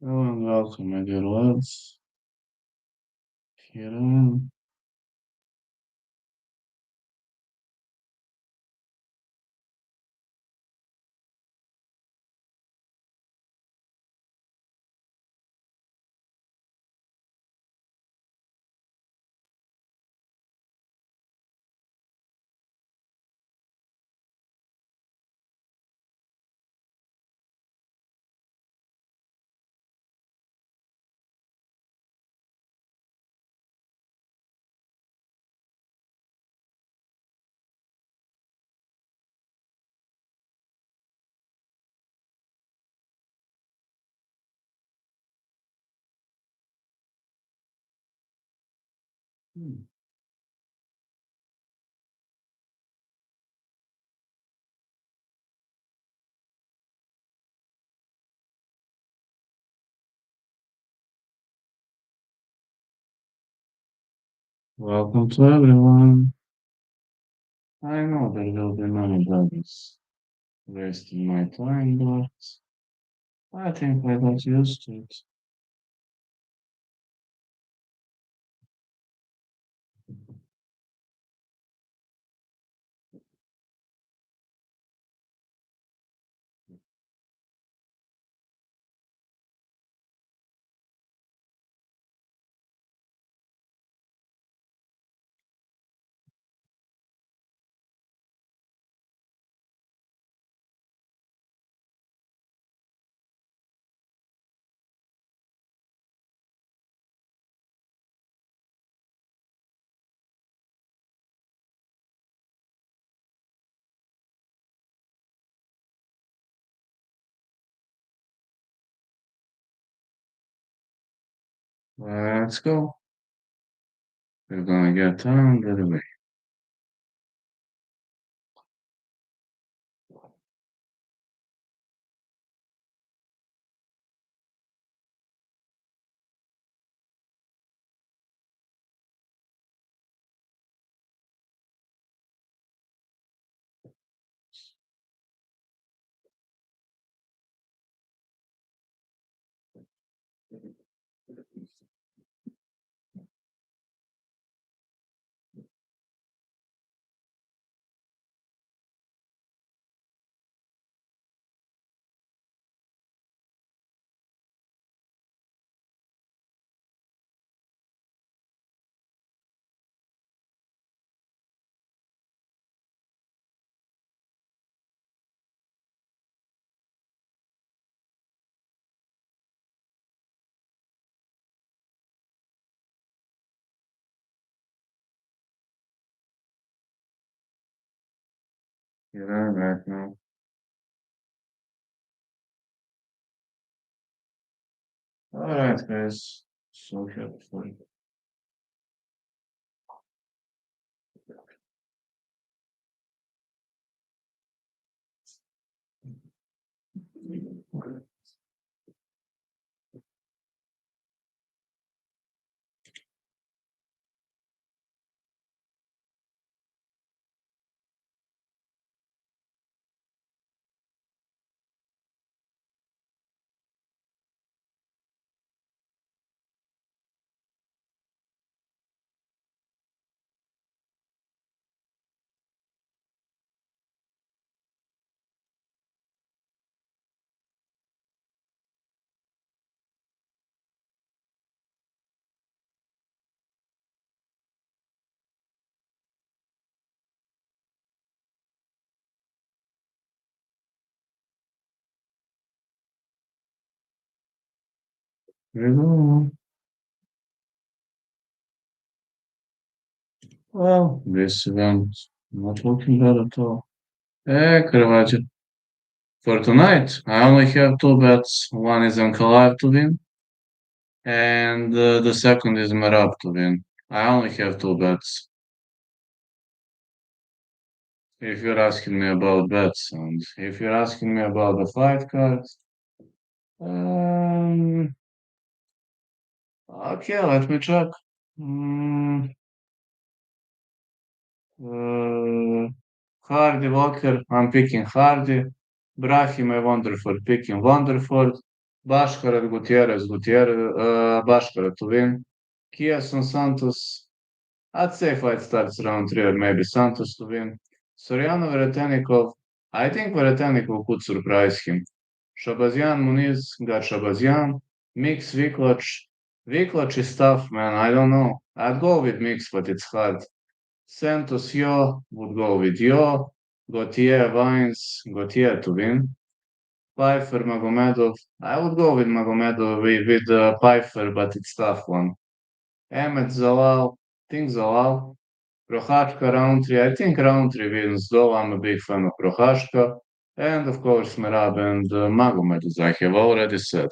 Hello and welcome, my dear lads. Here I am. Hmm. Welcome to everyone. I know there will be many brothers wasting my time, but I think I got used to it. Let's go. We're gonna get on right away. Here I am right now. Alright, guys. So happy for you. Here we go. Well, this event not looking good at all. Caravaggio. For tonight, I only have two bets. One is Ankalaev to win, and the second is Merab to win. I only have two bets. If you're asking me about bets, and if you're asking me about the fight cards, um, okay, let me check. Mm, uh, Hardy Walker, I'm picking Hardy. Brahim, I wonder for picking Wonderford. Basharat, Gutierrez, Basharat to win. Kies on Santos. I'd say fight starts round three or maybe Santos to win. Soriano Veretenikov. I think Veretenikov could surprise him. Shabazian Muniz got Shabazian. Mix Vikloch. Vikloch is tough, man. I don't know. I'd go with Mix, but it's hard. Santos Yo would go with Yo. Gautier Vines. Gautier to win. Pfeiffer Magomedov. I would go with Magomedov with Pfeiffer, but it's tough one. Ahmed Zalal. Think Zalal. Prochazka round three. I think round three wins, though I'm a big fan of Prochazka. And of course, Merab and Magomed, as I have already said.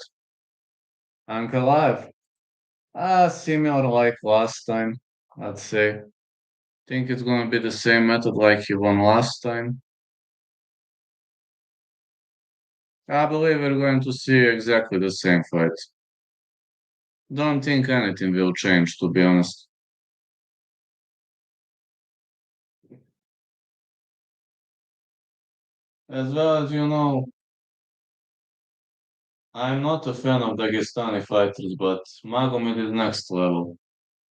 Ankalaev. Similar like last time, I'd say. Think it's gonna be the same method like he won last time. I believe we're going to see exactly the same fight. Don't think anything will change, to be honest. As well as you know, I'm not a fan of Dagestani fighters, but Magomed is next level.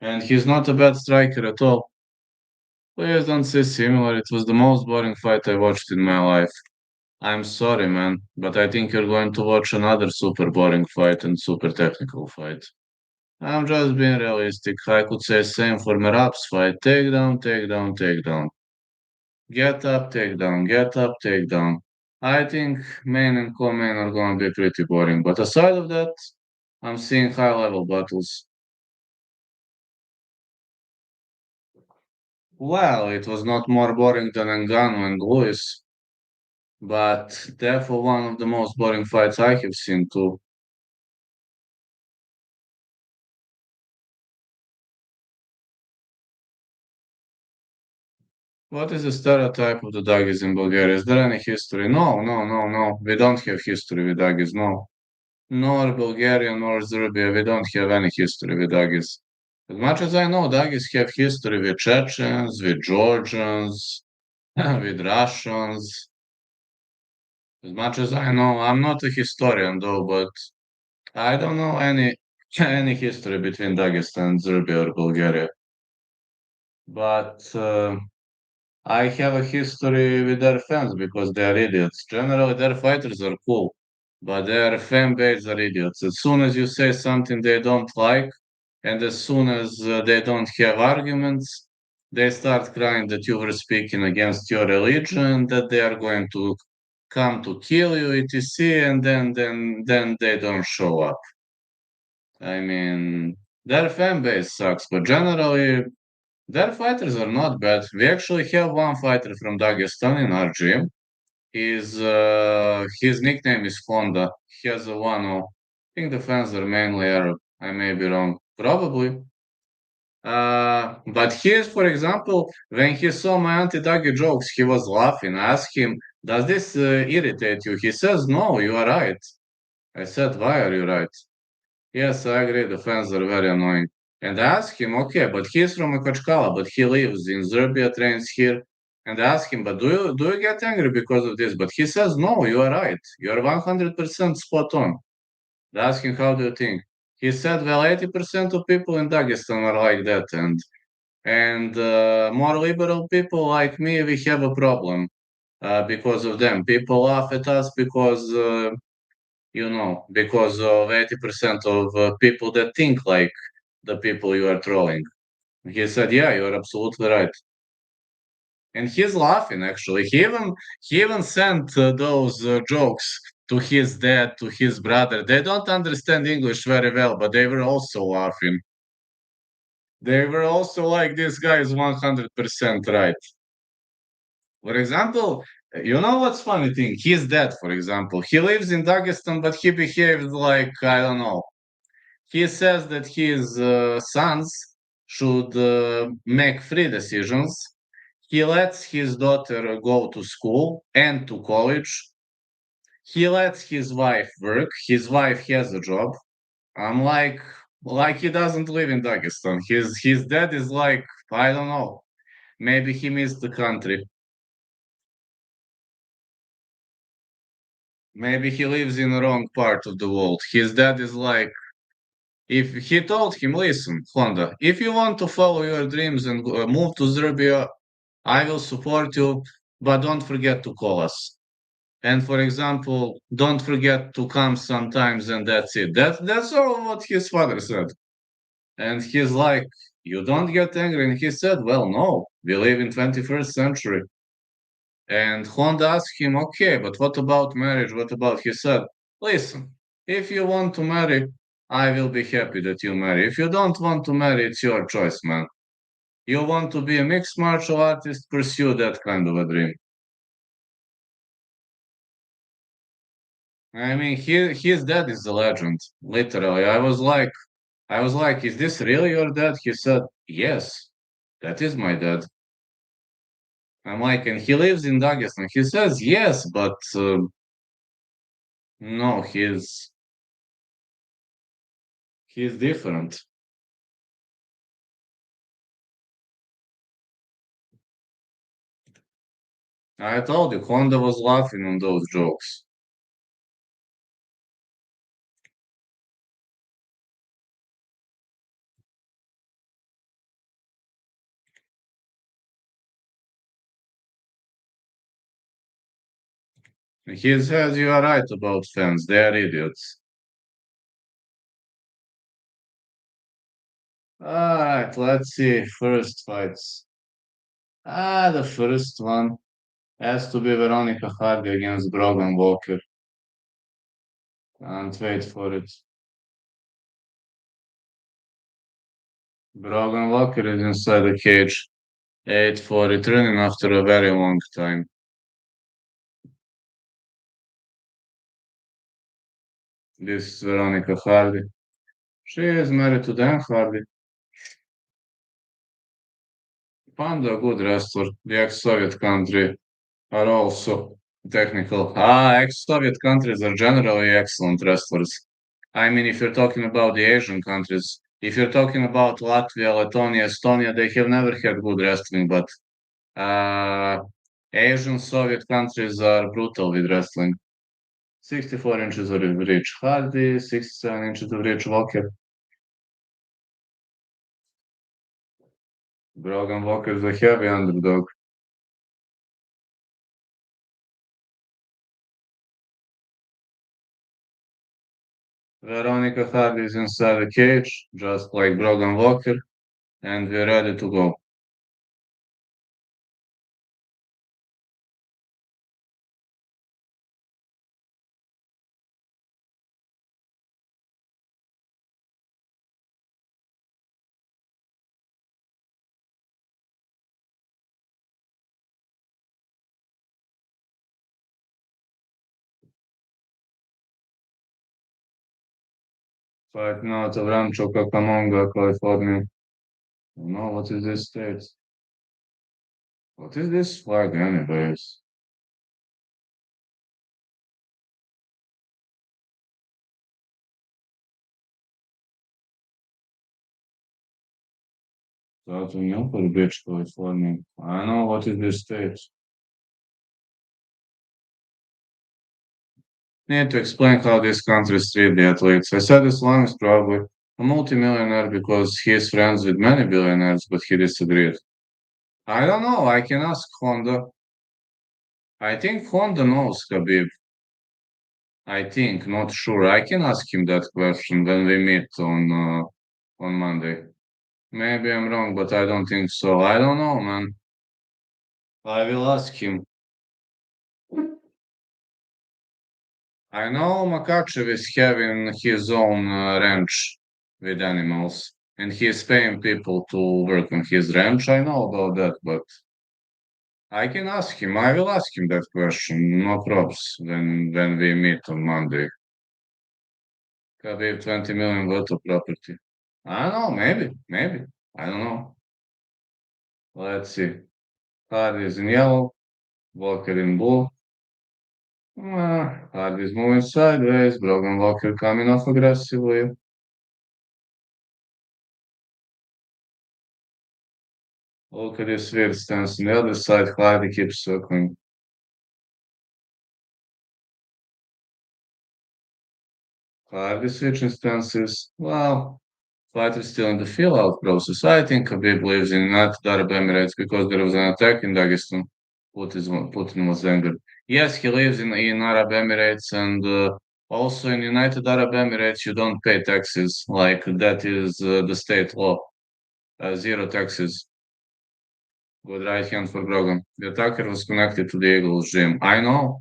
And he's not a bad striker at all. Please don't say similar. It was the most boring fight I watched in my life. I'm sorry, man, but I think you're going to watch another super boring fight and super technical fight. I'm just being realistic. I could say same for Merab's fight. Takedown, takedown, takedown. Get up, takedown, get up, takedown. I think main and co-main are going to be pretty boring. But aside of that, I'm seeing high-level battles. Well, it was not more boring than Ngannou and Lewis, but therefore one of the most boring fights I have seen too. What is the stereotype of the Dagis in Bulgaria? Is there any history? No, no, no, no. We don't have history with Dagis, no. Nor Bulgaria nor Serbia, we don't have any history with Dagis. As much as I know, Dagis have history with Chechens, with Georgians, with Russians. As much as I know, I'm not a historian though, but I don't know any history between Dagestan, Serbia, or Bulgaria. But I have a history with their fans because they are idiots. Generally, their fighters are cool, but their fan base are idiots. As soon as you say something they don't like, and as soon as they don't have arguments, they start crying that you were speaking against your religion, that they are going to come to kill you, etc. And then they don't show up. I mean, their fan base sucks, but generally their fighters are not bad. We actually have one fighter from Dagestan in our gym. His nickname is Honda. He has a 1-0. I think the fans are mainly Arab. I may be wrong. Probably. But here's, for example, when he saw my anti-Dagi jokes, he was laughing. I asked him, "Does this irritate you?" He says, "No, you are right." I said, "Why are you right?" Yes, I agree. The fans are very annoying. And I asked him, okay, but he's from Makachkala, but he lives in Serbia, trains here. And I asked him, but do you get angry because of this? But he says, no, you are right. You are 100% spot on. I asked him, how do you think? He said, well, 80% of people in Dagestan are like that, and more liberal people like me, we have a problem because of them. People laugh at us because of 80% of people that think like the people you are trolling. He said, "Yeah, you are absolutely right." And he's laughing actually. He even sent those jokes to his dad, to his brother. They don't understand English very well, but they were also laughing. They were also like, "This guy is 100% right." For example, you know what's funny thing? His dad, for example, he lives in Dagestan, but he behaves like I don't know. He says that his sons should make free decisions. He lets his daughter go to school and to college. He lets his wife work. His wife has a job. I'm like he doesn't live in Dagestan. His dad is like, I don't know. Maybe he missed the country. Maybe he lives in the wrong part of the world. His dad is like, if he told him, listen, Honda, if you want to follow your dreams and move to Serbia, I will support you, but don't forget to call us. And for example, don't forget to come sometimes, and that's it. That's all what his father said. And he's like, you don't get angry. And he said, well, no, we live in 21st century. And Honda asked him, okay, but what about marriage? What about? He said, listen, if you want to marry, I will be happy that you marry. If you don't want to marry, it's your choice, man. You want to be a mixed martial artist, pursue that kind of a dream. I mean, his dad is a legend, literally. I was like, is this really your dad? He said, yes, that is my dad. I'm like, and he lives in Dagestan. He says, yes, but no, he's different. I told you, Honda was laughing on those jokes. He says you are right about fans. They are idiots. All right, let's see. First fights. The first one has to be Veronica Hardy against Brogan Walker. Can't wait for it. Brogan Walker is inside the cage. 8 for returning after a very long time. This is Veronica Hardy. She is married to Dan Hardy. Panda, a good wrestler. The ex-Soviet country are also technical. Ex-Soviet countries are generally excellent wrestlers. I mean, if you're talking about the Asian countries, if you're talking about Latvia, Lithuania, Estonia, they have never had good wrestling, but uh, Asian Soviet countries are brutal with wrestling. 64 inches of reach Hardy, 67 inches of reach Walker. Brogan Walker is a heavy underdog. Veronica Hardy is inside the cage, just like Brogan Walker, and we're ready to go. Fight now to Rancho Cucamonga, California. No, what is this state? What is this flag, anyways? South Newport Beach, California. I know what is this state. Need to explain how these countries treat the athletes. I said Islam is probably a multimillionaire because he is friends with many billionaires, but he disagreed. I don't know. I can ask Honda. I think Honda knows Khabib. I think, not sure. I can ask him that question when we meet on Monday. Maybe I'm wrong, but I don't think so. I don't know, man. I will ask him. I know Makachev is having his own ranch with animals, and he is paying people to work on his ranch. I know about that, but I can ask him. I will ask him that question. No props when we meet on Monday. Khabib 20 million worth of property. I don't know. Maybe. I don't know. Let's see. Hardy is in yellow. Walker in blue. Hardy is moving sideways. Brogan Walker coming off aggressively. Look at this weird stance on the other side. Hardy keeps circling. Hardy switching stances. Well, fighter still in the fill-out process. I think Khabib lives in United Arab Emirates because there was an attack in Dagestan. Putin was angry. Yes, he lives in Arab Emirates and also in United Arab Emirates you don't pay taxes. Like that is the state law. Zero taxes. Good right hand for Grogan. The attacker was connected to the Eagles gym. I know,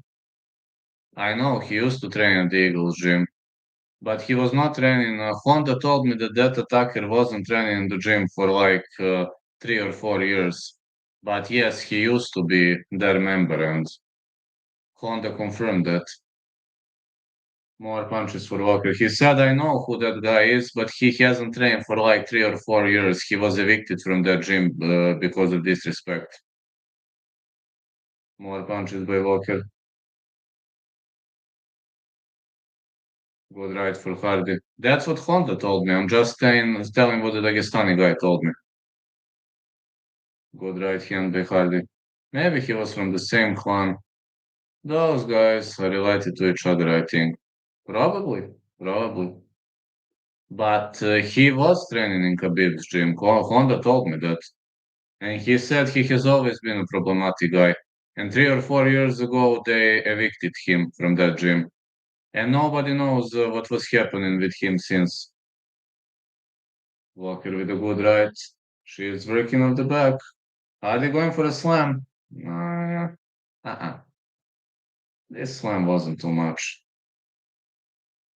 he used to train at the Eagles gym. But he was not training. Honda told me that that attacker wasn't training in the gym for like 3 or 4 years. But yes, he used to be their member, and Honda confirmed that. More punches for Walker. He said, I know who that guy is, but he hasn't trained for like 3 or 4 years. He was evicted from that gym because of disrespect. More punches by Walker. Good right for Hardy. That's what Honda told me. I'm just telling what the Dagestani guy told me. Good right hand by Hardy. Maybe he was from the same clan. Those guys are related to each other, I think. Probably, probably. But he was training in Khabib's gym. Honda told me that. And he said he has always been a problematic guy. And 3 or 4 years ago, they evicted him from that gym. And nobody knows what was happening with him since. Walker with a good right. She is working on the back. Are they going for a slam? Uh-uh. This slam wasn't too much.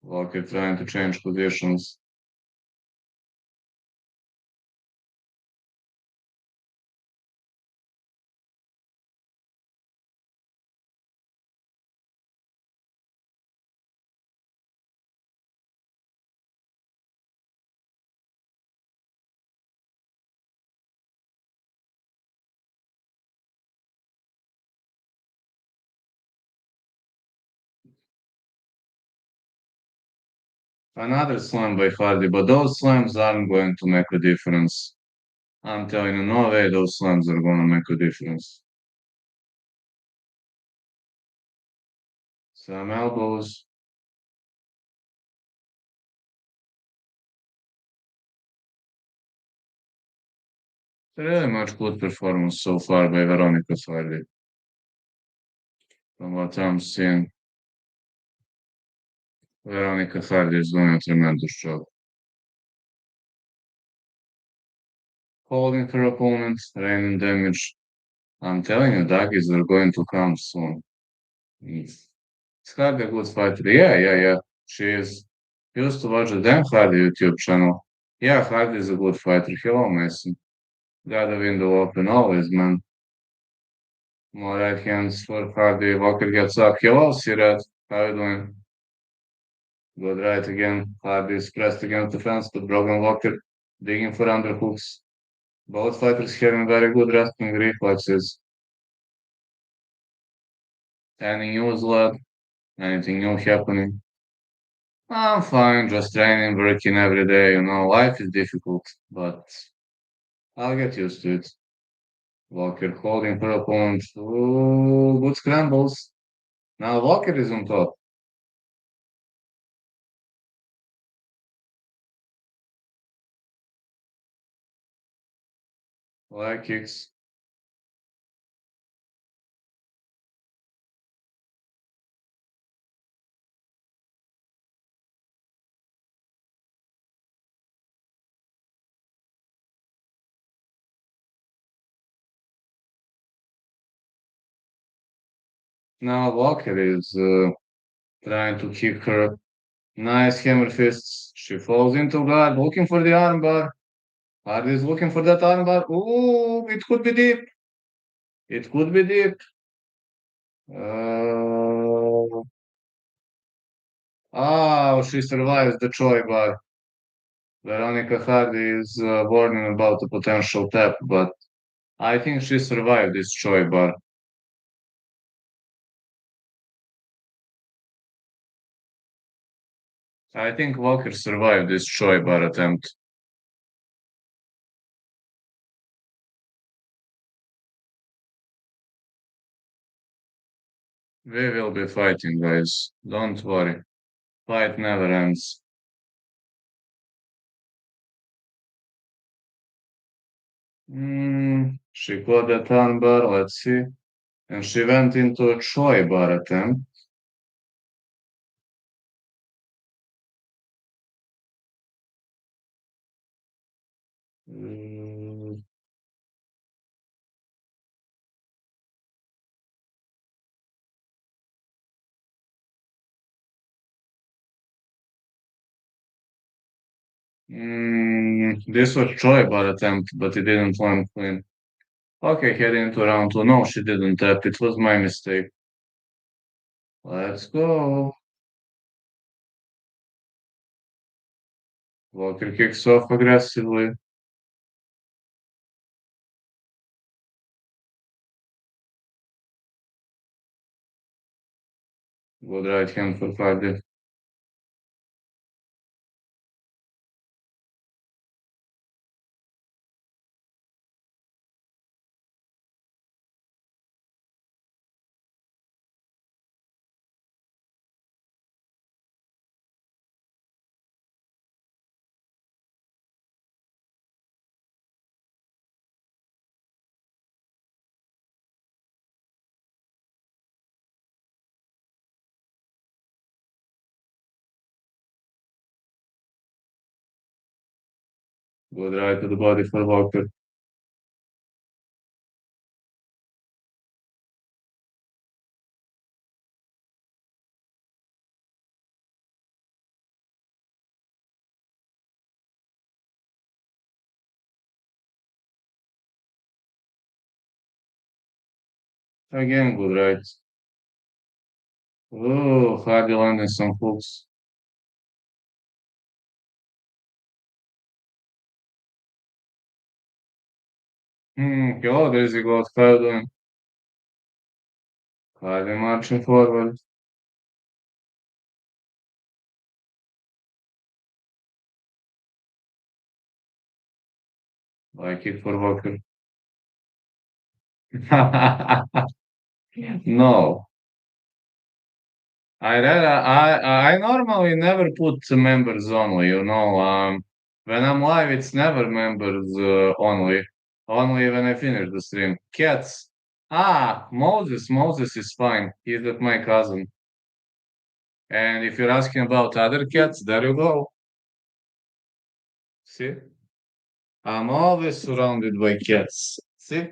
Walker trying to change positions. Another slam by Hardy, but those slams aren't going to make a difference. I'm telling you, no way those slams are going to make a difference. Some elbows. Really much good performance so far by Veronica Hardy. From what I'm seeing, Veronica Hardy is doing a tremendous job. Holding her opponent, raining damage. I'm telling you, Daggies are going to come soon. It's Hardy a good fighter. Yeah. She is. Used to watch the Dan Hardy YouTube channel. Yeah, Hardy is a good fighter. Hello, Mason. Gotta win the open always, man. More right hands for Hardy. Walker gets up. Hello, Sirat. How you doing? Good right again. Hardy is pressed against the fence, but Brogan Walker digging for underhooks. Both fighters having very good wrestling reflexes. Any news, lad? Anything new happening? I'm fine, just training, working every day. Life is difficult, but I'll get used to it. Walker holding her opponent. Ooh, good scrambles. Now Walker is on top. Leg kicks. Now Walker is trying to kick her. Nice hammer fists. She falls into guard, looking for the armbar. Hardy is looking for that armbar. Ooh, it could be deep. It could be deep. Uh, she survives the Choi bar. Veronica Hardy is warning about a potential tap, but I think she survived this Choi bar. I think Walker survived this Choi bar attempt. We will be fighting, guys. Don't worry. Fight never ends. She got that armbar, let's see. And she went into a Choi bar attempt. Mm, this was Choi bar attempt, but it didn't land clean. Okay, heading into round two. No, she didn't tap. It was my mistake. Let's go. Walker kicks off aggressively. Good right hand for Cardi. Good right to the body for Walker. Again, good right. Oh, Hardy landing some hooks. Oh, there's a good Hardy. Hardy marching forward. Like kick for Walker. No. I normally never put members only, you know. When I'm live, it's never members only. Only when I finish the stream. Cats. Ah, Moses. Moses is fine. He's with my cousin. And if you're asking about other cats, there you go. See? I'm always surrounded by cats. See?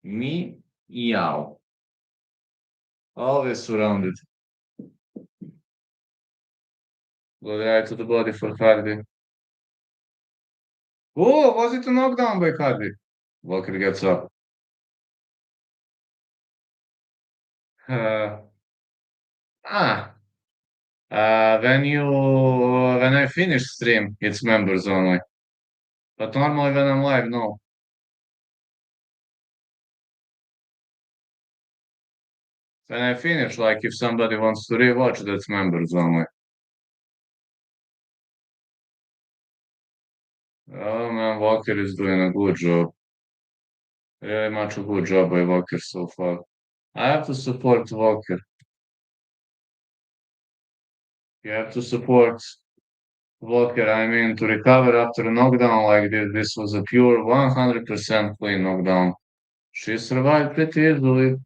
Me, meow. Always surrounded. Go right to the body for Hardy. Oh, was it a knockdown by Hardy? Walker gets up. Uh, ah, when I finish stream, it's members only. But normally when I'm live, no. When I finish, like if somebody wants to rewatch, that's members only. Oh man, Walker is doing a good job. Really much a good job by Walker so far. I have to support Walker. You have to support Walker. I mean, to recover after a knockdown like this was a pure 100% clean knockdown. She survived pretty easily.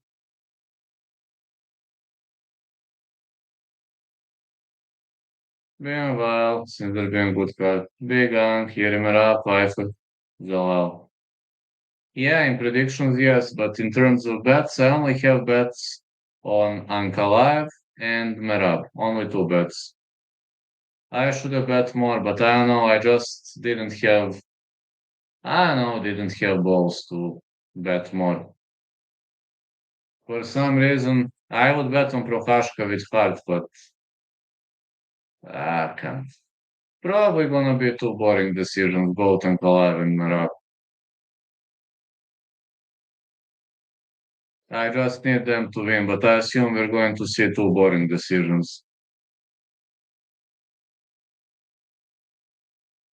Bem well, since they're being good card. Big Ang, Yerimera, Pfeiffer, Zalal. Yeah, in predictions, yes, but in terms of bets, I only have bets on Ankalaev and Merab. Only two bets. I should have bet more, but I don't know. I don't know, didn't have balls to bet more. For some reason, I would bet on Prohashka with heart, but I can't. Probably gonna be two boring decisions, both Ankalaev and Merab. I just need them to win, but I assume we're going to see two boring decisions.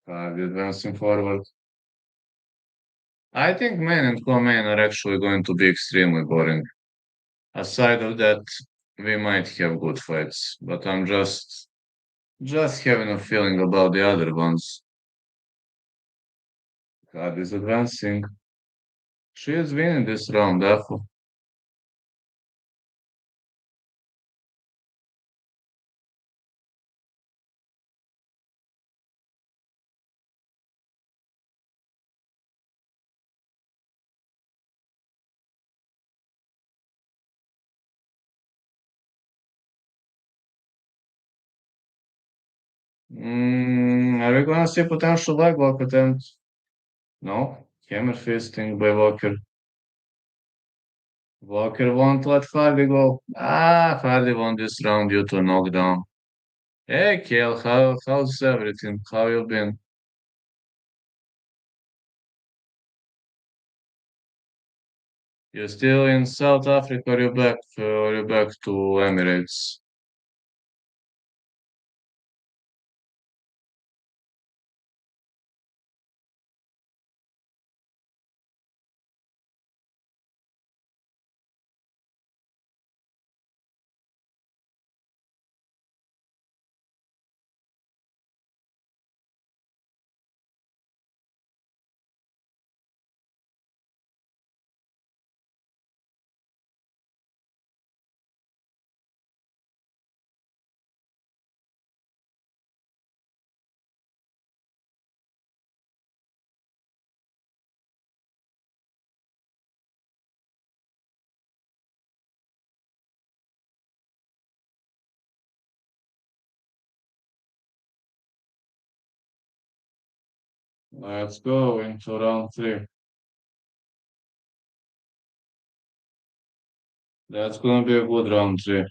Advancing forward. I think main and co-main are actually going to be extremely boring. Aside of that, we might have good fights, but I'm just having a feeling about the other ones. God is advancing. She is winning this round, therefore. Are we gonna see potential leg lock attempt? No. Hammer fisting by Walker. Walker won't let Hardy go. Hardy won this round due to a knockdown. Hey, Kale, how's everything? How you been? You still in South Africa or you back to Emirates? Let's go into round three. That's gonna be a good round three.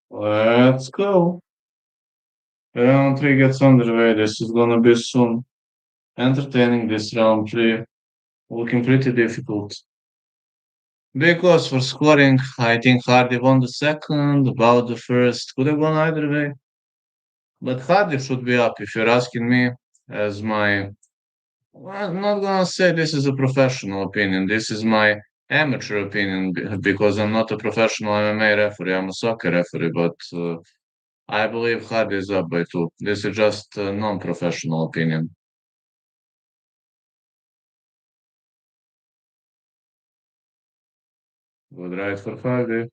Let's go. Round three gets underway. This is gonna be soon. Entertaining this round three. Looking pretty difficult. Because for scoring, I think Hardy won the second, about the first. Could have gone either way. But Hardy should be up if you're asking me, as my. Well, I'm not gonna say this is a professional opinion. This is my amateur opinion because I'm not a professional MMA referee. I'm a soccer referee, but I believe Hardy is up by two. This is just a non-professional opinion. Good right for Hardy.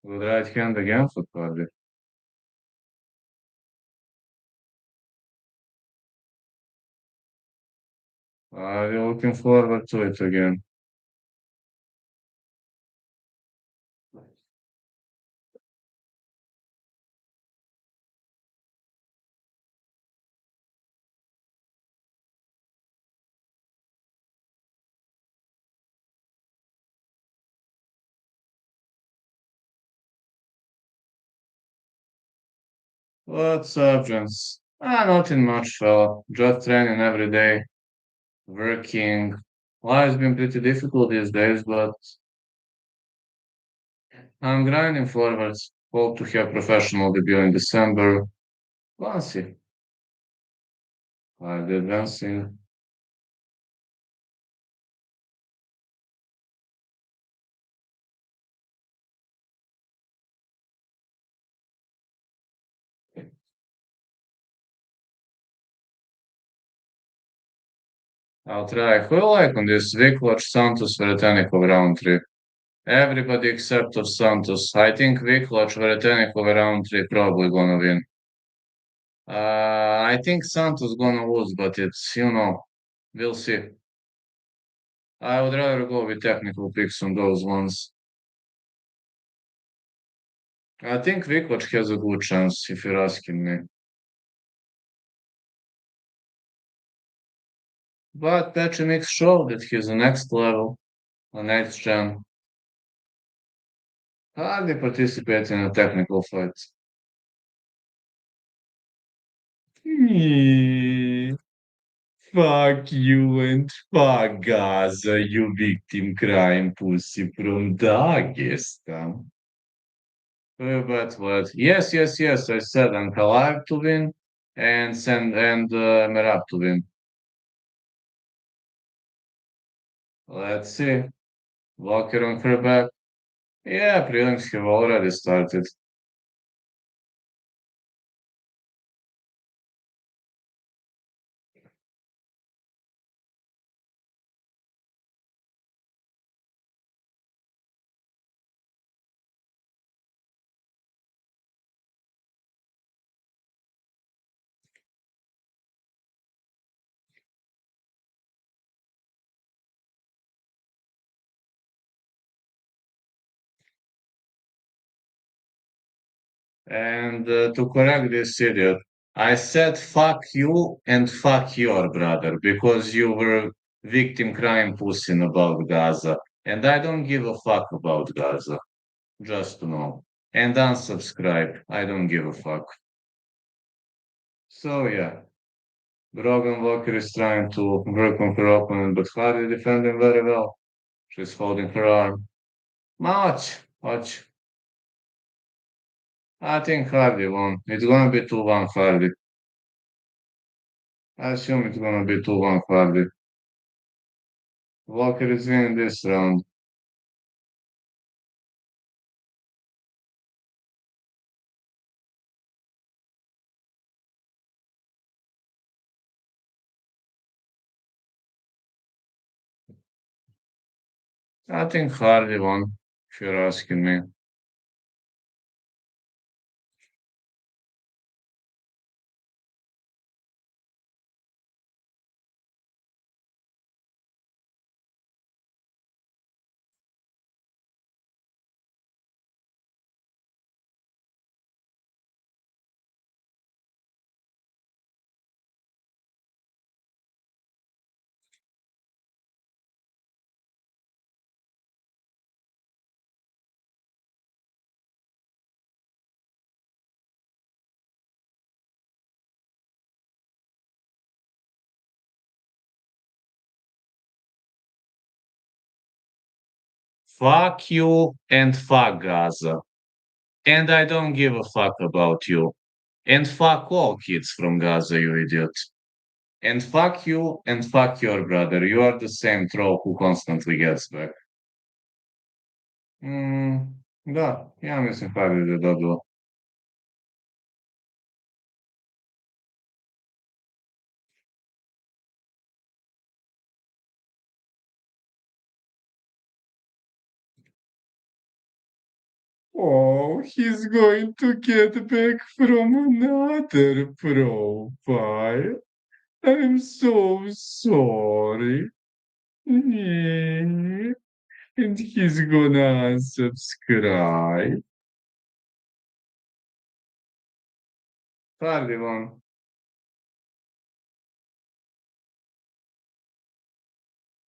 Good right hand again for Hardy. We're looking forward to it again. What's up, gents? Nothing much, fella. Just training every day, working. Life's been pretty difficult these days, but I'm grinding forwards. Hope to have professional debut in December. Let's see. I'll be advancing. I'll try. Who you like on this week? Watch Santos Veretennikov round three. Everybody except of Santos. I think Viklac Veretennikov round three probably gonna win. I think Santos gonna lose, but we'll see. I would rather go with technical picks on those ones. I think Vikoch has a good chance, if you're asking me. But Petromix showed that he's the next level, the next gen. Hardly participate in a technical fight. Hmm. Fuck you and fuck Gaza, you victim crime pussy from Dagestan. But yes, yes, yes. I said Ankalaev to win and Merab to win. Let's see. Walker on her back. Yeah, prelims have already started. And to correct this idiot, I said fuck you and fuck your brother because you were victim crime pussing about Gaza. And I don't give a fuck about Gaza, just to know. And unsubscribe. I don't give a fuck. So yeah, Brogan Walker is trying to work on her opponent, but Hardy defending very well. She's holding her arm. Much, much. I think Hardy won. It's gonna be 2-1 Hardy. I assume it's gonna be 2-1 Hardy. Walker is winning this round. I think Hardy won, if you're asking me. Fuck you and fuck Gaza. And I don't give a fuck about you. And fuck all kids from Gaza, you idiot. And fuck you and fuck your brother. You are the same troll who constantly gets back. Da, ja mislim Hardy da je dobilo. Oh, he's going to get back from another profile. I'm so sorry. Yeah. And he's gonna unsubscribe. Hardy won.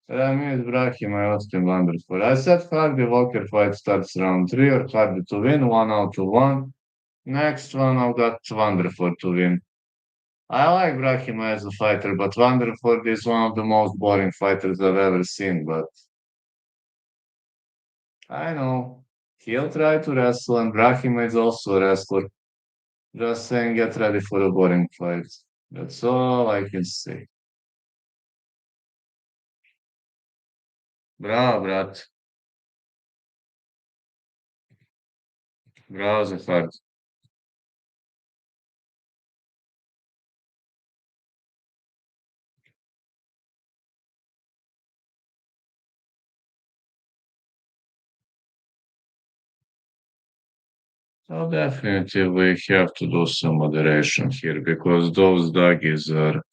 Ramirez, Brahim, I Austin wonderful. I said Hardy Walker fight starts round 3 or Hardy to win, 1-0 to 1. Next one, I've got Wonderful to win. I like Brahim as a fighter, but Wonderful is one of the most boring fighters I've ever seen. But I know he'll try to wrestle, and Brahim is also a wrestler. Just saying, get ready for a boring fight. That's all I can say. Bravo, brat. Bravo, Zafar. So definitely we have to do some moderation here because those doggies are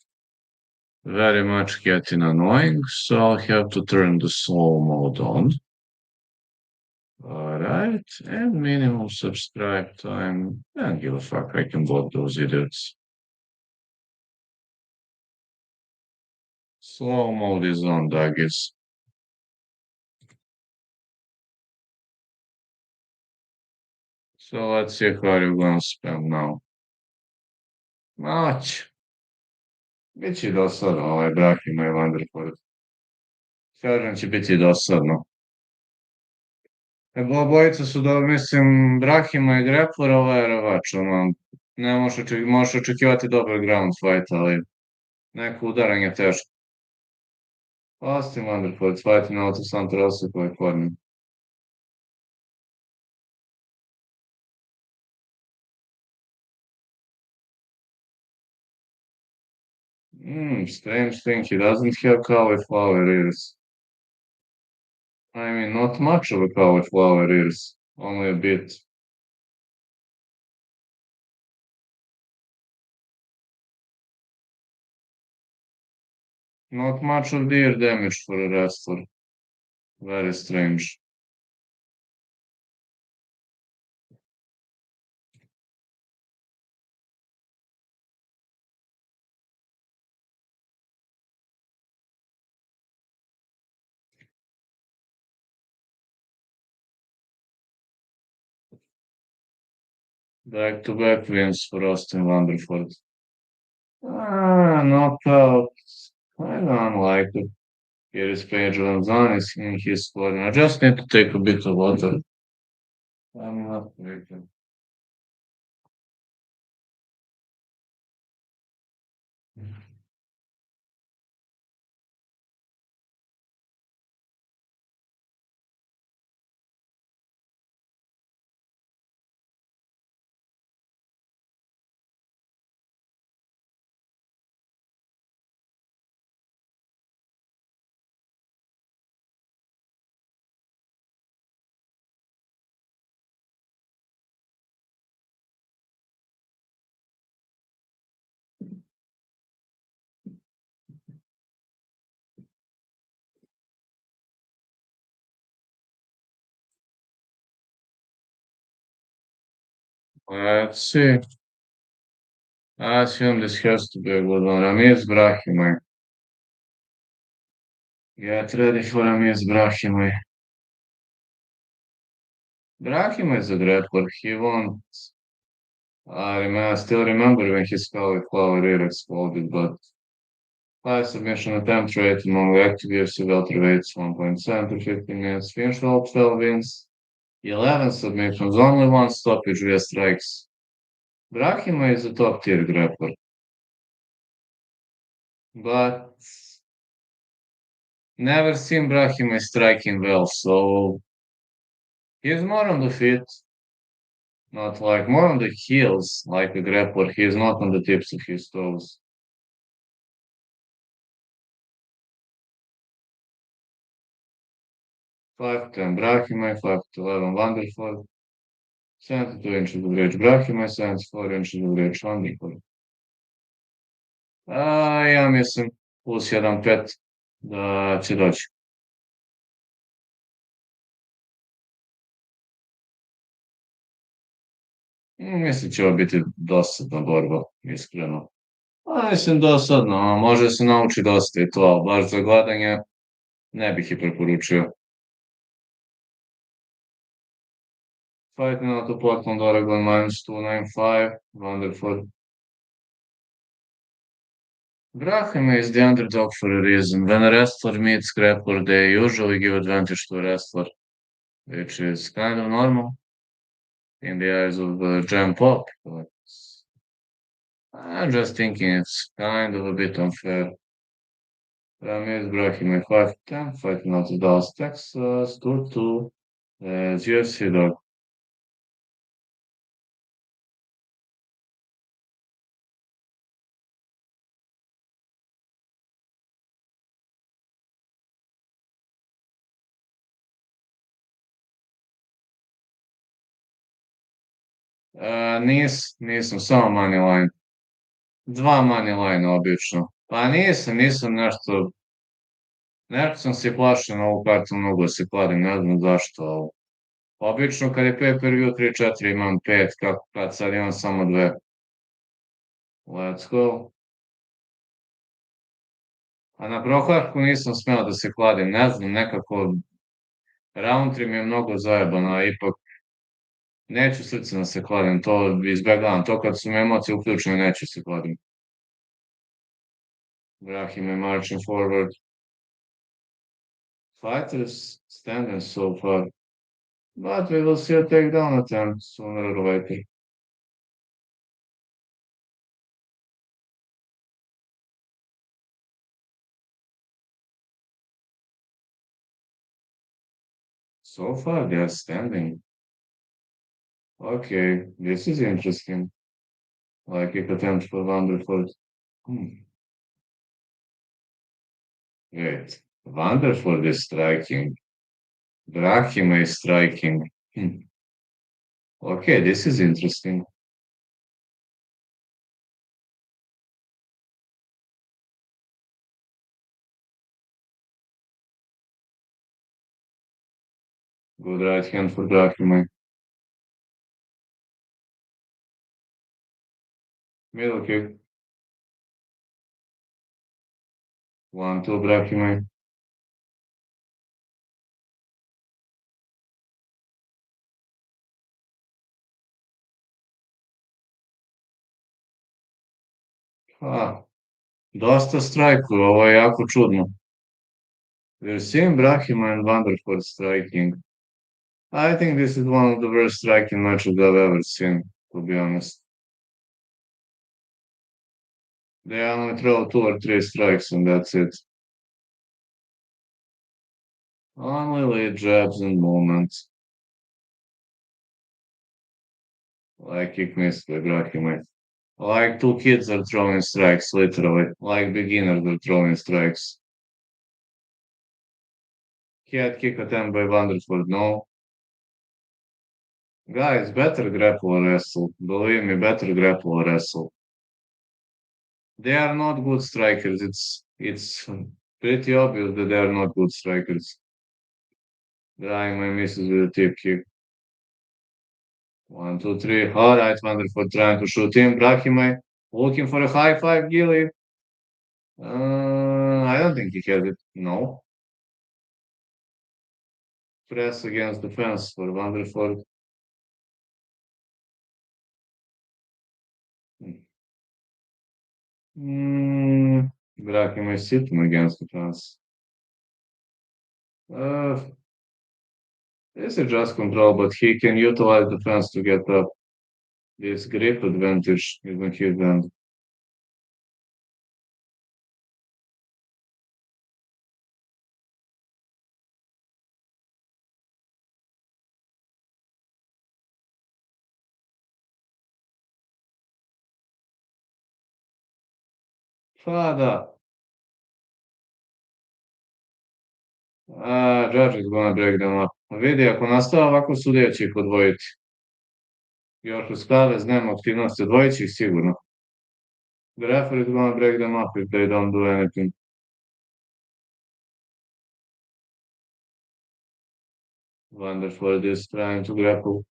very much getting annoying, so I'll have to turn the slow mode on. Alright, and minimum subscribe time. I don't give a fuck, I can block those idiots. Slow mode is on, Dagis. So let's see how you're gonna spend now. Much. Biće dosadno, ovaj Brahima i Vanderford. Kažem će biti dosadno. Obojica su mislim, Brahima i Grepler, ovo je ravač, ono, ne možeš očekivati dobar ground fight, ali neko udaranje je teško. Austin Vanderford, fighting out of Santos, California. Strange thing, he doesn't have cauliflower ears. I mean, not much of a cauliflower ears, only a bit. Not much of the ear damage for a wrestler. Very strange. Back-to-back wins for Austin Vanderford. Knockout. I don't like it. Here is Page Lanzanis in his squad. I just need to take a bit of water. I'm not drinking. Let's see. I assume this has to be a good one. Ramiz Brahimaj. Get ready for Ramiz Brahimaj. Brahimaj is a grappler. He won. I still remember when his cauliflower ear exploded, but high submission attempt rate among active UFC welterweights 1.7 to 15 minutes. Finish all 12 wins. 11 submissions, only one stoppage via strikes. Brahima is a top tier grappler. But never seen Brahima striking well, so he's more on the feet, not like more on the heels like a grappler. He is not on the tips of his toes. 5'10 Brahima, 5'11 Vanderford, 72 inches of reach Brahima, 74 inches of reach Vanderford. Ja mislim plus 1.5 da će doći. Mislim će ovo biti dosadna borba, iskreno. Mislim dosadno, može se nauči dosta i to, ali baš za gledanje ne bih i preporučio. Fight now to Portland, Oregon, -295, Vanderford. Brahim is the underdog for a reason. When a wrestler meets grappler, they usually give advantage to a wrestler, which is kind of normal in the eyes of Jam Pop. But I'm just thinking it's kind of a bit unfair. Ramiz Brahim at 5'10", fighting out of Dallas, Texas, 2-2, as UFC dog. Nisam samo money line. Dva money line obično. Pa nisam nešto sam se plašio na ovu kartu mnogo da se kladim, ne znam zašto, ali obično kad je pay-per-view 3-4 imam 5, kako kad sad imam samo 2. Let's go. A na prohvatku nisam smeo da se kladim, ne znam, nekako Roundtree mi je mnogo zajebano, a ipak neću srcem da se kladim, to izbegavam, to kad su mi emocije uključene neću se kladim. Brahim je marching forward. Fighters standing so far, but we will see a takedown attempt sooner or later. So far they are standing. Okay, this is interesting. Like kick attempt for Vanderford. Hmm. Wait, Vanderford is striking. Brahim is striking. Hmm. Okay, this is interesting. Good right hand for Brahim. Middle kick. 1-2 Brahim. Ah, dosta strajkova, ovo je jako čudno. We're seeing Brahim and Vanderford striking. I think this is one of the worst striking matches I've ever seen, to be honest. They only throw 2 or 3 strikes and that's it. Only lead jabs and moments. Like kick missed by Brahim. Like 2 kids are throwing strikes, literally. Like beginners are throwing strikes. Head kick attempt by Vanderford, no. Guys, better grapple or wrestle. Believe me, better grapple or wrestle. They are not good strikers. It's pretty obvious that they are not good strikers. Braim misses with a tip kick. 1, 2, 3. All right, Vanderford trying to shoot him. Brahim looking for a high five, Gilly. I don't think he has it. No. Press against the fence for Vanderford. Brahim is sitting against the fence. Uh, this is just control, but he can utilize the fence to get up. This grip advantage is on his end. Pa da. Judge is gonna break them up. Vidi, ako nastava ovako sudija će ih odvojiti. Još uz Kavez nema aktivnosti, odvojit će ih sigurno. The referee is gonna break them up if they don't do anything. Vanderford is trying to grapple.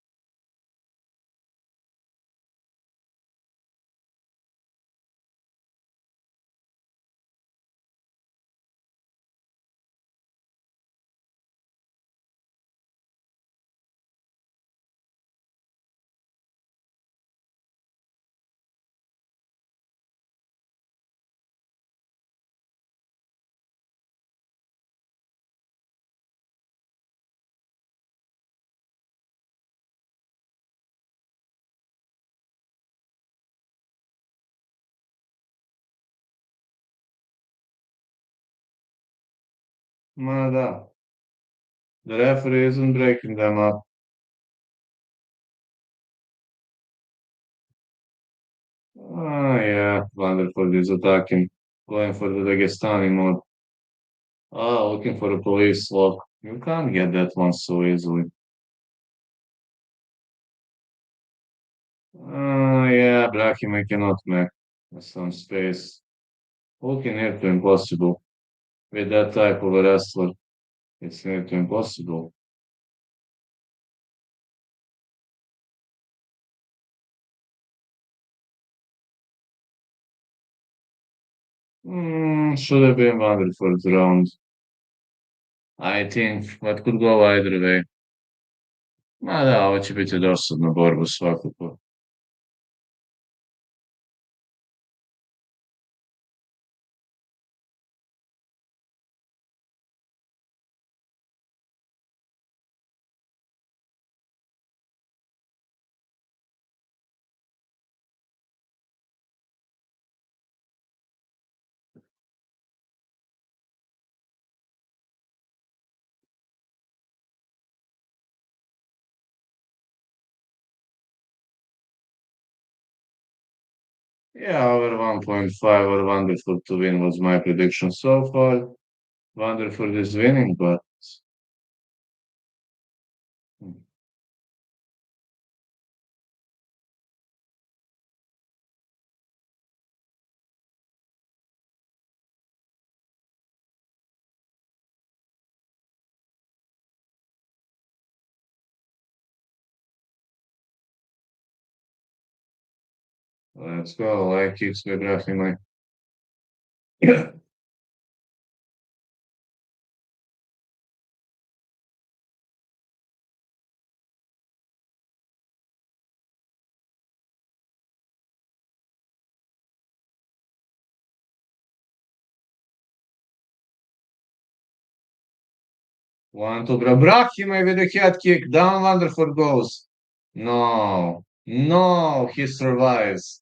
Ma da. The referee isn't breaking them up. Yeah, Vanderford is attacking. Going for the Dagestani mode. Looking for a police lock. You can't get that one so easily. Yeah, Brahim cannot make some space. Looking near to impossible. With that type of a wrestler, it's near to impossible. Should have been wondered for the round. I think what could go either way. Ma da, ovo će biti dosadna borba svakako. Yeah, over 1.5 or wonderful to win was my prediction so far. Wonderful is winning, but let's go. Like kicks with Rahimai. One to Brahimai with a head kick. Down Wonderful goes. No, no, he survives.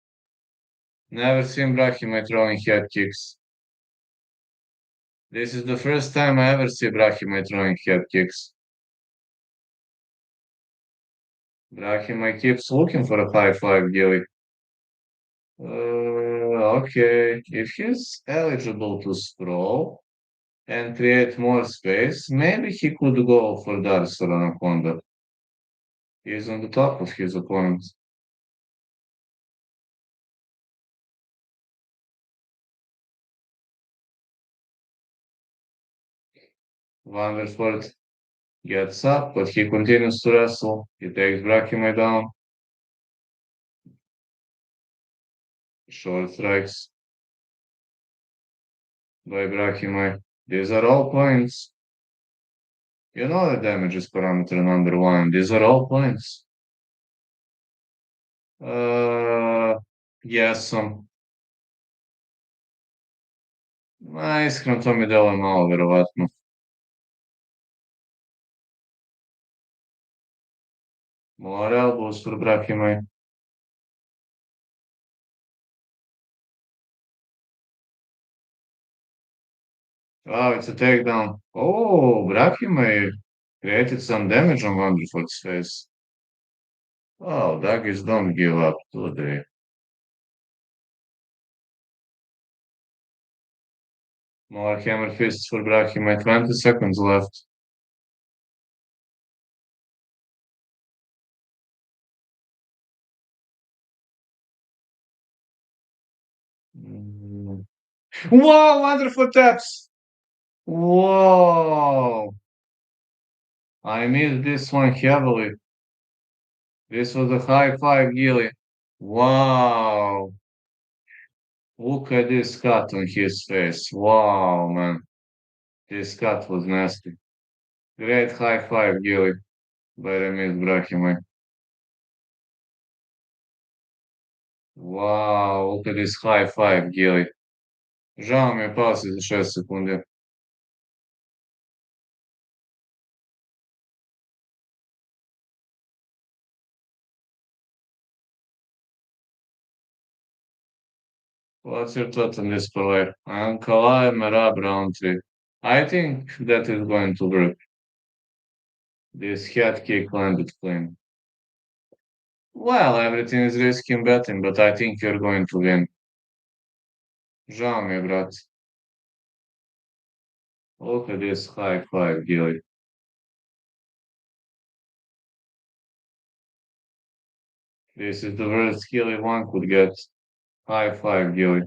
Never seen Brahimai throwing head kicks. This is the first time I ever see Brahimai throwing head kicks. Brahimai keeps looking for a high five, Gilly. Okay, if he's eligible to sprawl and create more space, maybe he could go for Darcer Anaconda. He's on the top of his opponent. Vanderford gets up, but he continues to wrestle. He takes Brahimai down. Short strikes by Brahimai. These are all points. You know the damage is parameter number one. These are all points. Jesam. Iskreno to mi deluje malo verovatno. More elbows for Brahimai. Oh, it's a takedown. Oh, Brahimai created some damage on Wonderford's face. Oh, Daggies don't give up, do they? More hammer fists for Brahimai. 20 seconds left. Mm. Whoa, wonderful taps! Whoa! I missed this one heavily. This was a high five, Gilly. Wow! Look at this cut on his face. Wow, man. This cut was nasty. Great high five, Gilly, by Ramiz Brahimaj. Wow, look at this high five, Gilly. Žao mi je pao si za 6 sekundi. What's your thought on this parlay? Ankalaev, Merab, round 3. I think that is going to work. This head kick landed clean. Well, everything is risky in betting, but I think you're going to win. Žao mi je, brat. Look at this high five, Gilly. This is the worst Gilly one could get. High five, Gilly.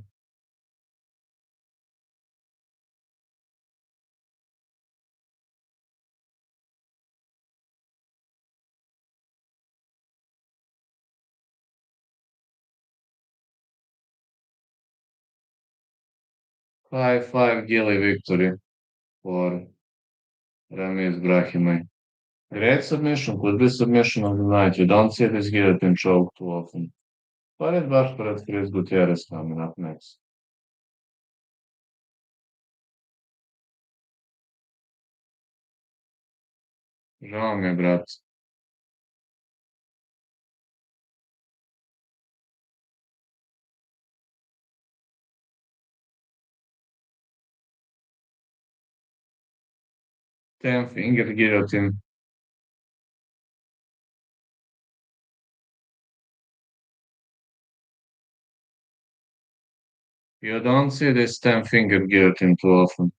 5-5 Gilly victory for Ramiz Brahimay. Great submission, could be submission of the night. You don't see this guillotine choke too often. But it's Basharat Chris Gutierrez coming up next. Žao mi je, brat. Ten finger guillotine. You don't see this 10 finger guillotine too often.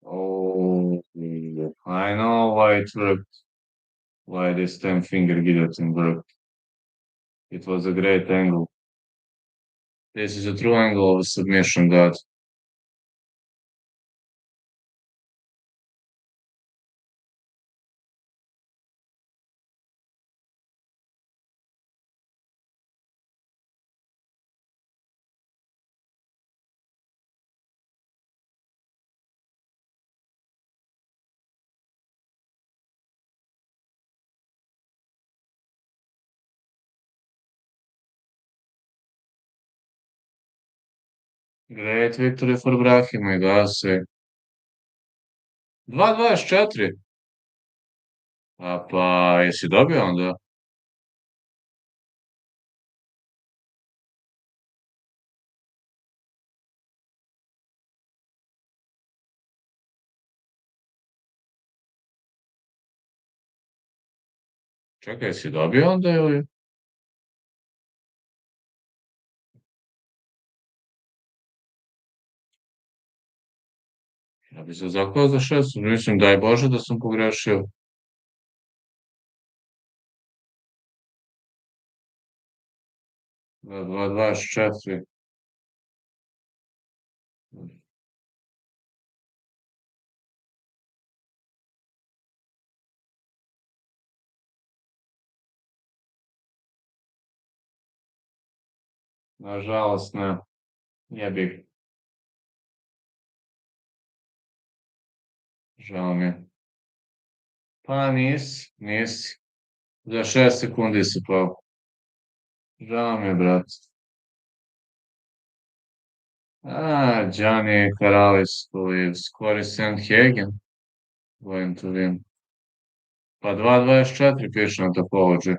Oh, I know why it worked. Why this 10 finger guillotine worked. It was a great angle. This is a true angle of a submission, God. Great victory for Brahima, da se. 2,24. A pa, jesi dobio onda? Čekaj, jesi dobio onda ili? Ja bi se zaklao za 6. Mislim, daj Bože da sam pogrešio. Da, 2,24. Nažalost, ne. Jebi. Žao mi je. Pa nisi. Za 6 sekundi si pao. Žao mi je, brat. Gianni Karalis koji skori Sandhagen. Going to win. Pa 2,24 piše na Topology.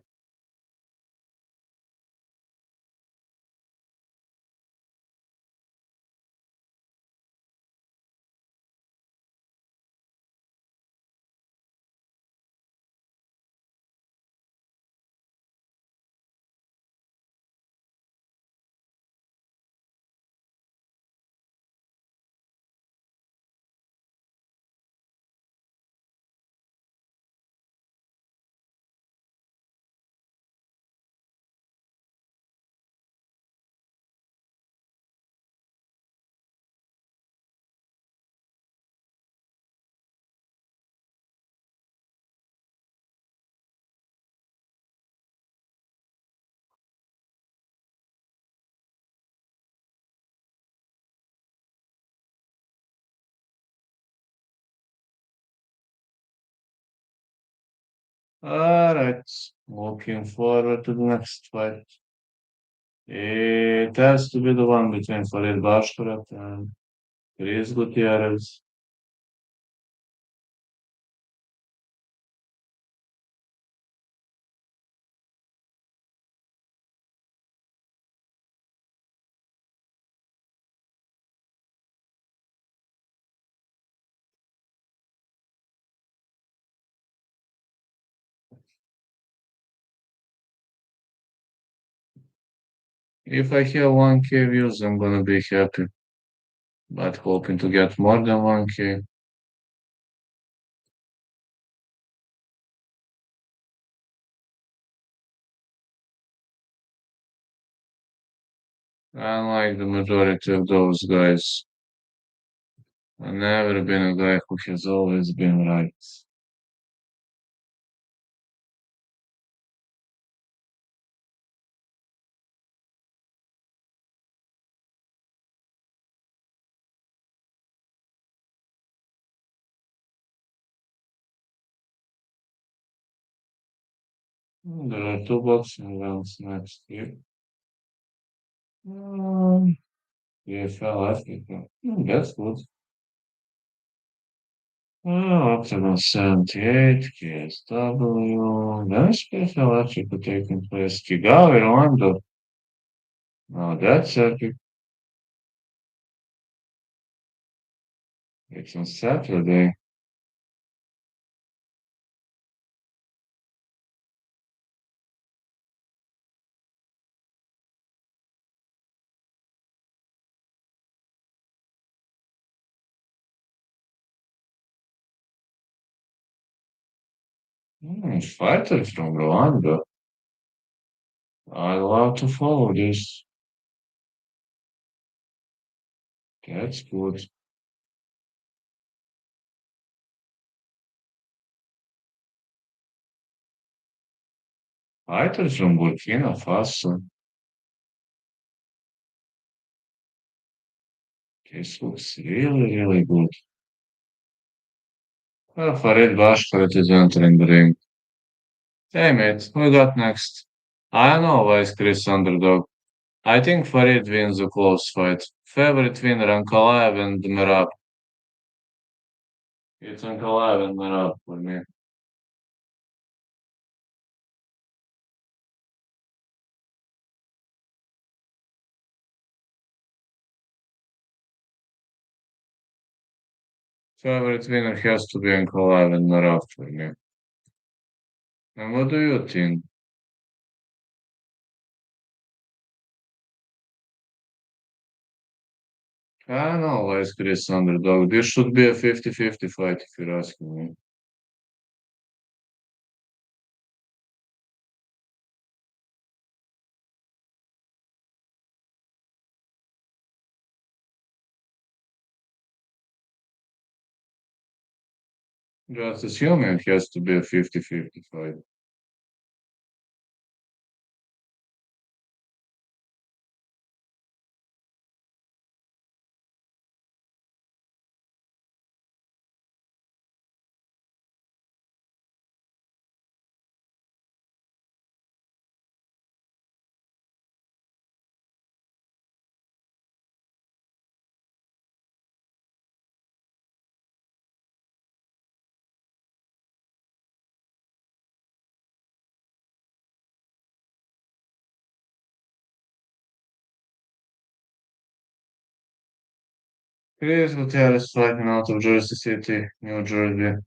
All right. Looking forward to the next fight. It has to be the one between Farid Basharat and Chris Gutierrez. If I have 1K views, I'm gonna be happy. But hoping to get more than 1K. Unlike the majority of those guys, I've never been a guy who has always been right. There are two boxing rounds next year. EFL Africa. That's good. Octagon 78, KSW. There's EFL Africa taking place. Kigali, Rwanda. Oh, that's epic. It's on Saturday. Fighter from Rwanda. I love to follow this. That's good. Fighters from Burkina Faso. This looks really, really good. Well, Farid Bashkarat is entering the ring. Hey mate, who we got next? I know why is Chris underdog. I think Farid wins a close fight. Favorite winner Ankalaev and Merab. It's Ankalaev and Merab for me. Favorite winner has to be Ankalaev and Merab for me. And what do you think? I know why is Chris underdog. This should be a 50-50 fight if you're asking me. Just assuming it has to be a 50-50 fight. Chris Gutierrez fighting out of Jersey City, New Jersey.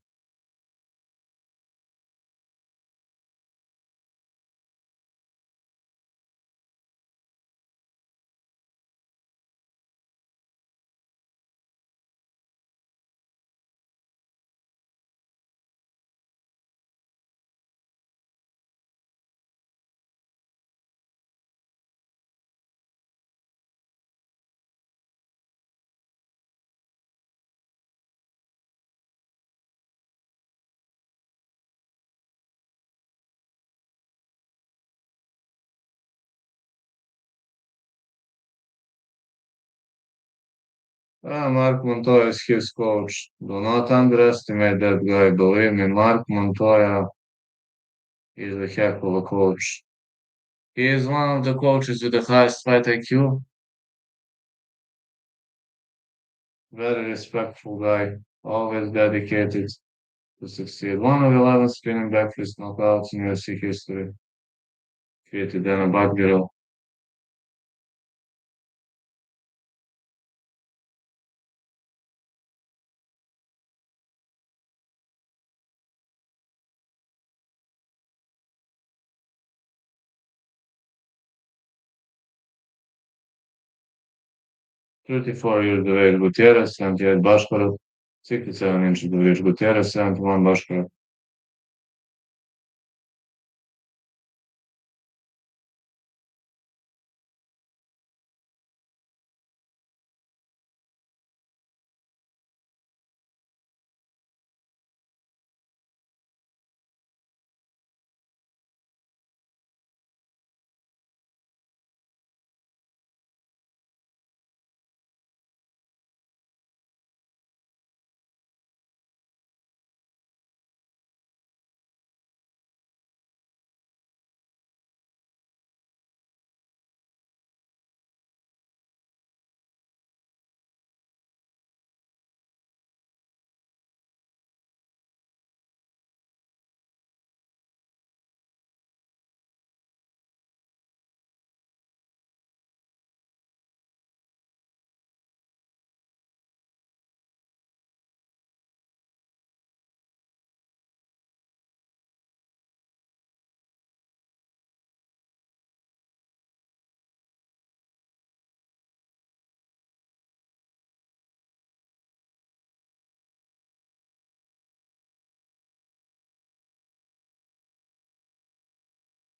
Mark Montoya is his coach. Do not underestimate that guy. Believe me, Mark Montoya is a heck of a coach. He is one of the coaches with the highest fight IQ. Very respectful guy. Always dedicated to succeed. One of 11 spinning backfist knockouts in UFC history. Defeated Dana Batgirl. Thirty-four years of age, Gutierrez, 78 Basharat. 67 inches of age, Gutierrez, 71 Basharat.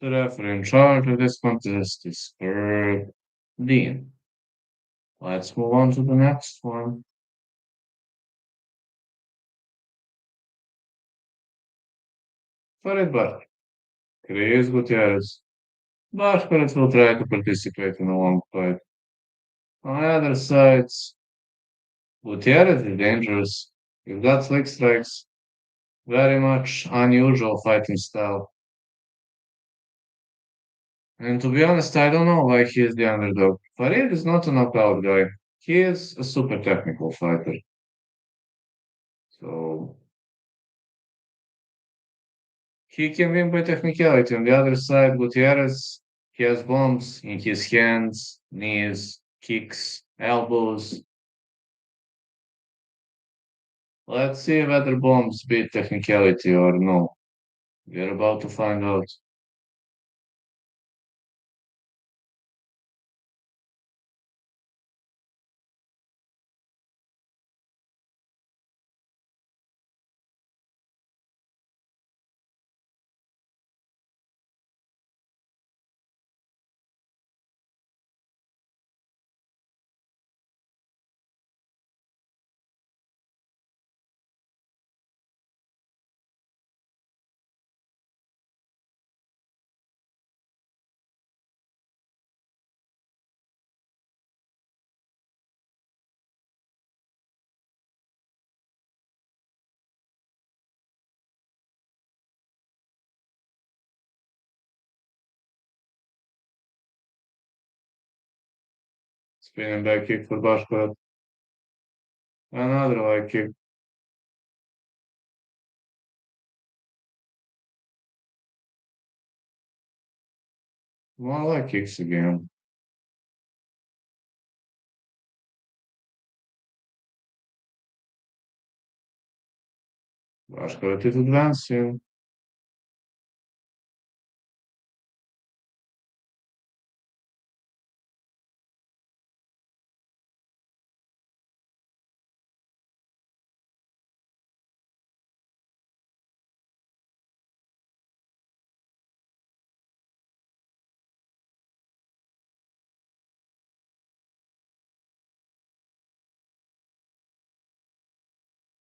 The referee in charge of this contest is Dean. Let's move on to the next one. Farid Bar, Chris Gutierrez. Basharat will try to participate in a long fight. On the other side, Gutierrez is dangerous. He's got slick strikes, very much unusual fighting style. And to be honest, I don't know why he is the underdog. Farid is not a knockout guy. He is a super technical fighter. So he can win by technicality. On the other side, Gutierrez, he has bombs in his hands, knees, kicks, elbows. Let's see whether bombs beat technicality or no. We're about to find out. Spinning back kick for Basharat. Another leg kick. More leg kicks again. Basharat is advancing.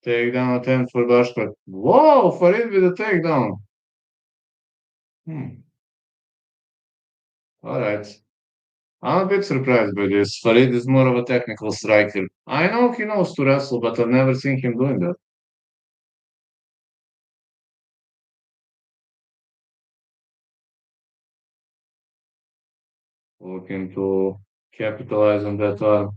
Takedown attempt for Basharat. Whoa, Farid with a takedown. Hmm. All right. I'm a bit surprised by this. Farid is more of a technical striker. I know he knows to wrestle, but I've never seen him doing that. Looking to capitalize on that arm.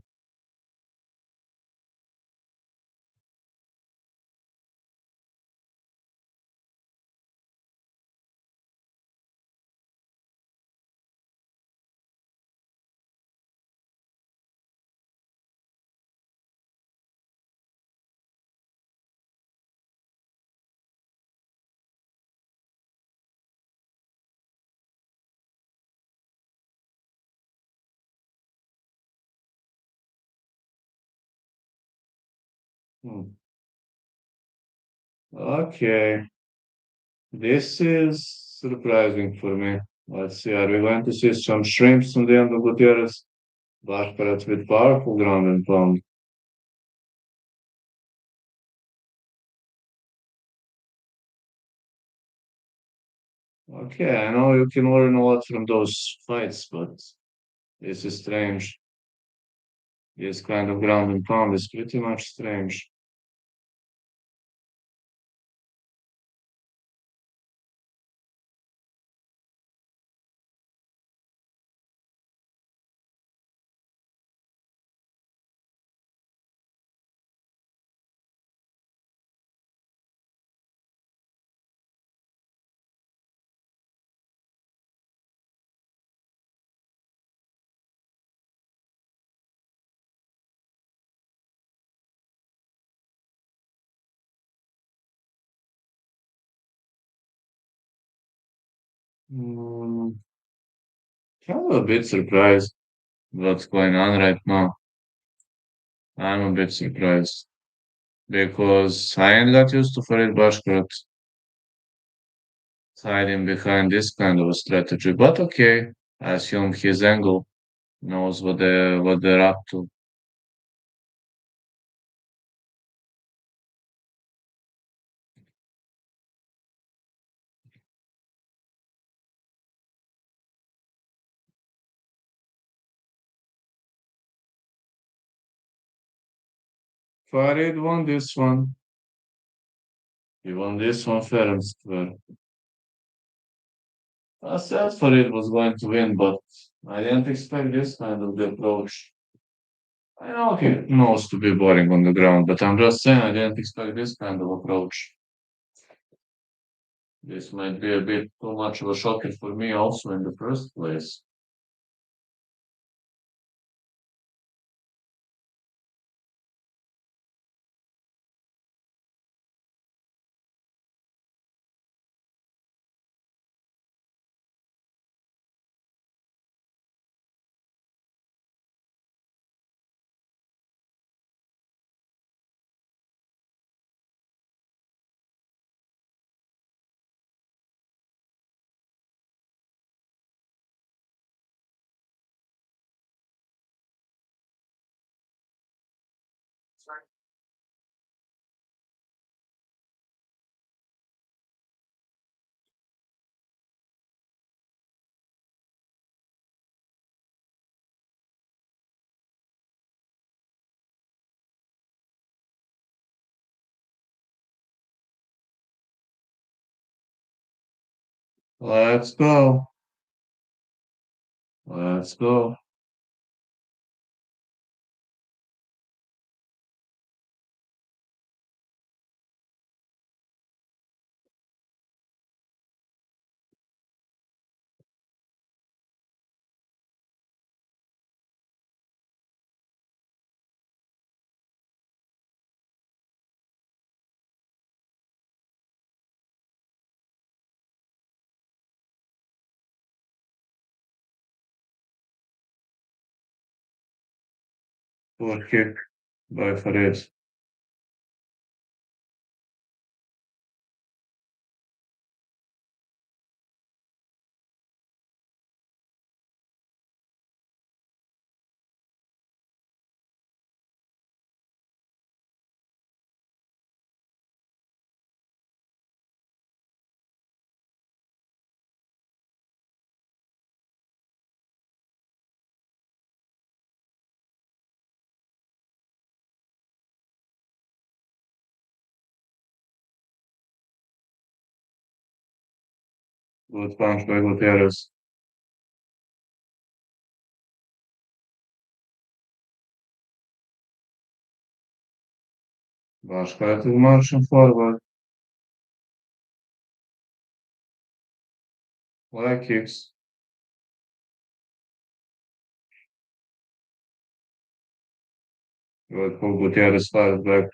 Hmm. Okay, this is surprising for me. Let's see, are we going to see some shrimps on the end of Gutierrez? Bashkarat with powerful ground and pound. Okay, I know you can learn a lot from those fights, but this is strange. This kind of ground and pound is pretty much strange. Hmm, kind of a bit surprised what's going on right now. I'm a bit surprised because I ain't got used to Farid Bashkarat. hiding behind this kind of a strategy. But okay, I assume his angle knows what they're up to. Farid won this one. He won this one fair and square. I said Farid was going to win, but I didn't expect this kind of the approach. I know he knows to be boring on the ground, but I'm just saying I didn't expect this kind of approach. This might be a bit too much of a shocker for me also in the first place. Let's go. Let's go. Good kick by Farid. Good punch by Gutierrez. Basharat is marching forward. Leg kicks. Good pull. Gutierrez fights back.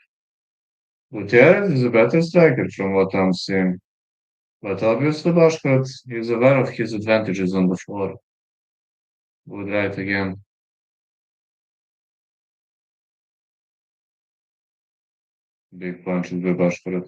Gutierrez is a better striker from what I'm seeing. But obviously Bashkot is aware of his advantages on the floor. Good right again. Big punches by Bashkot.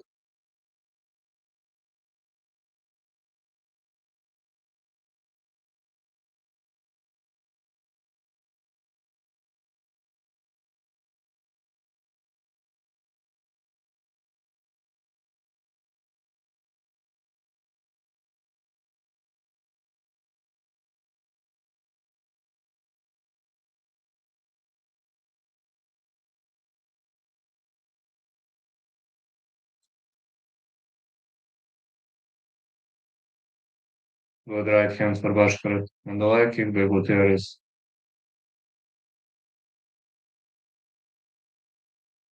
Good right hand for Bashkot. And the leg kick by Gutierrez.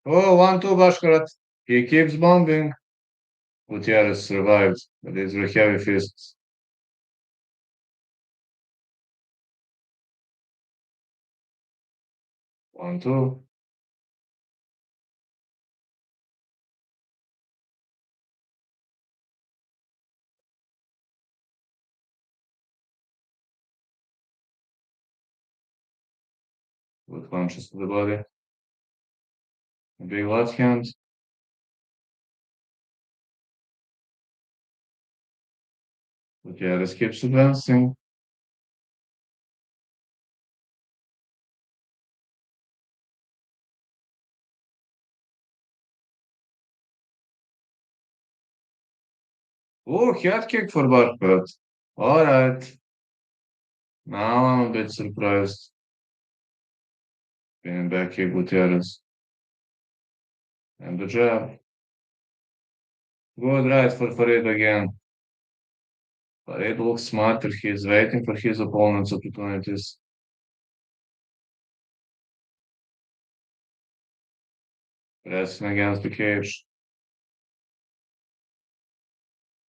Oh, 1-2 Bashkot. He keeps bombing. Gutierrez survived, but these were heavy fists. 1-2. Good punches to the body. A big left hand. Gutierrez keeps advancing. Oh, head kick for Barkov. All right. Now I'm a bit surprised. Spinning back kick Gutierrez. And the jab. Good right for Farid again. Farid looks smarter. He's waiting for his opponent's opportunities. Pressing against the cage.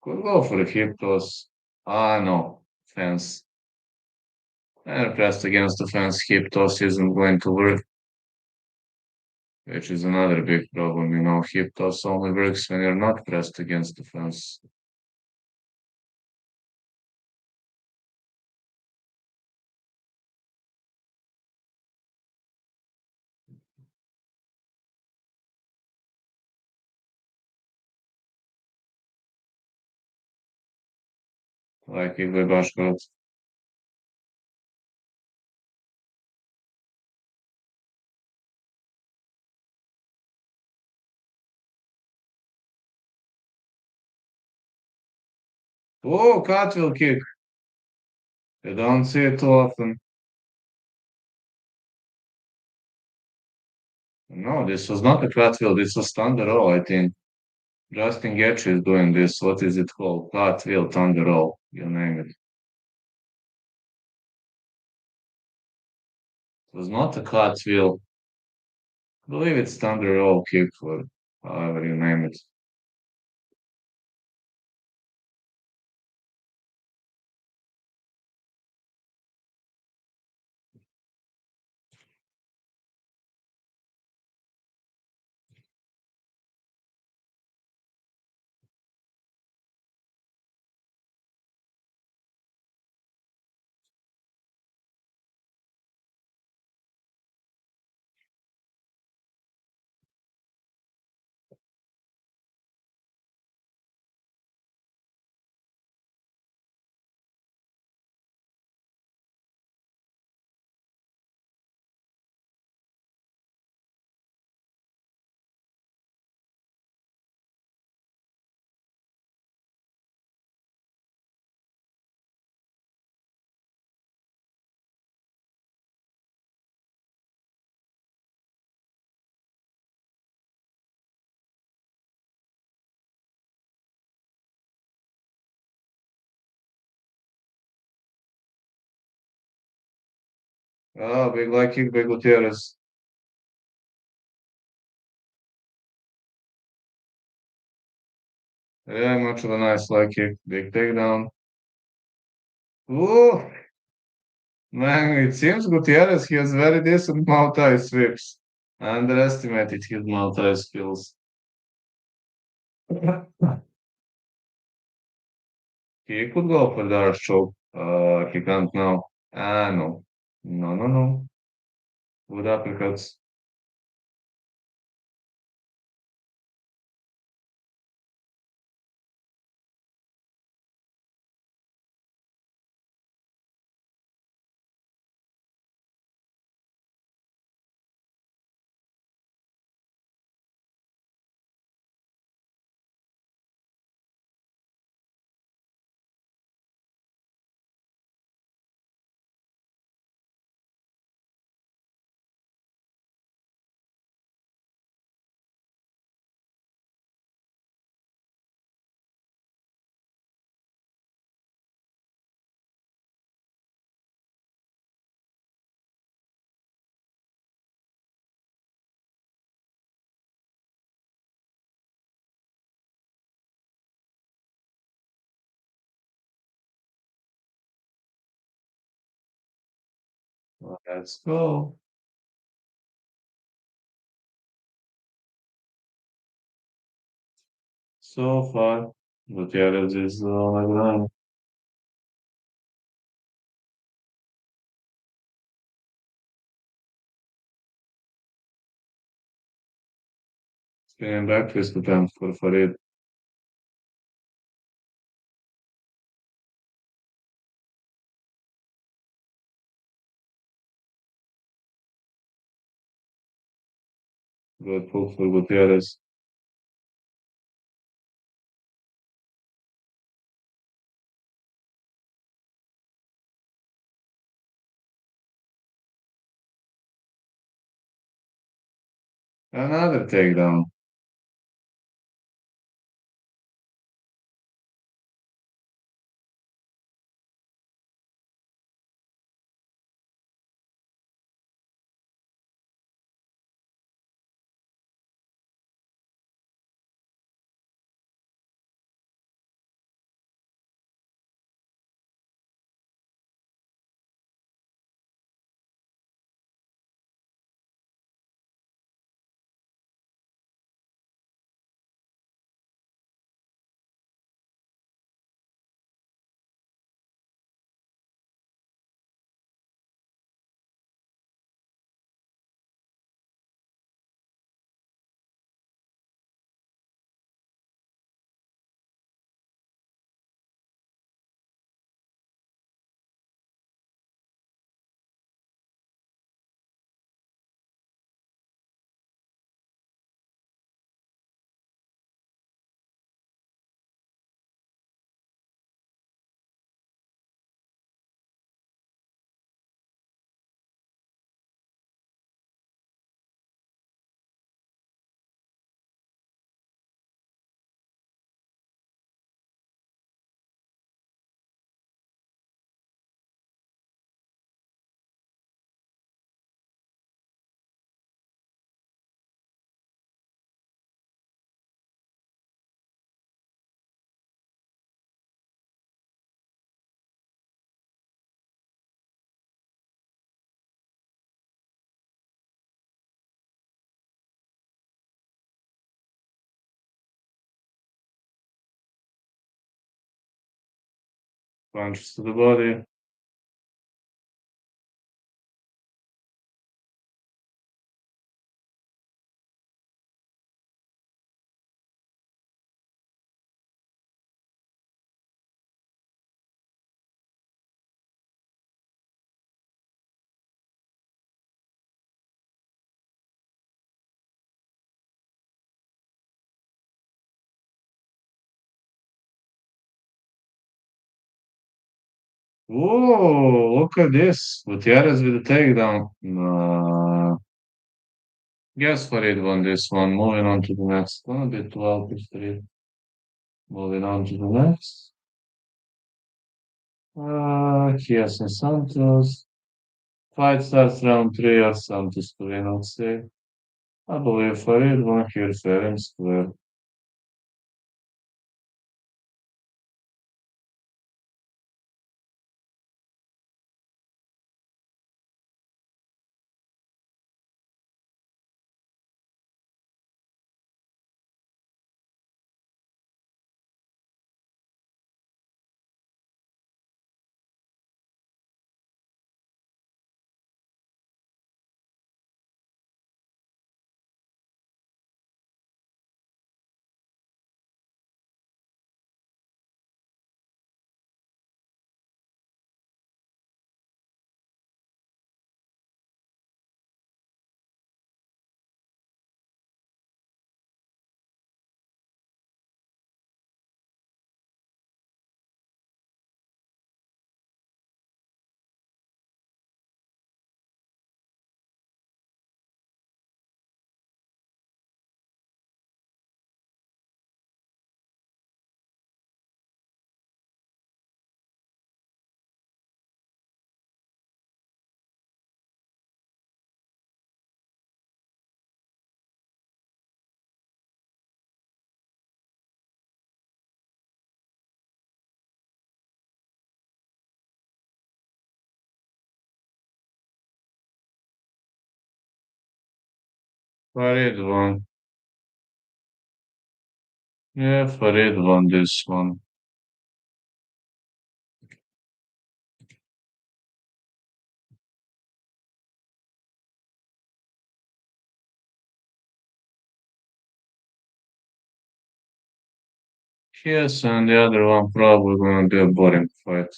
Could go for a hip toss. Ah, no. Fence. And pressed against the fence. Hip toss isn't going to work, which is another big problem. Hip toss only works when you're not pressed against the fence. Like if by Basharat. Oh, cartwheel kick. You don't see it too often. No, this was not a cartwheel. This was thunder roll, I think. Justin Getch is doing this. What is it called? Cartwheel, thunder roll. You name it. It was not a cartwheel. I believe it's thunder roll kick or however you name it. Oh, big leg kick by Gutierrez. Yeah, much of a nice leg kick. Big takedown. Ooh, man, it seems Gutierrez, he has very decent multi sweeps. I underestimated his multi skills. He could go for the arch choke. He can't now. Ah, no. No, no, no. Good uppercuts. Let's go. So far, Gutierrez is on the ground. Spinning back twist attempt for Farid. Good hook for Gutierrez. Another takedown. Punches to the body. Whoa, look at this. Gutierrez with a takedown. Guess Farid won this one. Moving on to the next. Gonna be 12 to 3. Moving on to the next. Here's in Santos. Fight starts round 3 of Santos to win, I'll say. I believe Farid won here fair and square. Farid won. Yeah, Farid won this one. Yes, and the other one probably gonna be a boring fight.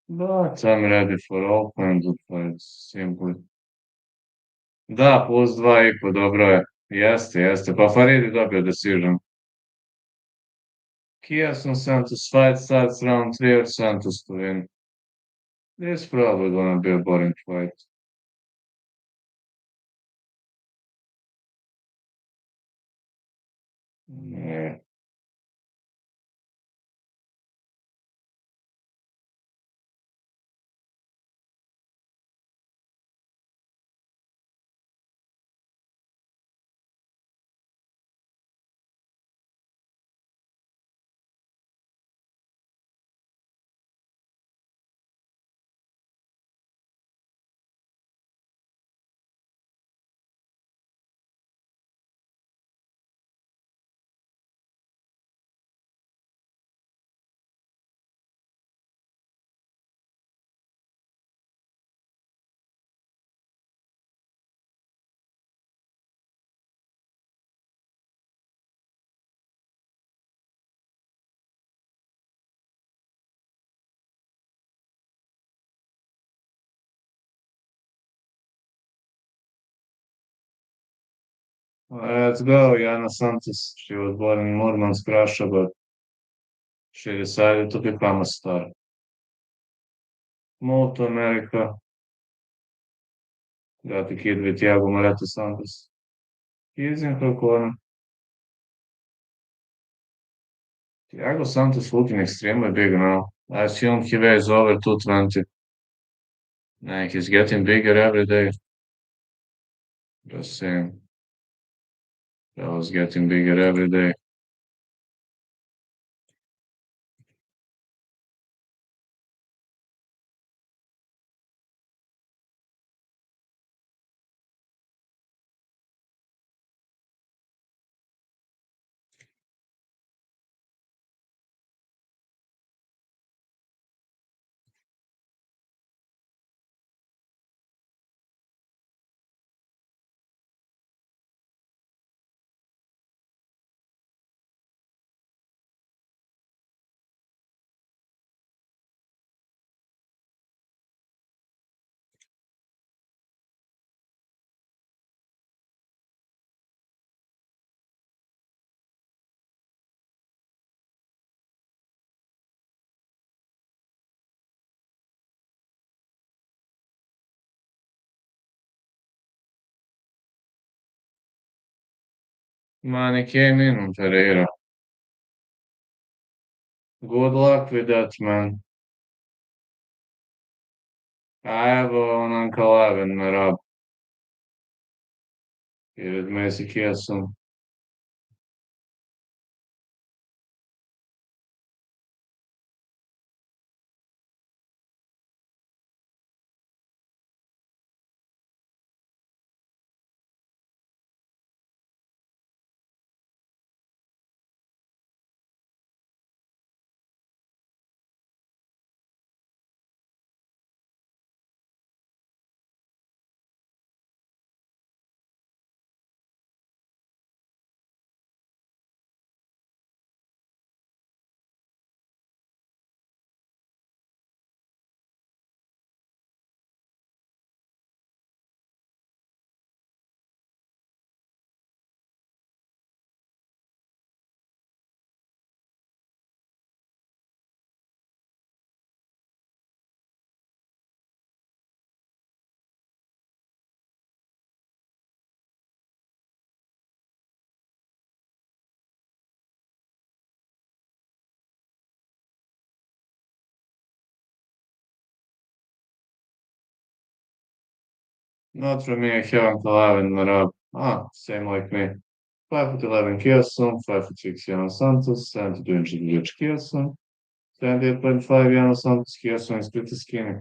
But I'm ready for all kinds of fights, simply. Da, +2,5, dobro je. Jeste, jeste. Pa Farid je dobio decision. Kies on Santos fight starts round 3 or Santos to win. This probably gonna be a boring fight. Yeah. Let's go, Yana Santos. She was born in Murmansk, Russia, but she decided to become a star. Moved to America, got a kid with Thiago Moretti Santos. He's in her corner. Thiago Santos looking extremely big now. I assume he weighs over 220. And he's getting bigger every day. Just saying. That was getting bigger every day. Man, he came in on Pereira. Good luck with that, man. I have on Ankalaev and Merab. Here at Messi Kiesum. Not from me, I have Ankalaev and Merab. Ah, same like me. 5'11" Kiesum, 5'6" Yana Santos, 72 inches huge Kiesum, 78.5 Yana Santos, Kiesum is pretty skinny.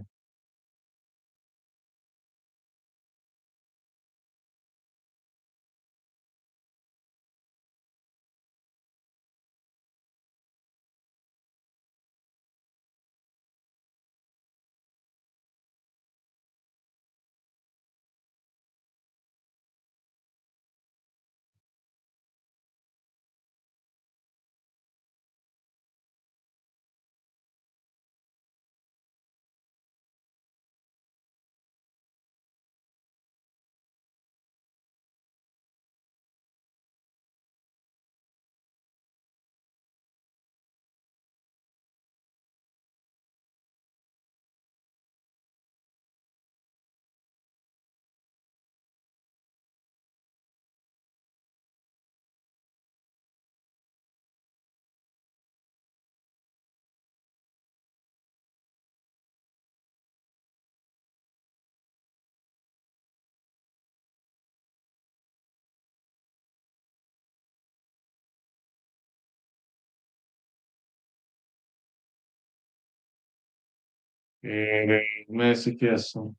Messi kesin.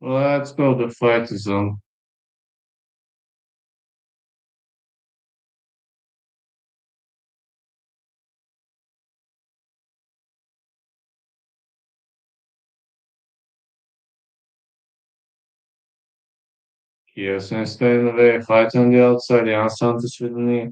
Let's go. The fight is on. Yes, and stay in the way. Fight on the outside. Yeah, Santos with the knee.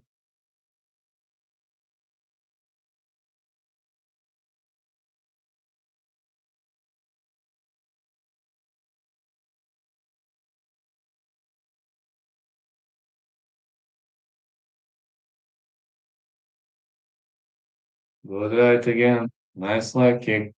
Good right again. Nice leg kick.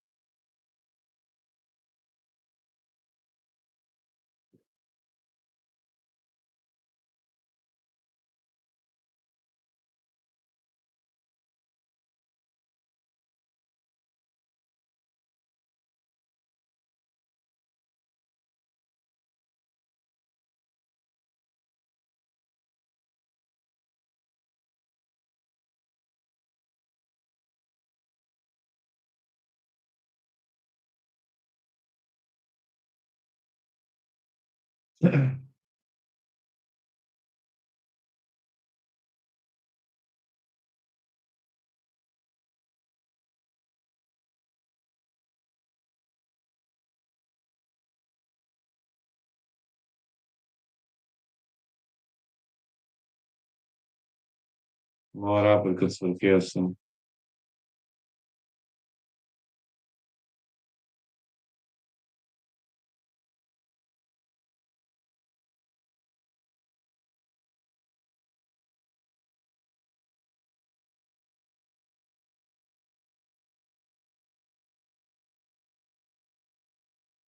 More uppercuts for Kirsten.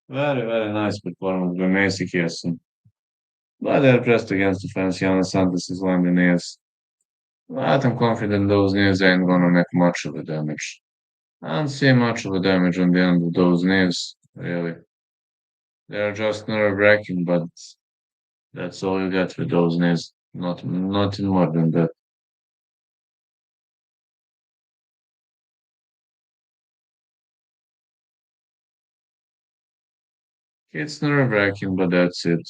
Very, very nice performance by Messi Kirsten. But they're pressed against the fence. Giannis Santos is landing knees. But I'm confident those knees ain't gonna make much of a damage. I don't see much of a damage on the end of those knees, really. They're just nerve-wracking, but that's all you get with those knees. Nothing more than that. It's nerve-wracking, but that's it.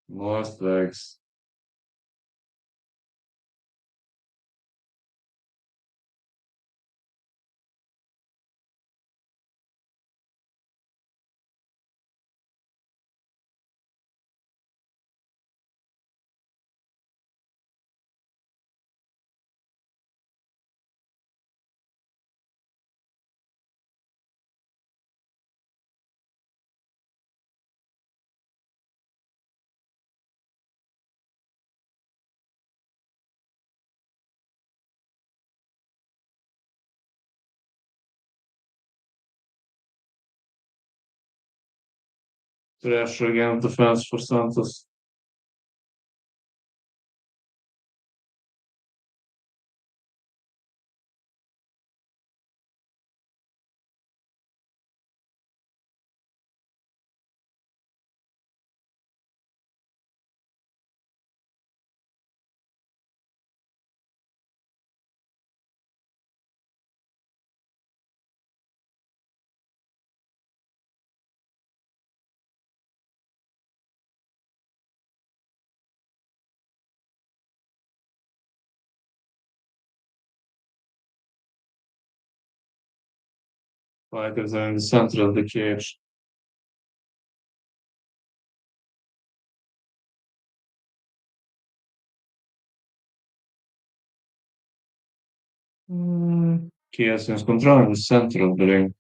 Most legs. Pressure against the fence for Santos. Fighters are in the center of the cage. Que assim, os controlam no centro do ring.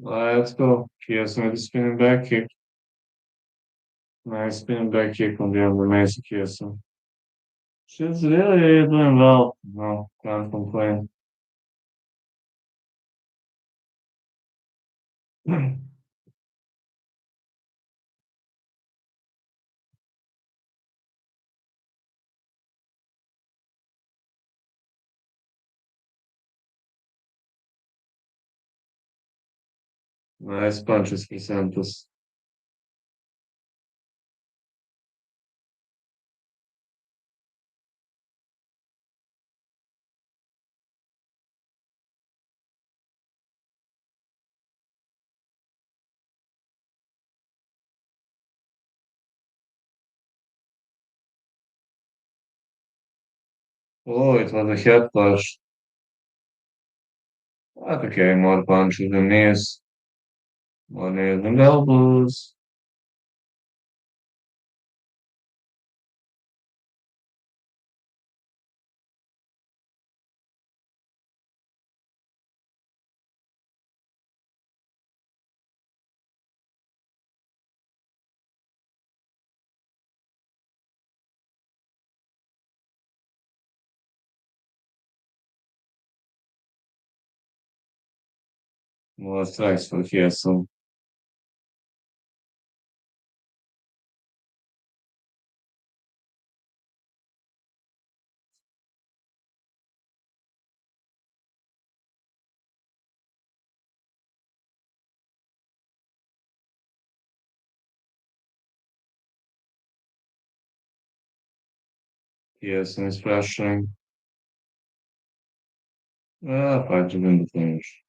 Let's go. Que assim, with the spinning back kick. Nice spinning back kick on the other nice Kiyosu. She's really doing well. No, can't complain. Nice punches for Santos. Oh, it was a head clash. But okay, more punches than knees. More knees and elbows. More strikes for Kiyosu. Kiyosu is pressuring. Fight to win the finish.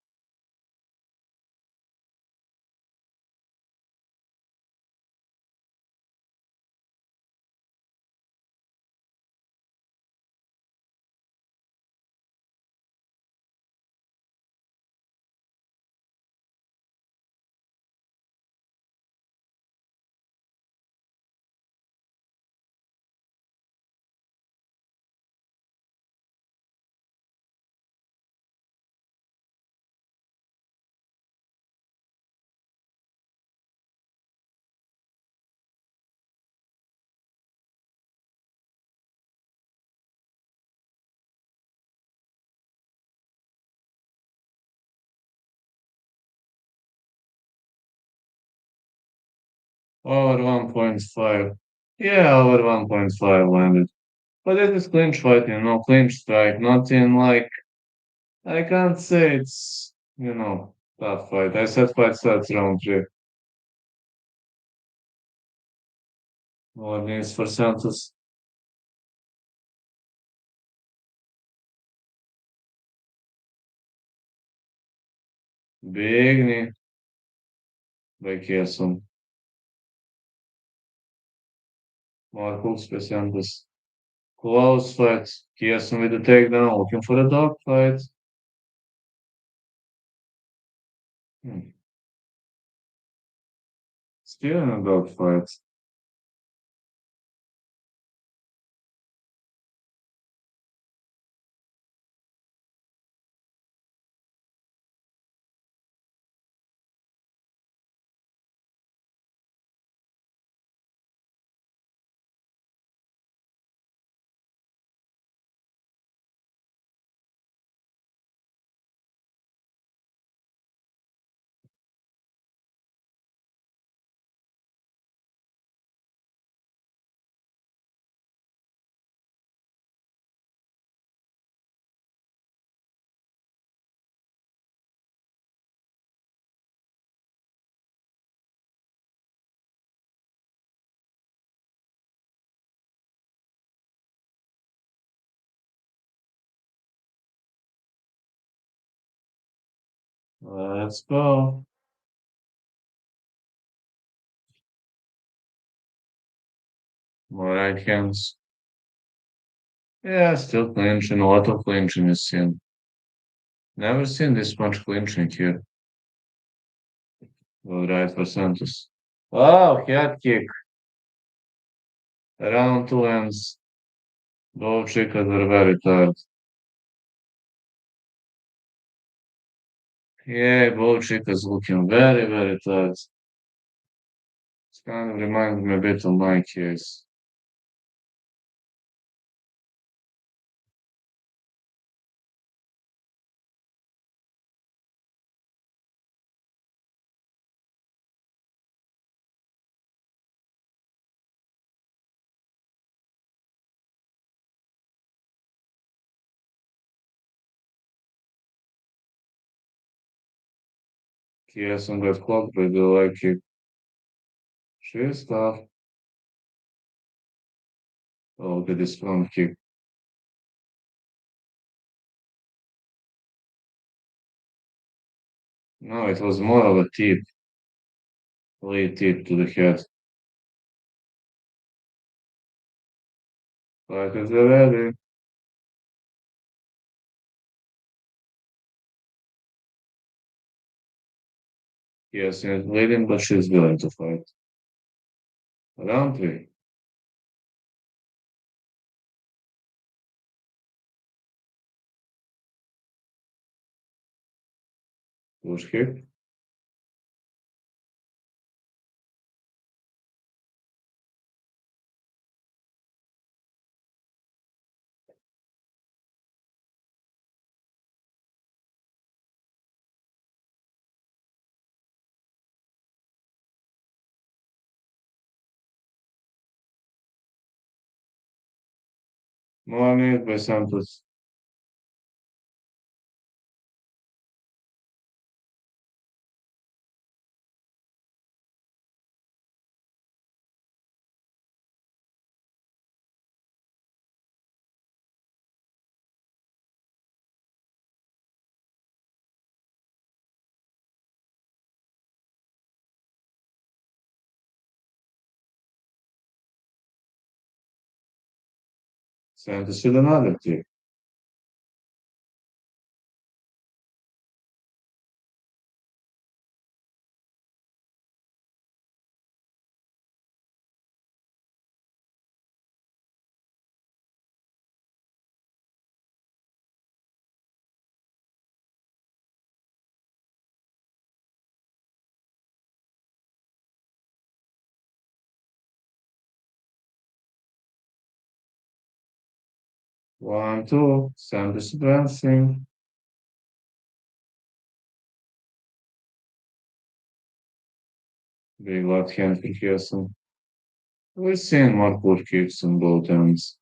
Over 1.5. Yeah, over 1.5 landed. But it is clinch fighting, no clinch strike, nothing like. I can't say it's, tough fight. I said fight starts round three. More news for Santos. Bigni, vai Kiesum. Mark Santos. Close fight. Kiesum with the takedown, looking for a dog fight. Hmm. Still in a dog fight. Let's go. More right hands. Yeah, still clinching. A lot of clinching is seen. Never seen this much clinching here. All right for Santos. Oh, head kick. Round two ends. Both chicas are very tired. Yeah, both chicas looking very, very tired. It's kind of reminds me a bit of my case. Kieson got clocked by the leg kick. She's tough. Oh, look at this front kick. No, it was more of a tip. Lead tip to the head. Fighters are ready. Kieson is leading, but she's willing to fight. Round three. Push kick. More minute by Santos. Santos with another tip. One, two. Santos advancing. Big left hand for Kieson. We're seeing more push kicks on both ends.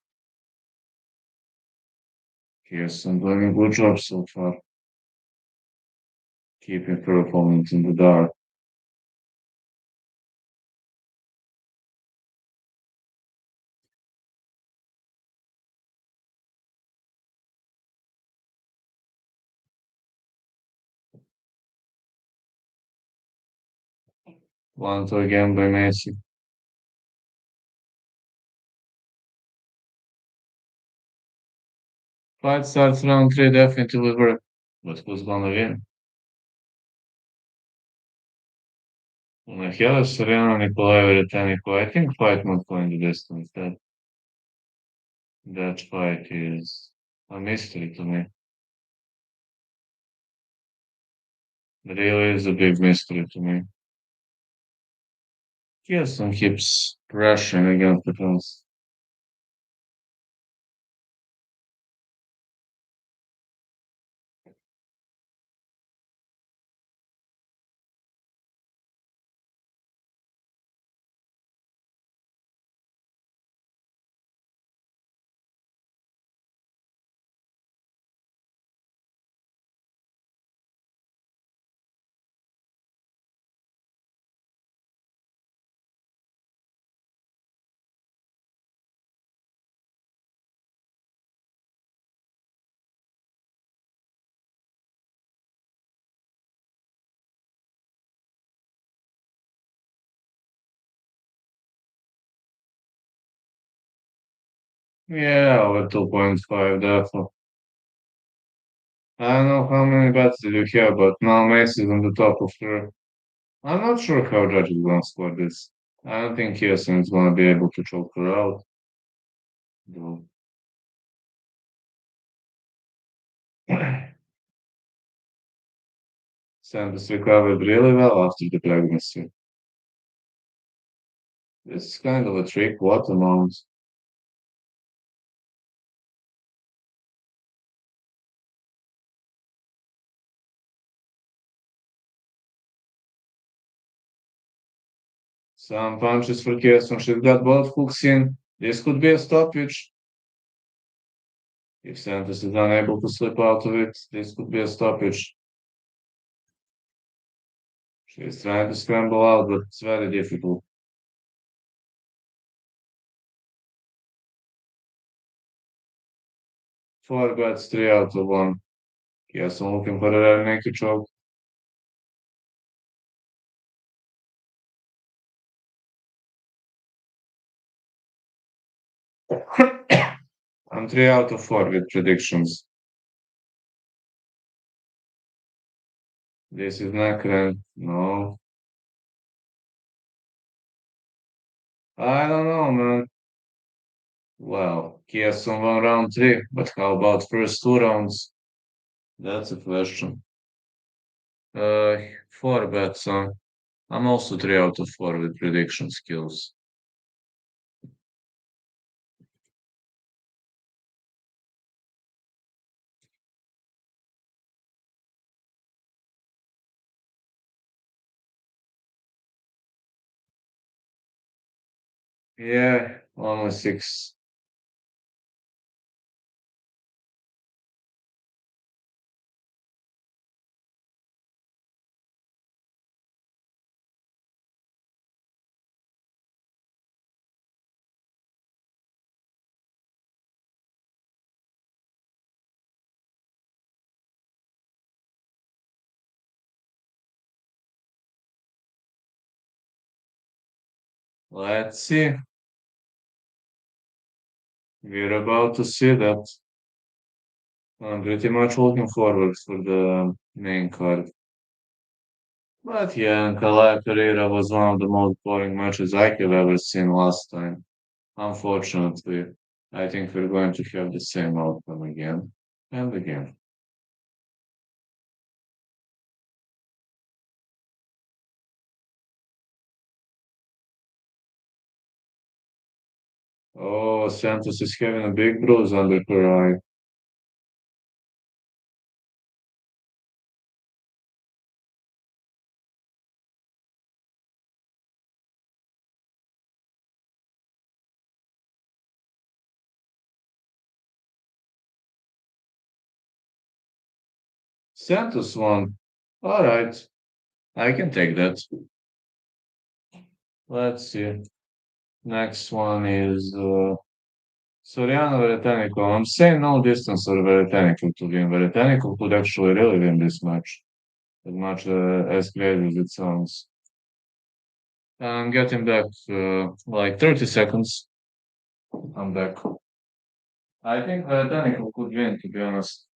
Kieson doing a good job so far, keeping her opponent in the dark. 1-2 again by Messi. Fight starts round three, definitely work. But who's gonna win? Ankalaev, Serena, Ankalaev, Retenico. I think fight might go in the distance. That fight is a mystery to me. It really is a big mystery to me. Kirsten keeps rushing against the fence. Yeah, over 2.5, definitely. I don't know how many bets did you have, but now Messi's on the top of her. I'm not sure how Judge is gonna score this. I don't think Kirsten is gonna be able to choke her out. Though. Santos recovered really well after the pregnancy. This is kind of a trick. What amount? Some punches for Kirsten. She's got both hooks in. This could be a stoppage. If Santos is unable to slip out of it, this could be a stoppage. She's trying to scramble out, but it's very difficult. Four bets, three out of one. Kirsten looking for a rear naked choke. I'm three out of four with predictions. This is not correct. No. I don't know, man. Well, Kirsten won round three, but how about first two rounds? That's a question. Uh, four bets, huh? I'm also three out of four with prediction skills. Yeah, only six. Let's see. We're about to see that. I'm pretty much looking forward for the main card. But yeah, Ankalaev Pereira was one of the most boring matches I have ever seen last time. Unfortunately, I think we're going to have the same outcome again and again. Oh, Santos is having a big bruise under her eye. Santos won. All right, I can take that. Let's see. Next one is Soriano Veretanico. I'm saying no distance for Veretanico to win. Veretanico could actually really win this match, as much as crazy as it sounds. I'm getting back like 30 seconds. I'm back. I think Danica could win, to be honest.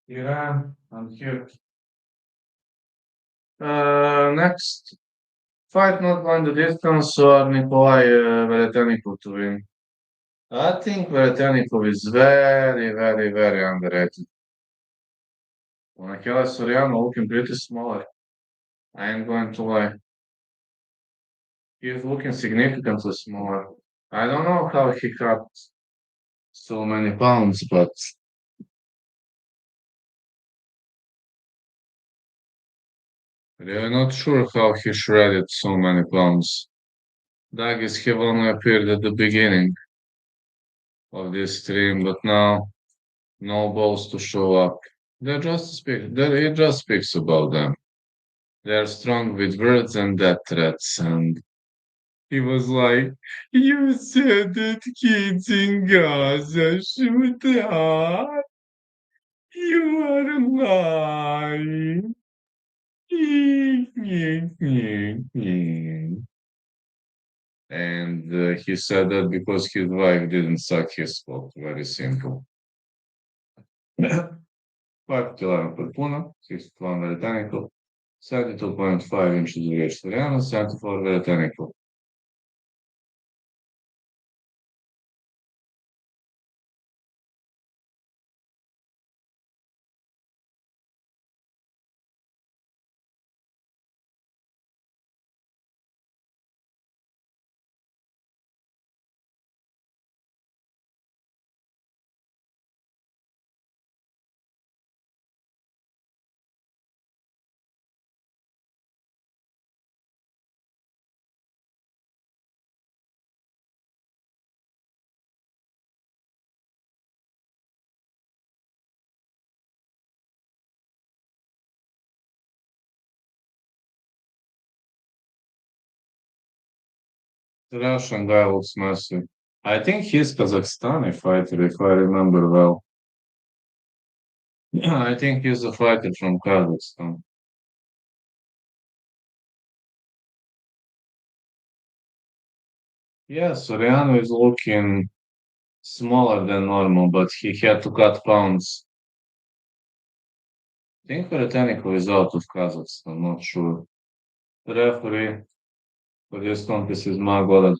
Yeah, I'm here. Next, fight not going the distance or Nikolai Veretennikov to win. I think Veretennikov is very, very, very underrated. When Akela Soriano looking pretty smaller, I ain't going to lie. He's looking significantly smaller. I don't know how he cut so many pounds, but really not sure how he shredded so many pounds. Dagis have only appeared at the beginning of this stream, but now no balls to show up. It just speaks about them. They're strong with words and death threats, and he was like, "You said that kids in Gaza should die. You are lying." And he said that because his wife didn't suck his cock. Very simple. 5 kg per puna, 61 Britannical, 72.5 inches waist Rihanna, 74 Britannical. The Russian guy looks massive. I think he's Kazakhstani fighter, if I remember well. Yeah, I think he's a fighter from Kazakhstan. Yeah, Soriano is looking smaller than normal, but he had to cut pounds. I think Veretennikov is out of Kazakhstan, not sure. The referee for this contest is Magorad.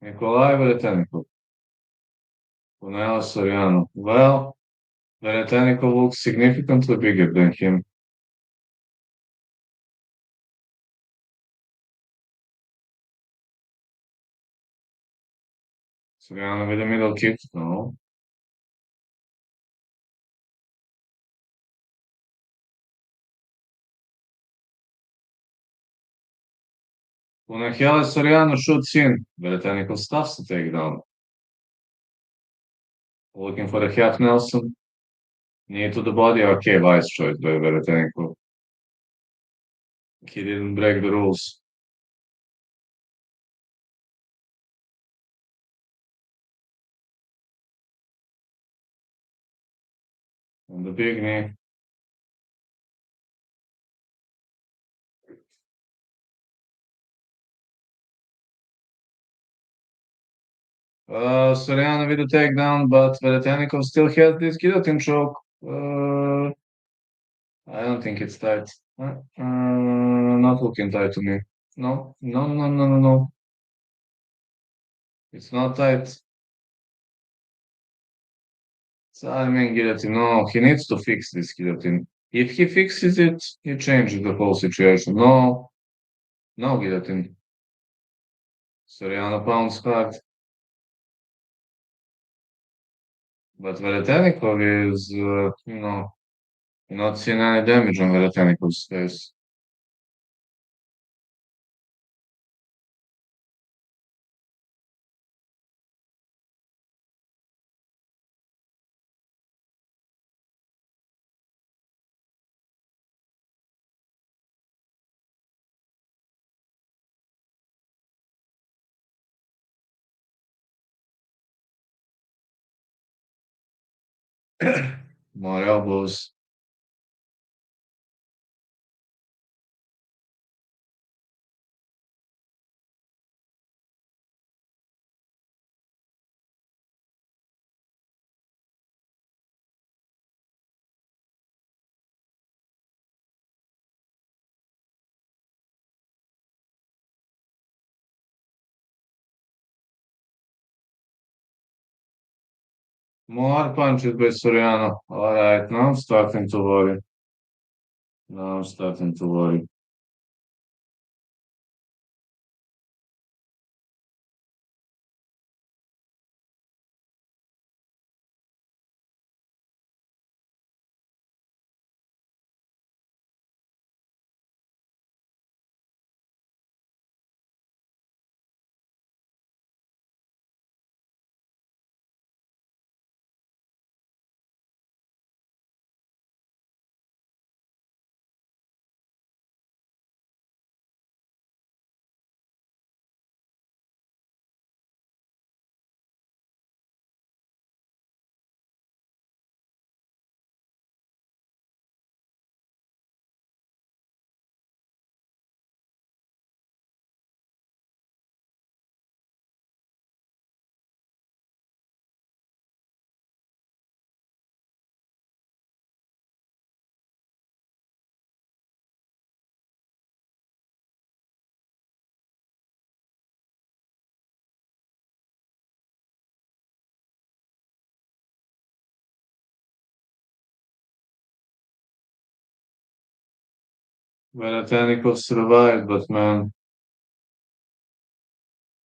Nikolai Veretennikov. Punela Soriano. Well, Veretennikov looks significantly bigger than him. Soriano with a middle kick. No. Punahele Soriano shoots in. Veretennikov stuffs the takedown. Looking for a half Nelson. Knee to the body. Okay, wise choice by Veretennikov. He didn't break the rules. And the big knee. Soriano with a takedown, but Veretennikov still has this guillotine choke. I don't think it's tight. Not looking tight to me. No, no, no, no, no, no. It's not tight. It's I mean guillotine. No, he needs to fix this guillotine. If he fixes it, he changes the whole situation. No, no guillotine. Soriano pounds hard, but Veretennikov is, not seeing any damage on Veretennikov's face. More elbows. More punches by Soriano. All right, now I'm starting to worry. Now I'm starting to worry. Veretennikov survived, but man,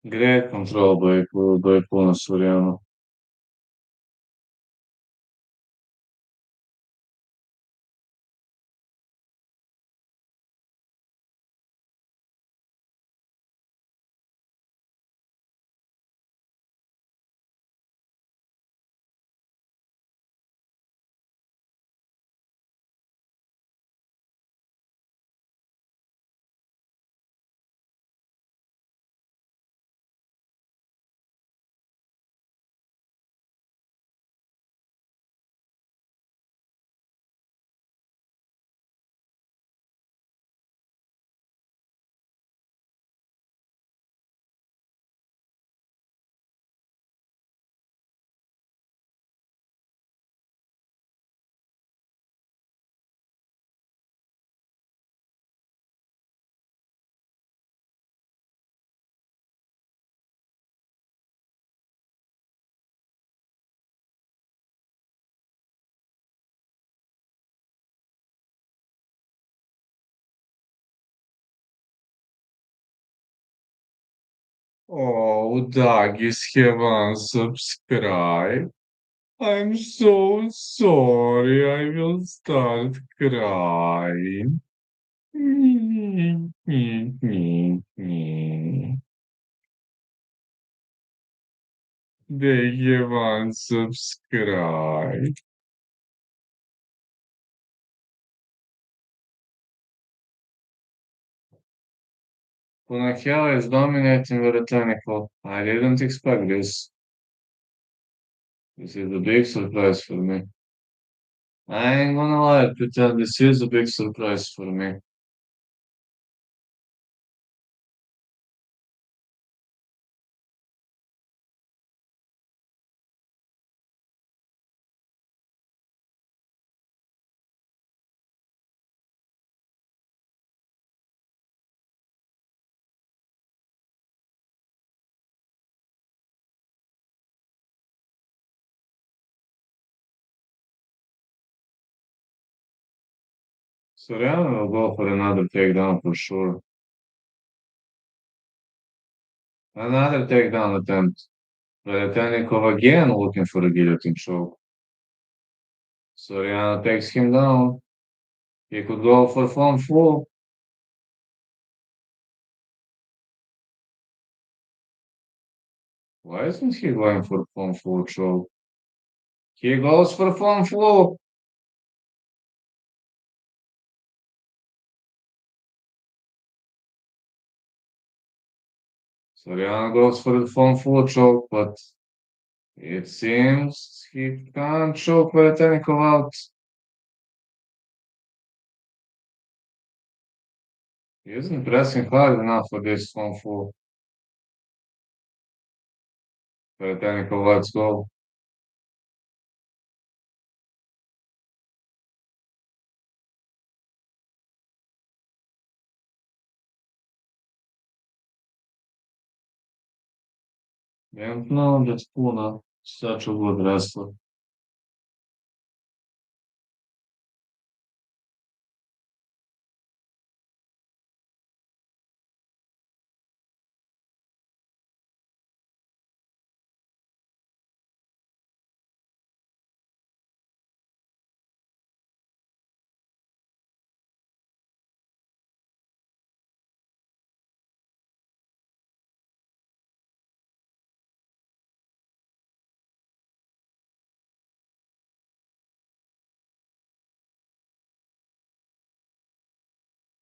great control by Puna Soriano. Oh, Dagis have unsubscribed. I'm so sorry. I will start crying. They have unsubscribed. Punakela is dominating the technical. I didn't expect this. This is a big surprise for me. I ain't gonna lie, pretend this is a big surprise for me. Soriano will go for another takedown for sure. Another takedown attempt. Veretennikov again looking for a guillotine choke. Soriano takes him down. He could go for front full. Why isn't he going for front full choke? He goes for front full. Soriano goes for the front full choke, but it seems he can't choke Veretennikov out. He isn't pressing hard enough for this front full. Veretennikov, let's go. And no, that's Puna. Such a good wrestler.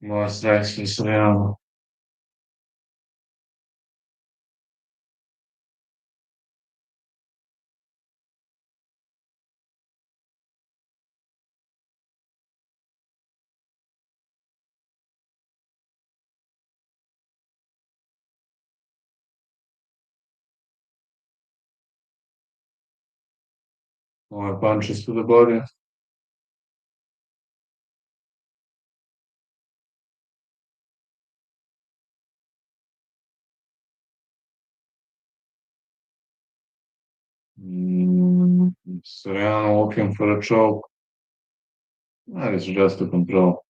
More strikes for Soriano. More punches to the body. Soriano looking for a choke. That is just to control.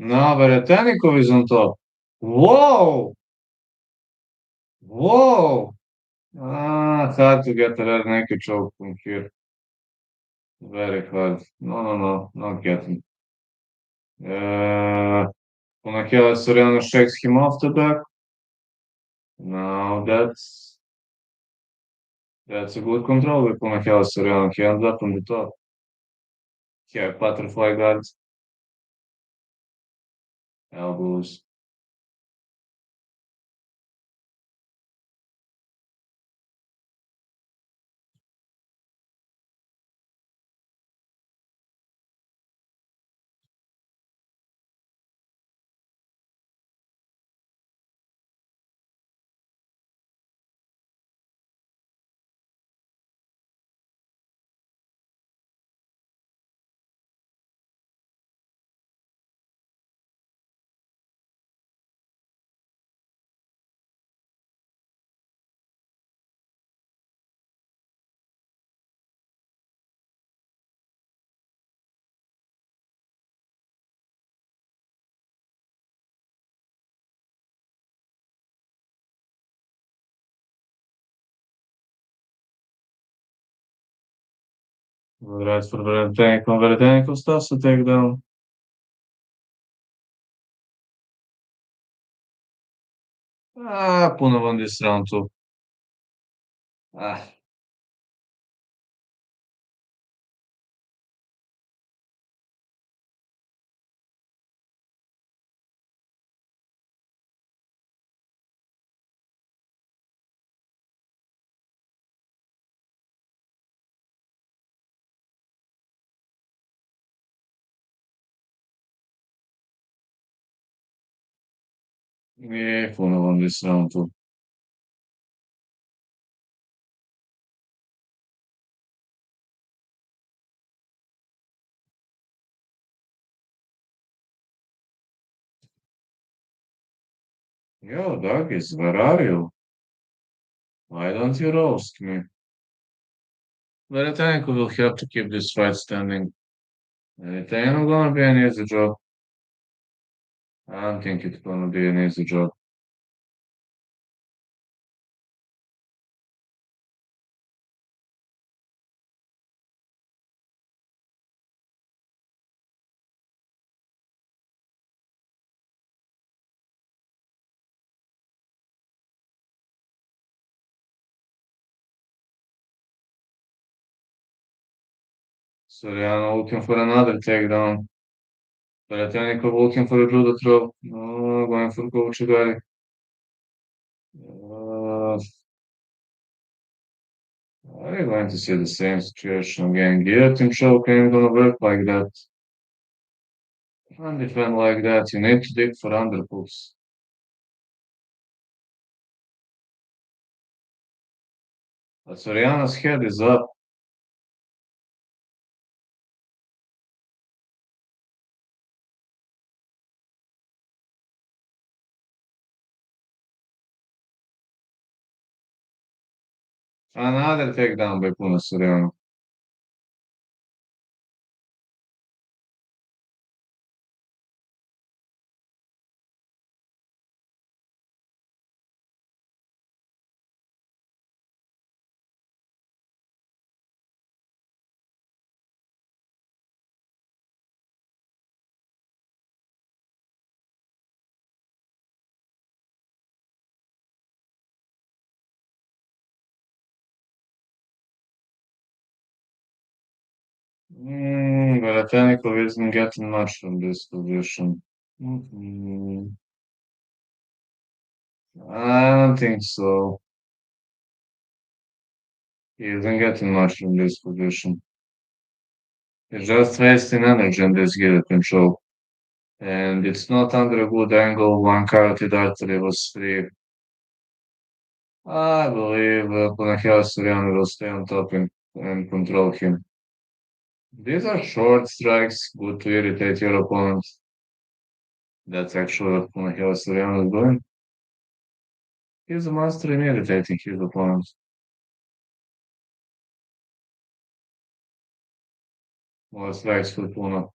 No, Veretennikov is on top. Whoa! Whoa! Hard to get a rear naked choke from here. Very hard. No, no, no, not getting. Punakela Soriano shakes him off the back. Now that's a good control with Punakela Soriano. He ends up on the top. He had butterfly guards. elbows. Right for Verdenko stuff to take down. Puno won this round too. Ah, yeah, Puno won this round too. Yo, Dagis, where are you? Why don't you roast me? Verdenko will have to keep this fight standing. It ain't gonna be an easy job. I don't think it's gonna be an easy job. Soriano looking for another takedown. Verdenko looking for a judo throw. No, going for Gutierrez. Uh, are you going to see the same situation again? Guillotine choke ain't gonna work like that. And defend like that, you need to dig for underhooks. But Soriano's head is up. Another takedown by Puna Soriano. Baratenko isn't getting much from this position. Mm, I don't think so. He isn't getting much from this position. He's just wasting energy in this gear control. And it's not under a good angle. One carotid artery was free. I believe Punahele Soriano will stay on top and control him. These are short strikes, good to irritate your opponent. That's actually what Punahele Soriano is doing. He's a master in irritating his opponent. More strikes for Puna.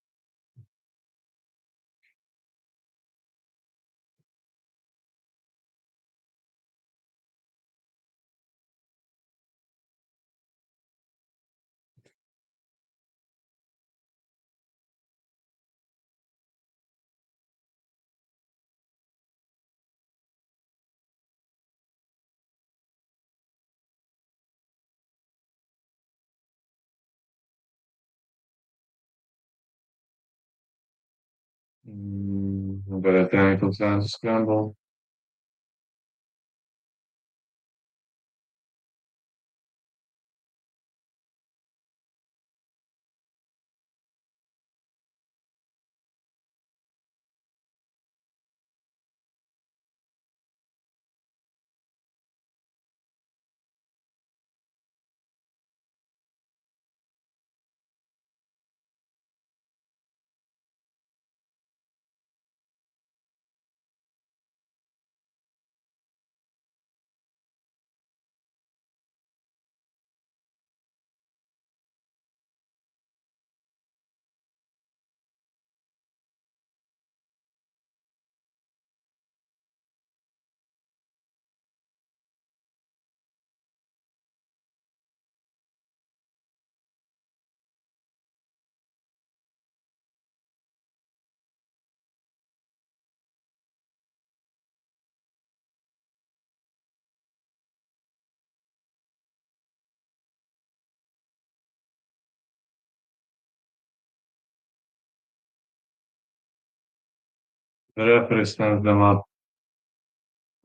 Mm. But I think it's going to scramble. The referee stands them up.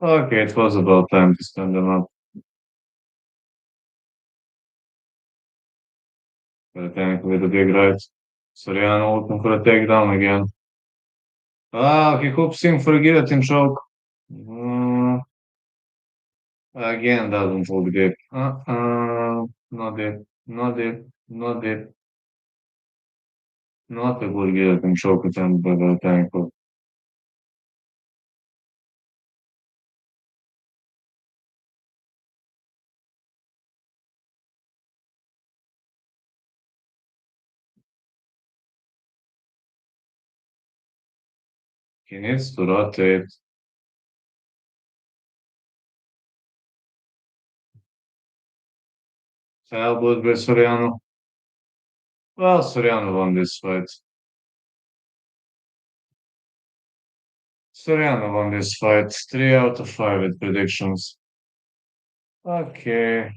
Okay, it was about time to stand them up. But I think with a big right. Soriano looking for a takedown again. Ah, he hoops in for a guillotine choke. Mm, again, doesn't look deep. Not deep. Not deep. Not deep. Not a good guillotine choke attempt by the tank. He needs to rotate. Elbowed by Soriano. Well, Soriano won this fight. Soriano won this fight. 3 out of 5 with predictions. Okay.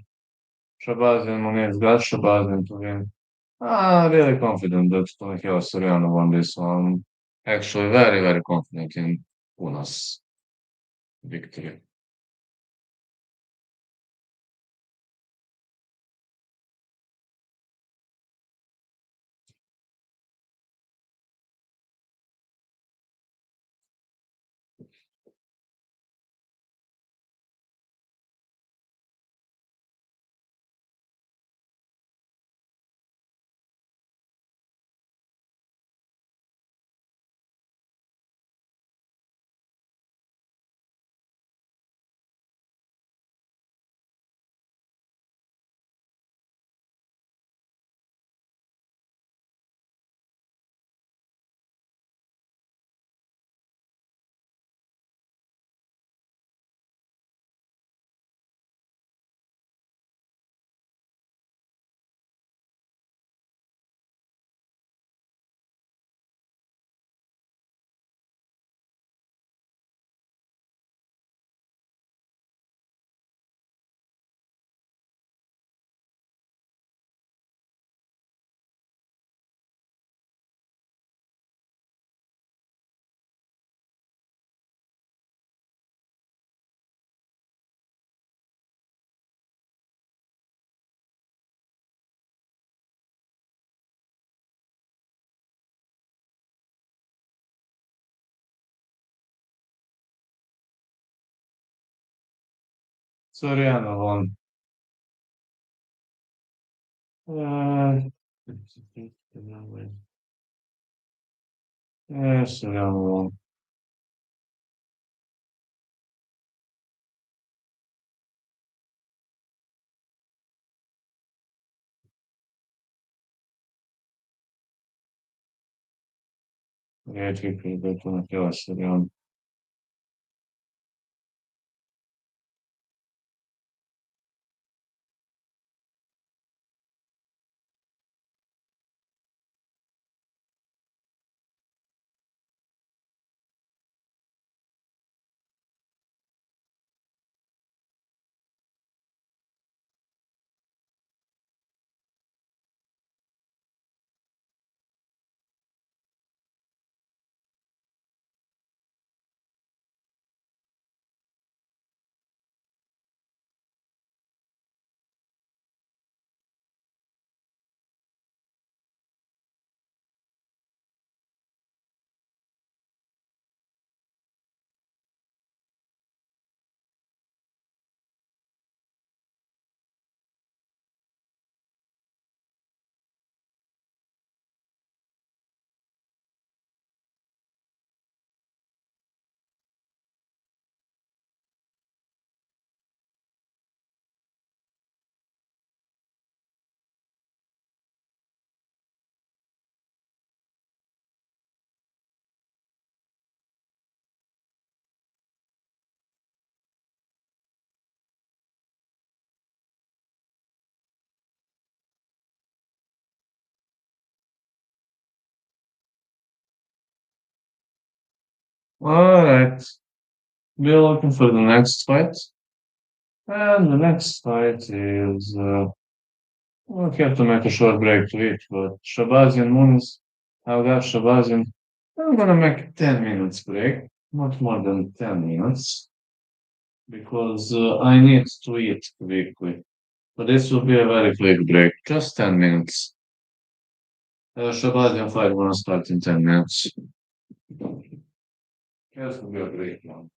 Shabazian Muniz got Shabazian to win. Really confident that Tomislav Soriano won this one. Actually, very, very confident in Una's victory. Soriano won. Uh, Soriano won. Yeah, triple bet Tomislav Soriano. Alright, we're looking for the next fight. And the next fight is, we'll have to make a short break to eat, but Shabazian Muniz, I've got Shabazian. I'm gonna make a 10 minutes break, not more than 10 minutes, because I need to eat quickly. But this will be a very quick break, just 10 minutes. Shabazian fight gonna start in 10 minutes. This will be a break now.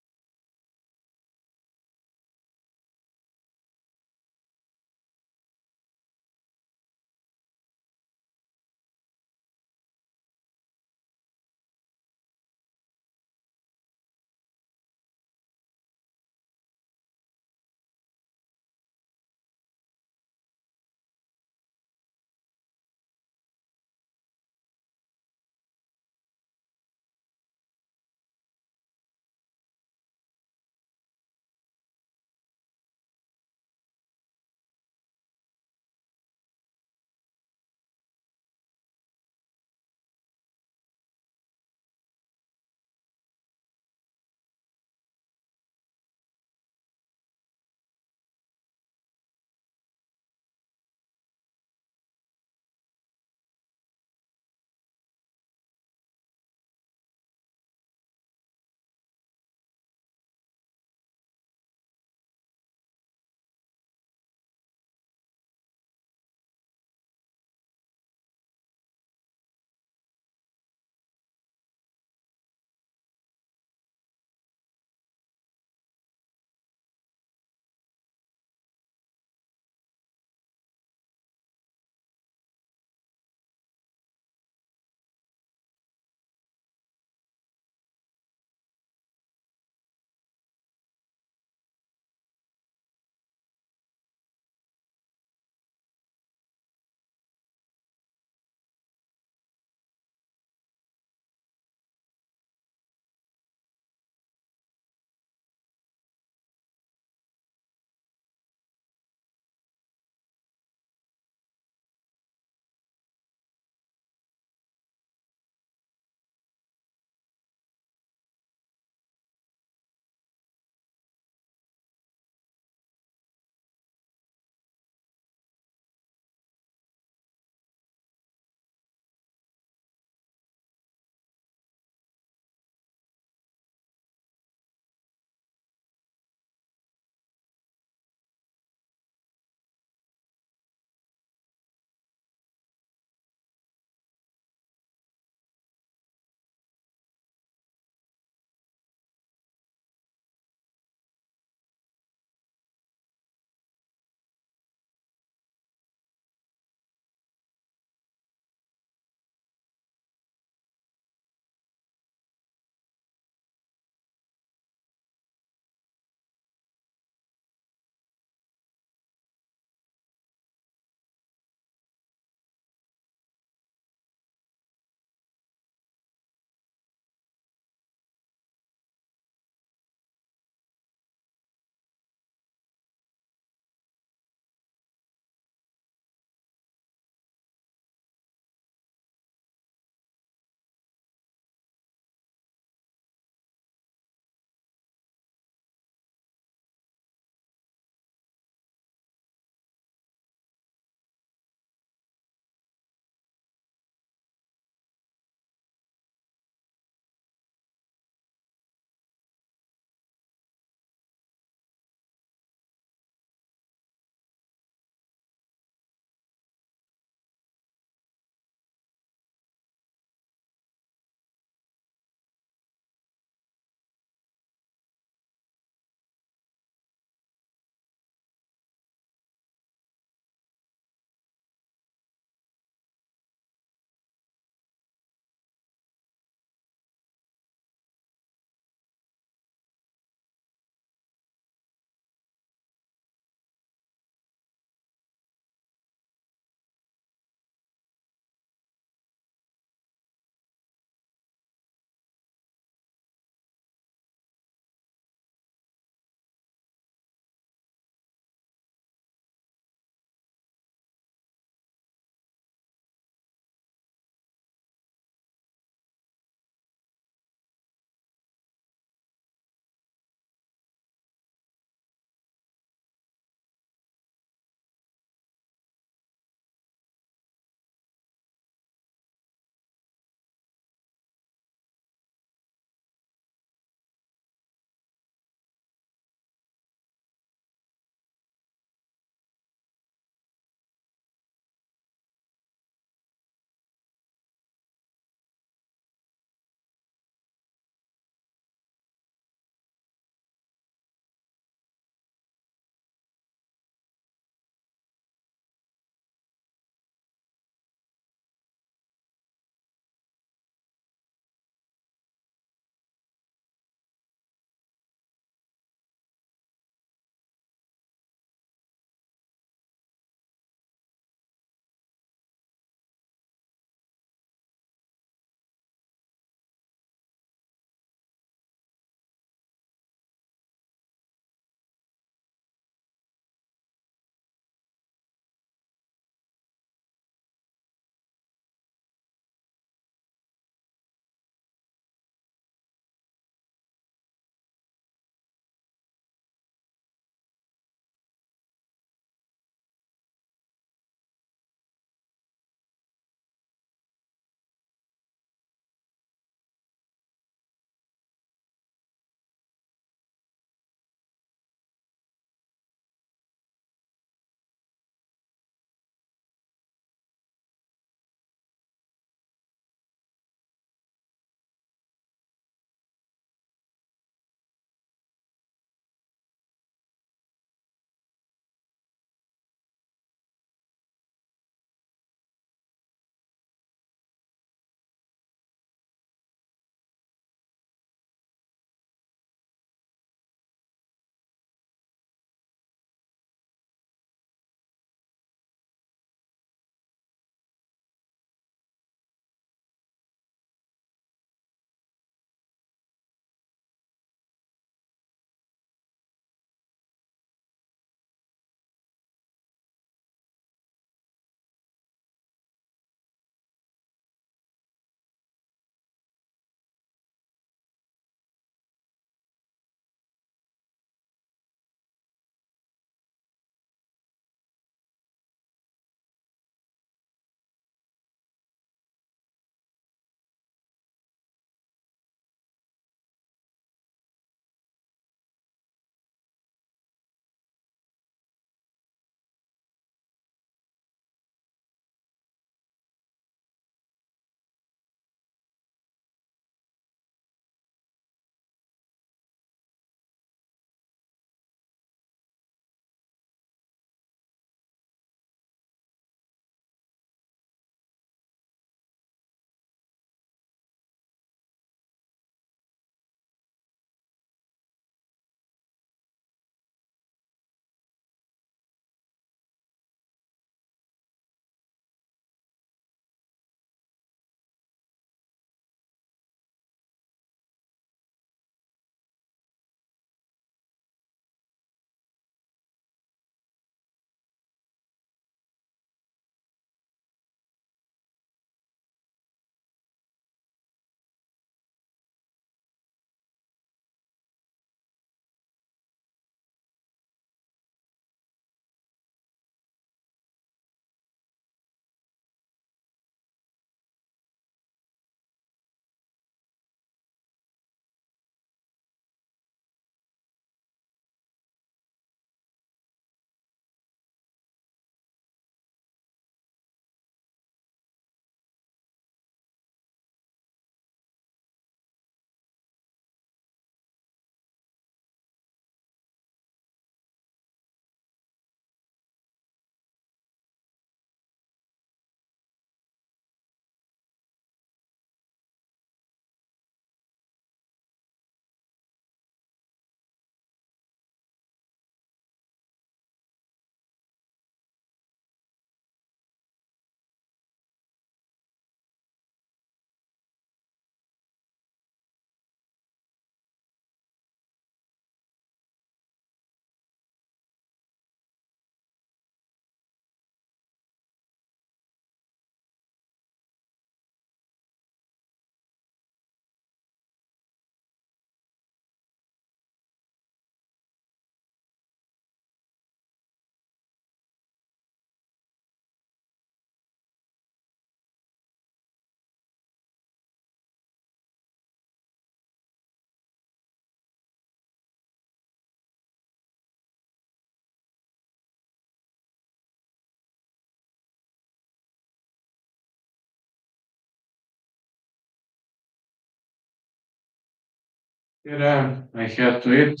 I had to eat.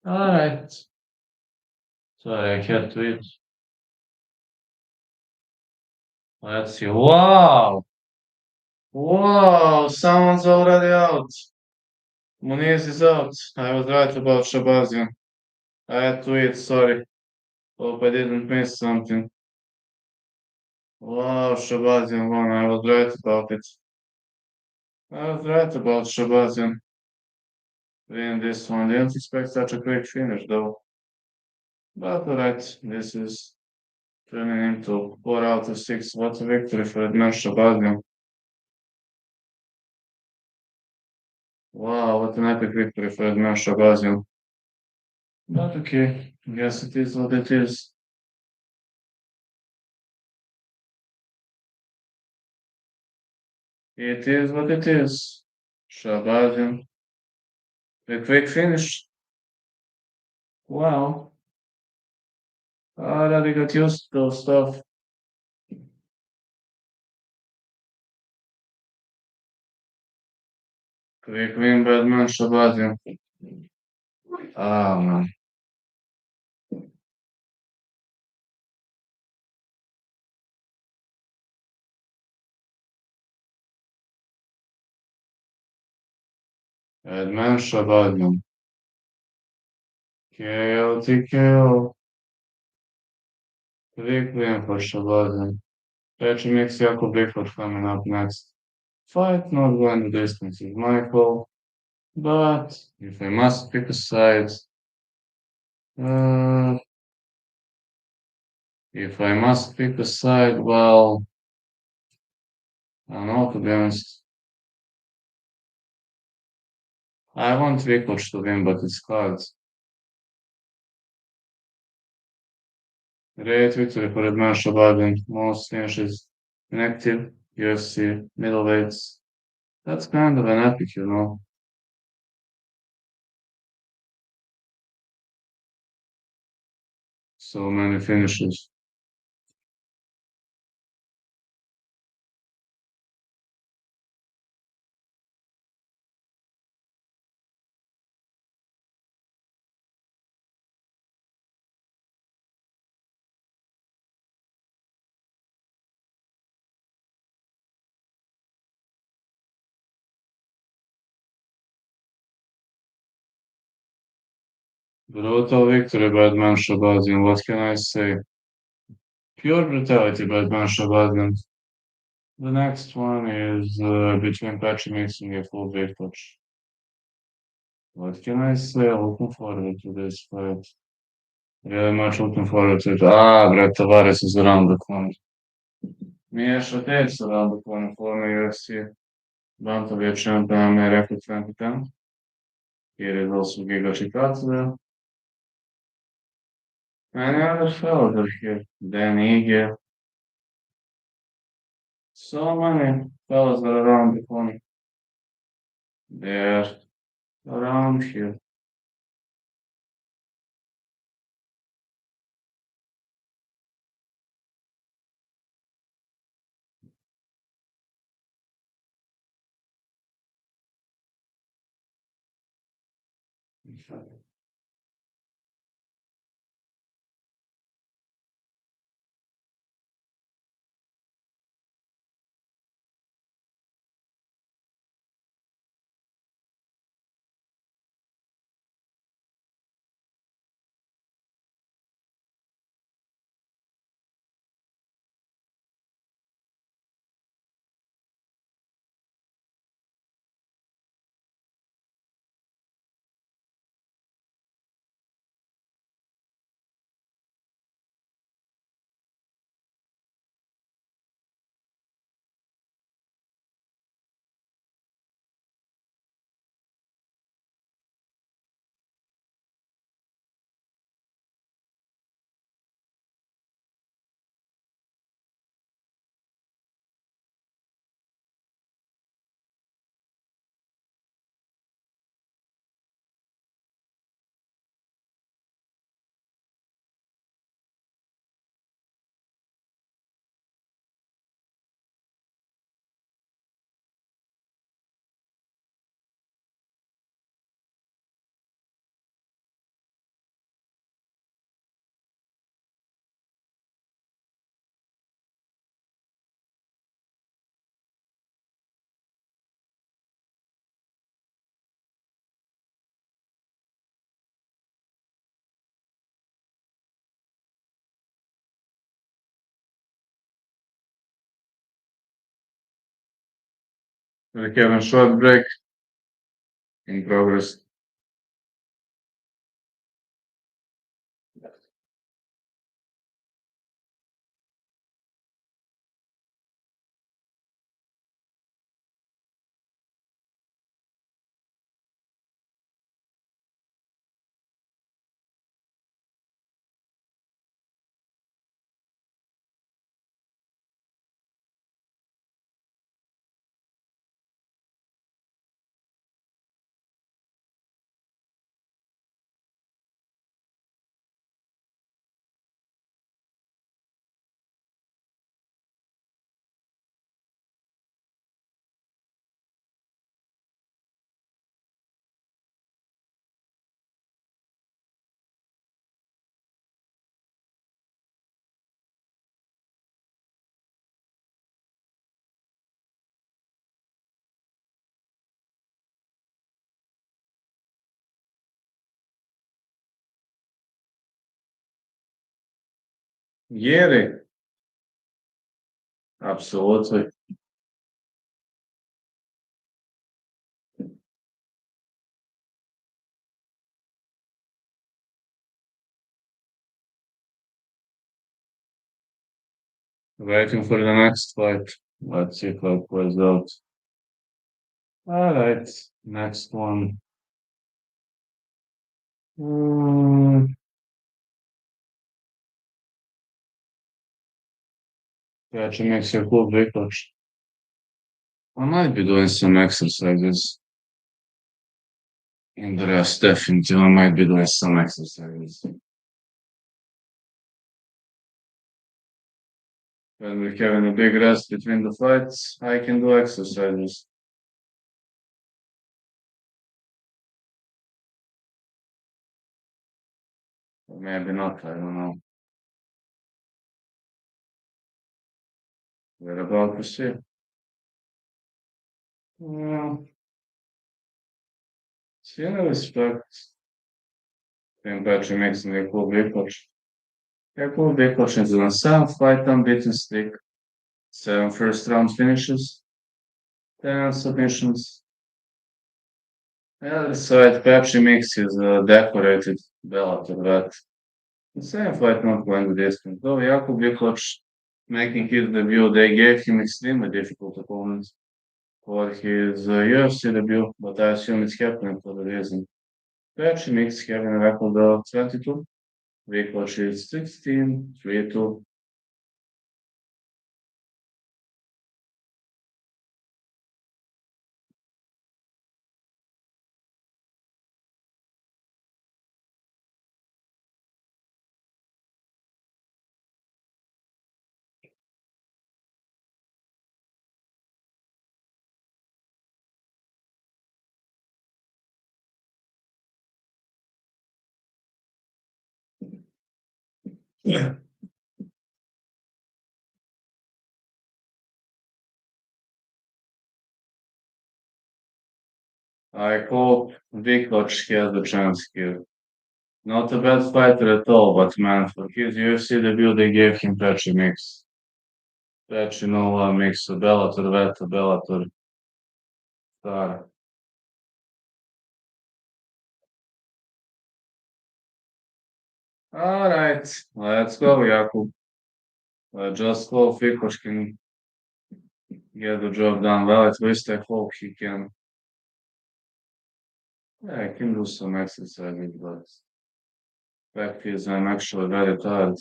Alright. Sorry, I had to eat. Let's see. Wow! Wow! Someone's already out. Muniz is out. I was right about Shabazian. I had to eat, sorry. Hope I didn't miss something. Wow, Shabazian won. I was right about it. I was right about Shabazian. Win this one. Didn't expect such a quick finish though. But alright, this is turning into 4 out of 6. What a victory for Edmund Shabazian. Wow, what an epic victory for Edmund Shabazian. But okay, guess it is what it is. It is what it is. Shabazian. A quick finish. Wow. I already got used to those stuff. Quick win by Edmund Shabazian. Ah, man. Edmund Shabazian. KO, TKO. Quick win for Shabazian. Petr makes Jakub Bigfoot coming up next. Fight not going the distance is my call, but if I must pick a side, uh, if I must pick a side, well, I don't know, to be honest. I want Vikoch to win, but it's hard. Great victory for Edman Shabadin. Most finishes in active UFC middleweights. That's kind of an epic, you know. So many finishes. Brutal victory by Edman Shabadin. What can I say? Pure brutality by Edman Shabadin. The next one is between Patrick Mixon and full Vikoch. What can I say? Looking forward to this fight. Really much looking forward to it. Ah, Brett Tavares is around the corner. Miesha Tate around the corner for me, UFC. Bantamweight champion America 2010. Here is also Giga Chikadze. Many other fellas are here. Dan Ige. So many fellas are around the corner. They're around here. We have a short break in progress. Geri, absolutely. Waiting for the next fight. Let's see how it plays out. Alright, next one. Mm, Catching makes your cool big touch. I might be doing some exercises in the rest, definitely. I might be doing some exercises. When we're having a big rest between the fights, I can do exercises. Or maybe not, I don't know. We're about to see. Well, see, I respect when Patrick makes me a cool big touch. A cool big touch is on 7 fight unbeaten streak, 7 first round finishes, 10 submissions. The other side, Patrick makes his decorated Bellator vet. The same fight not going the distance. Though Jakub Vikloch making his debut, they gave him extremely difficult opponents for his UFC debut, but I assume it's happening for the reason. Patrick makes having a record of 22. Vikloch is 16, 3-2. Yeah. I hope Vikloch has the chance here. Not a bad fighter at all, but man, for his UFC debut, they gave him Patrick Mix. Patrick Nova makes a Bellator vet, a Bellator star. All right, let's go, Jakub. Just hope Vikloch can get the job done well. At least I hope he can. Yeah, I can do some exercises, but fact is, I'm actually very tired.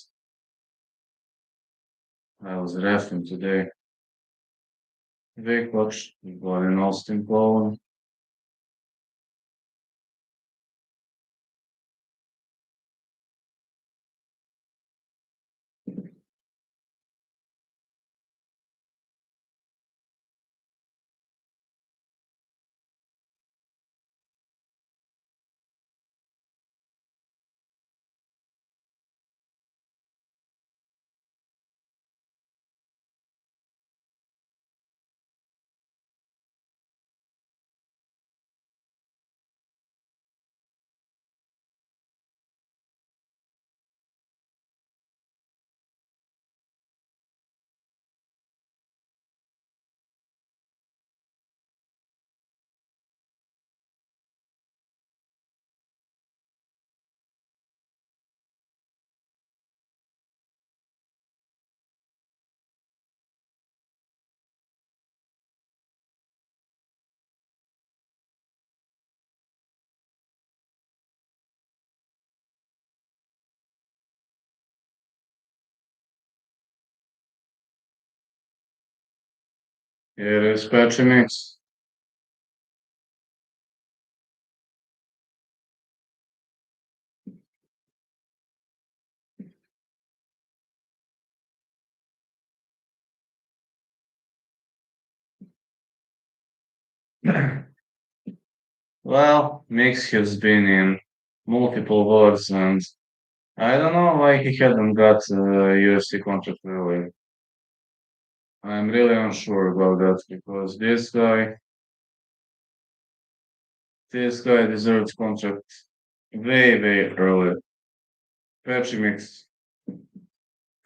I was refing today. Vikloch, born in Austin, Poland. Here is patchy mix. Well, Mix has been in multiple wars, and I don't know why he hadn't got a UFC contract really. I'm really unsure about that because this guy deserves contract way, way earlier. Patchy Mix,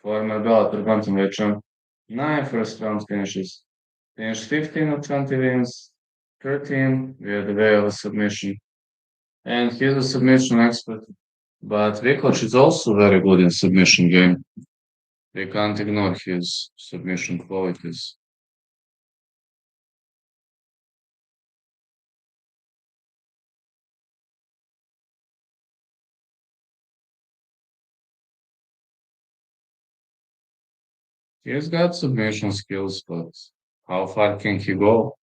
former Bellator bantamweight champ, 9 first round finishes, finished 15 of 20 wins, 13 via the way of a submission, and he's a submission expert. But Vikoch is also very good in submission game. We can't ignore his submission qualities. He's got submission skills, but how far can he go?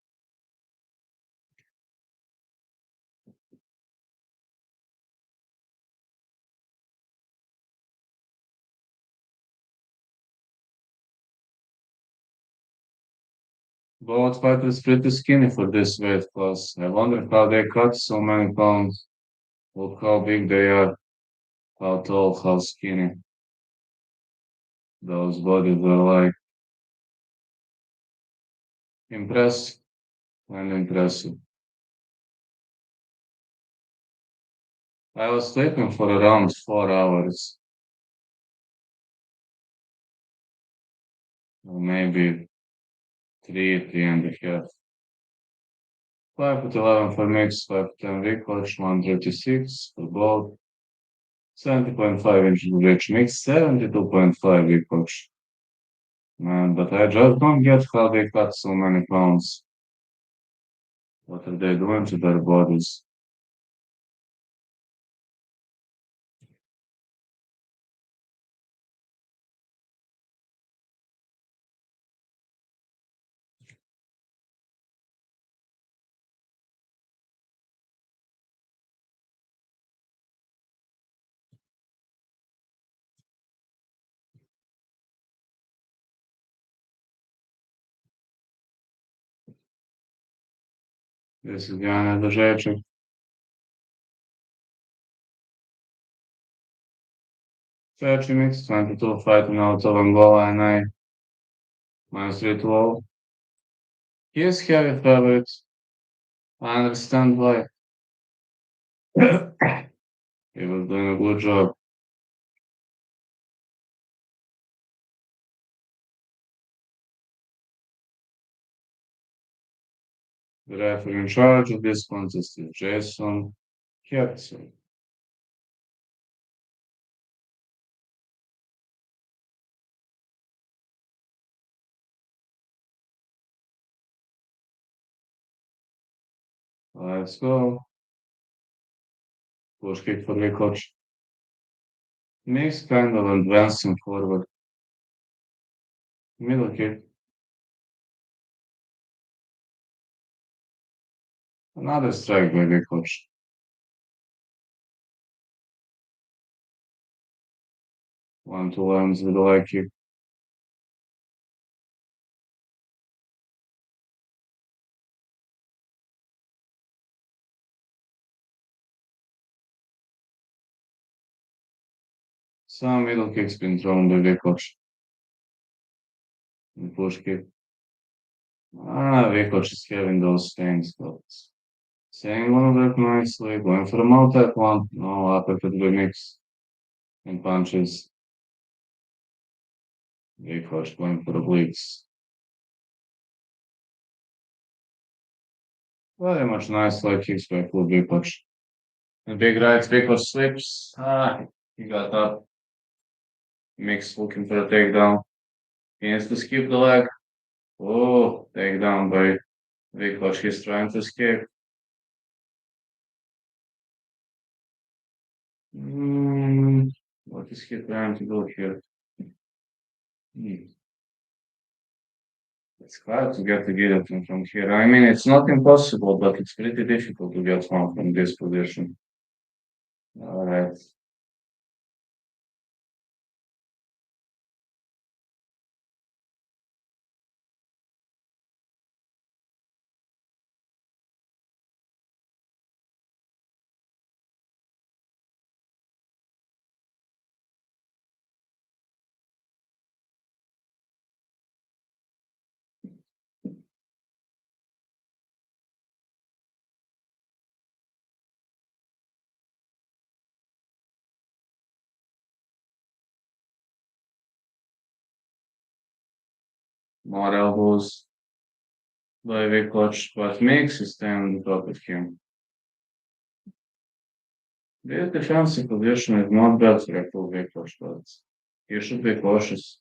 Both fighters pretty skinny for this weight class. I wonder how they cut so many pounds. Look how big they are, how tall, how skinny. Those bodies are like impressive and impressive. I was sleeping for around 4 hours, or maybe three and a half. 5 foot 11 for mix, 5'10" Rikoch, 136 for both, 70.5 inches reach mix, 72.5 Rikoch. Man, but I just don't get how they cut so many pounds. What are they doing to their bodies? This is Gana Dajecek. Fairchi mix, 22 fighting out of Angola and I minus 312. He is heavy favorite. I understand why. He was doing a good job. The referee in charge of this contest is Jason Kertzer. Let's go. Push kick for Rikoch. Mix kind of advancing forward. Middle kick. Another strike by Rikoch. One two lands with a leg kick. Some middle kicks been thrown by Rikoch. And push kick. Rikoch is having those things, but saying one of that nicely. Going for a multi one. No, uppercut by mix and punches. Rikoch going for a blitz. Very much nice leg kicks by full Rikoch. And big right, Rikoch slips. He got up. Mix looking for a takedown. He needs to skip the leg. Oh, takedown by Rikoch. He's trying to escape. What is he trying to do here? Hmm. It's hard to get the guillotine from here. I mean, it's not impossible, but it's pretty difficult to get one from this position. All right. More elbows by the coach, but makes you stand on top of him. This defensive position is not bad for a full big coach, but you should be cautious.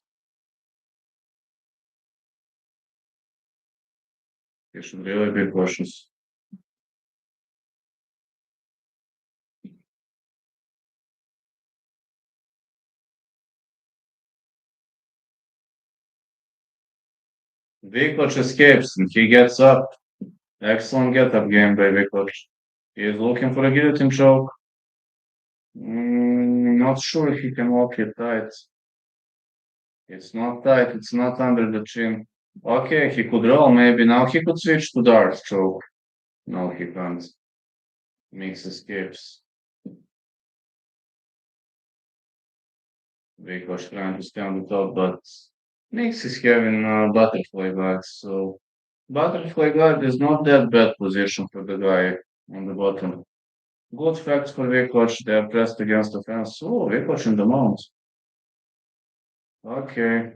You should really be cautious. Vikoch escapes and he gets up. Excellent get up game by Vikoch. He is looking for a guillotine choke. Not sure if he can walk it tight. It's not tight, it's not under the chin. Okay, he could roll maybe. Now he could switch to dart choke. No, he can't. Mix escapes. Vikoch trying to stay on the top, but Mix is having butterfly guard, so butterfly guard is not that bad position for the guy on the bottom. Good facts for Vikoch, they are pressed against the fence. Oh, Vikoch in the mount. Okay,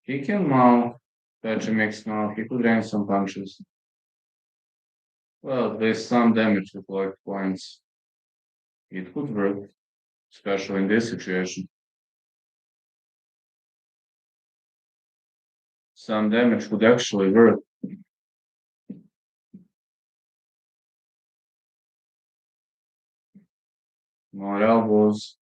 he can mount. Patch Mix now, he could range some punches. Well, there's some damage with like points. It could work, especially in this situation. Some damage could actually work. More elbows.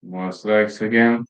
More strikes again.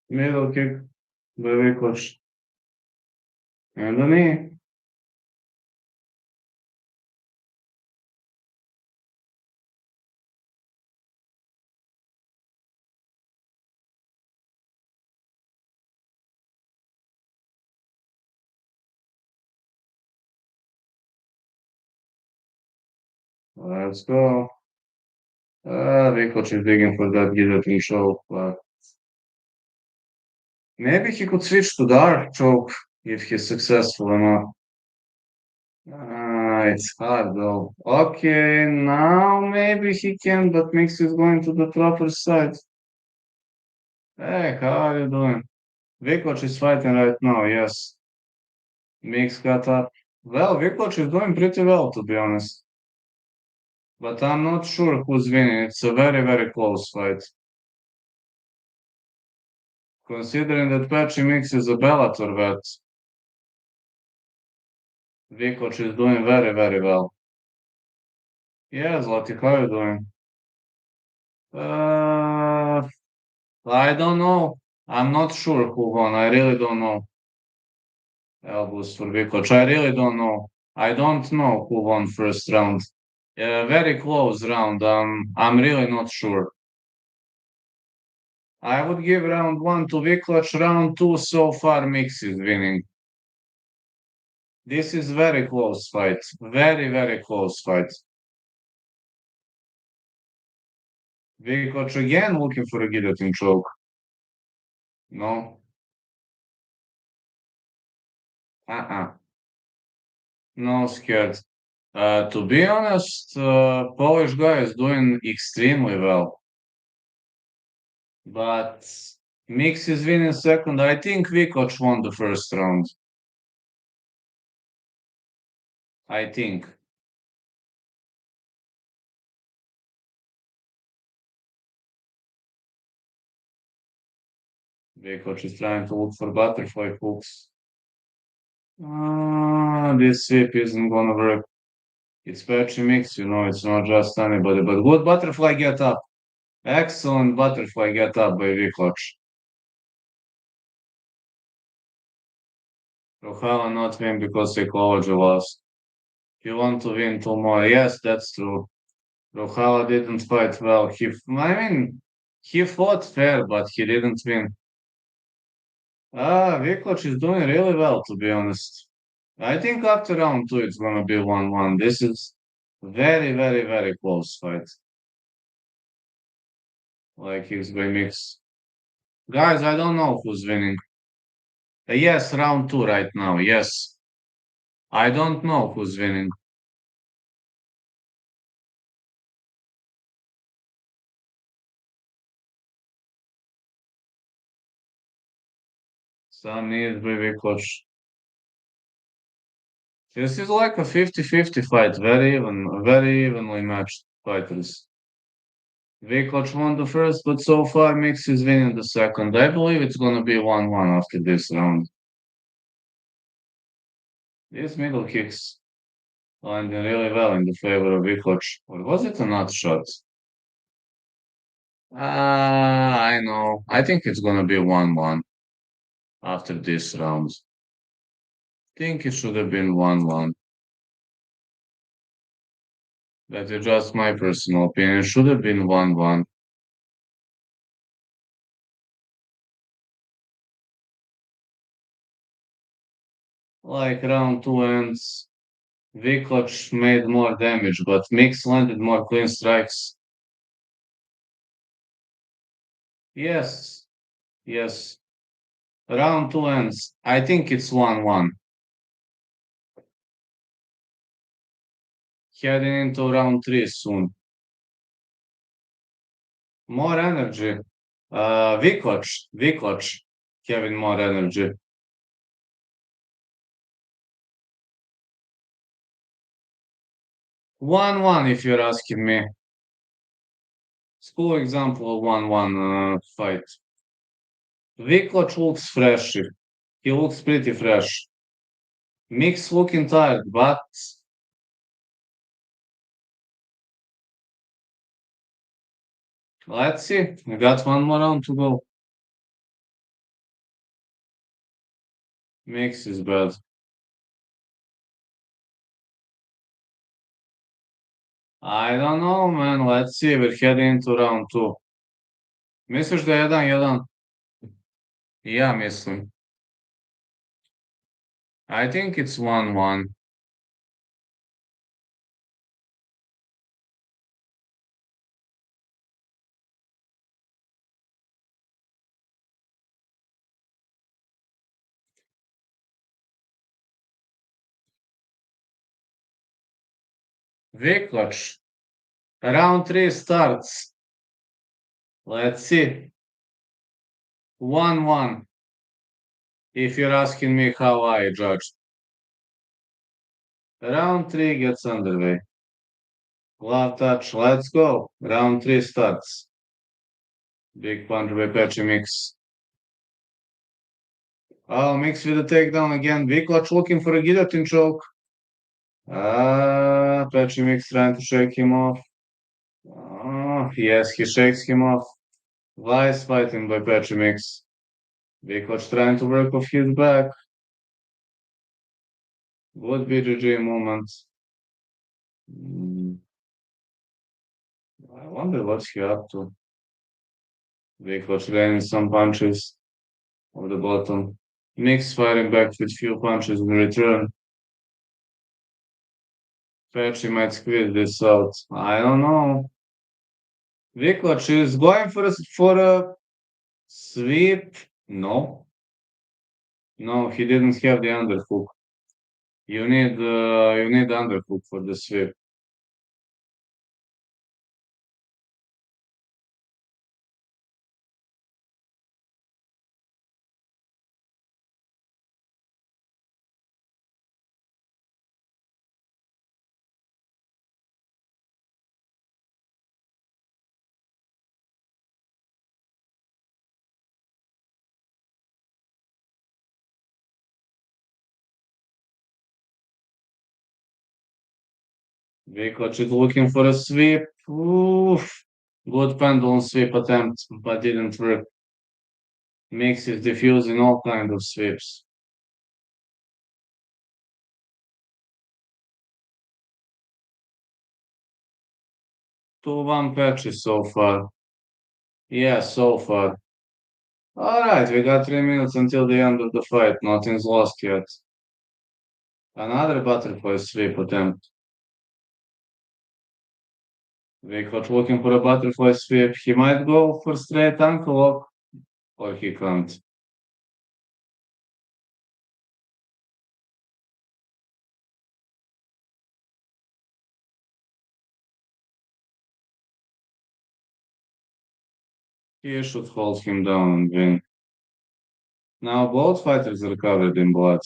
Middle kick by Vikoč. And the knee. Let's go. Vikoč is digging for that guillotine choke, but maybe he could switch to the arc choke if he's successful enough. It's hard though. Okay, now maybe he can, but Mix is going to the proper side. Hey, how are you doing? Vikoč is fighting right now, yes. Mix got up. Well, Vikoč is doing pretty well, to be honest. But I'm not sure who's winning. It's a very, very close fight. Considering that Patchy Mix is a Bellator vet, Vikoč is doing very, very well. Yeah, Zlati, how are you doing? I don't know. I'm not sure who won. I really don't know. Elbows for Vikoč. I really don't know. I don't know who won first round. Very close round. I'm really not sure. I would give round one to Vikoč. Round two so far Mix is winning. This is very close fight. Very, very close fight. Vikoč again looking for a guillotine choke. No. Uh-uh. No, scared. To be honest, Polish guy is doing extremely well. But Mix is winning second. I think Vikoč won the first round. I think. Vikoč is trying to look for butterfly hooks. This sweep isn't gonna work. It's patchy Mix, it's not just anybody. But good butterfly get up. Excellent butterfly get up by Vikoč. Rohala not win because psychology lost. He want to win two more. Yes, that's true. Rohala didn't fight well. He fought fair, but he didn't win. Vikoč is doing really well, to be honest. I think after round two, it's gonna be 1-1. This is very, very, very close fight. Like Higgs by Mix. Guys, I don't know who's winning. Yes, round two right now. Yes. I don't know who's winning. Some needs by Vikoč. This is like a 50-50 fight. Very evenly matched fighters. Vikoč won the first, but so far Mix is winning the second. I believe it's gonna be 1-1 after this round. These middle kicks landing really well in the favor of Vikoč. Or was it a nut shot? I know. I think it's gonna be 1-1 after this round. Think it should have been 1-1. That is just my personal opinion. It should have been 1-1. Like round two ends, Vikoč made more damage, but Mix landed more clean strikes. Yes, yes. Round two ends. I think it's 1-1. Heading into round three soon. More energy. Vikoč having more energy. 1-1 if you're asking me. School example of 1-1 fight. Vikoč looks fresh. He looks pretty fresh. Mix looking tired, but let's see. We got one more round to go. Mix is bad. I don't know, man. Let's see. We're heading into round two. Misliš da je 1-1? Ja mislim. I think it's 1-1. Viklač. Round three starts. Let's see. 1-1. If you're asking me how I judged. Round three gets underway. Glove touch. Let's go. Round three starts. Big punch by Pechi Mix. Oh, Mix with a takedown again. Viklač looking for a guillotine choke. Pechi Mix trying to shake him off. Oh, yes, he shakes him off. Vice fighting by Pechi Mix. Viklač trying to work off his back. Good BJJ moment. I wonder what's he up to. Viklač landing some punches on the bottom. Mix firing back with few punches in return. Pechi might squeeze this out. I don't know. Viklač is going for a sweep. No. No, he didn't have the underhook. You need underhook for the sweep. Viklač is looking for a sweep. Oof. Good pendulum sweep attempt, but didn't work. Mix is diffusing all kind of sweeps. 2-1 patches so far. Yeah, so far. Alright, we got 3 minutes until the end of the fight. Nothing's lost yet. Another butterfly sweep attempt. Viklač looking for a butterfly sweep. He might go for straight ankle lock, or he can't. He should hold him down and win. Now both fighters are covered in blood.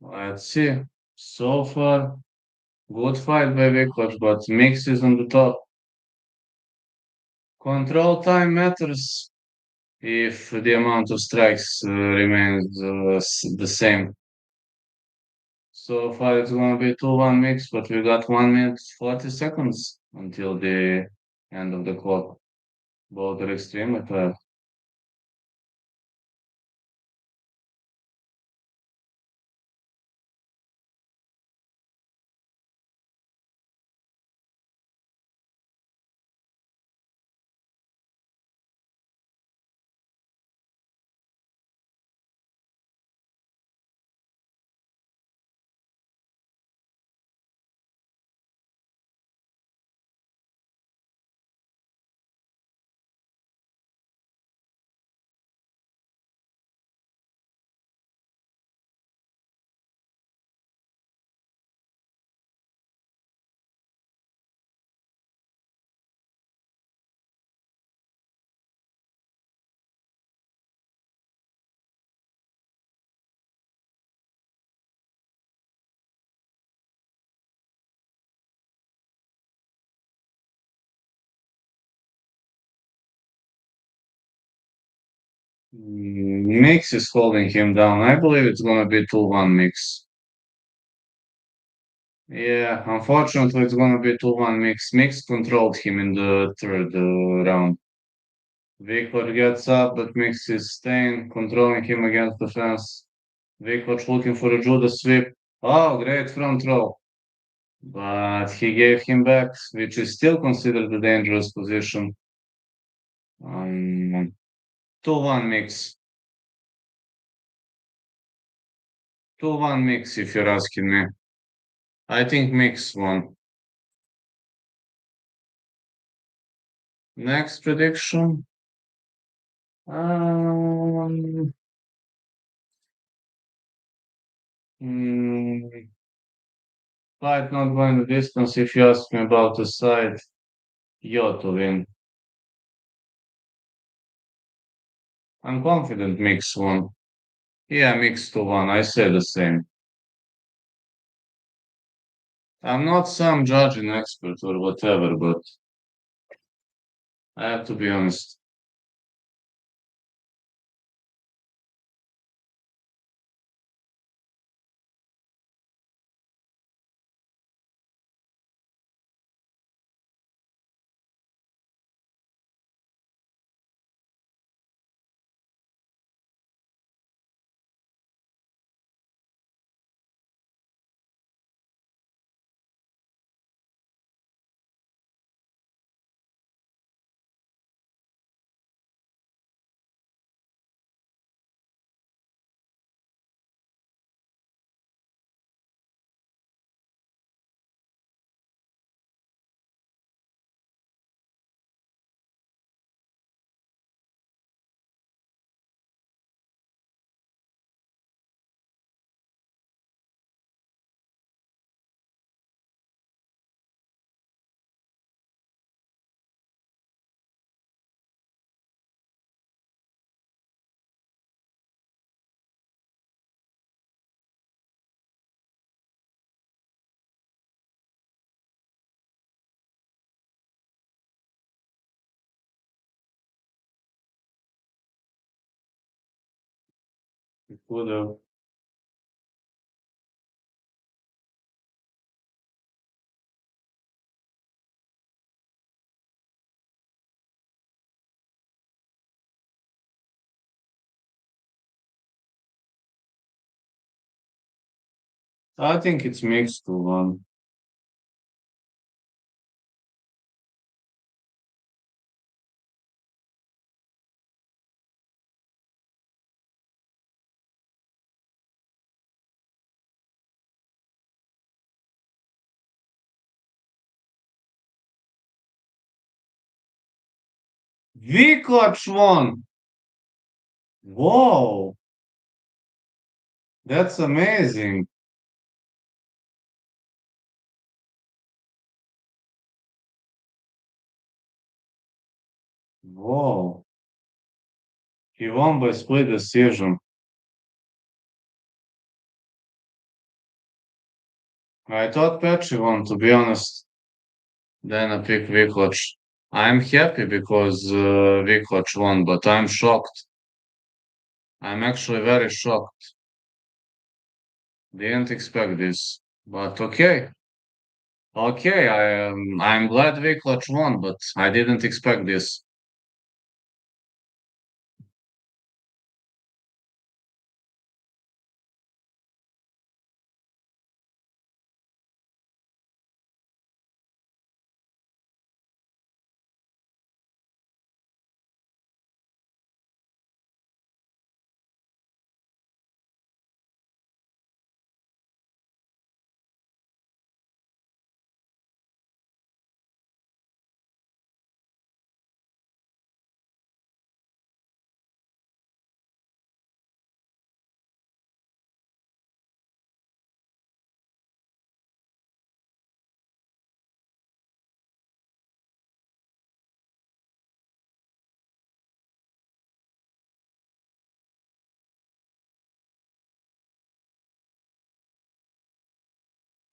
Let's see. So far, good fight by Viklač, but Mix is on the top. Control time matters if the amount of strikes remains the same. So far, it's going to be 2-1 Mix, but we got 1 minute 40 seconds until the end of the clock. Both are extremely tired. Mix is holding him down. I believe it's gonna be 2-1 mix. Yeah, unfortunately, it's gonna be 2-1 mix. Mix controlled him in the third round. Vikor gets up, but Mix is staying, controlling him against the fence. Vikor looking for a Judas sweep. Oh, great front row. But he gave him back, which is still considered a dangerous position. 2-1 mix. 2-1 mix, if you're asking me. I think mix won. Next prediction. Um, mm, Fight not going the distance. If you ask me about the side, Yo to win. I'm confident mix won. Yeah, mix to one. I say the same. I'm not some judging expert or whatever, but I have to be honest. It would have. I think it's mixed to one. Vikoch won. Whoa, that's amazing. Whoa, he won by split decision. I thought Petri won, to be honest. Then I picked Vikoch. I'm happy because Vikoch won, but I'm shocked. I'm actually very shocked. Didn't expect this, but okay. Okay, I'm glad Vikoch won, but I didn't expect this.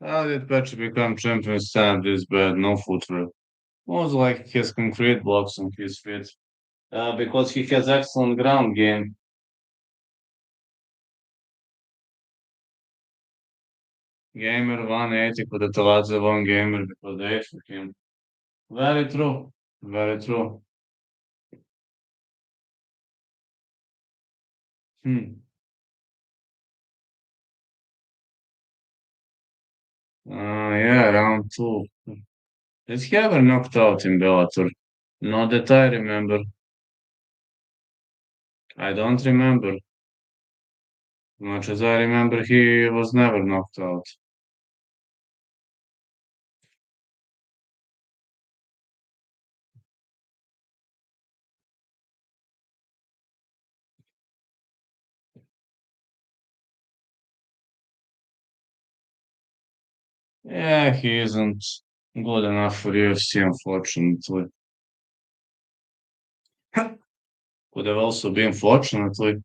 How did Petr become champion stand this bad? No footwear. Was like his concrete blocks on his feet. because he has excellent ground game. Gamer 180 could have Taladze one gamer because they for him. Very true. Very true. Hmm. Yeah, round two. Did he ever knocked out in Bellator? Not that I remember. I don't remember. Much as I remember, he was never knocked out. Yeah, he isn't good enough for UFC, unfortunately. Could have also been fortunately.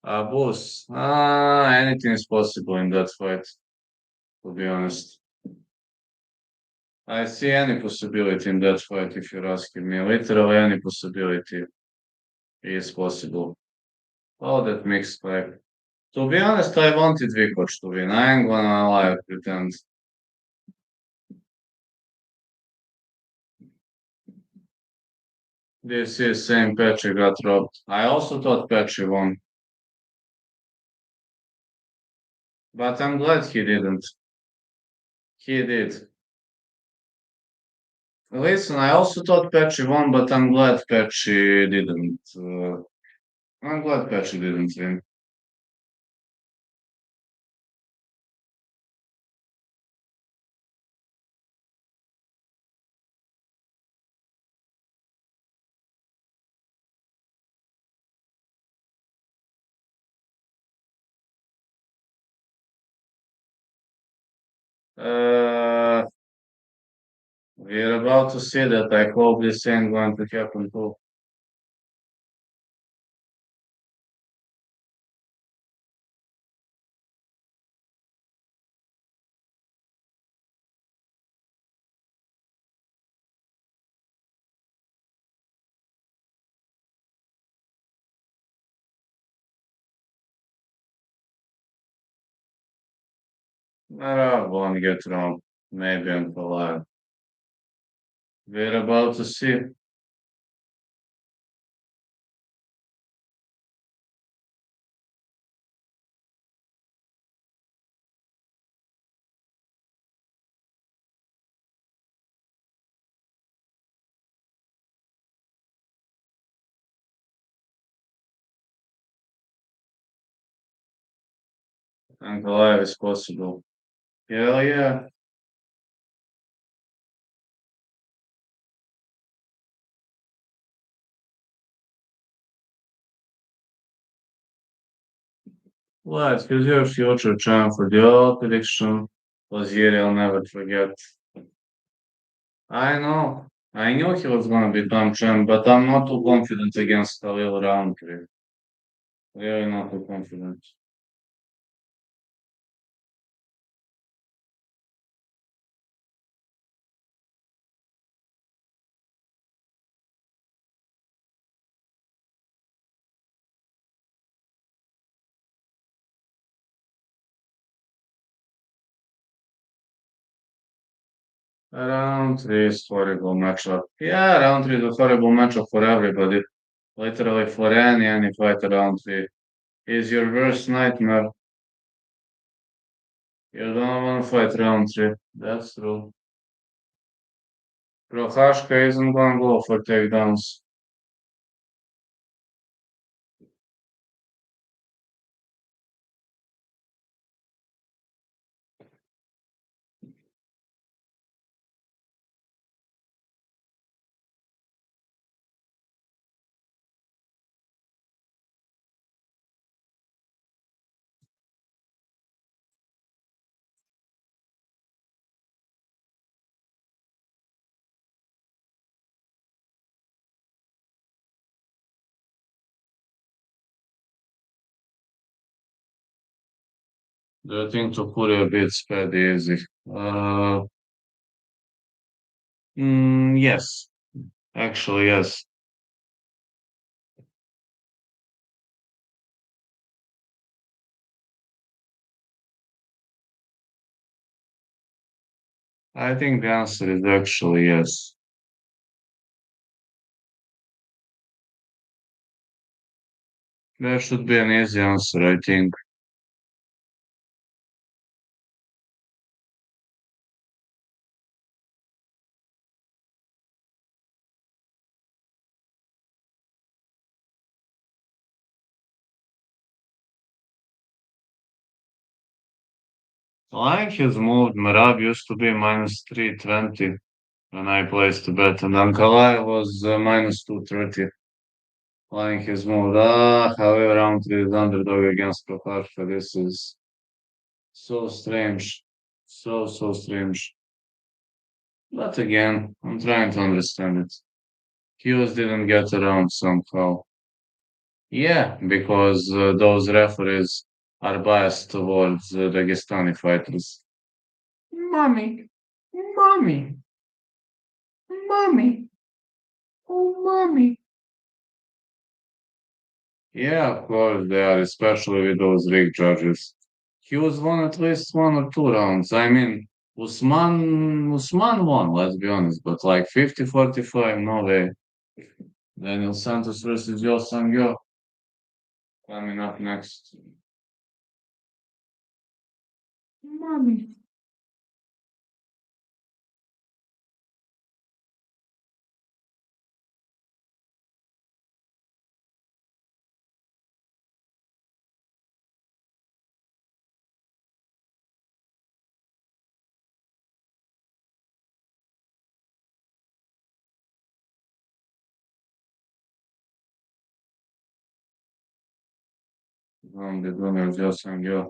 Boss. Anything is possible in that fight, to be honest. I see any possibility in that fight if you're asking me. Literally any possibility is possible. Oh, that mixed fight. To be honest, I wanted Vikoch to win. I ain't gonna lie, pretend. This is same Petri got robbed. I also thought Petri won, but I'm glad he didn't. He did. Listen, I also thought Petri won, but I'm glad Petri didn't. I'm glad Petri didn't win. Uh, we're about to see that. I hope this ain't going to happen too. I won't get wrong. Maybe I'm alive. We're about to see. Ankalaev is possible. Hell yeah. What? Who's your future champ for the old prediction? Lazieri, I'll never forget. I know. I knew he was gonna become champ, but I'm not too confident against Khalil Roundtree. Really not too confident. Roundtree is horrible matchup. Yeah, Roundtree is a horrible matchup for everybody. Literally for any fight Roundtree. Is your worst nightmare. You don't want to fight Roundtree. That's true. Prohashka isn't gonna go for takedowns. Do you think to put a bit sped easy? Yes. Actually, yes. I think the answer is actually yes. That should be an easy answer, I think. Line has moved. Marab used to be minus 320 when I placed the bet, and Ankalaev was minus 230. Line has moved. However, round three is underdog against Proharska. This is so strange. So strange. But again, I'm trying to understand it. Hughes didn't get around somehow. Yeah, because those referees are biased towards Dagestani fighters. Mommy, mommy, mommy, oh mommy. Yeah, of course they are, especially with those rig judges. Hughes won at least one or two rounds. I mean, Usman won, let's be honest, but like 50-45, no way. Daniel Santos versus Yo Sangyo coming up next. Mommy. The winner is Yo Sangyo.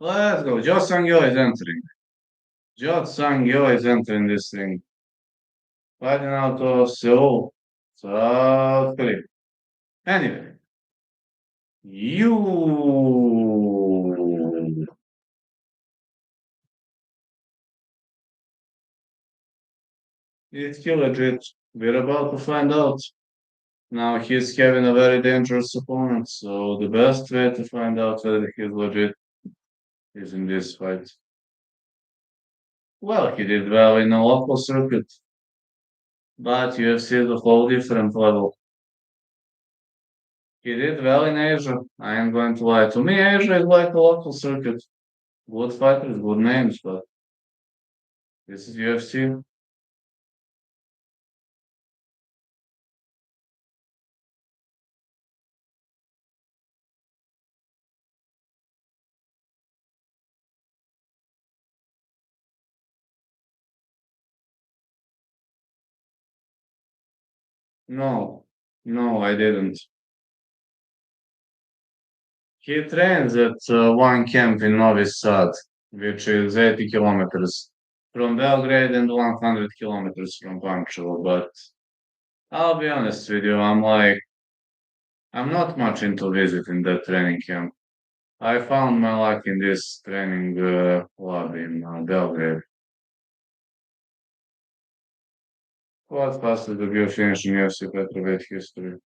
Let's go. Jo Sangyo is entering. Jo Sangyo is entering this ring. Fighting out of Seoul, South Korea. Anyway, you. It's still legit. We're about to find out. Now he's having a very dangerous opponent, so the best way to find out whether he's legit is in this fight. Well, he did well in a local circuit, but UFC is a whole different level. He did well in Asia. I am going to lie. To me, Asia is like a local circuit. Good fighters, good names, but this is UFC. No, no, I didn't. He trains at one camp in Novi Sad, which is 80 kilometers from Belgrade and 100 kilometers from Pančevo. But I'll be honest with you, I'm not much into visiting that training camp. I found my luck in this training lab in Belgrade. What fastest debut finish in UFC featherweight history?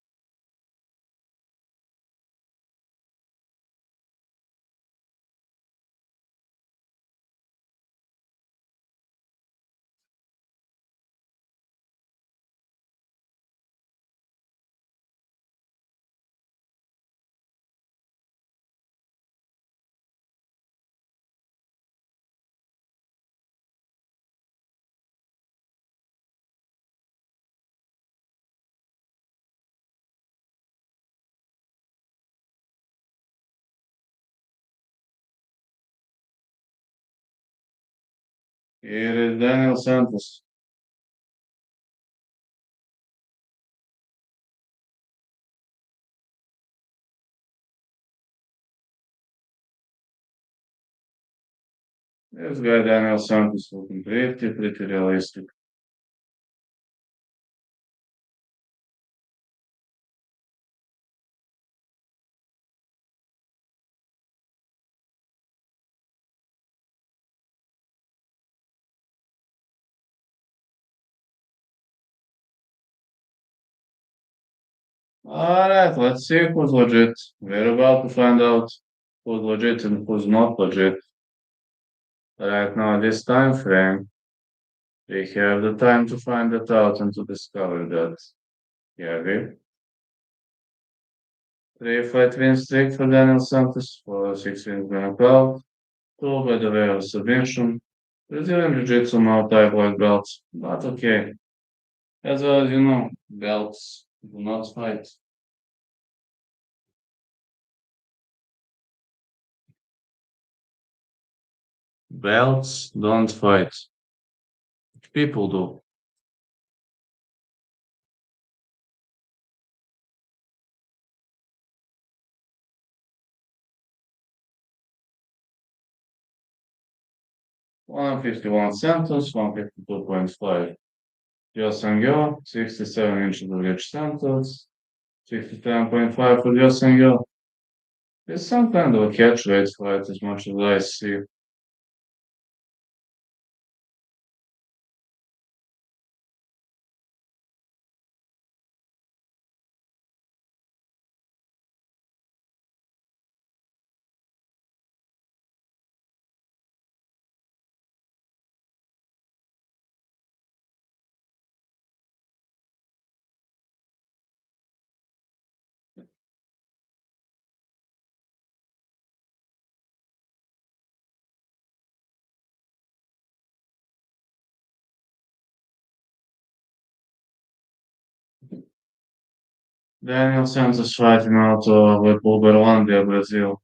Here is Daniel Santos. This guy Daniel Santos looking pretty realistic. Alright, let's see who's legit. We're about to find out who's legit and who's not legit. Right now, this time frame, we have the time to find it out and to discover that. Yeah, we 3-fight win streak for Daniel Santos, for 6 wins by knockout, 2 by the way of submission. Brazilian Jiu-Jitsu multi black belts, but okay. As well as you know, belts do not fight. Belts don't fight. People do. 151 Santos, 152.5. Yosango, 67 inches of reach Santos, 67.5 for Yosango. It's some kind of a catch rate fight as much as I see. Daniel Santos fighting out with Uberlândia, Brazil.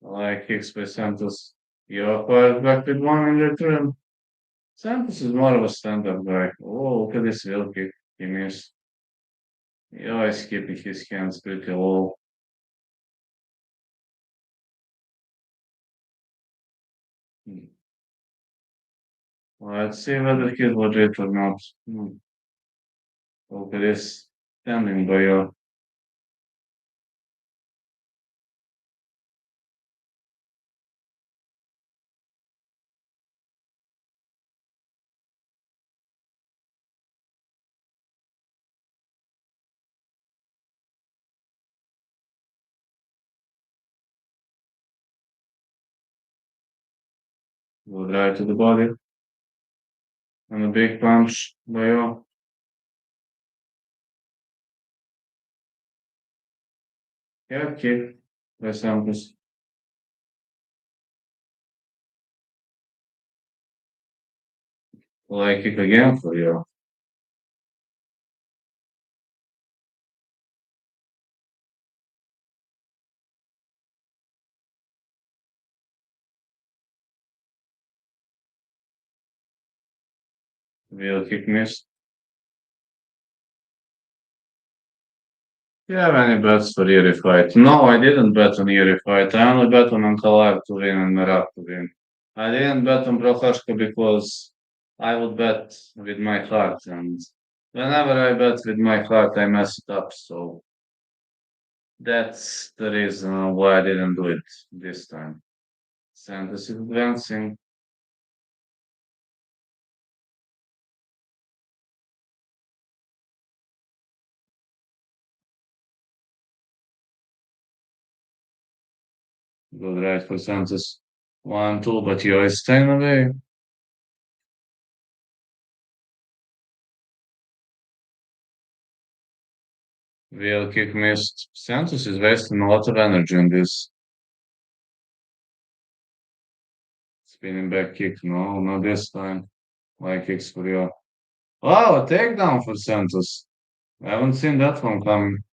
Like kicks by Santos. You're fired back with one in return. Santos is more of a stand-up guy. Oh, look at this wheel kick. He missed. He always keeping his hands pretty low. Hmm. Let's see whether he's legit or not. Look at this standing by you. Go right to the body. And a big punch by you. Head kick by Santos. Like kick again for you. Wheel kick missed. Do you have any bets for Yuri fight? No, I didn't bet on Yuri fight. I only bet on Ankalaev to win and Merat to win. I didn't bet on Prochashka because I would bet with my heart, and whenever I bet with my heart, I mess it up. So That's the reason why I didn't do it this time. Santos is advancing. Good right for Santos. 1-2, but Yo is staying away. Wheel kick missed. Santos is wasting a lot of energy on this. Spinning back kick. No, not this time. Like kicks for Yo. Oh, a takedown for Santos. I haven't seen that one coming.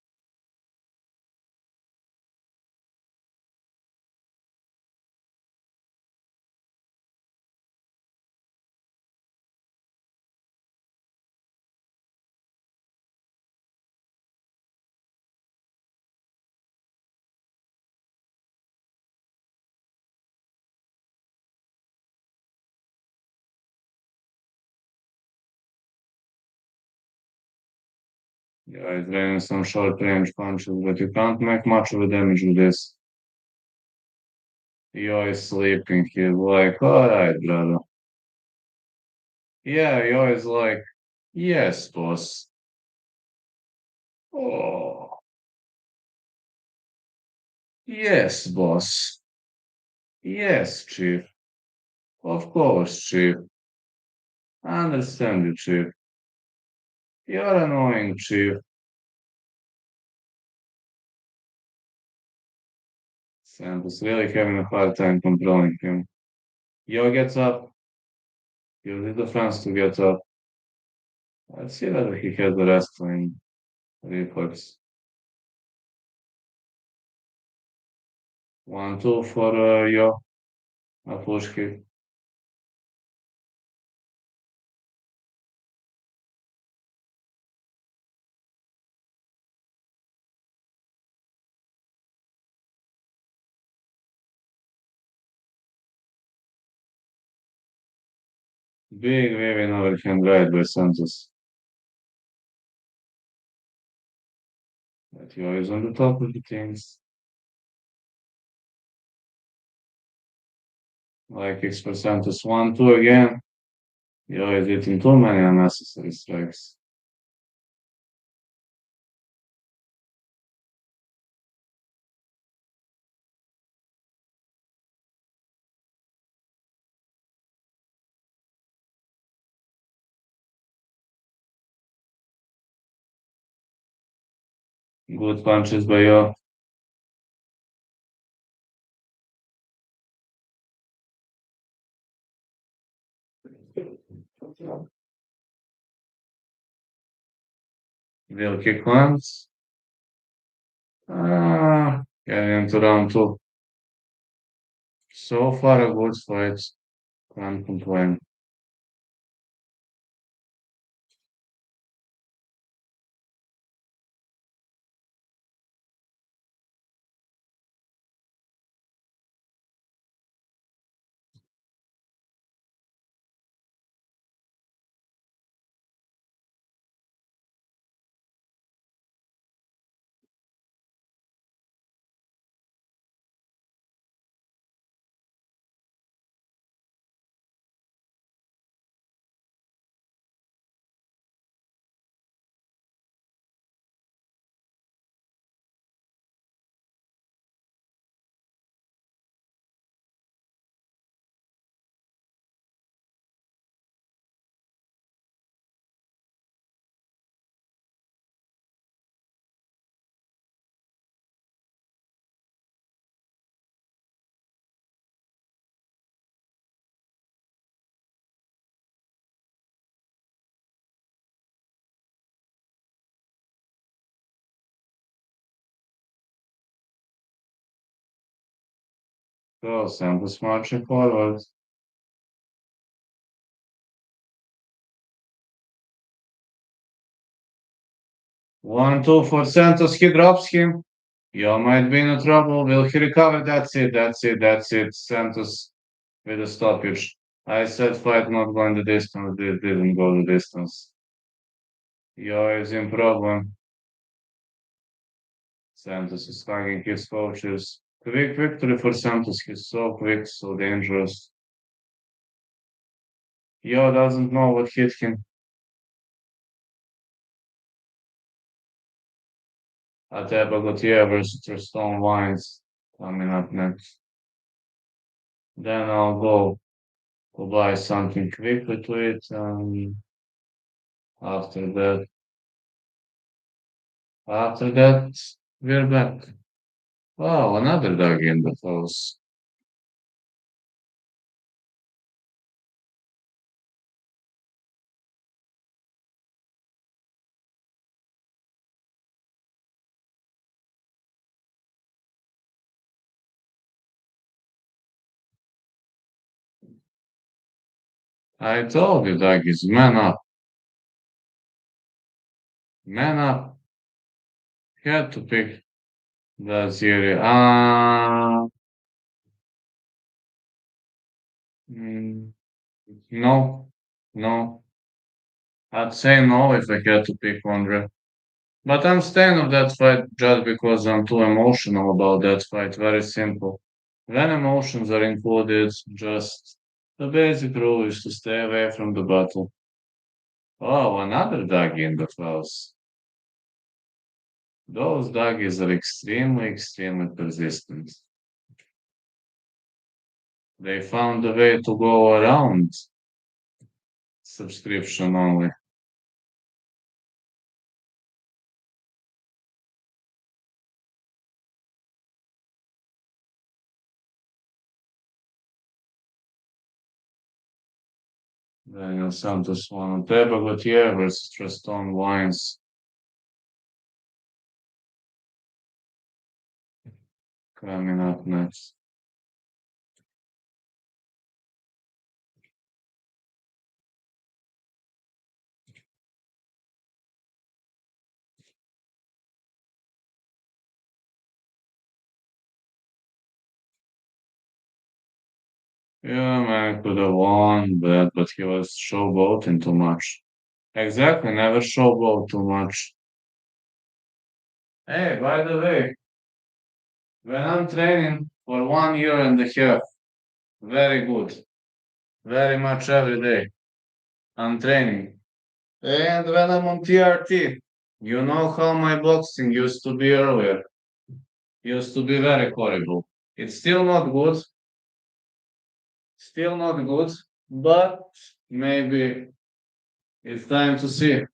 Yeah, he's throwing some short range punches, but you can't make much of a damage with this. Yo is sleeping. He's like, alright, brother. Yeah, Yo is like, yes, boss. Oh, yes, boss. Yes, chief. Of course, chief. I understand you, chief. You're annoying, chief. Santos really having a hard time controlling him. Yo gets up. Uses the fence to get up. Let's see whether he has the wrestling reflex. 1-2 for Yo. A push kick. Big waving overhand right by Santos. But Yo is on the top of the things. Like kicks for Santos. 1-2 again. Yo is hitting too many unnecessary strikes. Good punches by Yo. Real kick lands. Getting into round two. So far, a good fight. Can't complain. So Santos marching forward. 1-2 for Santos. He drops him. Yo might be in trouble. Will he recover? That's it. That's it. That's it. Santos with a stoppage. I said fight not going the distance. This didn't go the distance. Yo is in problem. Santos is hugging his coaches. Quick victory for Santos. He's so quick, so dangerous. Yo doesn't know what hit him. Ateba Gutierrez versus Stone Wines coming up next. Then I'll go buy something quickly to eat. After that, after that, we're back. Wow, another dog in the house. I told you, doggies, man up, man up. You had to pick the series. Mm, no, no. I'd say no if I had to pick one. But I'm staying of that fight just because I'm too emotional about that fight. Very simple. When emotions are included, just the basic rule is to stay away from the battle. Oh, another doggy in the house. Those doggies are extremely, extremely persistent. They found a way to go around subscription only. Daniel Santos won. Teba Gutierrez versus Tristan Wines coming up next. Yeah, man, could have won that, but he was showboating too much. Exactly, never showboat too much. Hey, by the way, when I'm training for 1 year and a half, very good, very much every day, I'm training. And when I'm on TRT, you know how my boxing used to be earlier. Used to be very horrible. It's still not good, but maybe it's time to see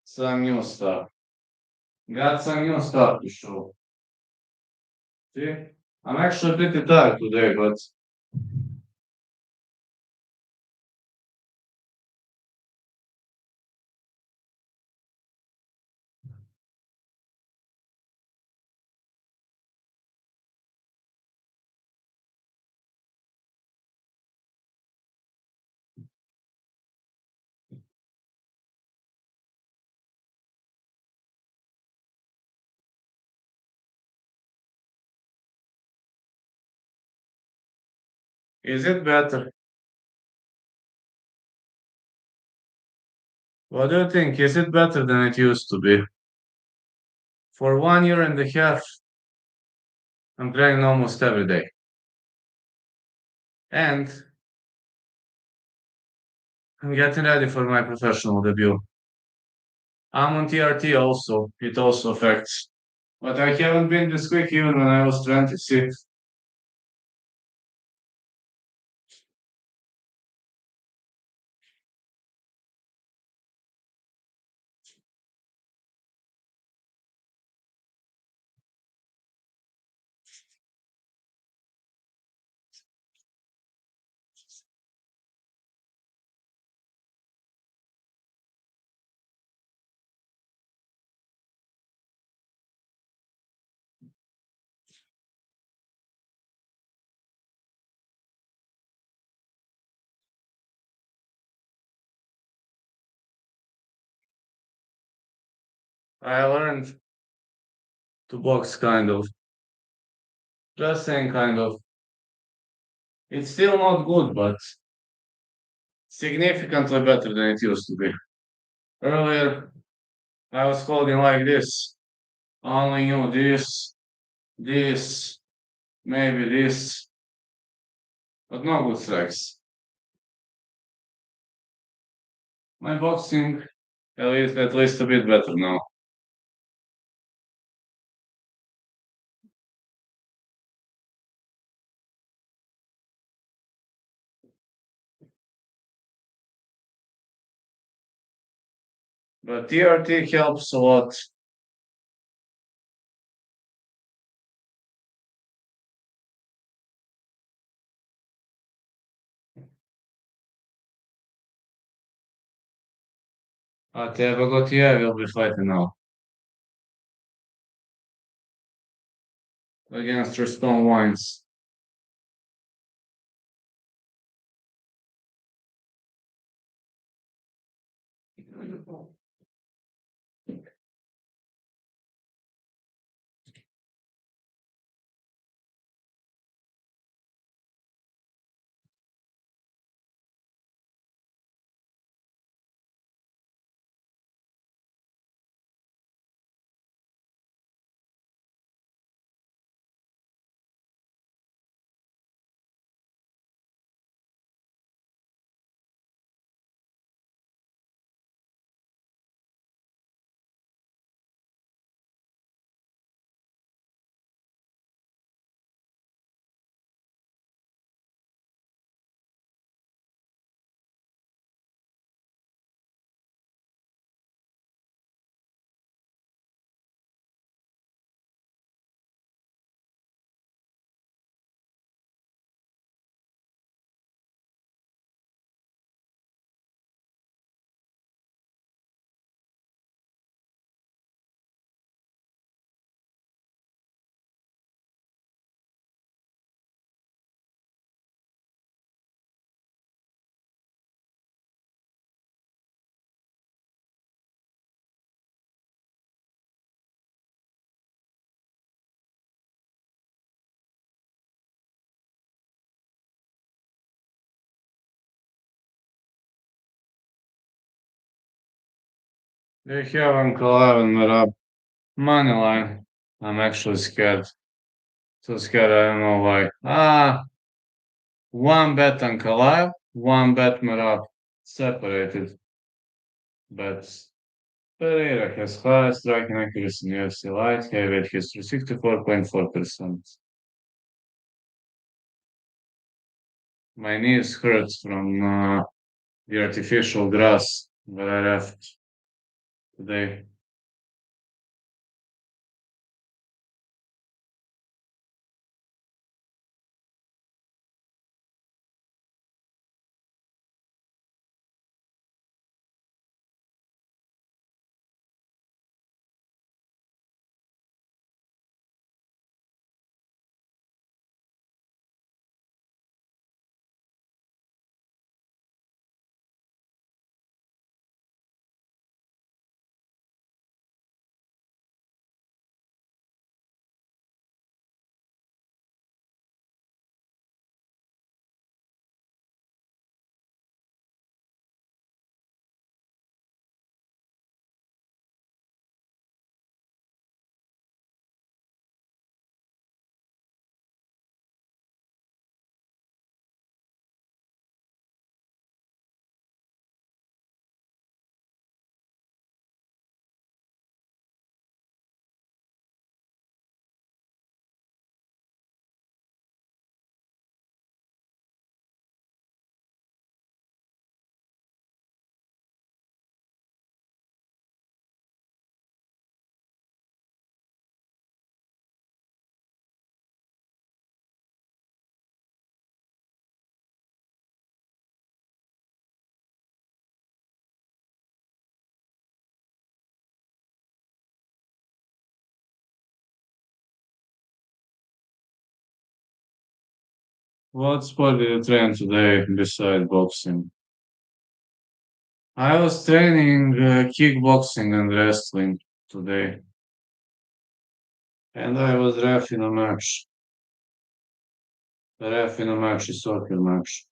some new stuff. Got some new stuff to show. See? I'm actually pretty tired today, but is it better? What do you think? Is it better than it used to be? For 1 year and a half, I'm training almost every day. And I'm getting ready for my professional debut. I'm on TRT also. It also affects. But I haven't been this quick even when I was 26. I learned to box kind of. Just saying kind of. It's still not good, but significantly better than it used to be. Earlier, I was holding like this only knew this, maybe this, but no good strikes. My boxing, at least a bit better now. But TRT helps a lot. Gutierrez will be fighting now against Stone Wines. They have Ankalaev and Merab money line. I'm actually scared. So scared, I don't know why. One bet Ankalaev, one bet Merab. Separated bets. Pereira has high striking accuracy in UFC light heavyweight history, 64.4%. My knees hurt from the artificial grass that I left today. What sport did you train today besides boxing? I was training kickboxing and wrestling today, and I was ref in a match, a soccer match.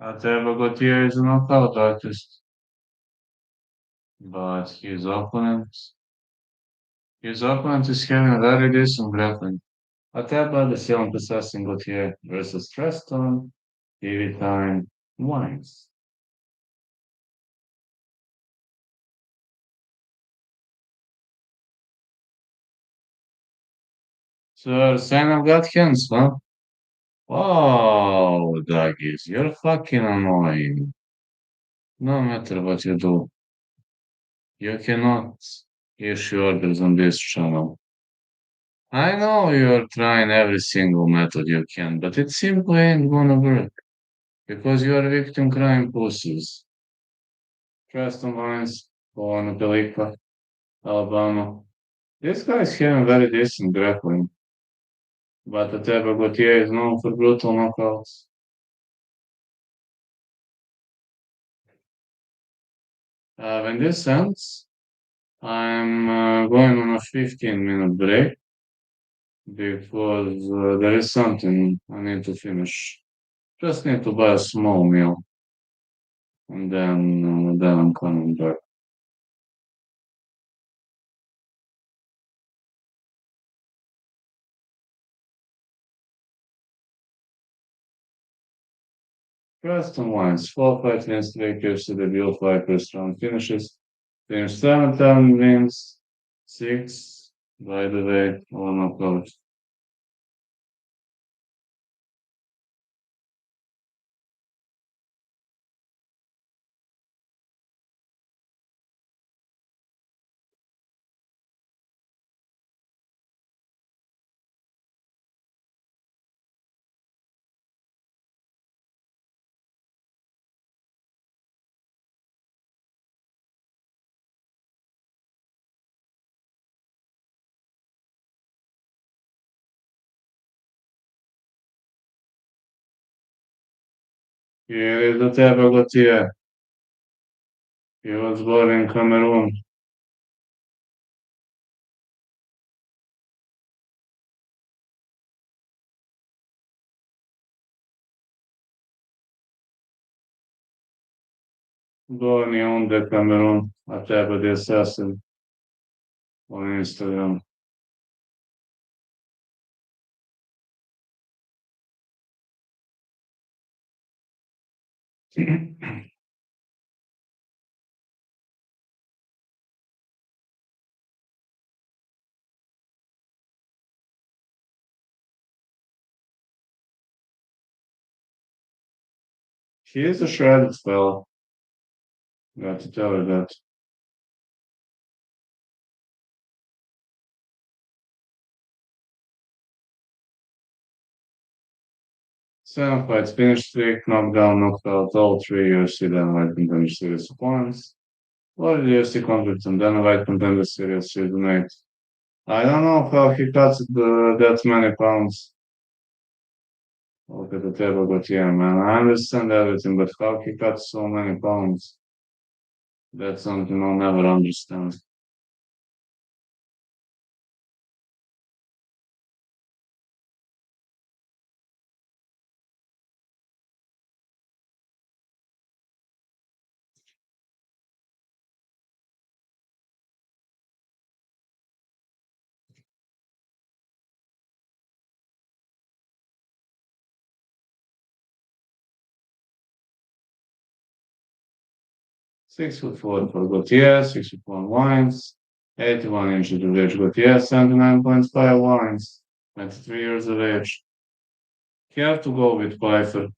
Ateba Gutierrez is a knockout artist, but his opponent is having very decent grappling. Ateba, the silent assassin Gutierrez versus Preston, TV time, wines. So, sign of got hands, huh? Wow, doggies, you're fucking annoying. No matter what you do, you cannot issue orders on this channel. I know you're trying every single method you can, but it simply ain't gonna work because you're victim crime pussies. Preston Lines, Ankalaev, Alabama. This guy's having very decent grappling, but Ateba Gutierrez is known for brutal knockouts. When this ends, I'm going on a 15-minute break because there is something I need to finish. Just need to buy a small meal, and then I'm coming back. Preston wins. 4 fight wins, 3 KFC debut, 5 first round finishes. Finish 7 wins, 6, by the way, all knockouts. Here is the Teba Gautier. He was born in Cameroon. Born in the Cameroon. Ateba the Assassin on Instagram. He is a shredded fellow. Got to tell her that. 7 fights finished, 3 knockdown, knockout, all 3 UFC Dynamite Contender Series opponents. What did UFC conflicts and Dynamite Contender Series Season 8? I don't know how he cuts that many pounds. Look at the table, but yeah, man, I understand everything, but how he cuts so many pounds? That's something I'll never understand. 6'4" for Gutierrez, 61 wines, 81 inches of age. Gutierrez, 79.5 wines, 23 years of age. You have to go with Pfeiffer.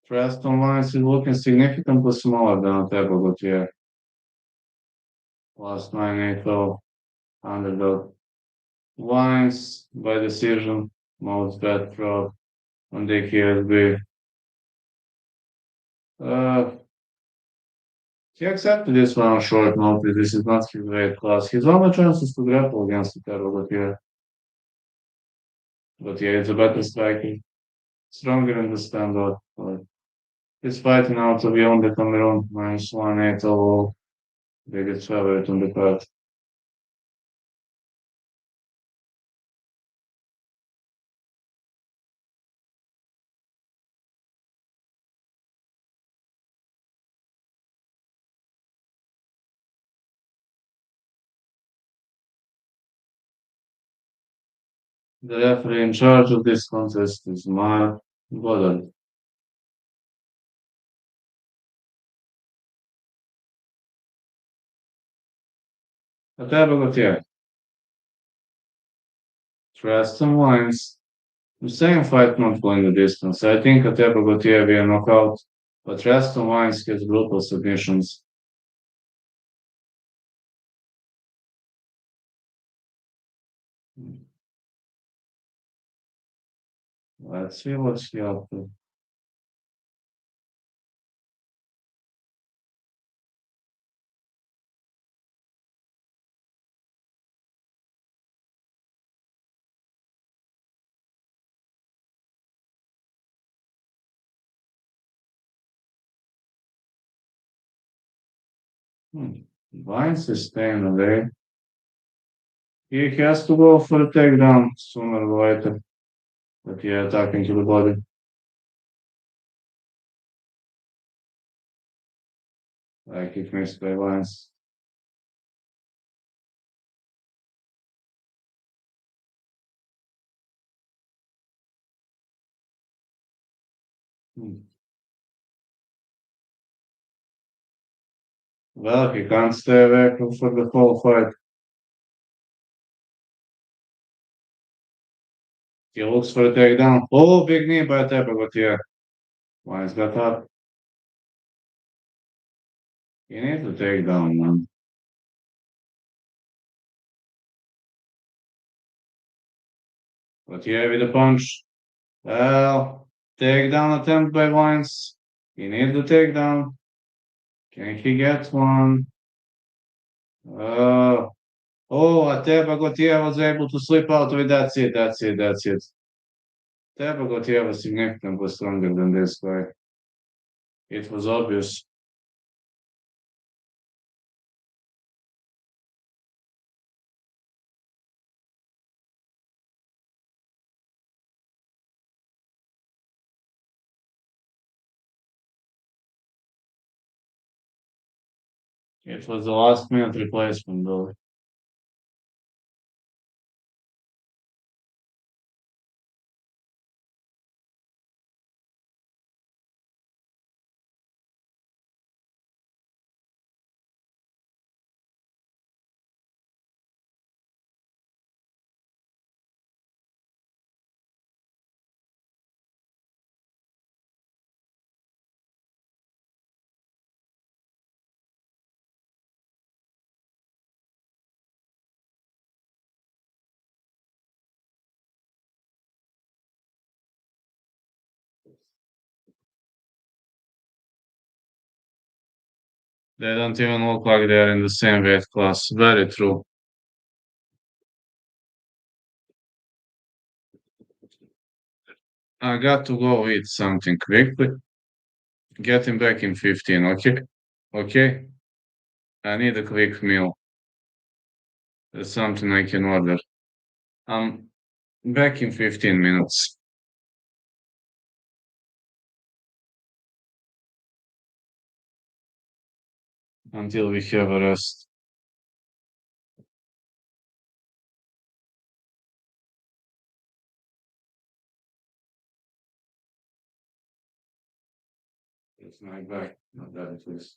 Preston Lines is looking significantly smaller than Otego Gutierrez. Last 9-8-0 underdog. Wines by decision, most bet prop on the KSB. Uh, he accepted this one on short notice. This is not his weight class. His only chance is to grapple against Otego Gutierrez. Gutierrez is a better striker, stronger in the standout. He's fighting out to be on the Cameroon, -1 overall, biggest favorite on the card. The referee in charge of this contest is Mark Goddard. Ateba Gutierrez, Trust and Wines. The same fight not going the distance. I think Ateba Gutierrez be a knockout, but Trust and Wines gets brutal submissions. Let's see what's he up to. Hmm. Vines is staying away. He has to go for a takedown sooner or later, but yeah, attacking to the body. Like it missed by Vines. Hmm. Well, he can't stay away for the whole fight. He looks for a takedown. Oh, big knee by Tepa, but yeah, Vines got up. He needs a takedown, man. But yeah, with a punch. Well, takedown attempt by Vines. He needs the takedown. Can he get one? Uh, oh, Ateba Gutierrez was able to slip out with that's it, that's it, that's it. Ateba Gutierrez was significantly stronger than this guy. It was obvious. It was the last minute replacement, though. They don't even look like they're in the same weight class. Very true. I got to go eat something quickly. Get him back in 15, okay? Okay? I need a quick meal. There's something I can order. I'm back in 15 minutes until we have a rest. It's my back. Not that it is.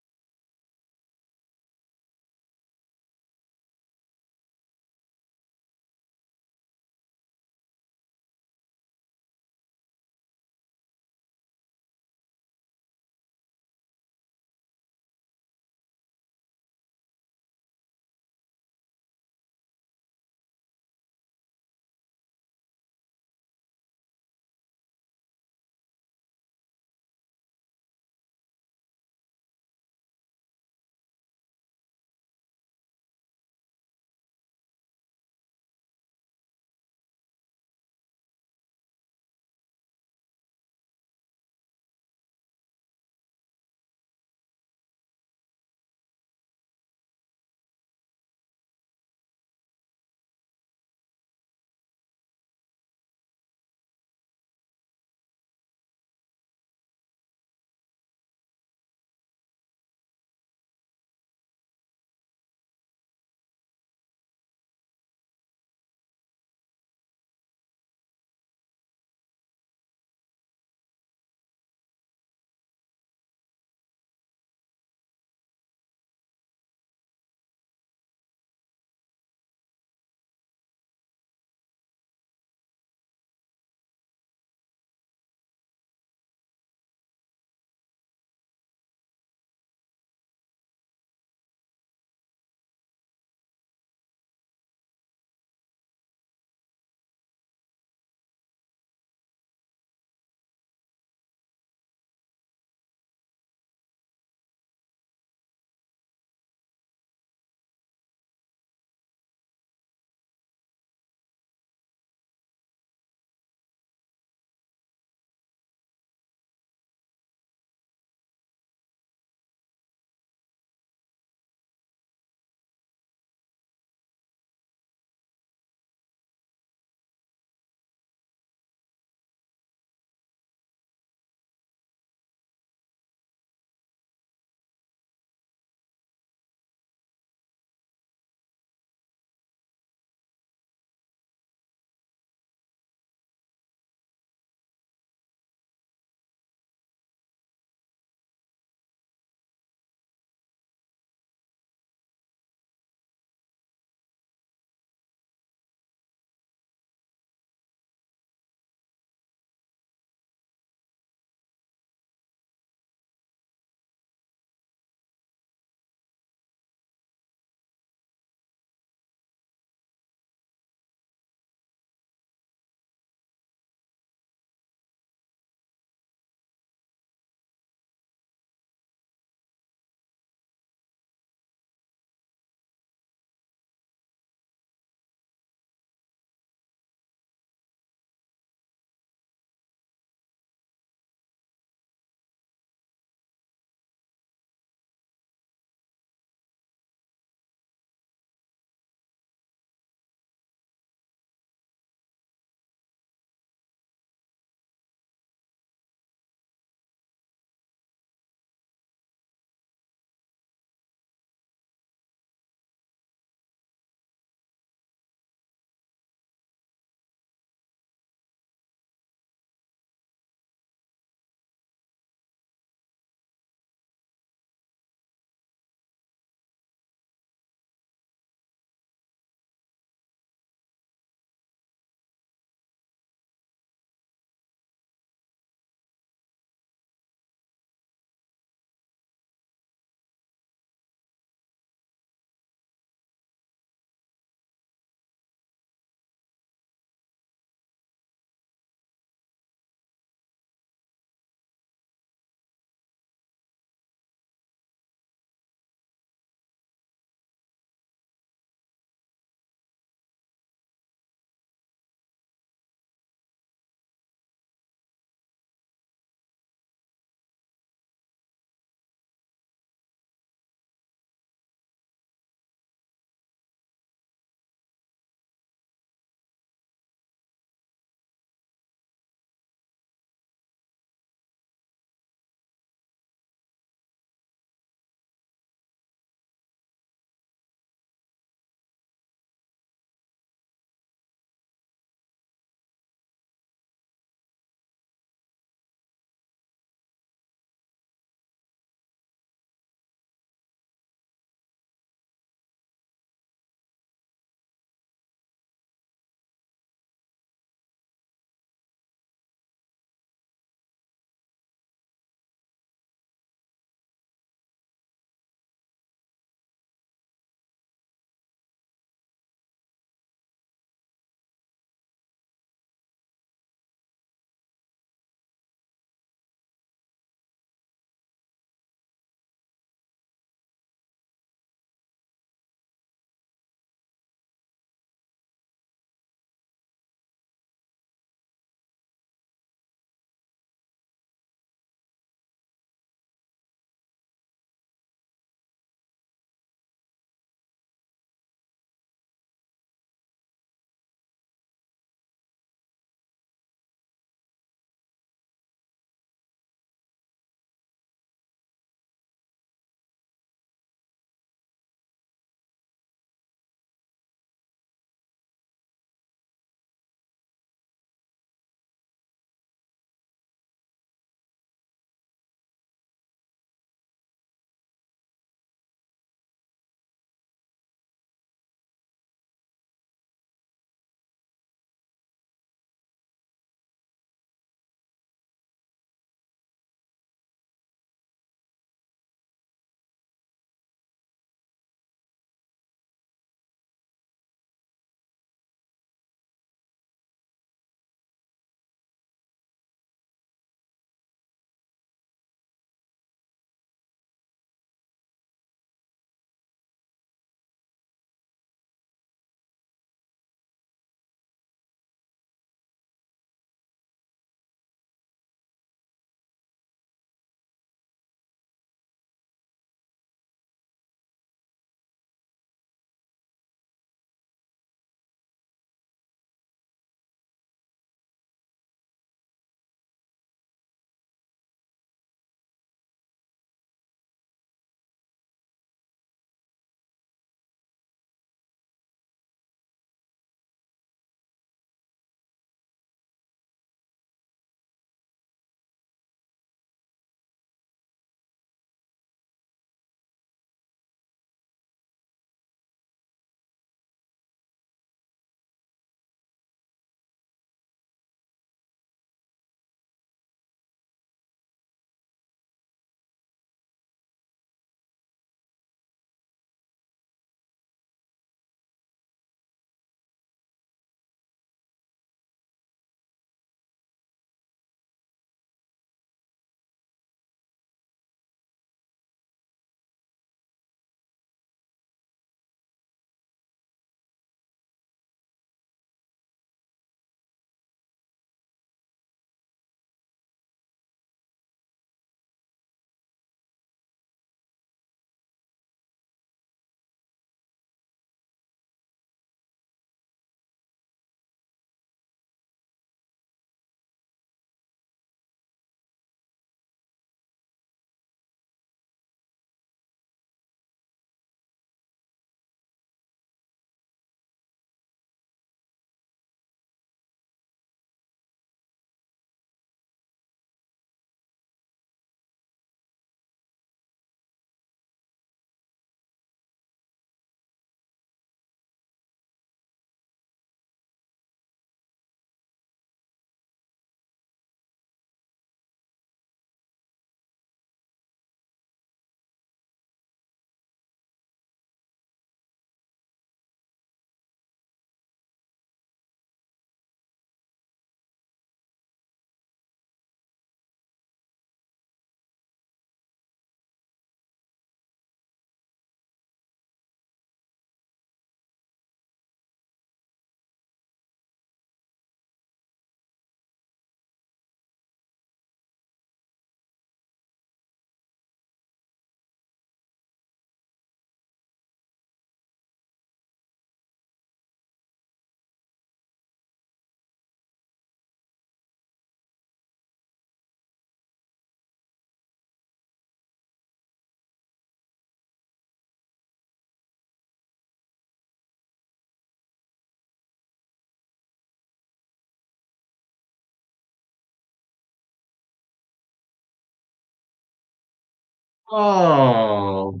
Oh,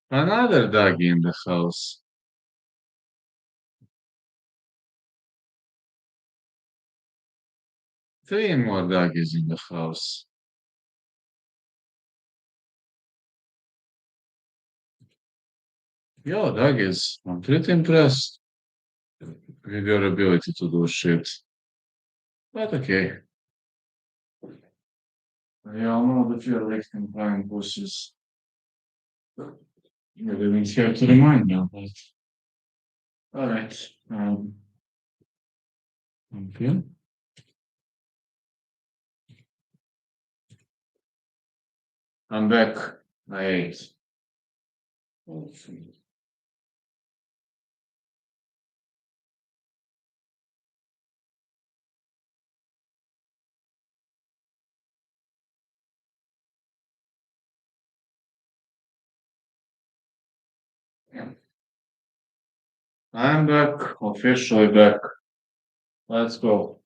another dog in the house. Three more doggies in the house. Yo, doggies, I'm pretty impressed with your ability to do shit. But okay. We all know that you're lifting flying pussies. You didn't have to remind me of that. Alright. Okay. I'm back. I ate. Oh, I'm back. Officially back. Let's go.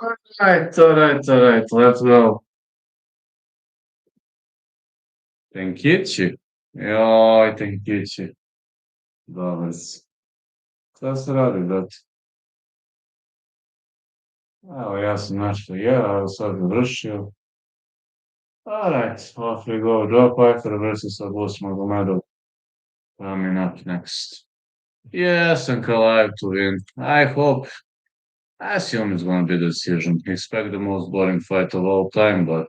Alright, let's go. Tenkići? Joj, Tenkići. Dobar si. Šta se radi, brate? Evo, ja sam nešto jeo, evo sad završio. Alright, off we go. Joe Pfeiffer versus Abbas Magomedov. Coming up next. Yes, Ankalaev to win. I hope. I assume it's gonna be the decision. Expect the most boring fight of all time, but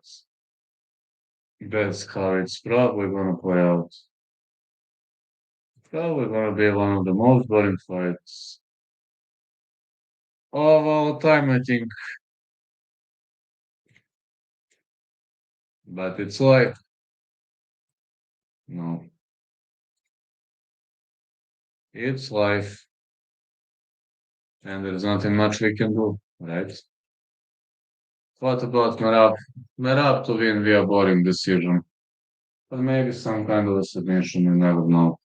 that's how it's probably gonna play out. Probably gonna be one of the most boring fights of all time, I think. But it's life. No, it's life, and there's nothing much we can do, right? What about Merab? Merab to win via boring decision. But maybe some kind of a submission, you never know.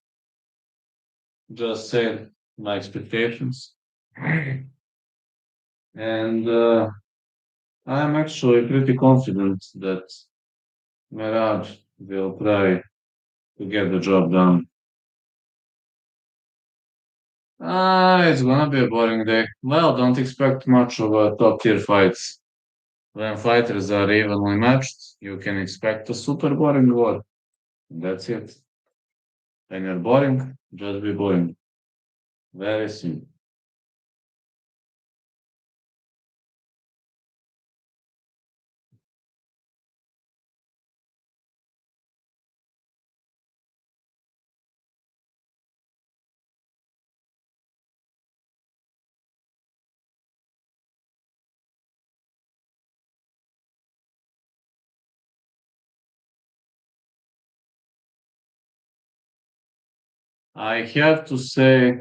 Just say my expectations. And I'm actually pretty confident that Merab will try to get the job done. It's gonna be a boring day. Well, don't expect much of a top tier fights. When fighters are evenly matched, you can expect a super boring war. That's it. When you're boring, just be boring. Very simple. I have to say,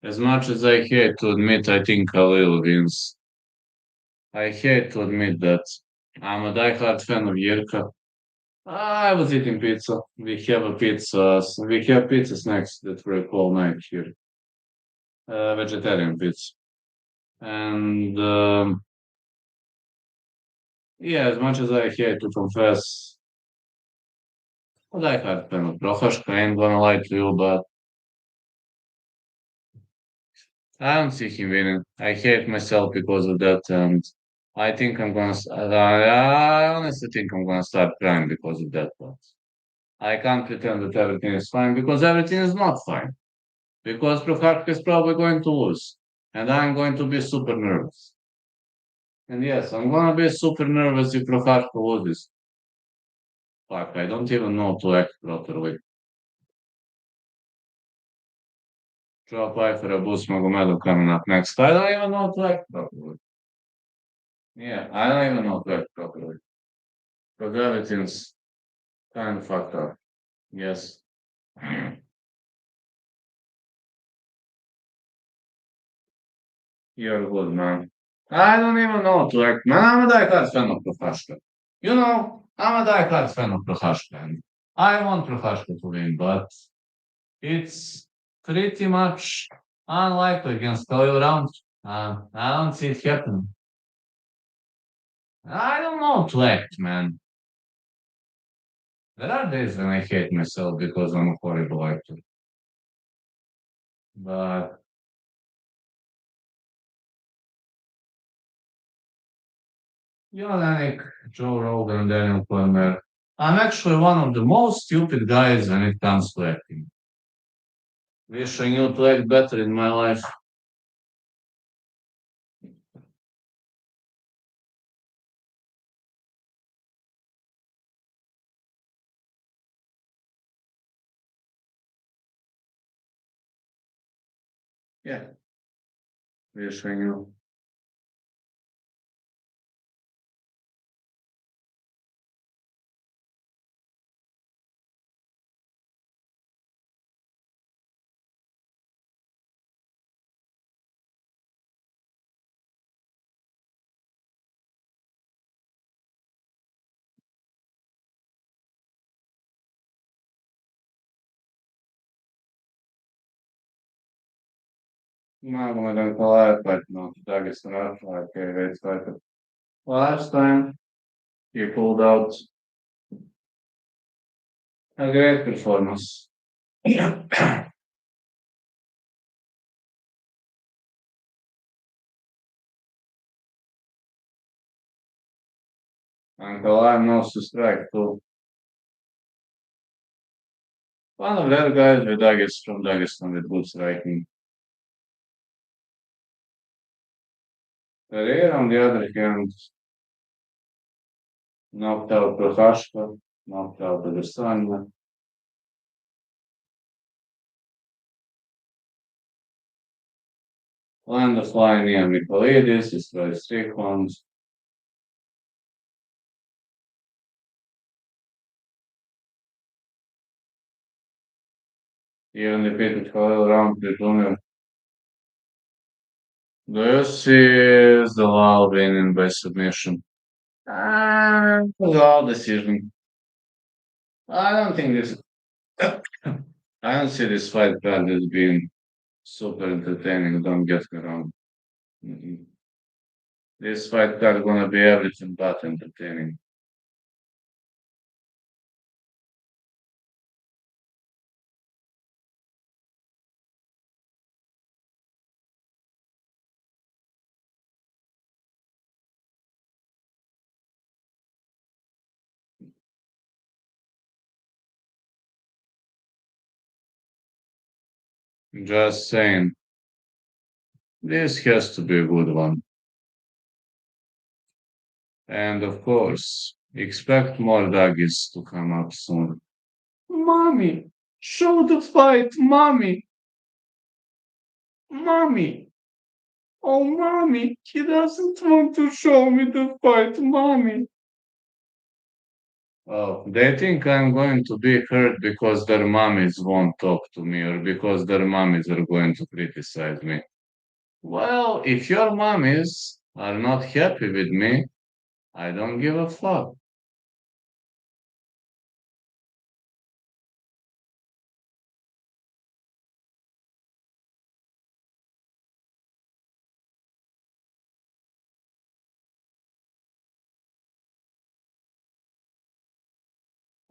as much as I hate to admit, I think Khalil wins. I hate to admit that. I'm a diehard fan of Jirka. I was eating pizza. We have a pizza. We have pizza snacks that were all night here. Vegetarian pizza. And yeah, as much as I hate to confess, a diehard fan of Prohashka, I ain't gonna lie to you, but I don't see him winning. I hate myself because of that, and I think I'm gonna. I honestly think I'm gonna start crying because of that. But I can't pretend that everything is fine because everything is not fine. Because Prokhorov is probably going to lose, and I'm going to be super nervous. And yes, I'm gonna be super nervous if Prokhorov loses. Fuck, I don't even know to act properly. Joe Pfeiffer, Abus Magomedov coming up next. I don't even know to act properly. Yeah, I don't even know to act properly. Because everything's kind of fucked up. Yes. You're good, man. I don't even know to act, man. I'm a diehard fan of Prokhashka. You know, I'm a diehard fan of Prokhashka. And I want Prokhashka to win, but it's pretty much unlikely against Khalil Round. I don't see it happening. I don't know to act, man. There are days when I hate myself because I'm a horrible actor. But Yannick, Joe Rogan, Daniel Plummer. I'm actually one of the most stupid guys when it comes to acting. Wish I knew to act better in my life. Yeah, wish I knew. Magomed Ankalaev fight not Dagestani like heavyweight fighter. Last time he pulled out a great performance. Ankalaev knows to strike too. One of their guys with Dagest from Dagestan with good striking. Pereira, on the other hand, knocked out Prohashka, knocked out Dagestani. Land the fly near Michaelidis, is by Strickland. Even defeated Khalil Roundtree Jr. Do you see the Lal winning by submission? Well, decision. I don't think this. I don't see this fight card as being super entertaining. Don't get me wrong. Mhm. This fight card gonna be everything but entertaining. Just saying, this has to be a good one. And of course, expect more doggies to come up soon. Mommy, show the fight, mommy, mommy. Oh, mommy, he doesn't want to show me the fight, mommy. Oh, they think I'm going to be hurt because their mommies won't talk to me or because their mommies are going to criticize me. Well, if your mommies are not happy with me, I don't give a fuck.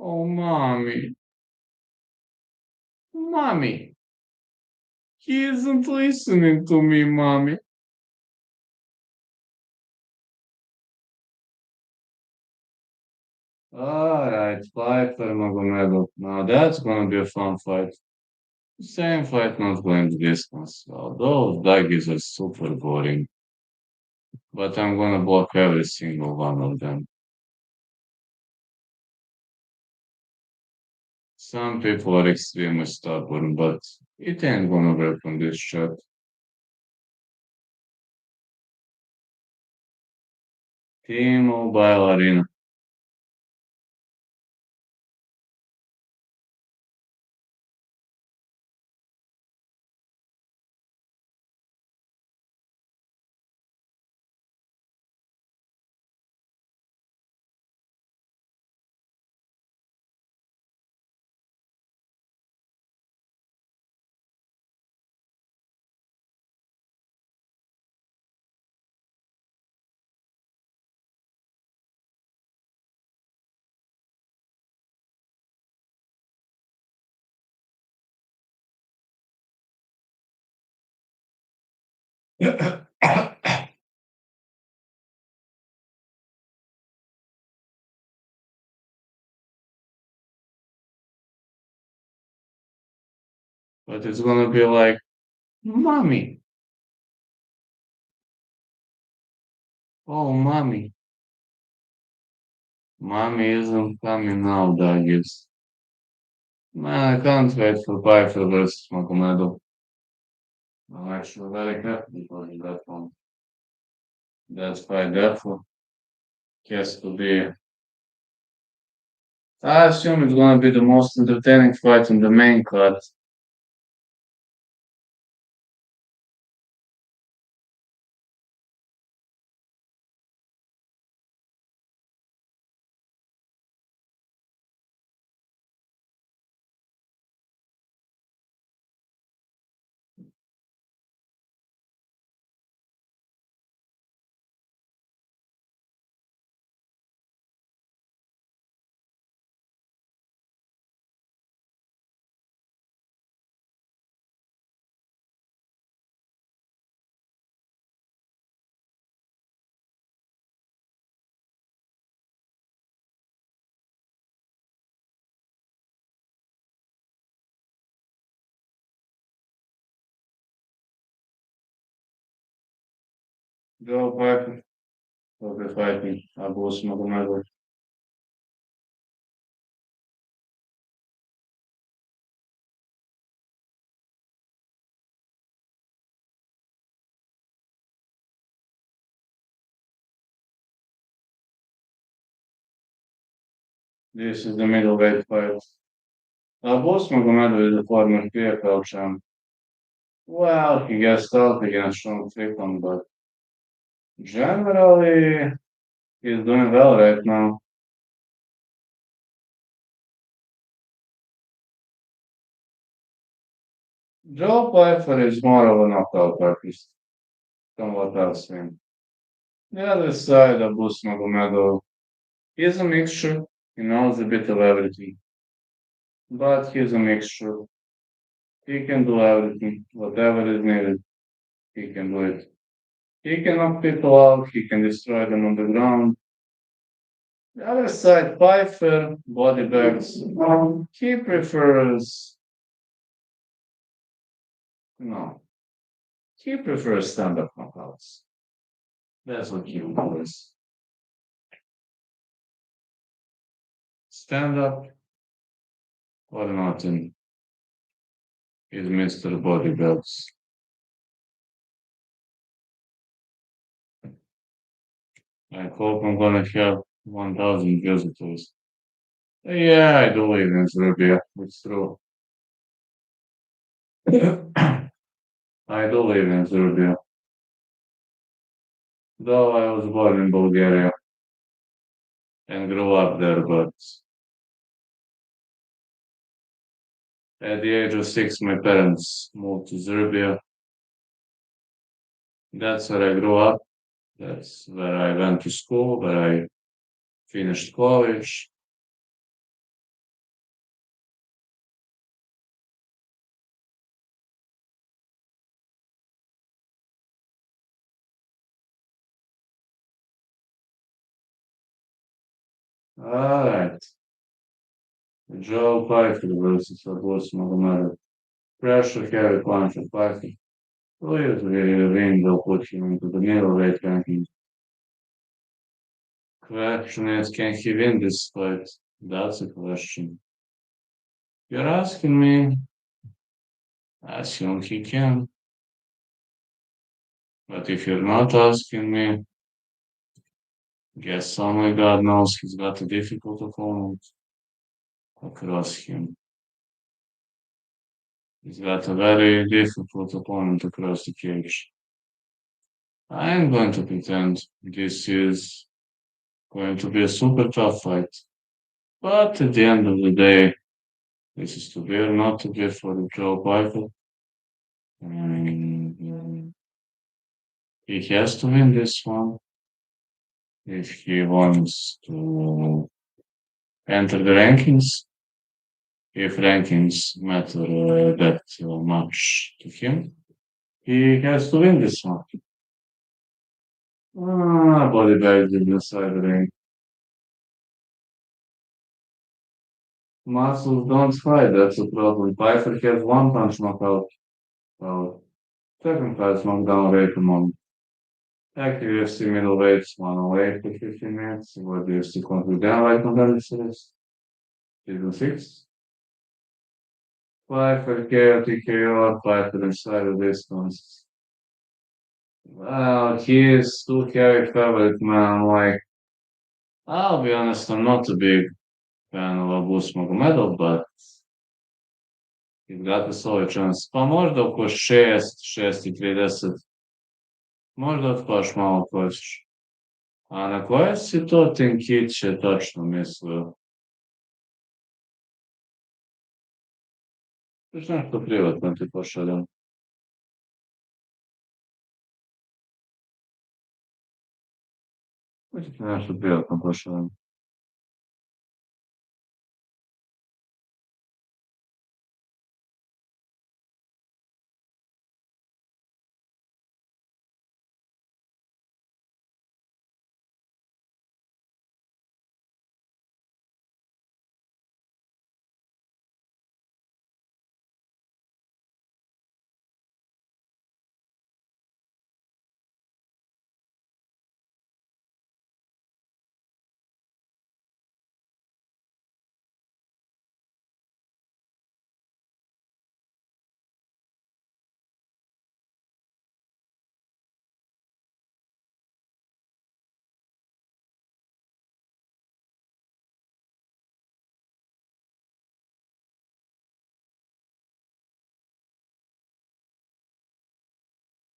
Oh, mommy, mommy, he isn't listening to me, mommy. All right, fight for Magomedov. Now that's gonna be a fun fight. Same fight, not going to distance. Well, those doggies are super boring, but I'm gonna block every single one of them. Some people are extremely stubborn, but it ain't gonna work on this shot. T-Mobile Arena. But it's gonna be like, mommy, oh, mommy. Mommy isn't coming now, doggies. Man, I can't wait for Pfeiffer versus Magomedov. I'm actually very happy for that one. That's fight therefore has to be. I assume it's gonna be the most entertaining fight in the main card. Joe Piper will be fighting Abus Magomedov. This is the middleweight fight. Abus Magomedov is a former PFL champ. Well, he gets tough against Sean Strickland, but generally he's doing well right now. Joe Pyfer is more of a knockout artist than what I've seen. The other side of Bus Magomedov is a mixture. He knows a bit of everything, but he's a mixture. He can do everything, whatever is needed, he can do it. He can knock people out, he can destroy them on the ground. The other side, Pfeiffer, body bags, he prefers, no, he prefers stand-up knockouts. That's what he prefers. Stand-up or nothing is Mr. Body Bags. I hope I'm gonna have 1,000 visitors. Yeah, I do live in Serbia. It's true. I do live in Serbia. Though I was born in Bulgaria and grew up there, but at the age of 6, my parents moved to Serbia. That's where I grew up. That's where I went to school, where I finished college. All right. Joe Pyfer versus Abbas Magomedov. Pressure heavy punch of Pyfer. Please, ring will put him into the middleweight ranking. Question is, can he win this fight? That's a question. You're asking me, I assume he can. But if you're not asking me, guess only God knows he's got a difficult opponent across him. He's got a very difficult opponent across the cage. I'm going to pretend this is going to be a super tough fight. But at the end of the day, this is to be or not to be for the Joe Python. And he has to win this one if he wants to enter the rankings. If rankings matter that much to him, he has to win this one. Body bags in the side ring. Muscles don't fight, that's a problem. Pfeiffer has one punch knockout. Well, second class knockdown rate among active UFC middleweights, 108 to 15 minutes. What do you see conclude down right on that series? Season 6. Pfeiffer KO, TKO, Pfeiffer inside the distance. Well, he is too heavy favorite, man. Like, I'll be honest, I'm not a big fan of Abus Magomedov, but izgledate svoj čas. Pa možda oko 6, 6,30. Možda otkoš malo hoćeš. A na koje si to tenkiće točno mislio? Još nešto privatno ti pošaljem. Hoće ti nešto privatno pošaljem.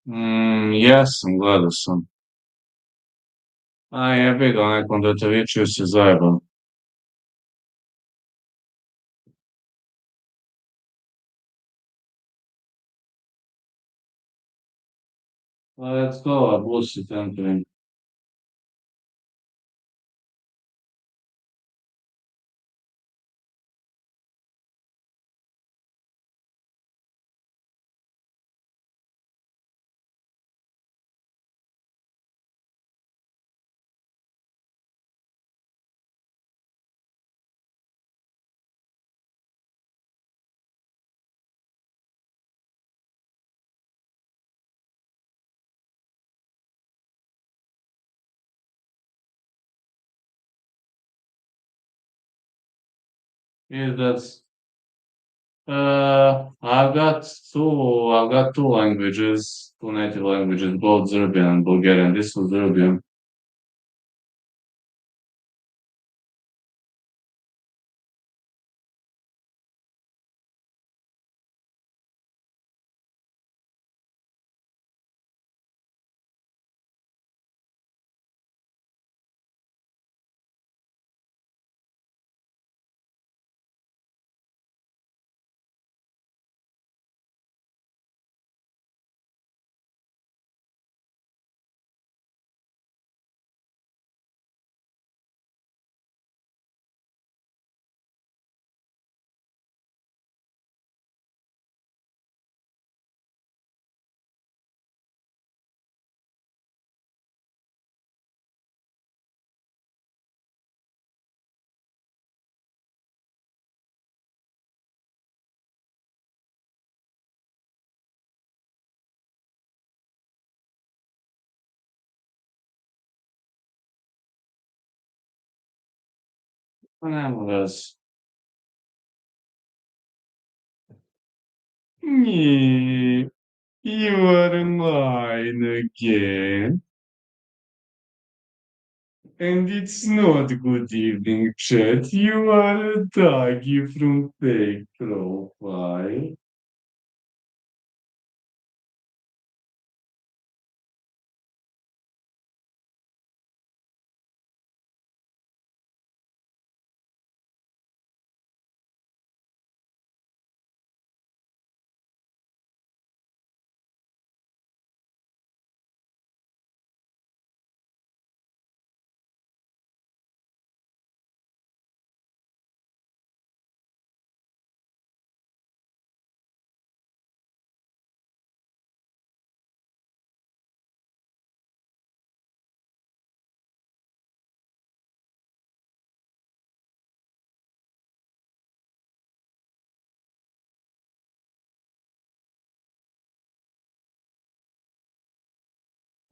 Jesam, gledao sam. A jebi ga, nekom Dotaviću se zajebam. Let's go, bullshit entering. Yeah, that's I've got two languages, two native languages, both Serbian and Bulgarian. This was Serbian. Pa nema veze. Yeah, you are mine again. And it's not good evening, chat. You are a doggy from fake profile.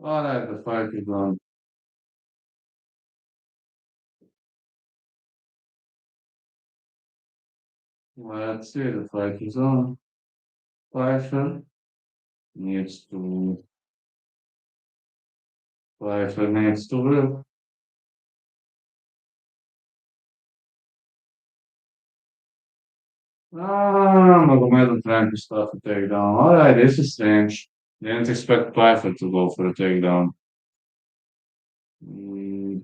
All right, the fight is on. Let's see, the fight is on. Pfeiffer needs to Pfeiffer needs to win. Ah, Magomedov trying to start a takedown. All right, this is strange. Didn't expect Pfeiffer to go for a takedown. Mm,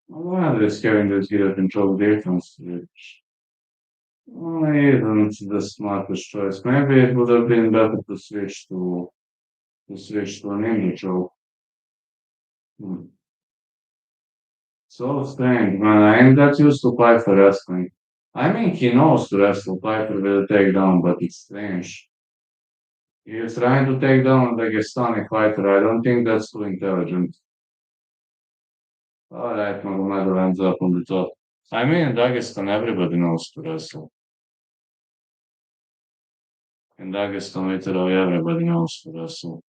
Magomedov is carrying this gear control defense, which isn't the smartest choice. Maybe it would have been better to switch to an Indy choke. Hmm. So strange, man. I ain't that used to Pfeiffer wrestling. I mean, he knows to wrestle Pfeiffer with a takedown, but it's strange. He's trying to take down the Dagestani fighter. I don't think that's too intelligent. All right, Magomedov ends up on the top. I mean, in Dagestan, everybody knows to wrestle. In Dagestan, literally everybody knows to wrestle.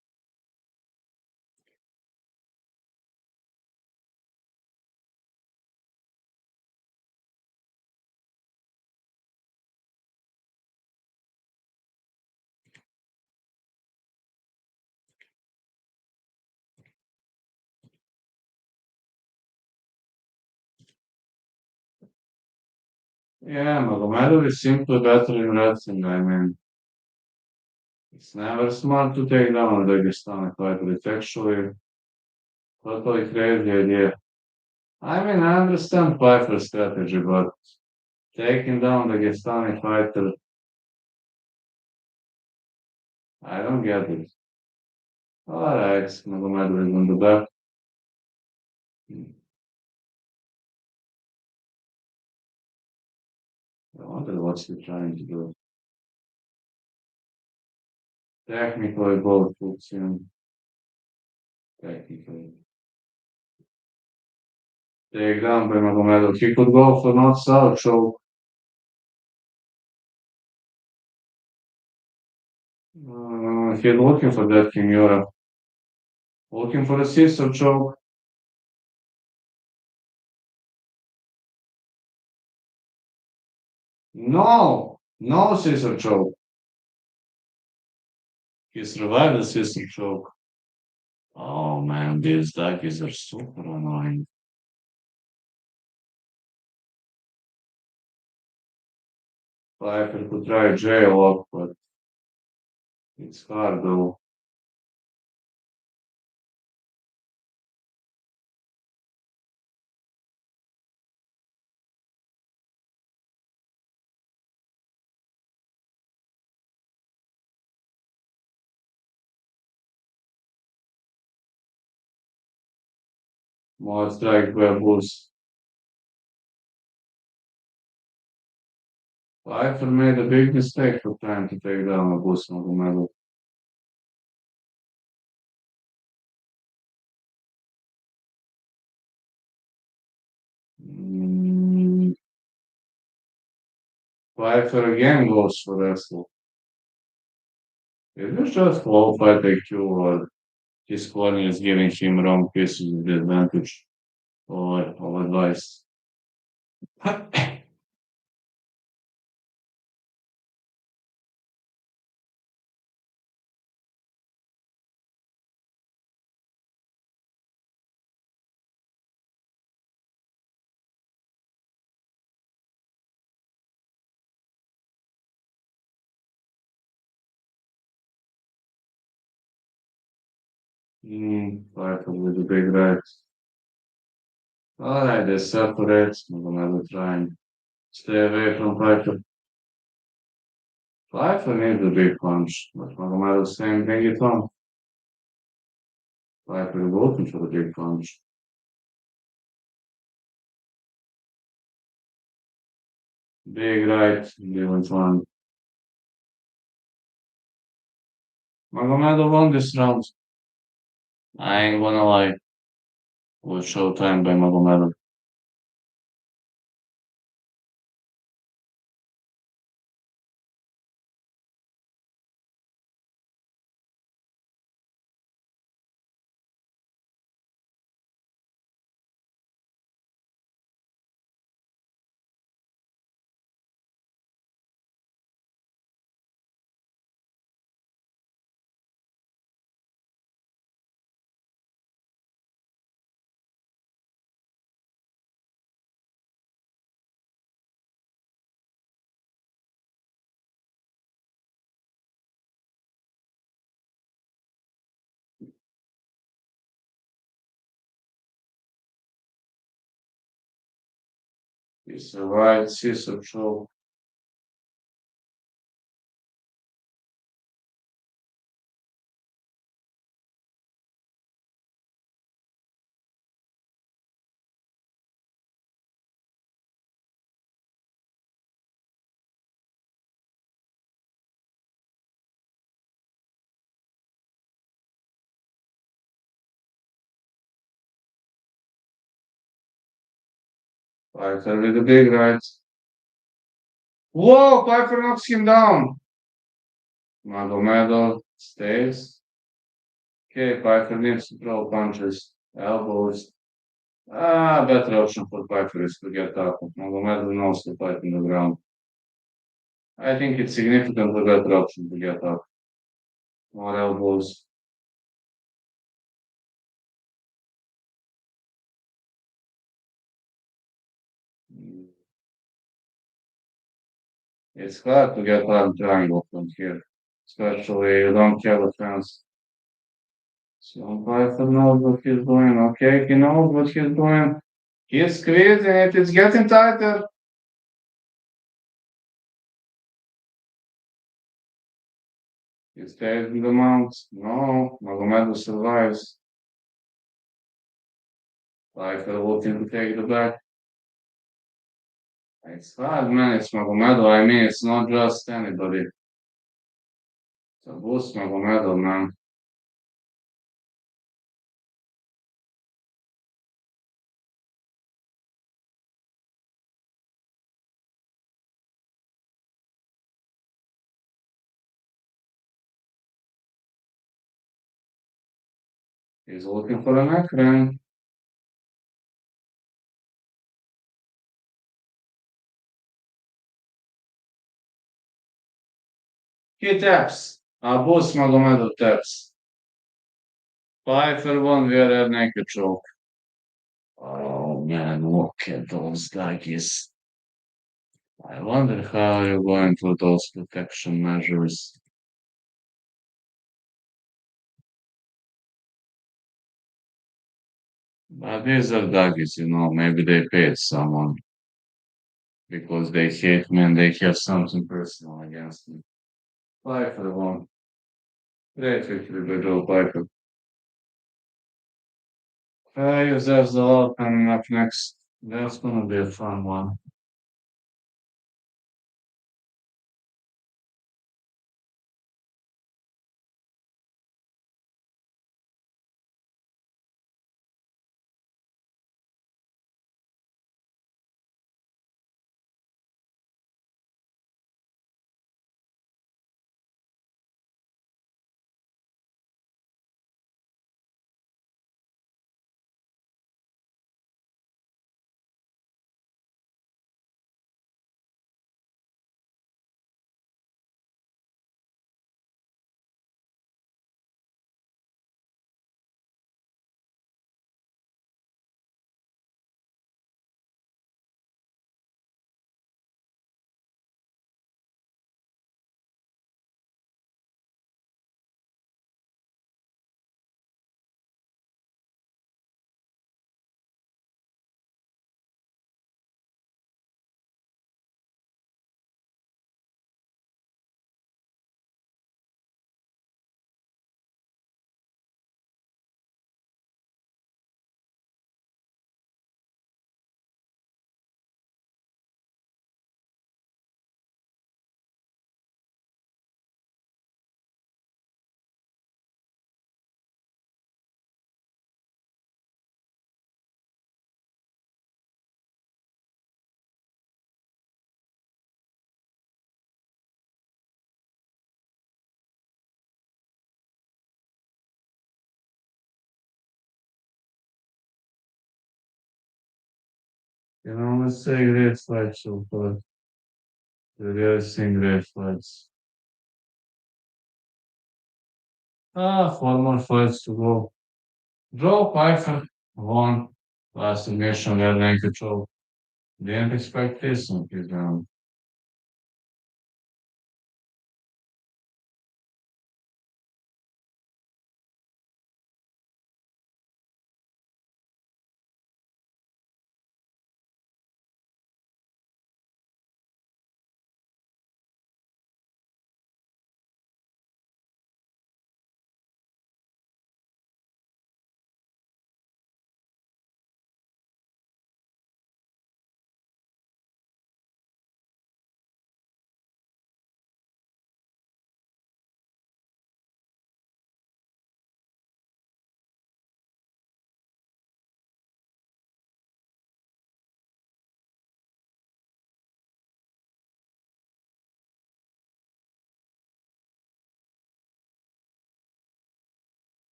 Yeah, Magomedov is simply better in wrestling. I mean, It's never smart to take down a Dagestani fighter. It's actually totally crazy idea. I mean, I understand Pfeiffer's strategy, but taking down the Dagestani fighter, I don't get it. Alright, Magomedov is on the back. I wonder what's he trying to do. Technically, both puts him. Technically. Take down by Magomedov. He could go for not south choke. He's looking for that Kimura. Looking for a sister choke. No! No sister choke. He survived the sister choke. Oh man, these doggies are super annoying. Piper could try jail lock, but it's hard though. More strike by Boost. Piper made a big mistake for trying to take down a Boost on the medal. Mm, Piper again goes for wrestle. Is this just low fight IQ or his corner is giving him wrong pieces of the advantage or advice? Piper with a big right. Alright, they separate. Magomed trying stay away from Piper. Piper needs a big punch, but Magomed is saying bring it on. Piper is looking for the big punch. Big right, given one. Magomed won this round. I ain't gonna lie. Was showtime by Magomed. He survived Caesar show. Piper with a big right. Whoa! Piper knocks him down. Magomedov stays. Okay, Piper needs to throw punches, elbows. Better option for Piper is to get up. Magomedov knows to fight in the ground. I think it's significantly better option to get up. More elbows. It's hard to get arm triangle from here. especially you don't have a fence. So Python knows what he's doing. Okay, he knows what he's doing. He's squeezing it. It's getting tighter. He stays in the mount. No, Magomedov survives. Python looking to take the back. It's hard, man. It's Magomedov. I mean, it's not just anybody. It's a boost Magomedov, man. He's looking for an acronym. He taps. Boost Magomedov taps. 5-1, we are at naked choke. Oh man, look at those doggies. I wonder how you're going through those protection measures. But these are doggies, maybe they paid someone because they hate me and they have something personal against me. 5-1. Great victory by Joe Piper. Joseph Zalal coming up next. That's gonna be a fun one. Let's say great fight so far. We're seeing great fights. Four more fights to go. Joe Python won last submission, red rank control. Didn't expect this on his round.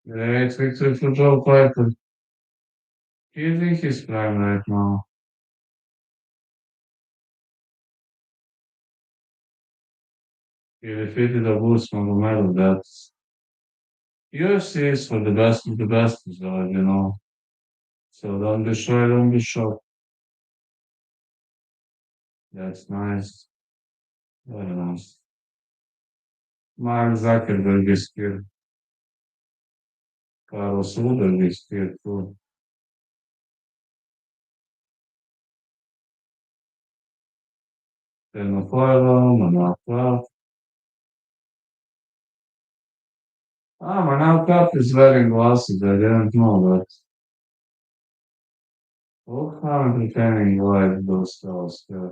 Yeah, it's Victor for Joe Piper. Do you think he's prime right now? He defeated a Bruce Magomedov. That's UFC is for the best of the best, as well, you know. So don't be shy, don't be shocked. That's nice. Very nice. Mark Zuckerberg is here. Carlos Ruder is here too. Venezuela, Manapa. Ah, Manapa is wearing glasses. I didn't know that. What kind of pretending like those stars? Yeah.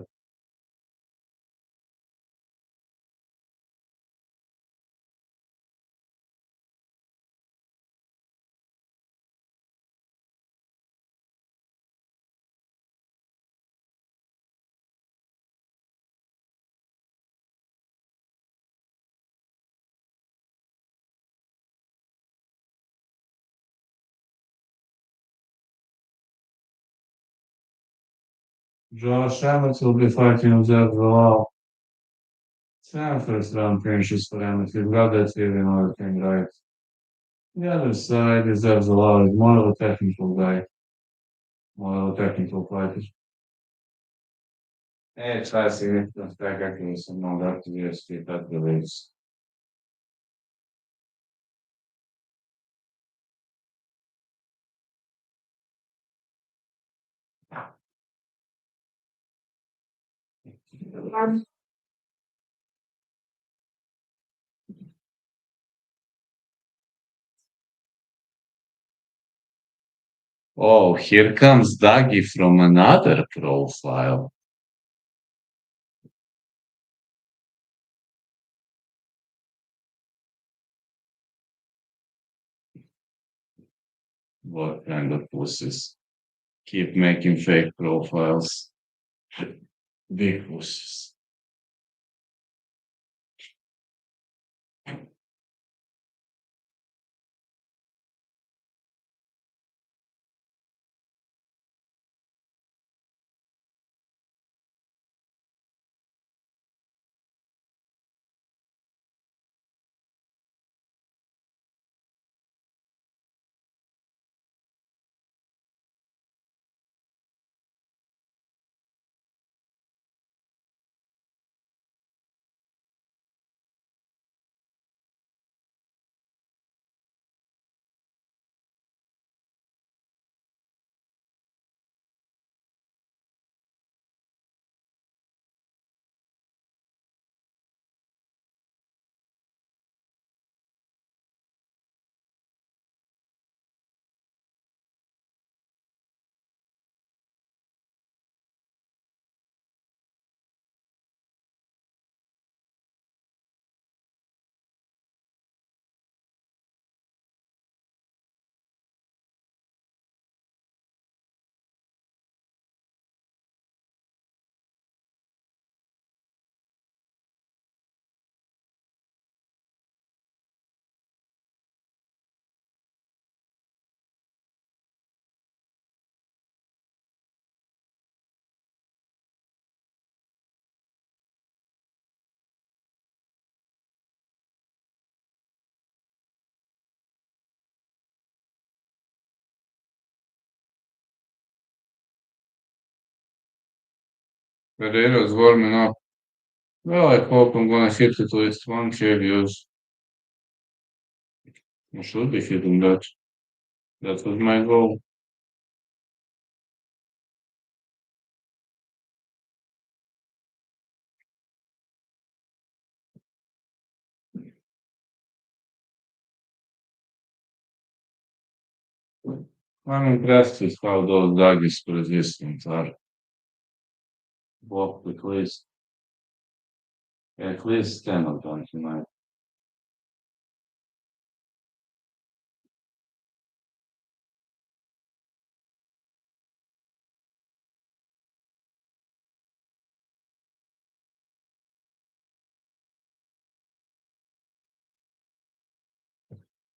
Josh Emmett will be fighting Joseph Bilal. Sam first round finishes for Emmett. You've got that feeling all the thing right. The other side is Abzalal, more of a technical guy, more of a technical fighter. It's classic, that's back accuracy, no doubt to USP, that believes. Oh, here comes Dagi from another profile. What kind of pussies? Keep making fake profiles. Big pussies. Pereira's warming up. Well, I hope I'm gonna hit at least one KBOs. I should be hitting that. That was my goal. I'm impressed with how those doggies resistant are. Walk at least 10 of them tonight.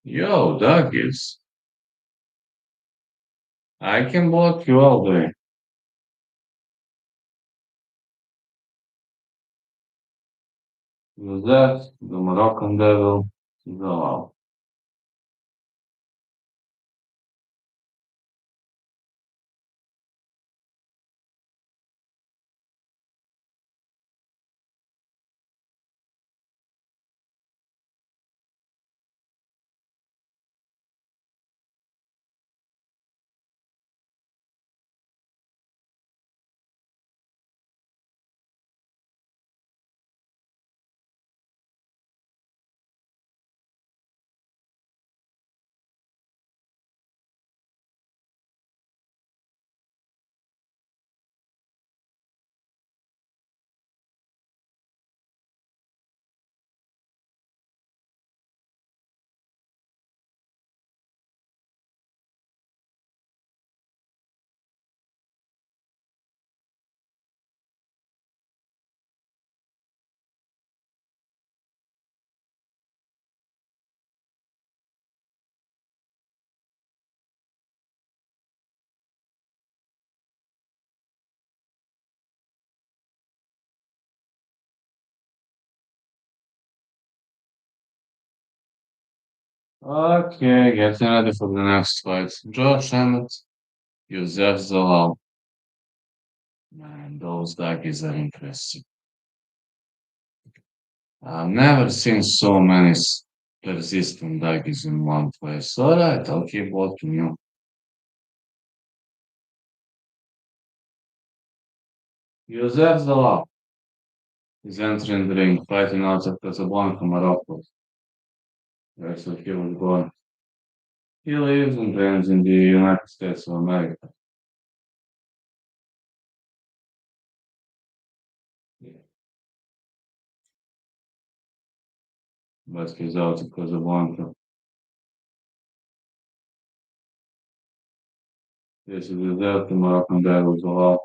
Yo, Dagis, I can block you all day. With that, the Moroccan devil is allowed. Okay, getting ready for the next fight. Josh Emmett, Yosef Zalal. Man, those Dagis are impressive. I've never seen so many persistent Dagis in one place. Alright, I'll keep watching you. Yosef Zalal is entering the ring, fighting out of Casablanca, Morocco. That's where he was born. He lives and trains in the United States of America. But he's out of Casablanca. This is the Moroccan Devils Zalal.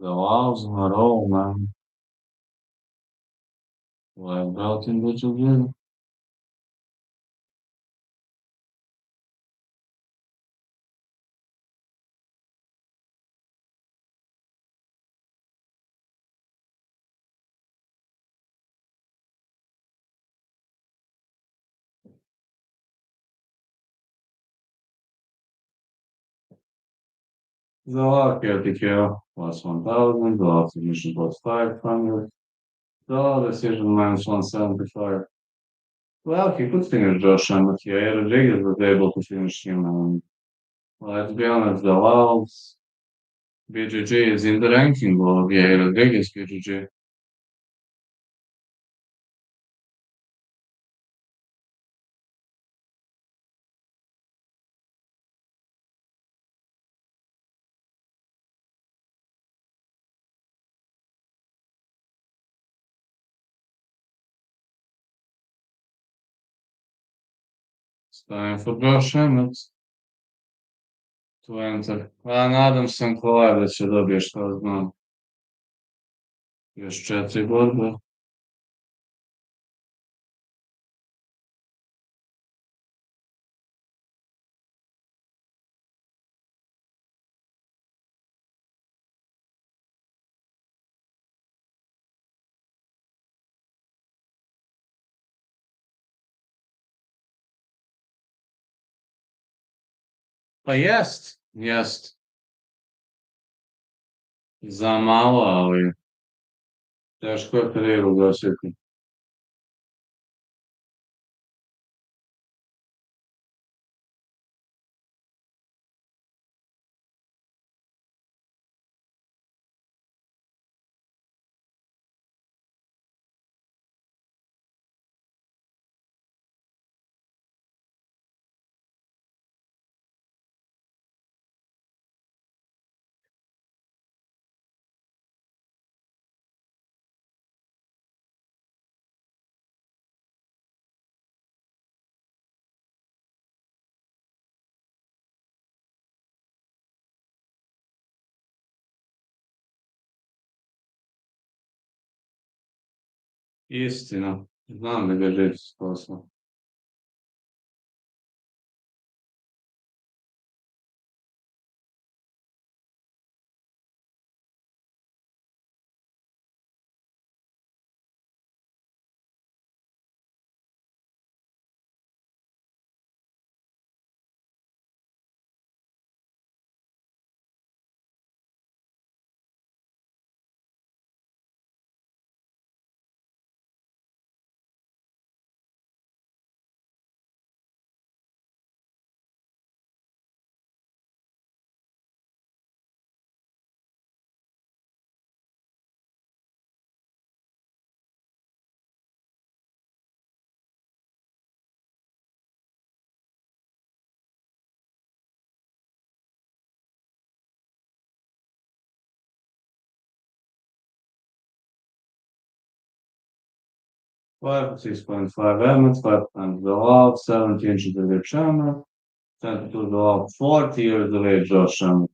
Zalal's on a roll, man. Like belt in Dvalishvili. Zalal KTK plus 1000, Zalal submission plus 500. Zalal decision minus 175. Well, he could finish Josh Emmett here. Rodriguez was able to finish him. And let's be honest, Zalal's BJJ is in the ranking of Rodriguez BJJ. It's time for Josh Emmett to enter. A nadam se Ankalaev da će dobije što znam. Još 4 borbe. Pa jest. Za malo, ali teško je Pereiru glasiti. Istina. Znam da ga živi s posla. Five, 6.5 mm, 5 times the lob, 70 inches of the channel, 10 to the lob, 40 years of age, Josh Hammett,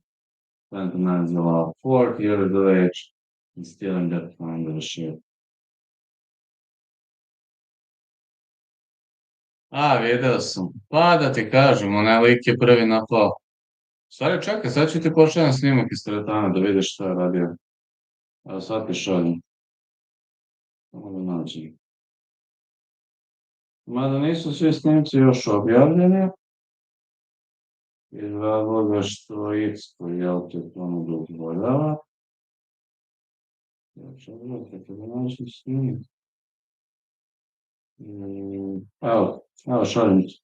10 to 9 the lob, 40 years of age, and still in that kind of a shit. A, vidio sam. Pa da ti kažem, onaj lik je prvi napao. Stvari, čekaj, sad ću ti pošaljem snimak iz teretana da vidiš šta je radio. Evo sad ti šaljem. Samo da nađem. Mada nisu svi snimci još objavljeni, iz razloga što X koji je autotonu dozvoljava. Ja ću gledati kada nađem snimak. Evo šaljem ti.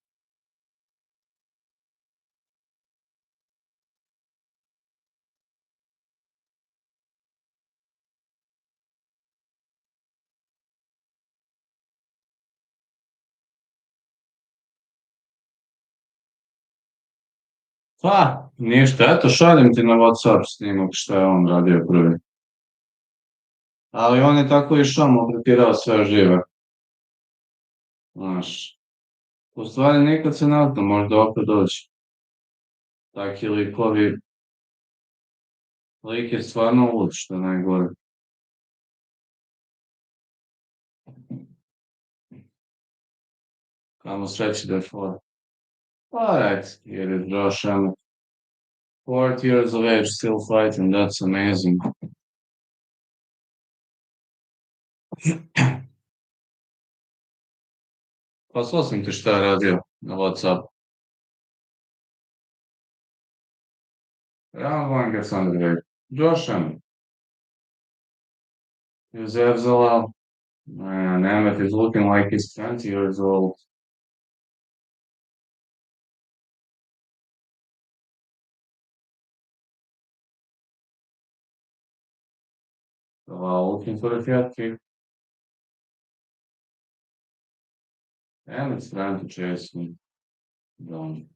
Pa, ništa, eto šaljem ti na WhatsApp snimak šta je on radio prvi. Ali on je tako išao, maltretirao sve žive. Znaš, u stvari nikad se ne zna, možda opet doći. Taki likovi, lik je stvarno lud, što je najgore. Kamo sreći da je for. Alright, here is Josh Hammett. 40 years of age, still fighting, that's amazing. Poslao sam ti šta je radio na WhatsApp. Ja vam ga sam da Josh Hammett. Josef Zalal. Man, Hammett is looking like he's 20 years old. Zalal looking for a fiat kick. Hammett's trying to chase me. Don't.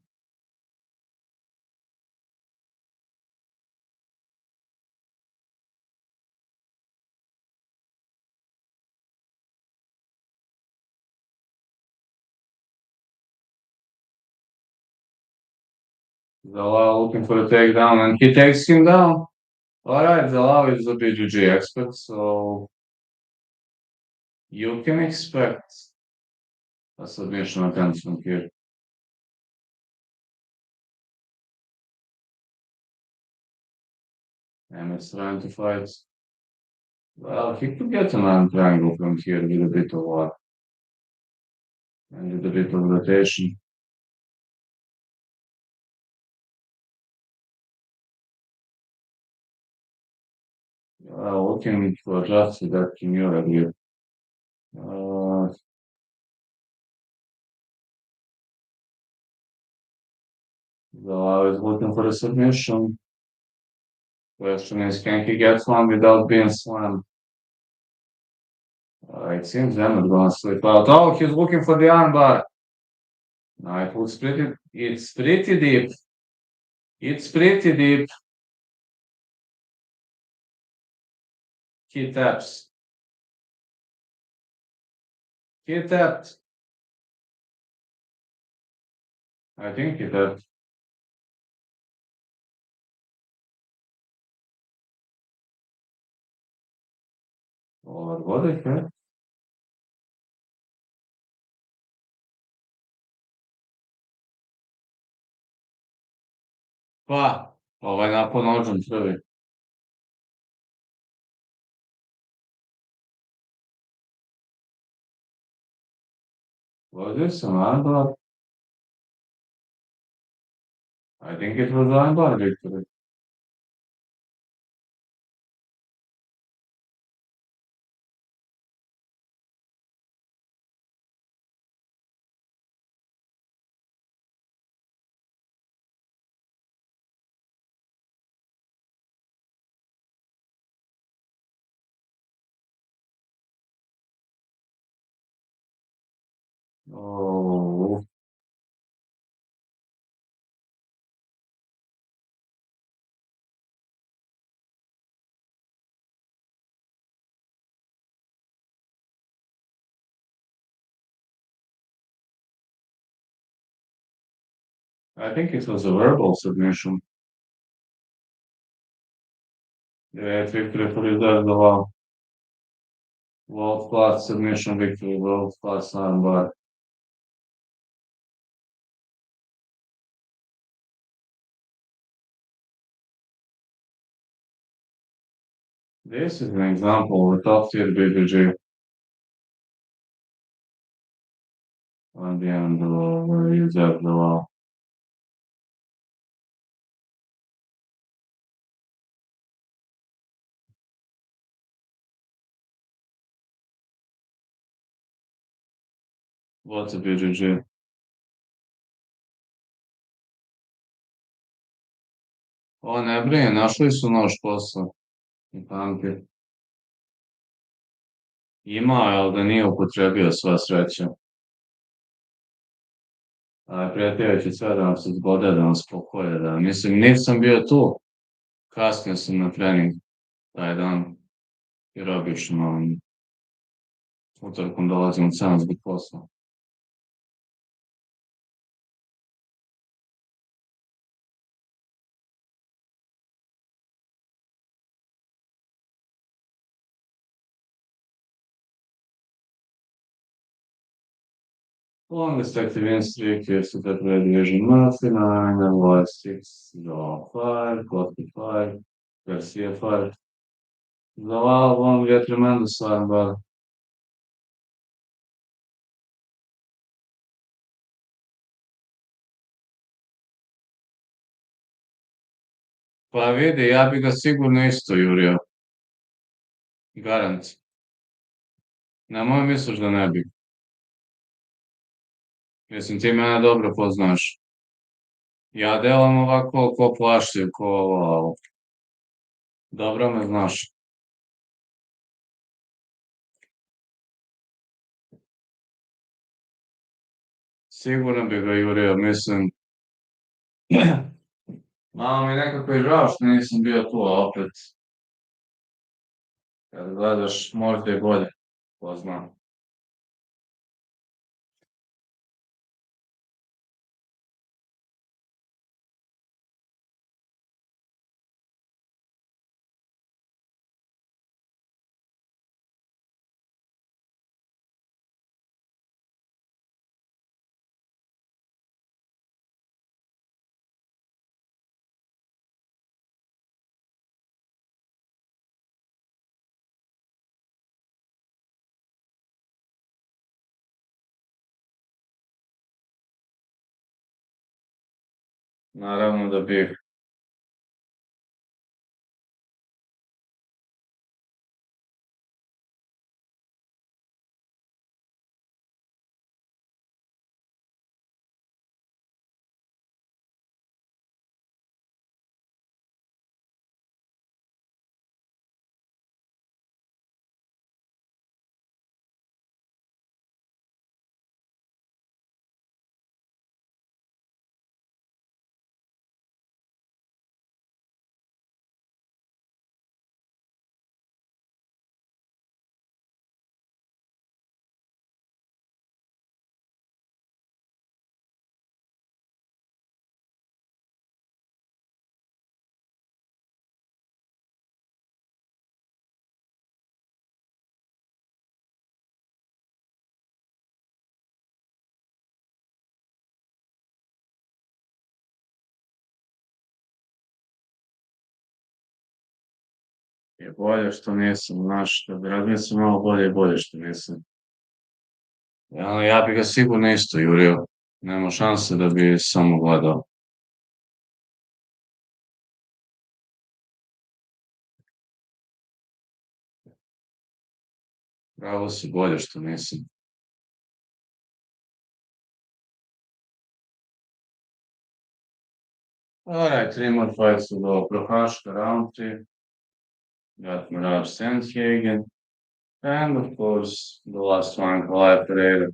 Zalal looking for a takedown, and he takes him down. Alright, Zalal is a BJJ expert, so you can expect a submission attempt from here. Hammett's trying to fight. Well, he could get an arm triangle from here with a bit of what? And with a bit of rotation. Looking to adjust to that Kimura here. I was looking for a submission. Question is, can he get one without being slammed? It seems Emmett gonna slip out. Oh, he's looking for the armbar. No, it looks pretty. It's pretty deep. It's pretty deep. He taps. He tapped. I think he tapped. Or what the heck? Pa, ovaj napad nožem prvi. Was ist ein Armbar? I think it was armbar victory. Oh, I think it was a verbal submission. Yeah, victory for his dad, the world class submission victory, world class armbar. This is an example of a top tier BBG on the end where you have the wall. What's a BBG? O, ne brine, našli su nož posla. I pamti. Imao je, ali ga nije upotrebio, sva sreća. A prijatelji će sve da nam se zgode, da nas pokolje, da mislim, nisam bio tu. Kasnio sam na trening taj dan, jer obično utorkom dolazim od 7 zbog posla. Longest active win streak yesterday Red Division Murphy 9 and White 6, draw 5, Coffee 5, Garcia 5. Zaval won a tremendous one, but pa vidi, ja bi ga sigurno isto jurio. Garant. Nemoj misliš da ne bi. Mislim, ti mene dobro poznaš. Ja delam ovako ko plašljiv, ko ovo. Dobro me znaš. Sigurno bi ga jurio, mislim. Malo mi nekako je žao što nisam bio tu, a opet, kad gledaš, možda je bolje. Ko zna. Naravno da bih. je bolje što nisam, znaš, da bi razmislio malo bolje i bolje što nisam. Ja bi ga sigurno isto jurio. Nema šanse da bi samo gledao. Pravo si bolje što nisam. All right, 3 more fights to go. Prohashka round 3. Got Mirage Sandhagen. And of course, the last one, Ankalaev Pereira.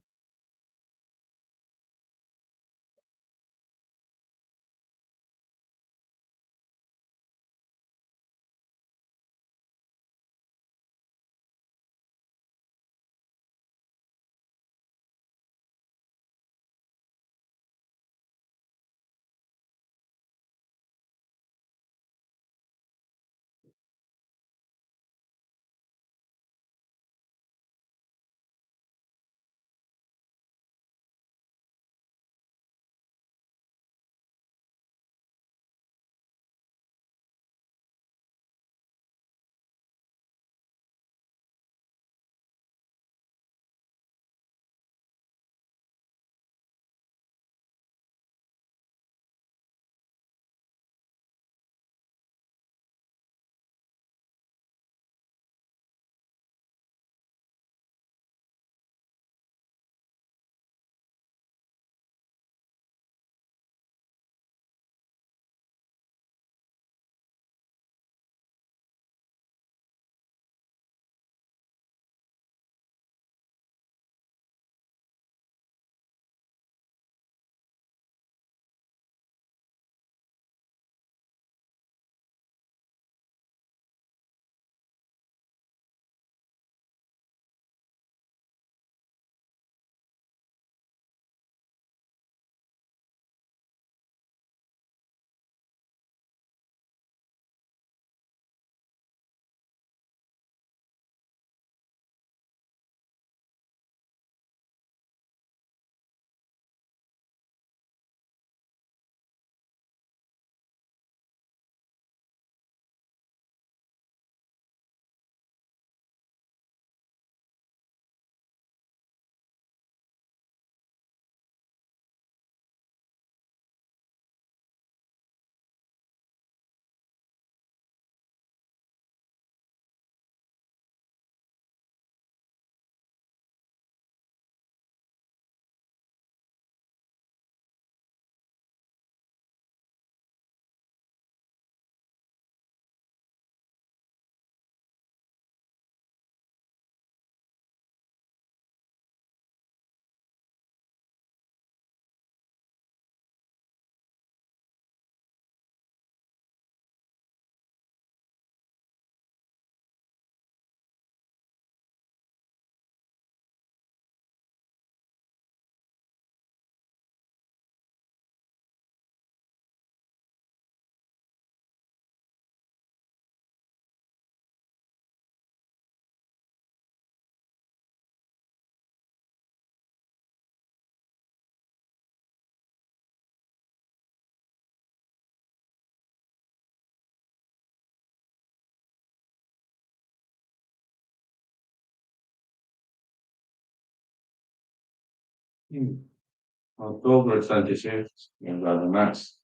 October 25th, you got the next.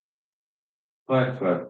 Fight.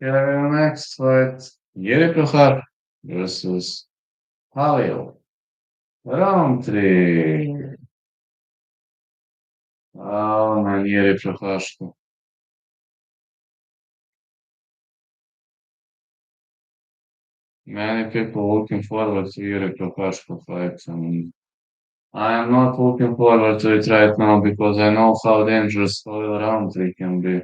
Okay, next fight. Yuri Prohar versus Halil. Round three. Oh, man, Yuri Prohar. Many people looking forward to Yuri Prohar fight. And I am not looking forward to it right now because I know how dangerous Halil round three can be.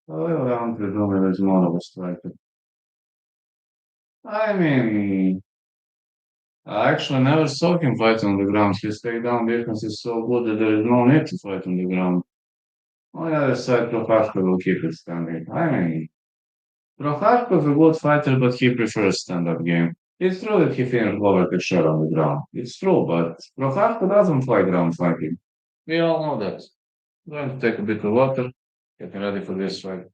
Halil round three Dumir is more of a striker. I mean, I actually never saw him fight on the ground. His takedown defense is so good that there is no need to fight on the ground. On the other side, Prohashko will keep it standing. I mean, Prohashko is a good fighter, but he prefers stand-up game. It's true that he finished Glover shot on the ground. It's true, but Prohashko doesn't fight ground fighting. We all know that. Going to take a bit of water, getting ready for this fight.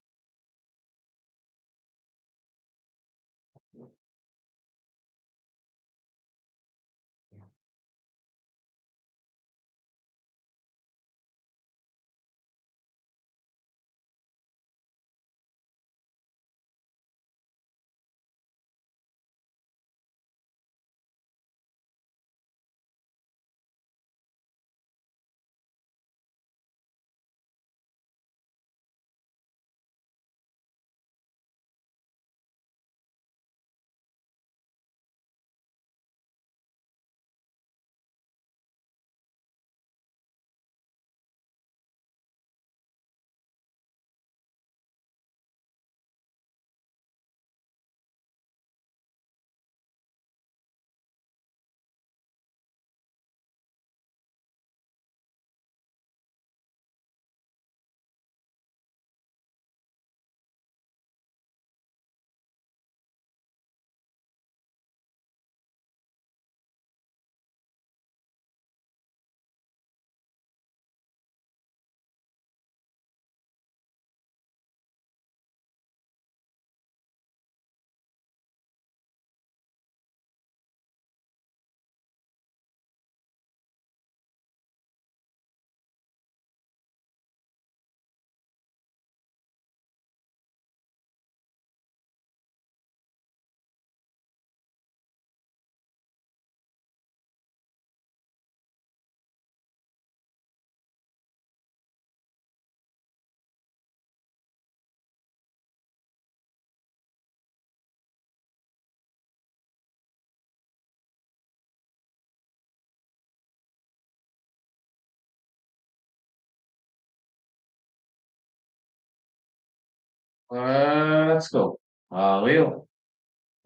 Let's go. Leo,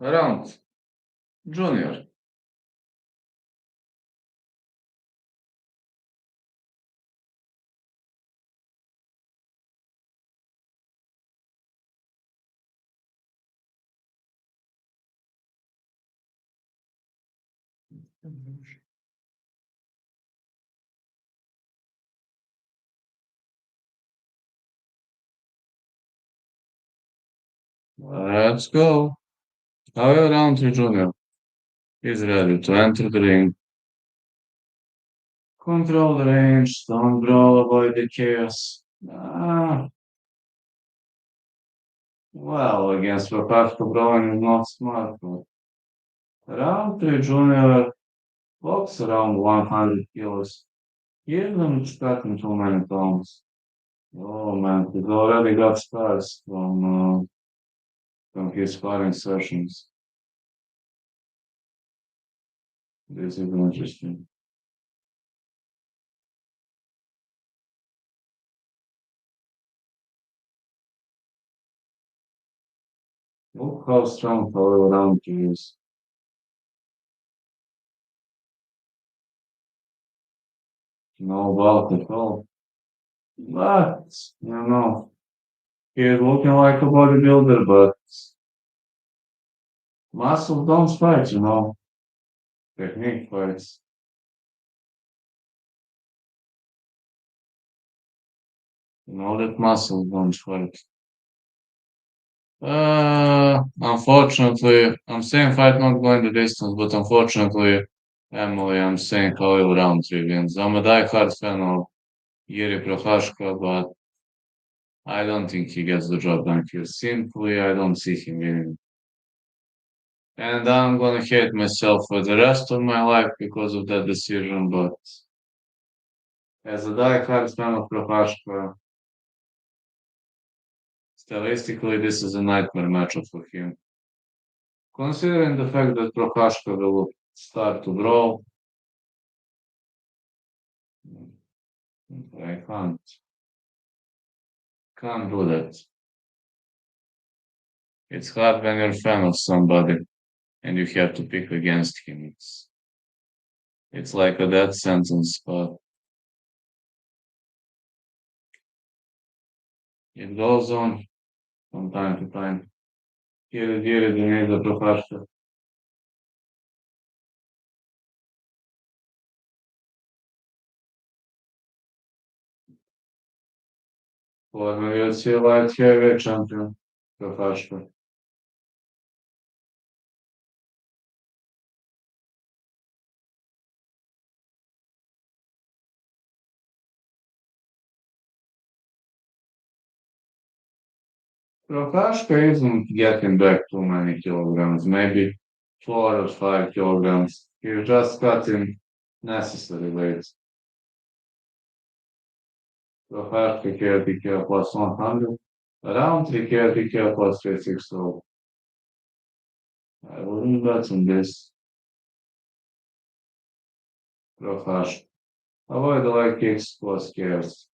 round. Junior. Let's go. Round three, Junior. He's ready to enter the ring. Control the range, don't brawl, avoid the chaos. Well, against Ropashko, brawling is not smart, but Round 3 junior box around 100 kilos. Give them expecting too many pounds. Oh man, he's already got scars from his sparring sessions. This is interesting. Look how strong all around he is. No bulk at all. But, he's looking like a bodybuilder, but muscle don't fight. Technique fights. That muscle don't fight. Unfortunately, I'm saying fight not going the distance, but unfortunately, Emily, I'm saying Khalil round 3 wins. I'm a die-hard fan of Yuri Prohashka, but I don't think he gets the job done here. Simply, I don't see him winning. And I'm gonna hate myself for the rest of my life because of that decision, but as a die-hard fan of Prohashka, stylistically, this is a nightmare matchup for him. Considering the fact that Prohashka will start to brawl, I can't do that. It's hard when you're a fan of somebody and you have to pick against him. It's like a death sentence, but it goes on from time to time. Here, Денис Prohashka. Former UFC light heavyweight champion Prohashka. Prohashka isn't getting back too many kilograms, maybe 4 or 5 kilograms. He's just cutting necessary weight. Prohashka KTK plus 100. Around 3 KTK plus 360. I wouldn't bet on this. Prohashka. Avoid the leg kicks plus KS.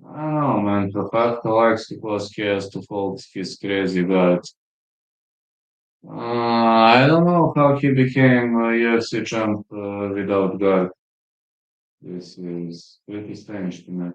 I don't know, man. Prohashka likes to plus KS to hold his crazy guard. I don't know how he became a UFC champ without guard. This is pretty strange to me.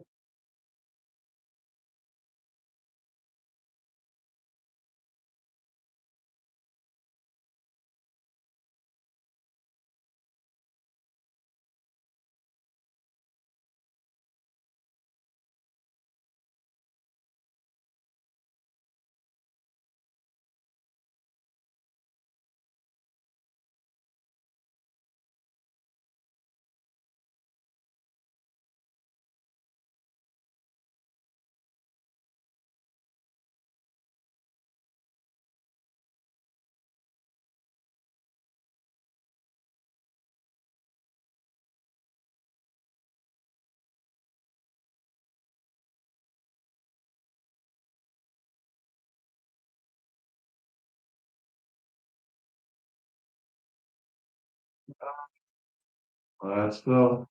Let's go.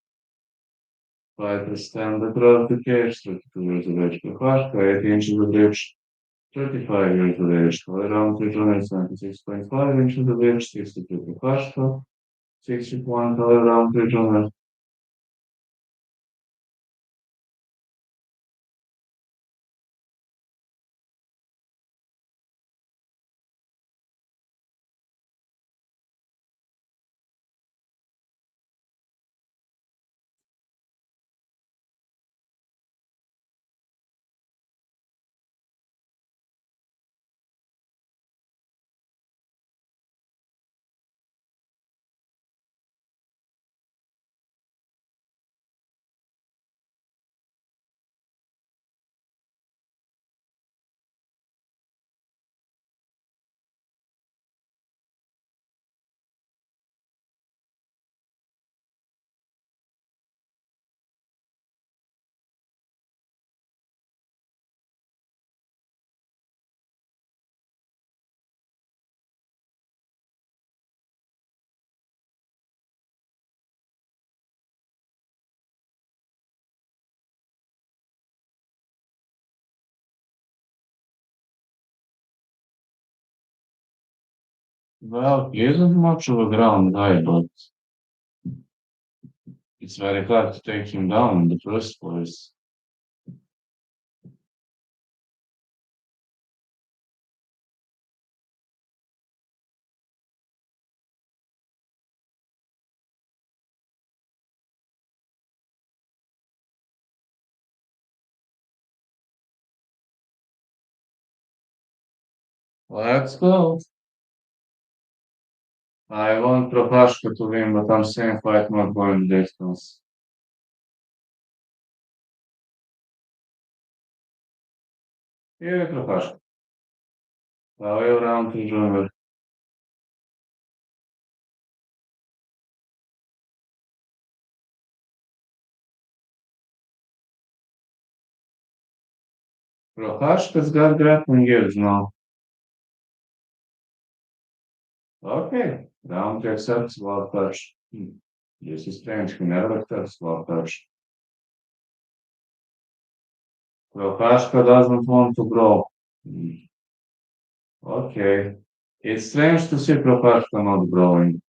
Fighter stand across the cage, 32 years of age. Prohashka, 8 inches of age, 35 years of age. Around 376.5 inches of age, 62 Prohashka, 61 around 300. Well, he isn't much of a ground guy, but it's very hard to take him down in the first place. Let's go. I want Prohashka to win, but I'm saying fight more point distance. Или Prohashka. Давай раунд уже. Prohashka's got grappling gears now. Okay, round accepts love touch. This is strange, he never accepts love touch. Prohashka doesn't want to grow. Okay. It's strange to see Prohashka not growing.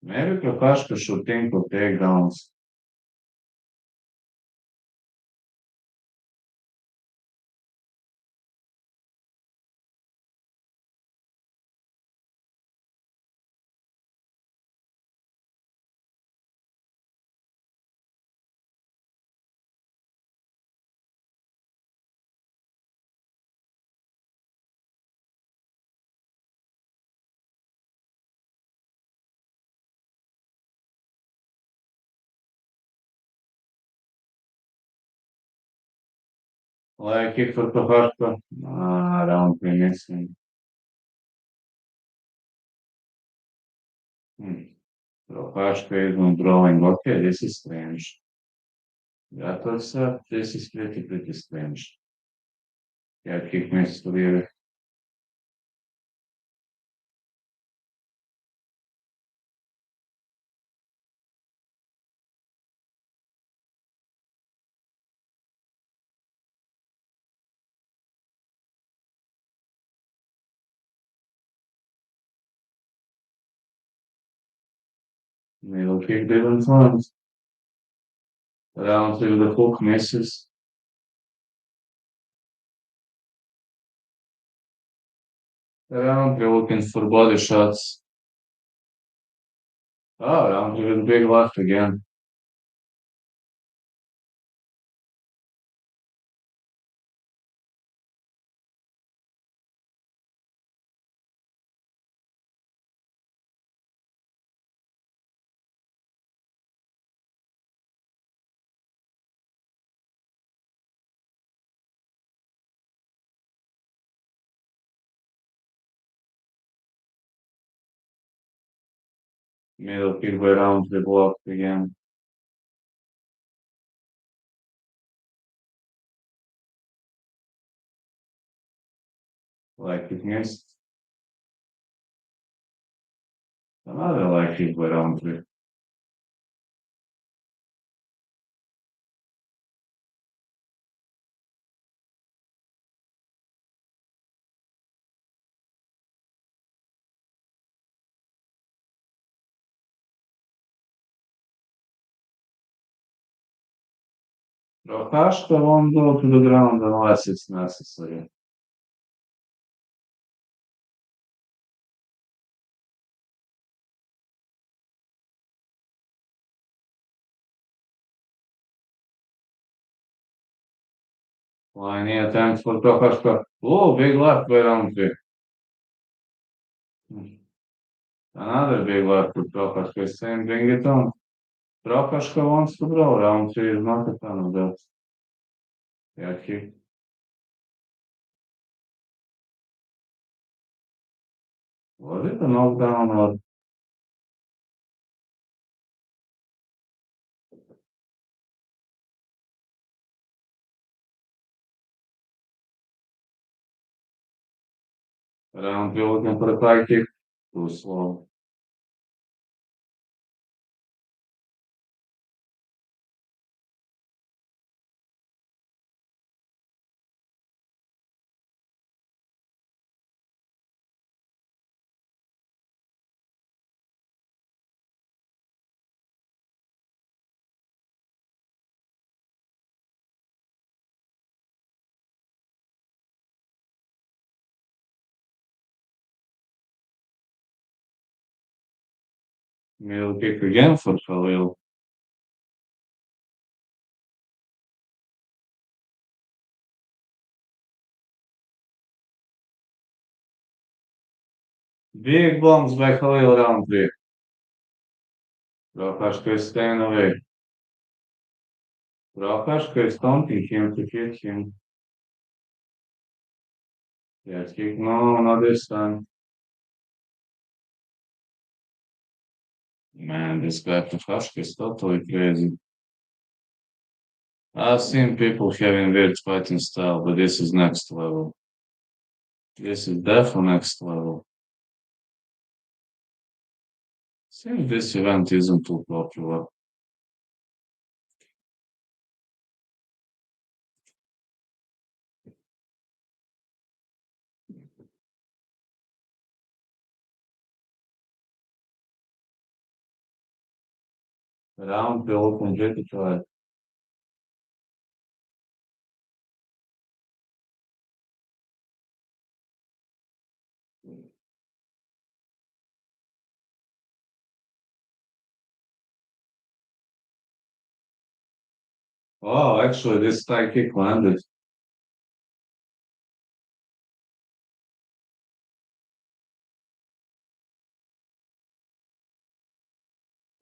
Maybe Prohashka should think of takedowns. Like kick for Prohashka. Round three missing. Prohashka isn't growing. Okay, this is strange. Got to accept this is pretty strange. Yeah, kick missed clearly. Middle kick didn't land. Round three with the hook misses. Round three looking for body shots. Oh, round three with big left again. Middle kick by round three blocked again. Like it missed. Another like kick by round three. Prohashka won't go to the ground unless it's necessary. Any attempt for Prohashka? Oh, big left by round three. Another big left for Prohashka is saying bring it on. Prohashka wants to grow. Round three is not a fan of that. Yeah, kick. Was it a knockdown or round three looking for a high kick? Too slow. We'll kick again for Khalil. Big bombs by Khalil round three. Prokashka is staying away. Prokashka is taunting him to hit him. Yes, kick. No, not this time. Man, this guy Prokashka is totally crazy. I've seen people having weird fighting style, but this is next level. This is definitely next level. Seems this event isn't too popular. Round built and Jittified. Oh, actually, this tie kick landed.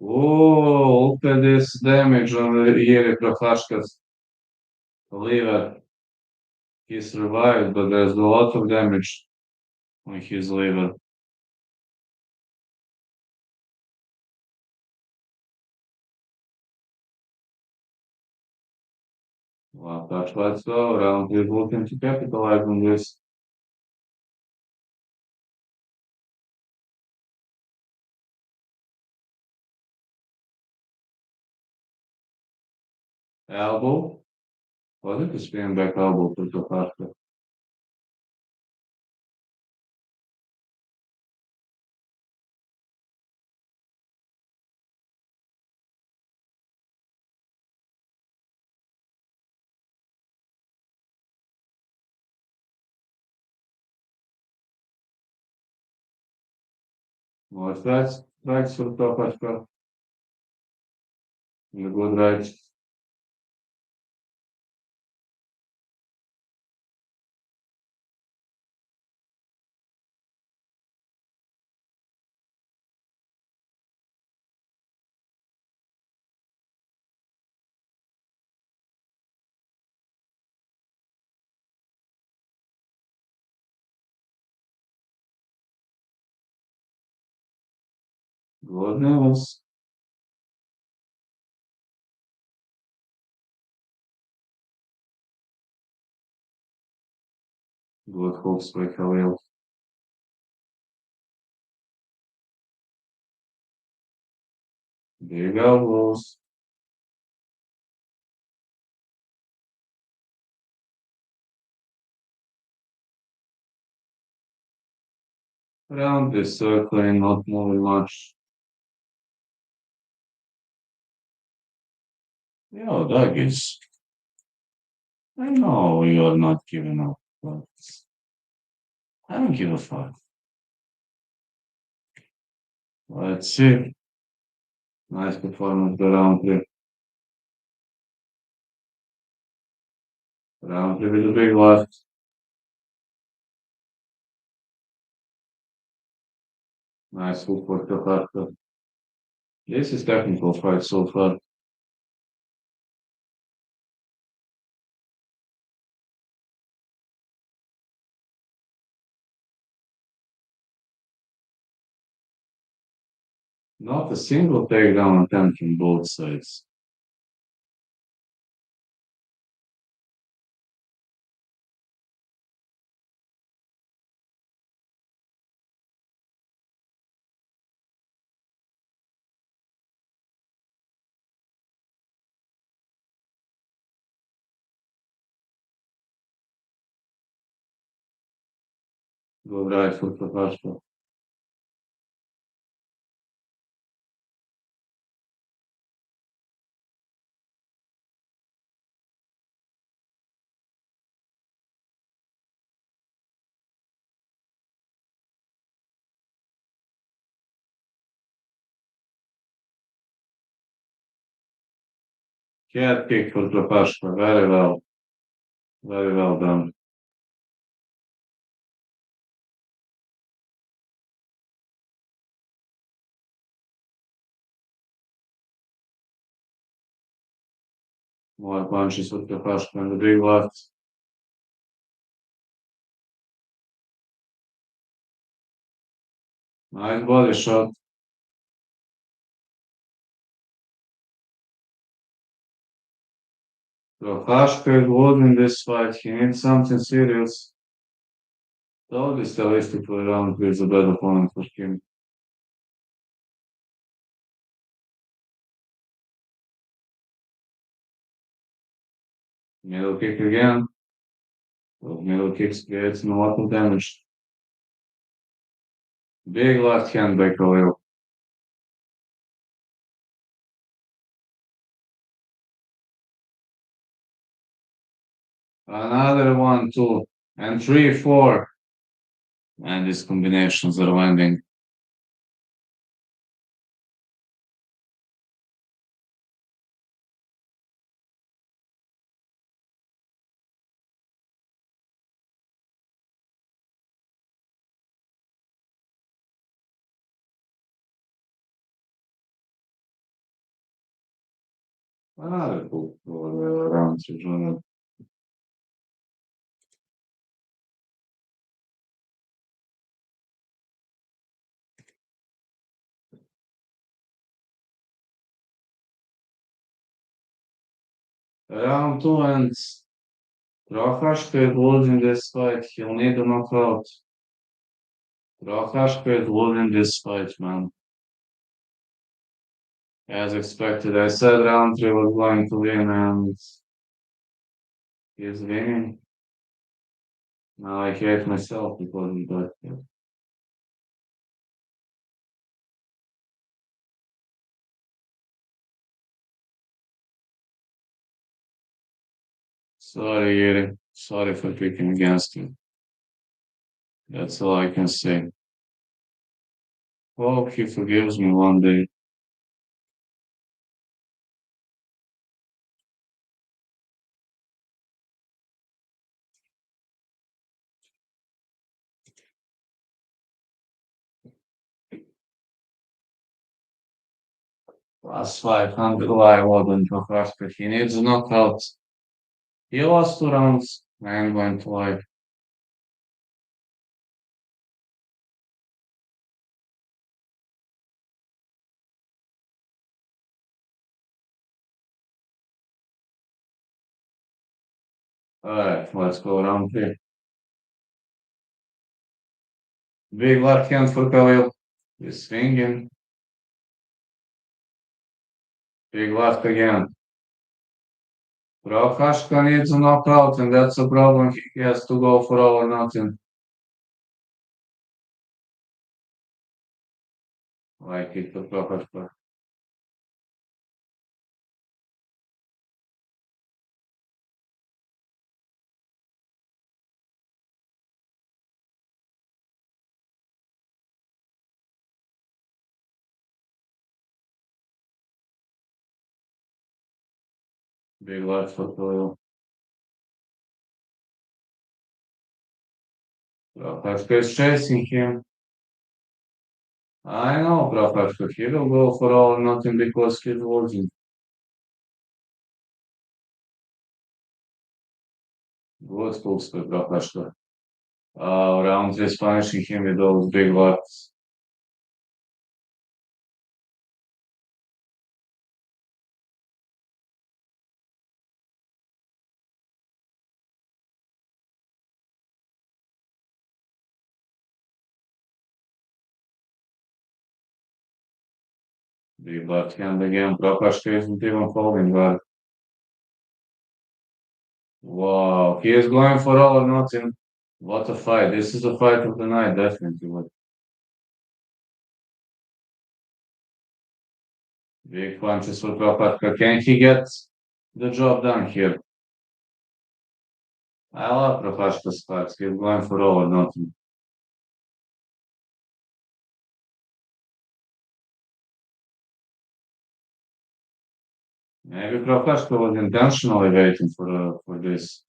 Oh, look at this damage on the Yeri Prokashka's liver. He survived, but there's a lot of damage on his liver. Well, that's what's go around. He's looking to capitalize on this. Elbow. Was it a spin back elbow for Prokashka? Well, that's right for Prokashka. In a good right. Good news. Good hooks by Khalil. Big elbows. Around this circling, not moving much. Yo, Doug is. I know you're not giving up, but I don't give a fuck. Let's see. Nice performance by round three. Round three with a big left. Nice hook for Katarka. This is technical fight so far. Not a single takedown attempt from both sides. Good right for Katarka. Head kick for Prapashka. Very well. Very well done. More punches with Prapashka on the big left. Nice body shot. Prapashka is losing this fight. He needs something serious. Totally stylistically around with a bad opponent for him. Middle kick again. Those middle kicks creates a lot of damage. Big left hand by Khalil. Another one, two, and three, four. And these combinations are landing. Another cool for round three. Round two and Prohashka is losing this fight. He'll need a knockout. Prohashka is losing this fight, man. As expected, I said round three was going to win, and he's winning. Now I hate myself because of that. Sorry, Yuri. Sorry for picking against you. That's all I can say. Hope he forgives me one day. Plus 500 live on Prohashka. He needs a knockout. He lost 2 rounds. I am going to lie. Alright, let's go round three. Big left hand for Khalil. He's swinging. Big left again. Prohashka needs a knockout, and that's a problem. He has to go for all or nothing. Like it for Prohashka. Big left for Khalil. Prohashka is chasing him. I know Prohashka. He will go for all or nothing because he's losing. Good hooks for Prohashka. Round three is punishing him with those big lefts. Big left hand again. Prohashka isn't even holding guard. Wow, he is going for all or nothing. What a fight. This is the fight of the night, definitely. Big punches for Prohashka. Can he get the job done here? I love Prohashka's fights. He's going for all or nothing. Maybe Prokoshko was intentionally waiting for this.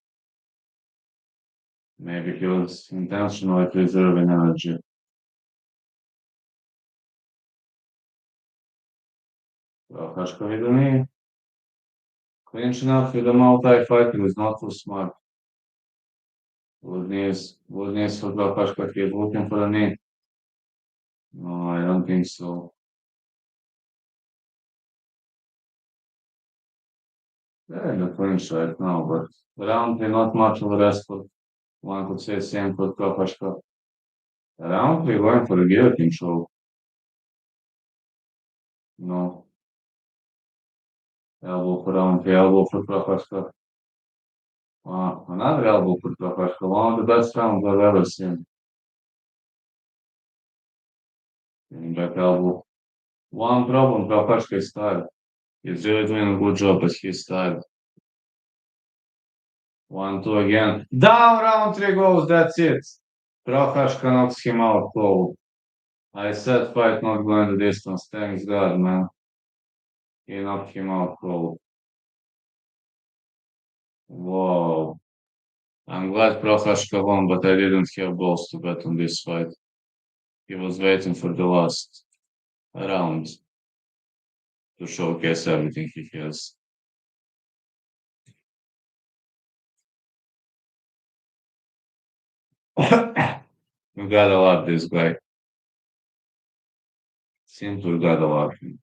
Maybe he was intentionally preserving energy. Prokoshko vidio nije. Clinching up with a multi-fighter is not too smart. Would needs for Prokoshko, he is looking for a knee. No, I don't think so. Yeah, in the clinch right now, but roundly not much of a wrestler. One could say same for Prokoshko. Roundly going for a guillotine show. No. Elbow for roundly, elbow for Prokoshko. Another elbow for Prokoshko. One of the best rounds I've ever seen. Getting back elbow. One problem, Prokoshko is tired. He's really doing a good job, but he's tired. 1, 2 again. Down, round 3 goes, that's it. Prokoshko knocks him out cold. I said fight not going the distance. Thanks God, man. He knocked him out cold. Whoa. I'm glad Prokoshko won, but I didn't have balls to bet on this fight. He was waiting for the last round to showcase everything he has. You gotta love this guy. Simply gotta love him.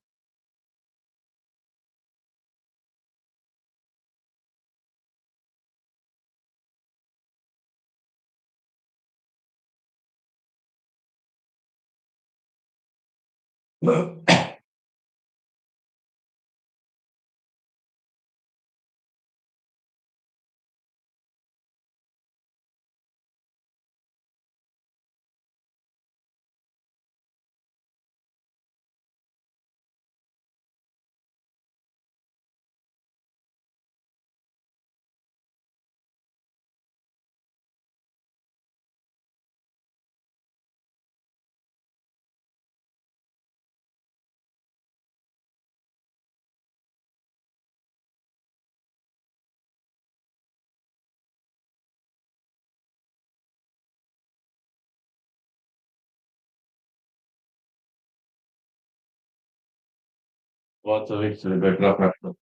What a victory by Prokoshko.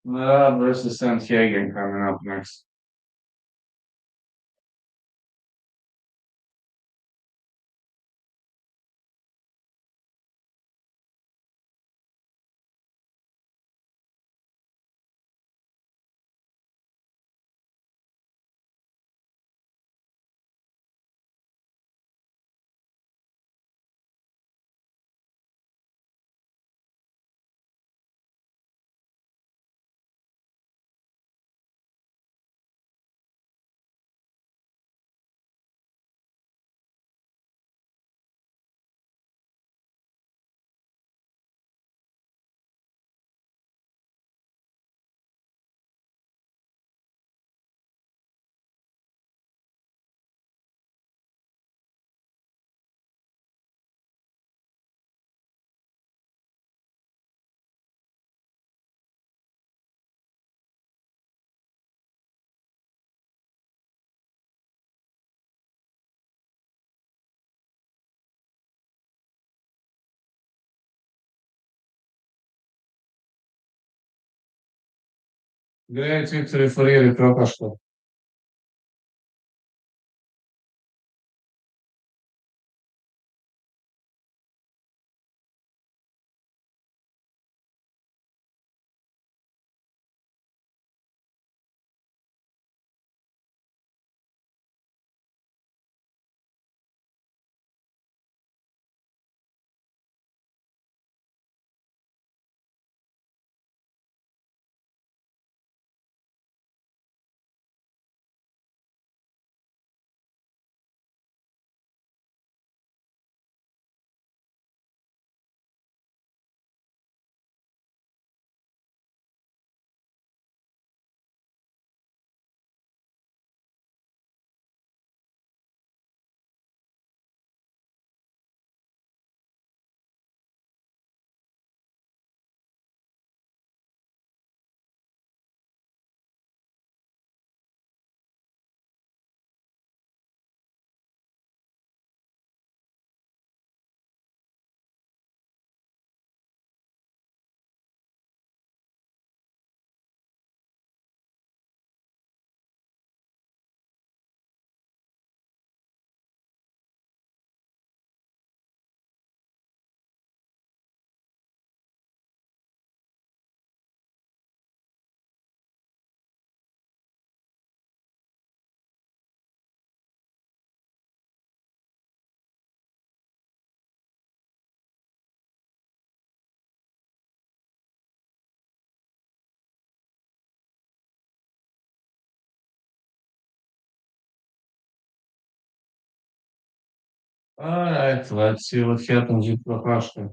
Versus Sandhagen coming up next. Great victory for Iri Prokoshko. Alright, let's see what happens with Prohashka.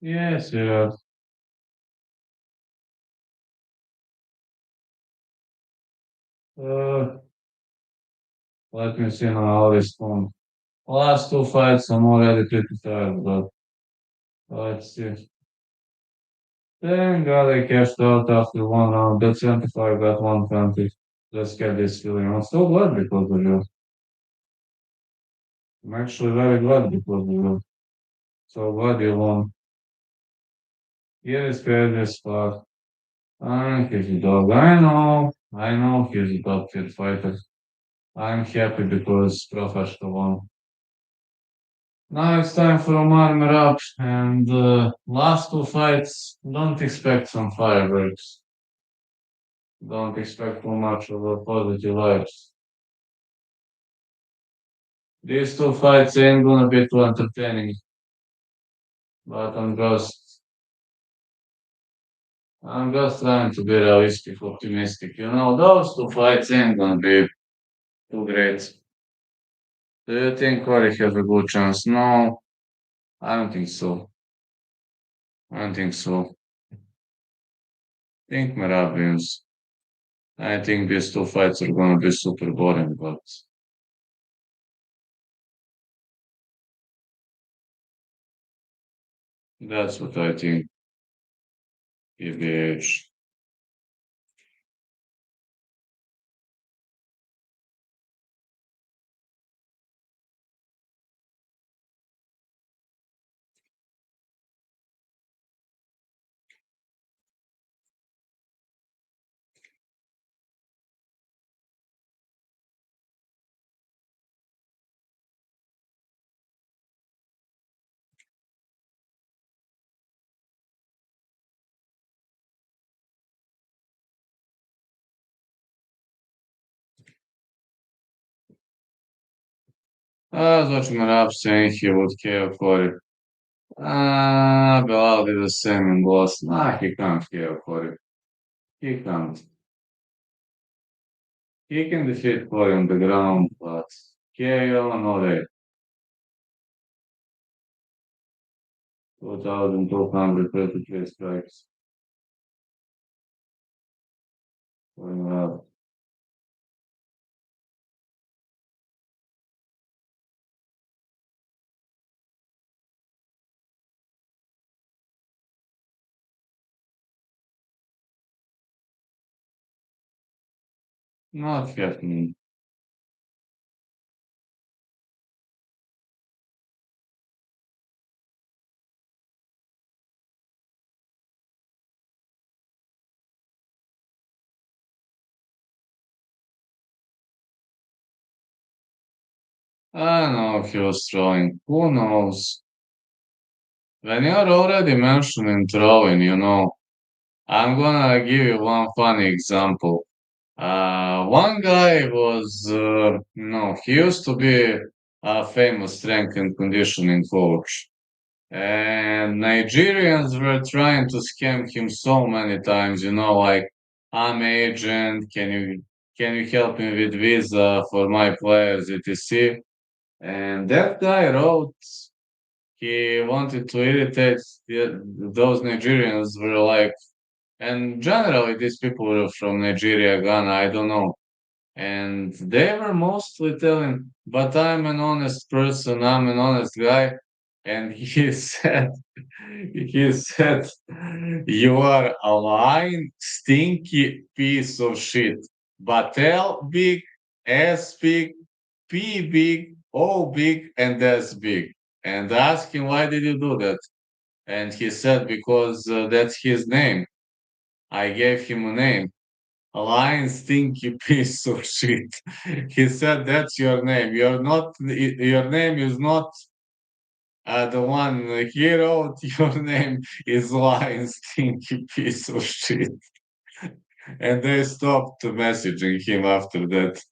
Yes, yeah. Uh, Let me see now how this one. Last two fights I'm already pretty tired, but let's see. Thank God I cashed out after one round. That 75 got 120. Let's get this feeling. I'm so glad because of you. I'm actually very glad because of you. So glad you won. Here is fair spot. He's a dog. I know he's a top tier fighter. I'm happy because Professional won. Now it's time for Omar up and last two fights. Don't expect some fireworks. Don't expect too much of a positive vibes. These two fights ain't gonna be too entertaining, but I'm just trying to be realistic, optimistic. Those two fights ain't gonna be too great. Do you think Corey has a good chance? No, I don't think so. I don't think so. I think Merab wins. I think these two fights are gonna be super boring, but that's what I think. PBH. Znači Merab saying he would KO Corey. Belal did the same in Boston. He can't KO Corey. He can't. He can defeat Corey on the ground, but KO, no way. 2,233 strikes. Well, not happening. I don't know if he was throwing. Who knows? When you're already mentioning throwing, I'm gonna give you one funny example. One guy was, no, he used to be a famous strength and conditioning coach. And Nigerians were trying to scam him so many times, like I'm agent, can you help me with visa for my players, etc. And that guy wrote he wanted to irritate those Nigerians were like, and generally these people were from Nigeria, Ghana, I don't know. And they were mostly telling, but I'm an honest person, I'm an honest guy. And he said, you are a lying, stinky piece of shit. But L big, S big, P big, O big, and S big. And asked him, why did you do that? And he said, because that's his name. I gave him a name. A lying, stinky piece of shit. He said, that's your name. Your name is not the one he wrote. Your name is lying, stinky piece of shit. And they stopped messaging him after that.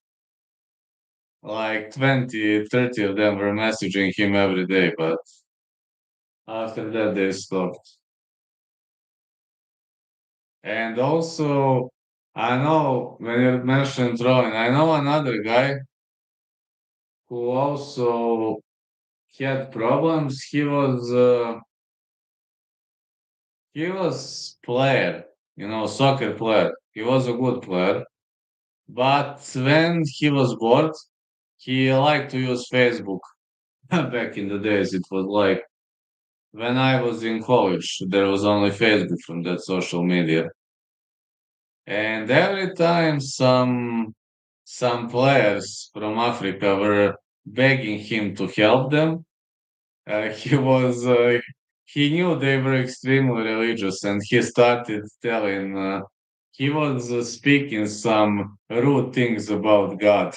Like 20, 30 of them were messaging him every day, but after that they stopped. And also, I know when you mentioned drawing, I know another guy who also had problems. He was player, soccer player. He was a good player, but when he was bored, he liked to use Facebook. Back in the days, it was like when I was in college, there was only Facebook from that social media. And every time some players from Africa were begging him to help them, he was he knew they were extremely religious, and he started telling he was speaking some rude things about God,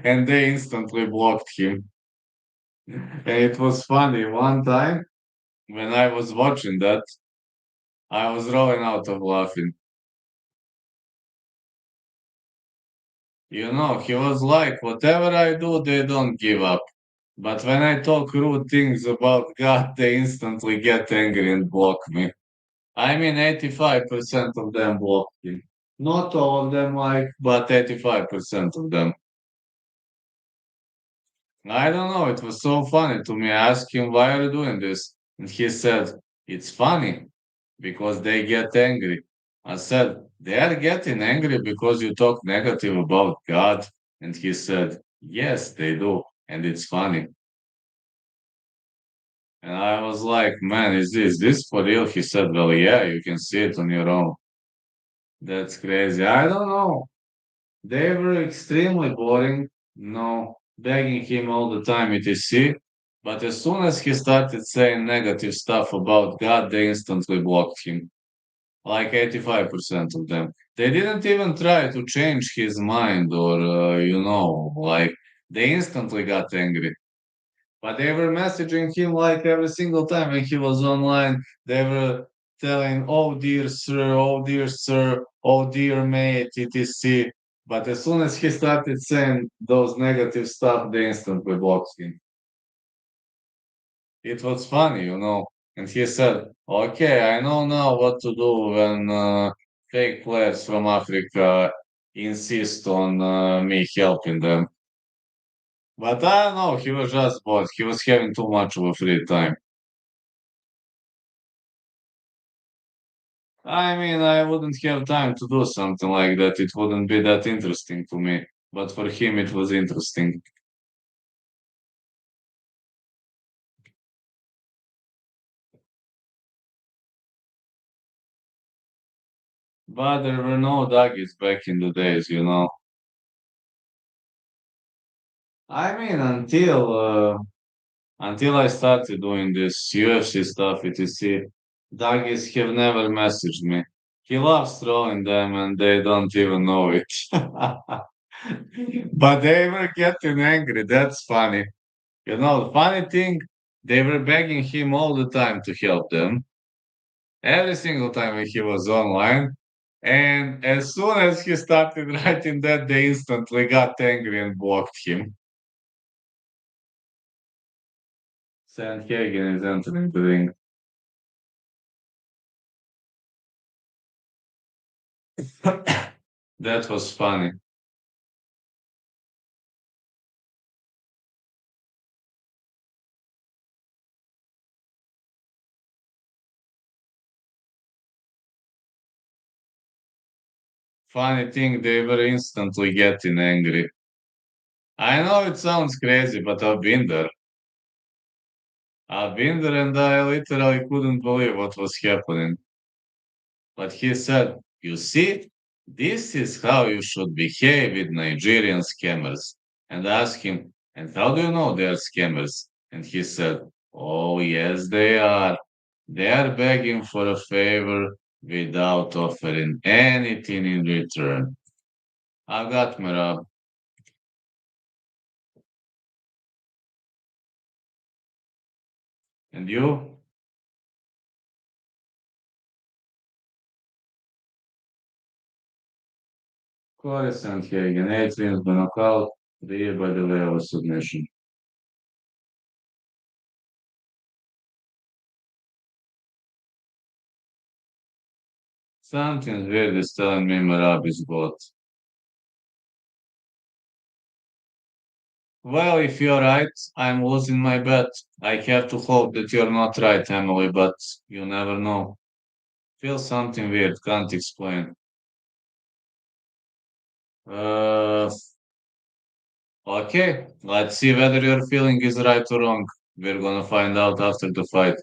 and they instantly blocked him. And it was funny. One time when I was watching that, I was rolling out of laughing. He was like, whatever I do, they don't give up. But when I talk rude things about God, they instantly get angry and block me. I mean, 85% of them blocked him. Not all of them like, but 85% of them. I don't know. It was so funny to me. I asked him, why are you doing this? And he said, it's funny because they get angry. I said, they are getting angry because you talk negative about God. And he said, yes, they do. And it's funny. And I was like, man, is this for real? He said, well, yeah, you can see it on your own. That's crazy. I don't know. They were extremely boring, begging him all the time, etc. But as soon as he started saying negative stuff about God, they instantly blocked him. Like 85% of them. They didn't even try to change his mind or, like they instantly got angry. But they were messaging him like every single time when he was online. They were telling, oh dear sir, oh dear mate, etc. But as soon as he started saying those negative stuff, they instantly blocked him. It was funny, And he said, okay, I know now what to do when fake players from Africa insist on me helping them. But I don't know, he was just bored. He was having too much of a free time. I mean, I wouldn't have time to do something like that. It wouldn't be that interesting to me. But for him, it was interesting. But there were no doggies back in the days. I mean, until I started doing this UFC stuff, etc., doggies have never messaged me. He loves throwing them, and they don't even know it. But they were getting angry. That's funny. The funny thing, they were begging him all the time to help them, every single time when he was online. And as soon as he started writing that, they instantly got angry and blocked him. Sandhagen is entering the ring. That was funny. Funny thing, they were instantly getting angry. I know it sounds crazy, but I've been there. I've been there and I literally couldn't believe what was happening. But he said, "You see, this is how you should behave with Nigerian scammers." And I asked him, "And how do you know they are scammers?" And he said, "Oh, yes, they are. They are begging for a favor without offering anything in return." I got Merab. And you? Corey Sandhagen, 8 wins by knockout, 3 by the way of a submission. Something weird is telling me Merab is bot. Well, if you're right, I'm losing my bet. I have to hope that you're not right, Emily, but you never know. Feel something weird, can't explain. Uh, okay, let's see whether your feeling is right or wrong. We're gonna find out after the fight.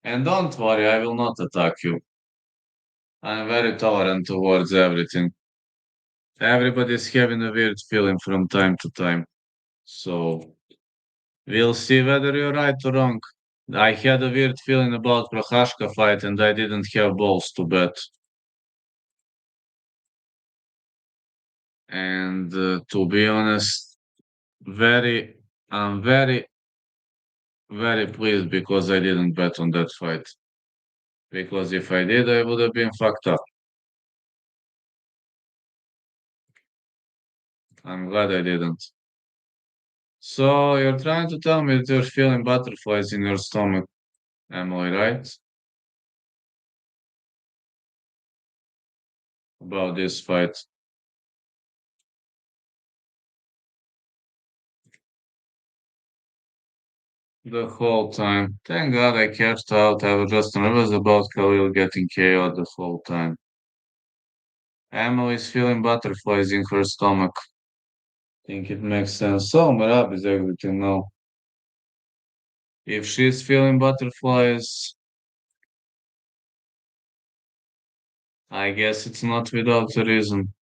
And don't worry, I will not attack you. I'm very tolerant towards everything. Everybody's having a weird feeling from time to time. So we'll see whether you're right or wrong. I had a weird feeling about Prohashka fight and I didn't have balls to bet. And to be honest, very, I'm very, very pleased because I didn't bet on that fight. Because if I did, I would have been fucked up. I'm glad I didn't. So you're trying to tell me that you're feeling butterflies in your stomach, Emily, right? About this fight. The whole time. Thank God I cashed out. I was just nervous about Khalil getting KO'd the whole time. Emily's feeling butterflies in her stomach. Think it makes sense. So Merab is everything now. If she's feeling butterflies, I guess it's not without a reason.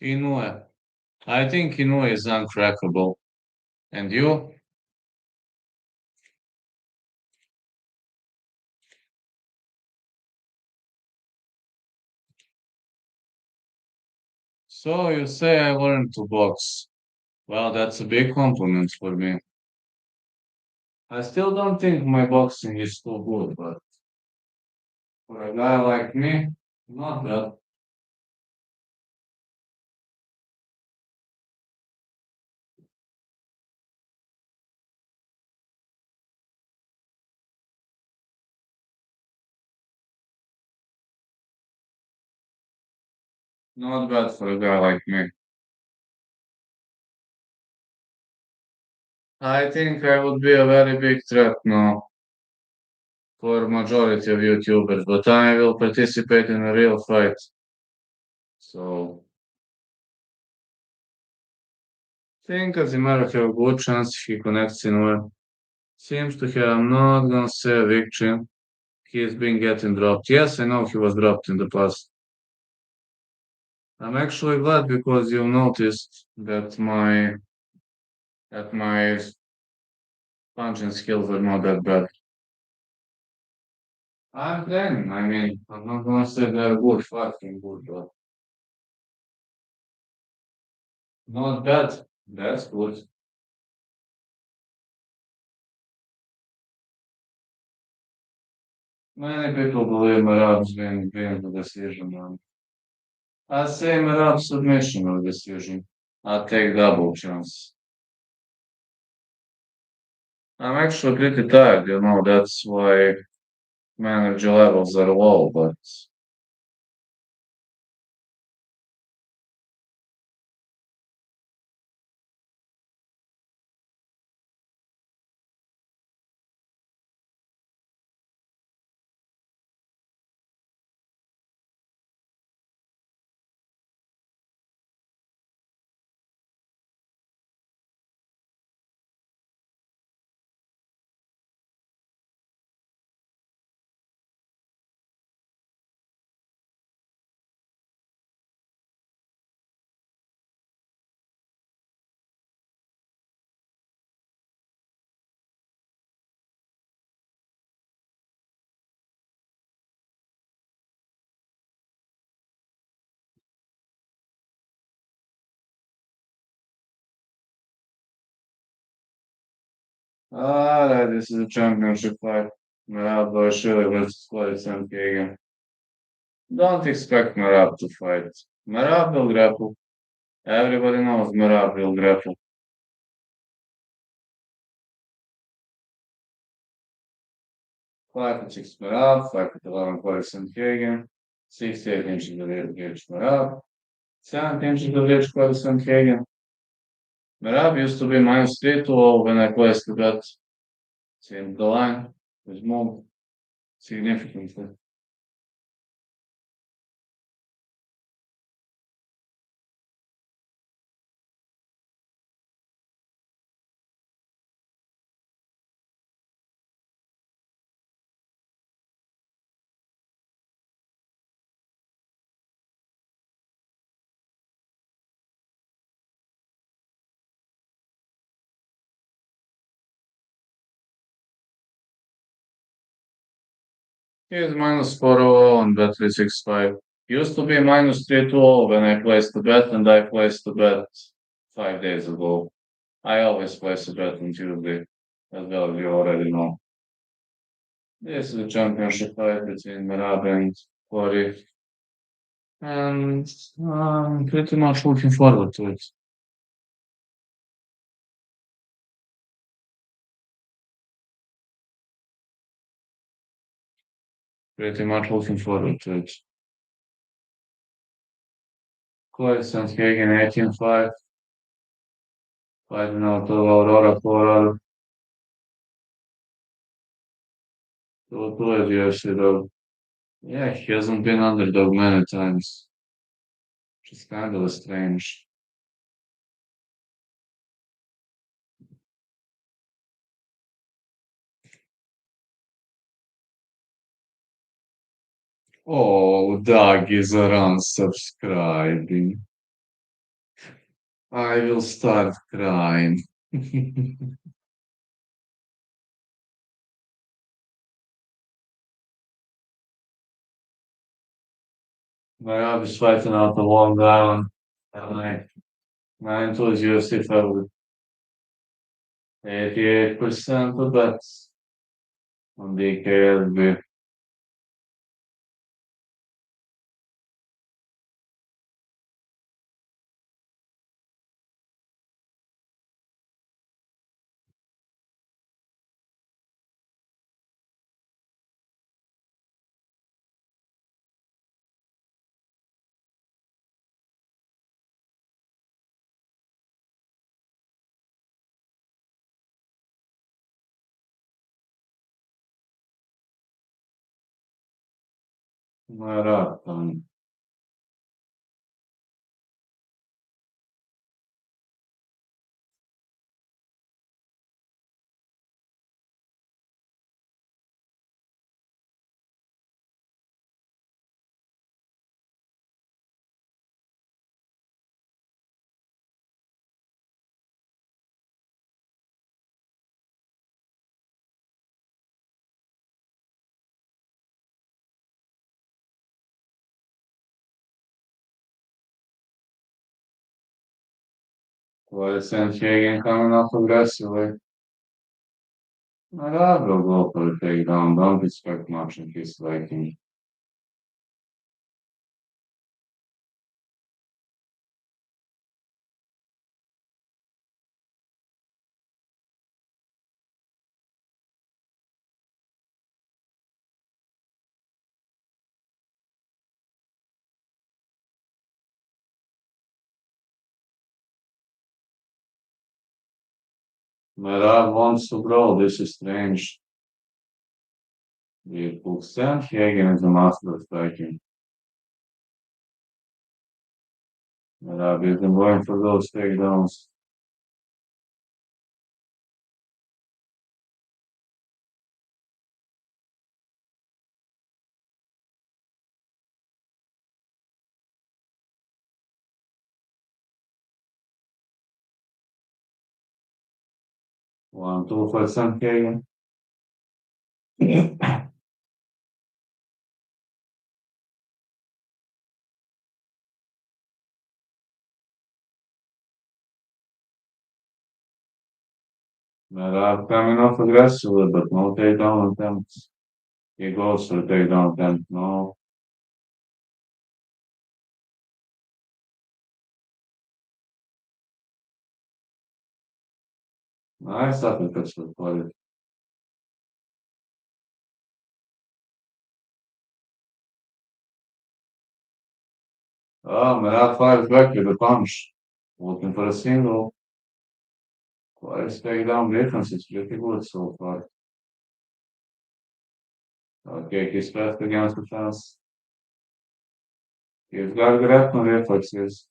Inoue. I think Inoue is uncrackable. And you? So you say I learned to box. Well, that's a big compliment for me. I still don't think my boxing is too good, but for a guy like me, not bad. Not bad for a guy like me. I think I would be a very big threat now for majority of YouTubers, but I will participate in a real fight. So think Kazimierz have a good chance he connects in well. Seems to have, I'm not gonna say a victory. He's been getting dropped. Yes, I know he was dropped in the past. I'm actually glad because you noticed that my That my punching skills are not that bad. I'm training. I mean, I'm not gonna say they're good, fucking good, but not bad. That's good. Many people believe Merab's being the decision. I say Merab submission or decision. I take double chance. I'm actually pretty tired, that's why my energy levels are low, but alright, this is a championship fight. Merab Dvalishvili versus Sandhagen. Don't expect Merab to fight. Merab will grapple. Everybody knows Merab will grapple. 5 to 6 Merab, 5 to 11 Sandhagen, 6 to 8 inches of edge Merab, 7 inches of edge Sandhagen. Merab used to be -3 to 0 when I placed the bet. Changed the line. Was moved significantly. He is -4 on bet 365. Used to be -3 to 0 when I placed the bet, and I placed the bet 5 days ago. I always place a bet on Tuesday, as well as you already know. This is a championship fight between Merab and Corey, and I'm pretty much looking forward to it. Pretty much looking forward to it. Corey Sandhagen 18-5, fighting out of Aurora, Colorado. To is UFC though. Yeah, he hasn't been underdog many times, which is kind of strange. Oh, Doug is unsubscribing. I will start crying. My job is fighting out of Long Island. And I told UFC favorite. 88% of bets on DKSB. Marathon. Well, Sandhagen coming up aggressively. I will go for a takedown. Don't expect much in his liking. Merab wants to grow. This is strange. The Sandhagen is a master of striking. Merab is going for those takedowns. One, two for Sandhagen. Merab coming off aggressively, but no takedown attempts. He goes for a takedown attempt. No. Nice uppercuts for Poirier. Oh, Merab fires back with a punch. Looking for a single. Poirier's takedown defense is pretty good so far. Okay, he's pressed against the fence. He's got grappling reflexes.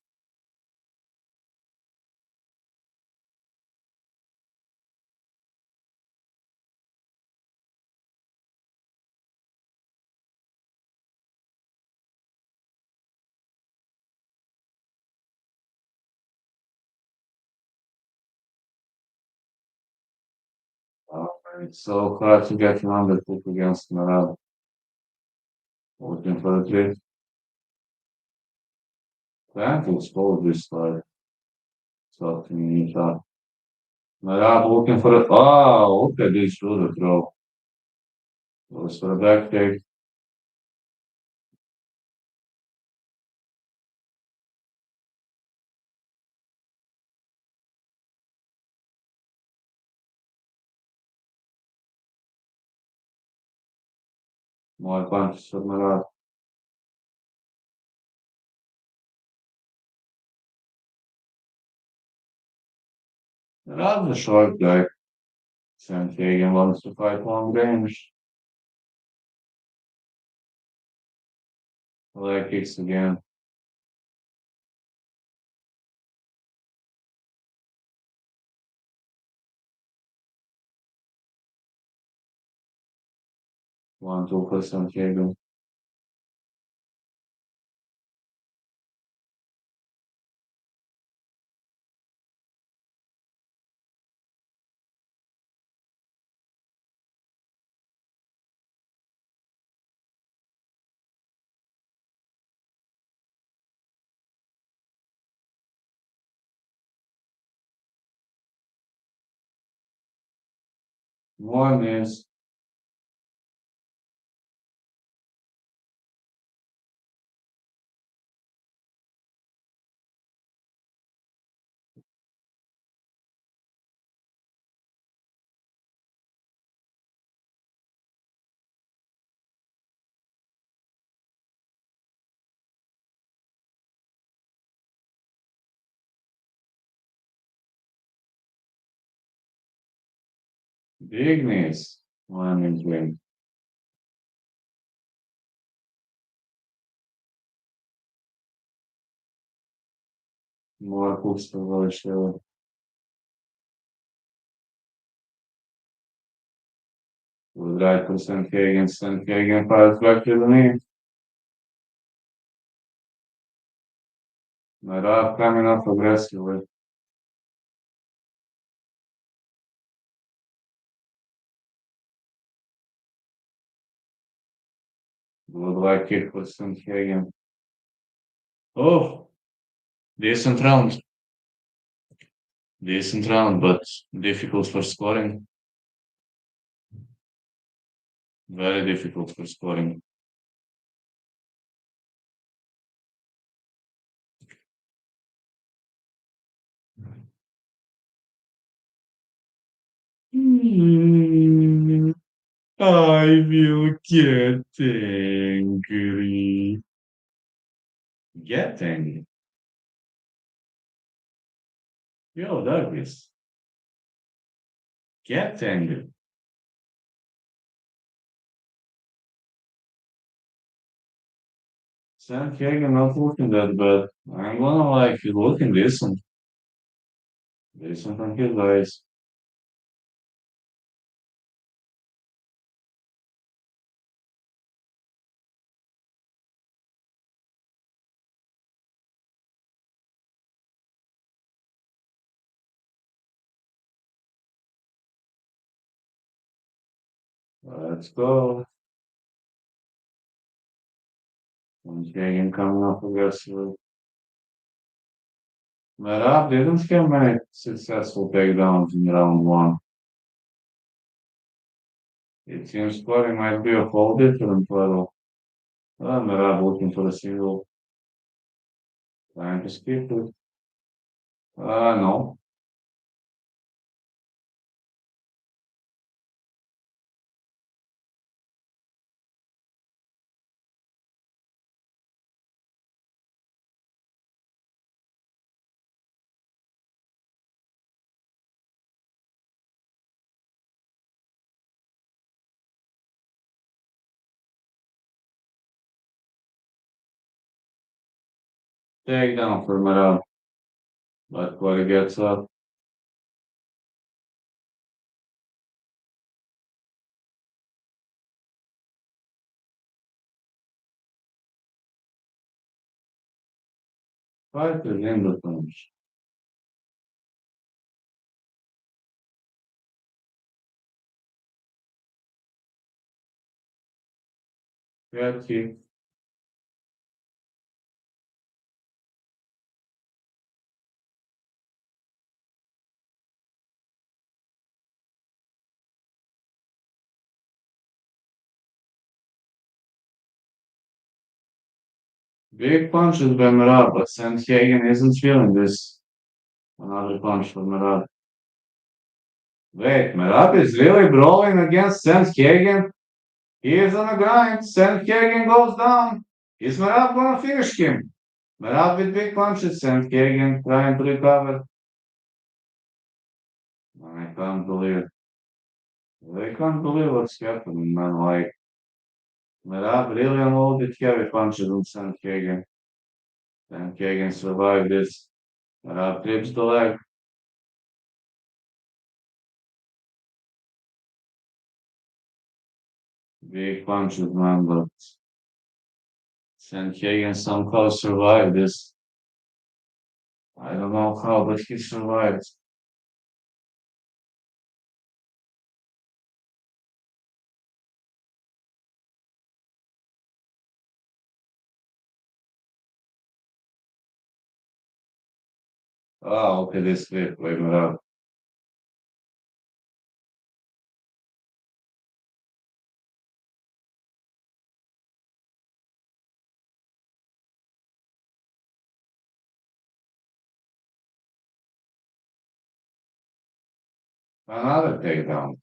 Uh, it's so hard to get an underhook against Merab. Looking for a trick. Trying to expose this side. Something like Merab looking for it. Oh, look at this shoulder throw. Goes for a back take. More punches for Merab. Merab's a short guy. Sandhagen wants to fight long range. Leg kicks again. One, two for Sandhagen. More miss. Big miss. One in win. More hooks for Dvalishvili. With right for Sandhagen. Sandhagen fires back to the knee. Merab coming up aggressively. Good leg kick for Sandhagen. Oh, decent round. Decent round, but difficult for scoring. Very difficult for scoring. Hmm, I will get angry. Get angry. Yo, Douglas. Get angry. Sandhagen not looking that bad. I'm gonna like looking decent. Decent on his eyes. Let's go. Sandhagen coming up aggressively. Merab didn't have many successful takedowns in round one. It seems scoring might be a whole different level. Merab looking for a single. Trying to skip it. No. Takedown for Merab. But Corey gets up. Fighter in the punch. Get kick. Big punches by Merab, but Sandhagen isn't feeling this. Another punch for Merab. Wait, Merab is really brawling against Sandhagen? He is on a grind. Sandhagen goes down. Is Merab gonna finish him? Merab with big punches. Sandhagen trying to recover. I can't believe. I can't believe what's happening, man. Like, Merab really unloaded heavy punches on Sandhagen. Sandhagen survived this. Merab trips the leg. Big punches, man, but Sandhagen somehow survived this. I don't know how, but he survived. Oh, okay, this flip, wait me up. Another takedown.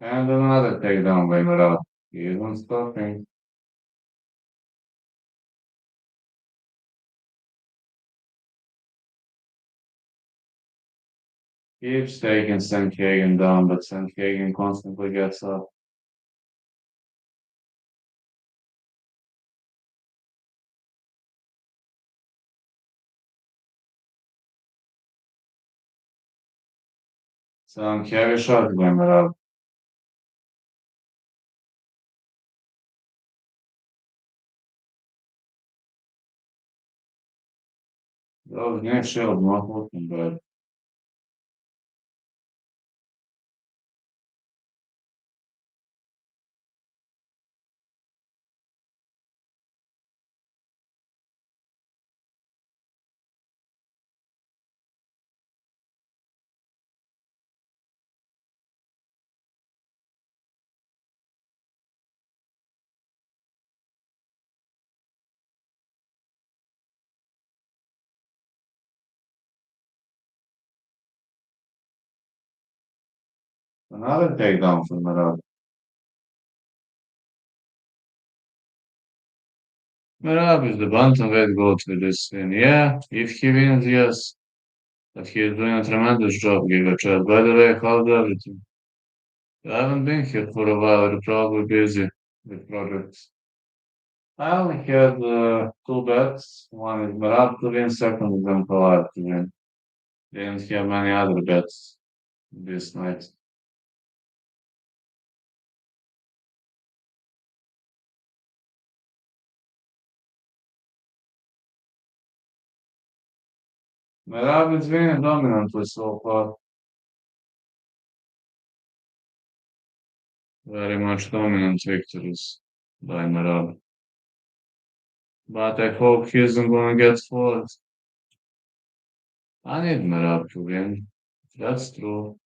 And another takedown by Murat. He isn't stopping. Keeps taking Sandhagen down, but Sandhagen constantly gets up. Some heavy shot by Murat. Those neck shield not looking good. Another takedown for Merab. Merab is the bantamweight goat with this win. Yeah, if he wins, yes. But he is doing a tremendous job, Giga Chad. By the way, how's everything? I haven't been here for a while. You're probably busy with projects. I only had two bets. One is Merab to win, second is Ankalaev to win. Didn't have many other bets this night. Merab is winning dominantly so far. Very much dominant victories by Merab. But I hope he isn't going to get floored. I need Merab to win. That's true.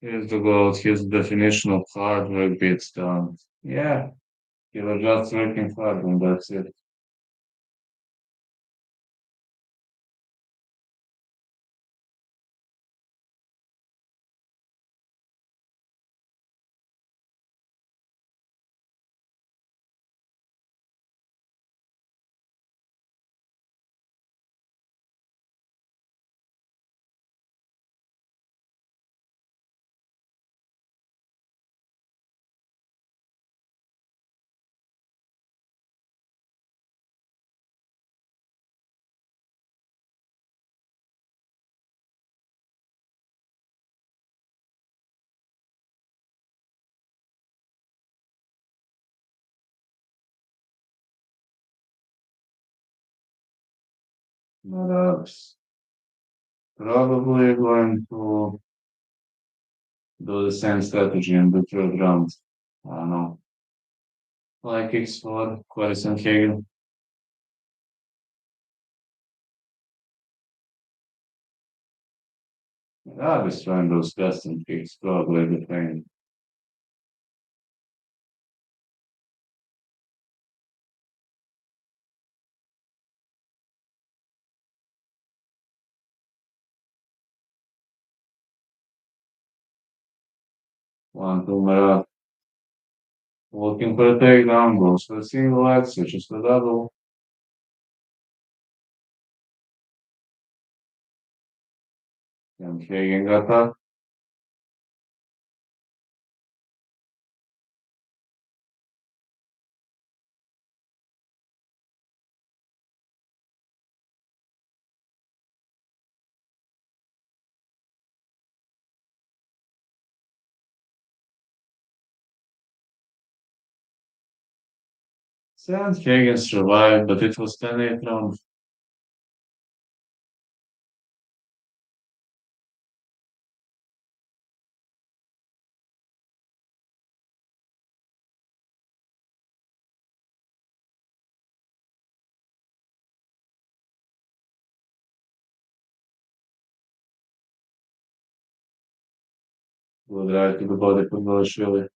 Here's the goal. Here's the definition of hard work beats talent. Yeah, he was just working hard and that's it. Merab's probably going to do the same strategy in the third round. I don't know. Like X4, Quares and Hagen. Merab is trying those custom picks, probably the thing. One, two, Merab. Looking for a takedown, goes for a single leg, switches to double. And Hagen got up. Sandhagen survived, but it was 10-8 round. Good right to the body for Dvalishvili.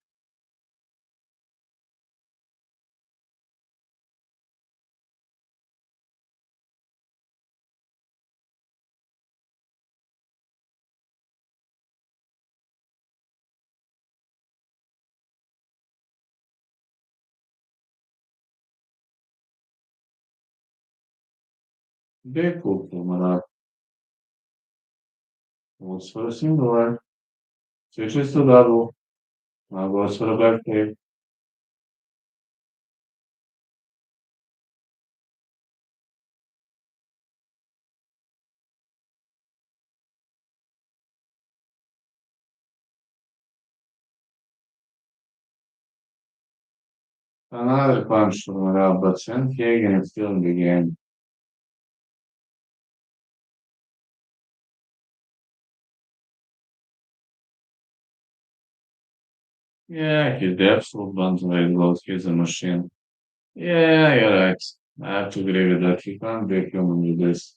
Big hook for Marat. Goes for a single leg. Switches to double. Now goes for a back kick. Another punch for Marat, but Sandhagen is still in the game. Yeah, he's the absolute bantamweight goat. He's a machine. Yeah, you're right. I have to agree with that. He can't be a human with this.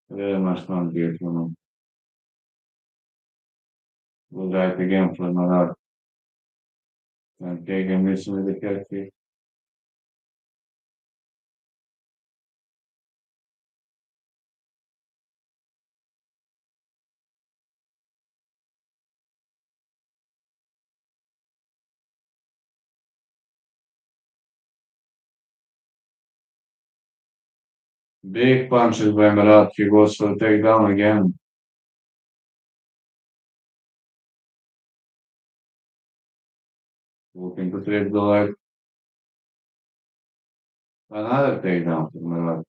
Very much can't be a human. Good right again for Marat. Sandhagen missing with the head kick. Big punches by Marat. He goes for the takedown again. Looking to trip the leg. Another takedown for Marat.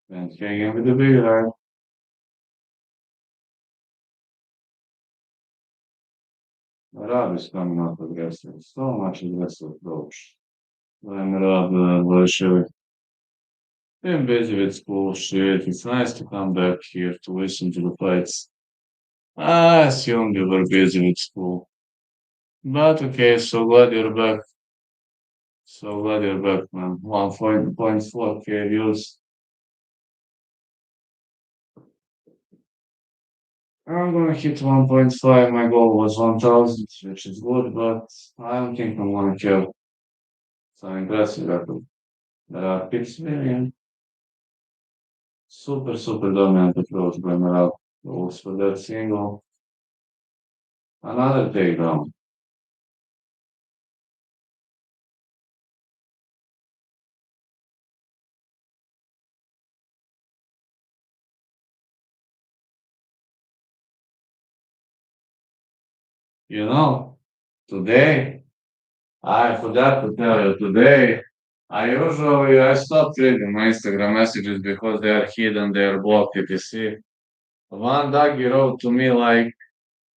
And Hagen with the big right. Marat is coming up aggressive. So much aggressive approach. By Marat, Dvalishvili. Been busy with school shit. It's nice to come back here to listen to the fights. I assumed you were busy with school. But okay, so glad you're back. So glad you're back, man. 1.4K views. I'm gonna hit 1.5. My goal was 1000, which is good, but I don't think I'm gonna kill. It's an impressive record. Picks million. Super, super dominant approach by Morale. Goes for that single. Another takedown. You know, today, I forgot to tell you, today, I stopped reading my Instagram messages because they are hidden, they are blocked, etc. One doggy wrote to me like,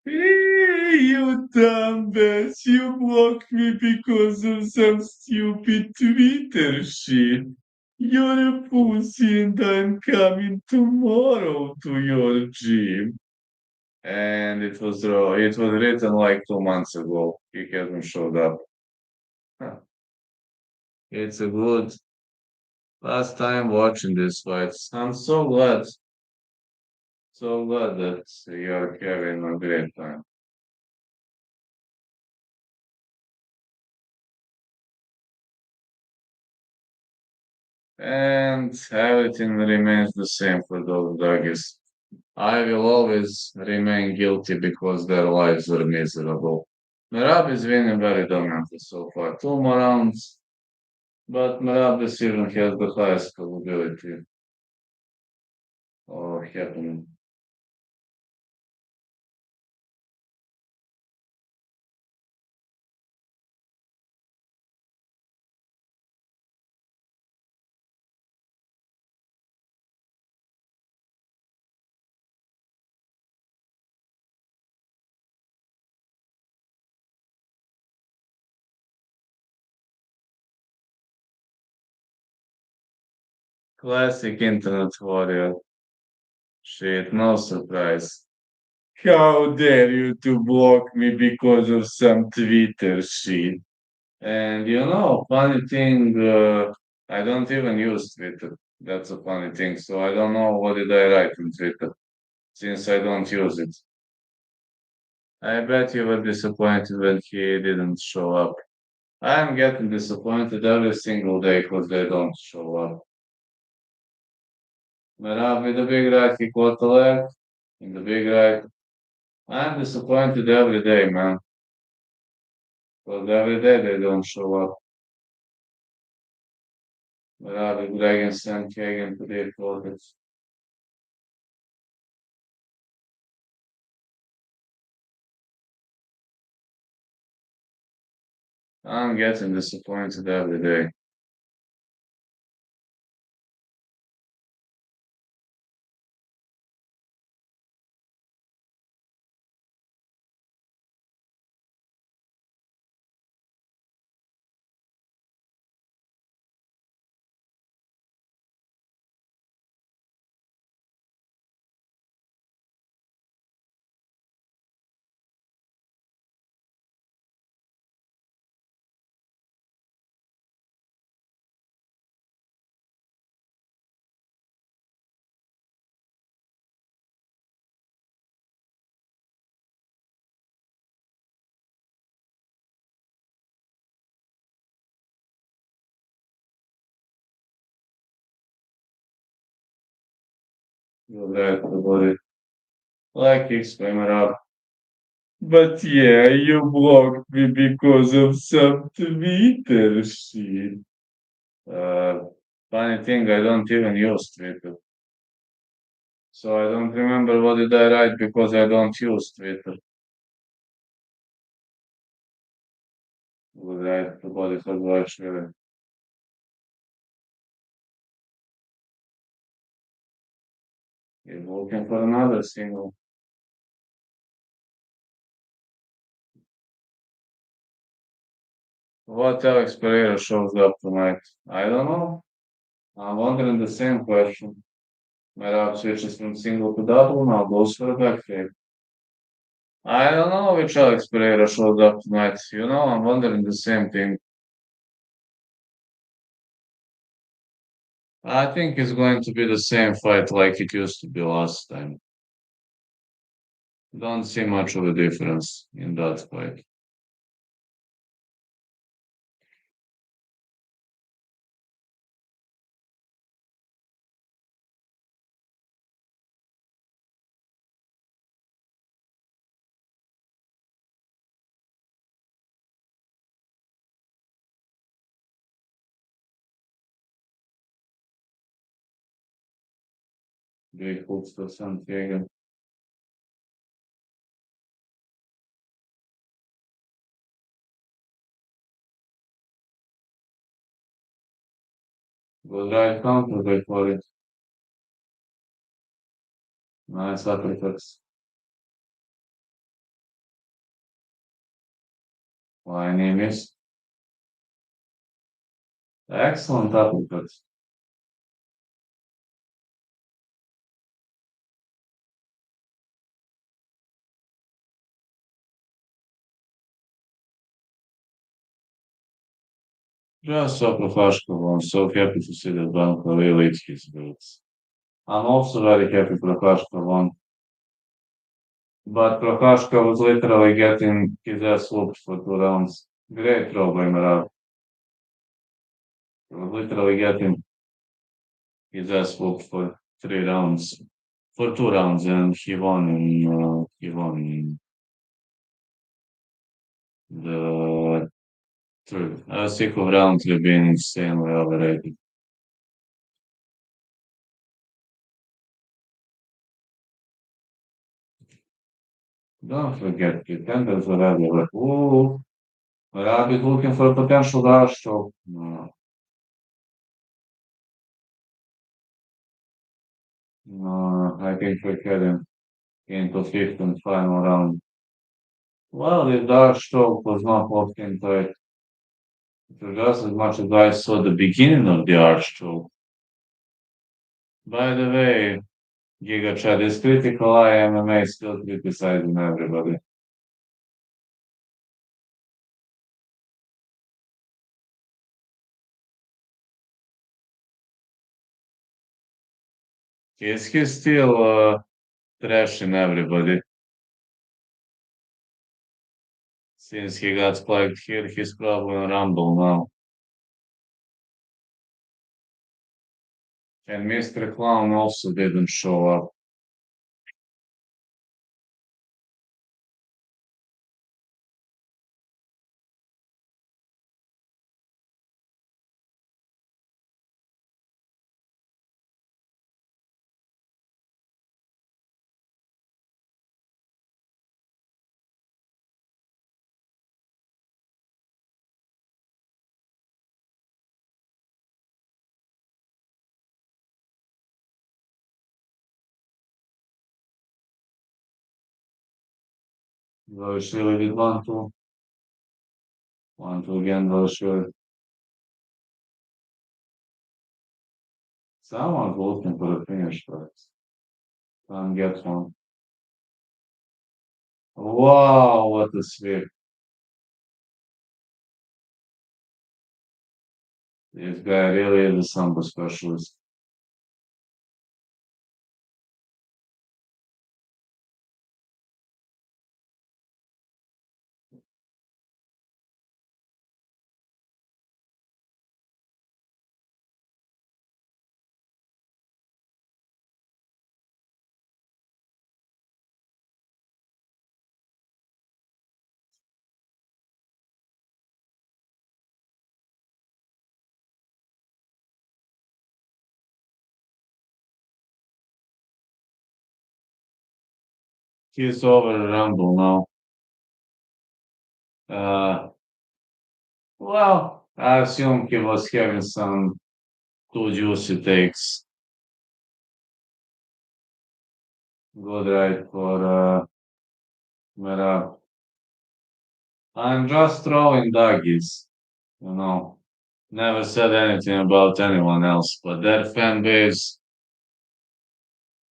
"Hey, you dumbass, you blocked me because of some stupid Twitter shit. You're a pussy and I'm coming tomorrow to your gym." And it was written like 2 months ago. He hasn't showed up. Huh. It's a good last time watching this fights. I'm so glad that you're having a great time. And everything remains the same for those doggies. I will always remain guilty because their lives were miserable. Merab is winning very dominantly so far. Two more rounds, but Merab decision has the highest probability of happening. Classic internet warrior. Shit, no surprise. How dare you to block me because of some Twitter shit? And funny thing, I don't even use Twitter. That's a funny thing. So I don't know what did I write on Twitter since I don't use it. I bet you were disappointed when he didn't show up. I'm getting disappointed every single day because they don't show up. Merab with the big right, he caught the leg in the big right. I'm disappointed every day, man. Because every day they don't show up. Merab with dragging Sandhagen to their quarters. I'm getting disappointed every day. Right, everybody. Like explain up. But yeah, you blocked me because of some Twitter shit. Uh, Funny thing, I don't even use Twitter. So I don't remember what did I write because I don't use Twitter. Would write about it as well, sure. You're looking for another single. What Alex Pereira shows up tonight? I don't know. I'm wondering the same question. Merab switches from single to double, now goes for a backflip. I don't know which Alex Pereira shows up tonight. I'm wondering the same thing. I think it's going to be the same fight like it used to be last time. Don't see much of a difference in that fight. Big hooks to Sandhagen. Good right counter they for it. Nice uppercuts. My name is excellent uppercuts. Just so Prokhashkov. I'm so happy to see that Blanco really leads his boots. I'm also very happy Prokhashkov won. But Prokhashkov was literally getting his ass whooped for 2 rounds. Great throw by Merab. He was literally getting his ass whooped for 3 rounds. For 2 rounds, and he won the third. I was sick of round three being insanely overrated. Don't forget, pretenders are everywhere. Ooh, Rabbit looking for a potential dash choke. No, no, I think we're heading into fifth and final round. Well, the dash choke was not locked in tight. It was just as much as I saw the beginning of the arch choke. By the way, Giga Chad is critical eye MMA still criticizing everybody. Is he still trashing everybody since he got spiked here? He's probably on Rumble now. And Mr. Clown also didn't show up. Dvalishvili did 1-2. 1-2 again, Dvalishvili. Someone's looking for the finish first. Can't get one. Wow, what a sweep. This guy really is a sambo specialist. He's over Rumble now. Well, I assume he was having some too juicy takes. Good right for Merab. I'm just throwing doggies, you know. Never said anything about anyone else, but their fan base,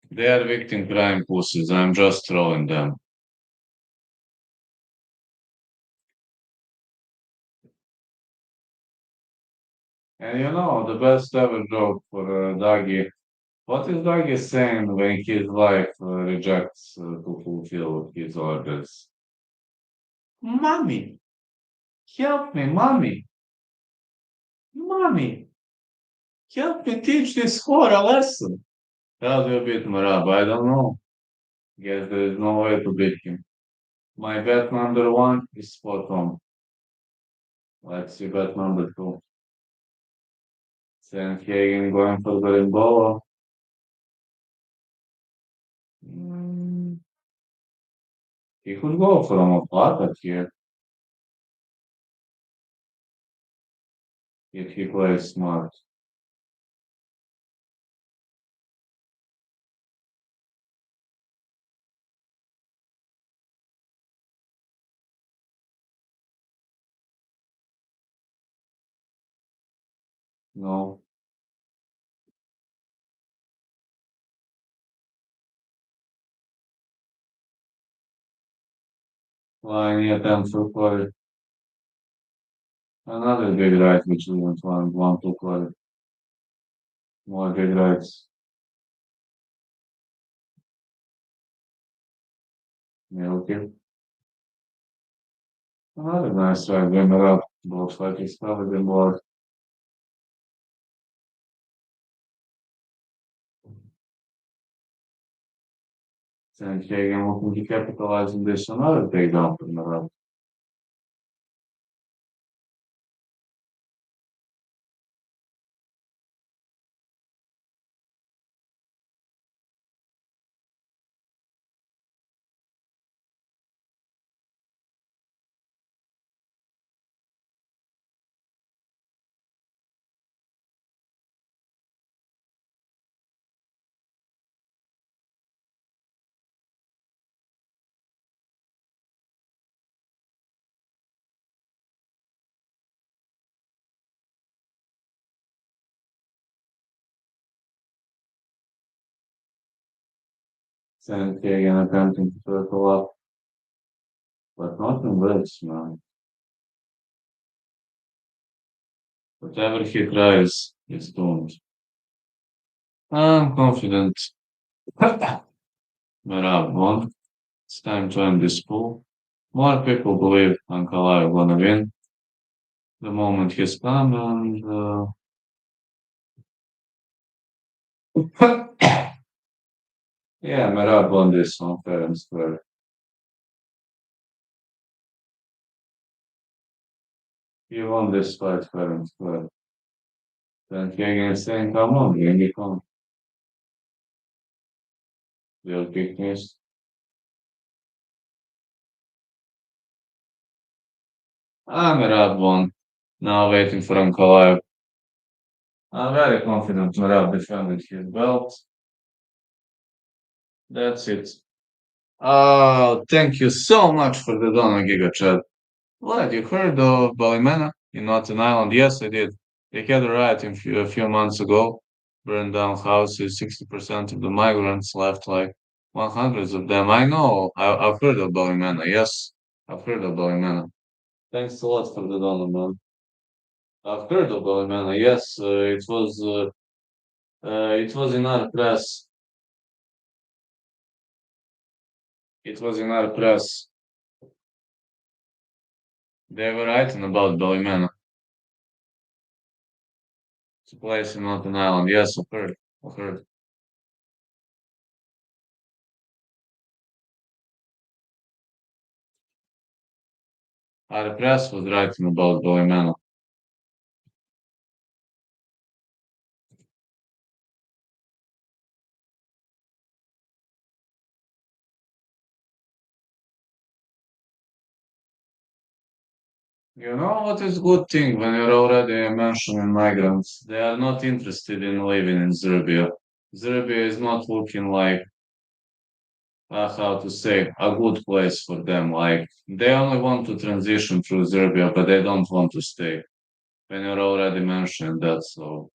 they are victim crime pussies. I'm just throwing them. And you know, the best ever joke for Doggy. What is Doggy saying when his wife rejects to fulfill his orders? Mommy, help me, mommy, mommy, help me teach this whore a lesson. How do you beat Marab? I don't know. Guess there is no way to beat him. My bet number one is spot on. Let's see bet number two. Sandhagen going for the Rimbola. Mm, he could go for a Plata here if he plays smart. No. Line attempt for quarter. Another big right which we went one to quarter. More big rights. Milky. Another nice right, winner up. Looks like he's covered in blood. Sandhagen looking to capitalize on this. Another takedown from the right. Sandhagen attempting to circle up, but nothing works, man. Whatever he tries is doomed. I'm confident. Merab won. It's time to end this pool. More people believe Ankalaev gonna win. The moment he's come and yeah, Merab won this one fair and square. He won this fight fair and square. Then Kagan is saying, come on, bring it on. Real quickness. Merab won. Now waiting for Ankalaev. I'm very confident Merab defended his belt. That's it. Thank you so much for the donor, Giga Chat. What, you heard of Balimena in Northern Ireland? Yes, I did. They had a riot a few months ago, burned down houses, 60% of the migrants left, like 100 of them. I know, I've heard of Balimena. Yes, I've heard of Balimena. Thanks a lot for the donor, man. I've heard of Balimena. Yes, it was in our press. It was in our press. They were writing about Balimena. It's a place in Northern Ireland. Yes, I've heard. I've heard. Our press was writing about Balimena. You know what is good thing when you're already mentioning migrants? They are not interested in living in Serbia. Serbia is not looking like, how to say, a good place for them. Like, they only want to transition through Serbia, but they don't want to stay. When you're already mentioned that, so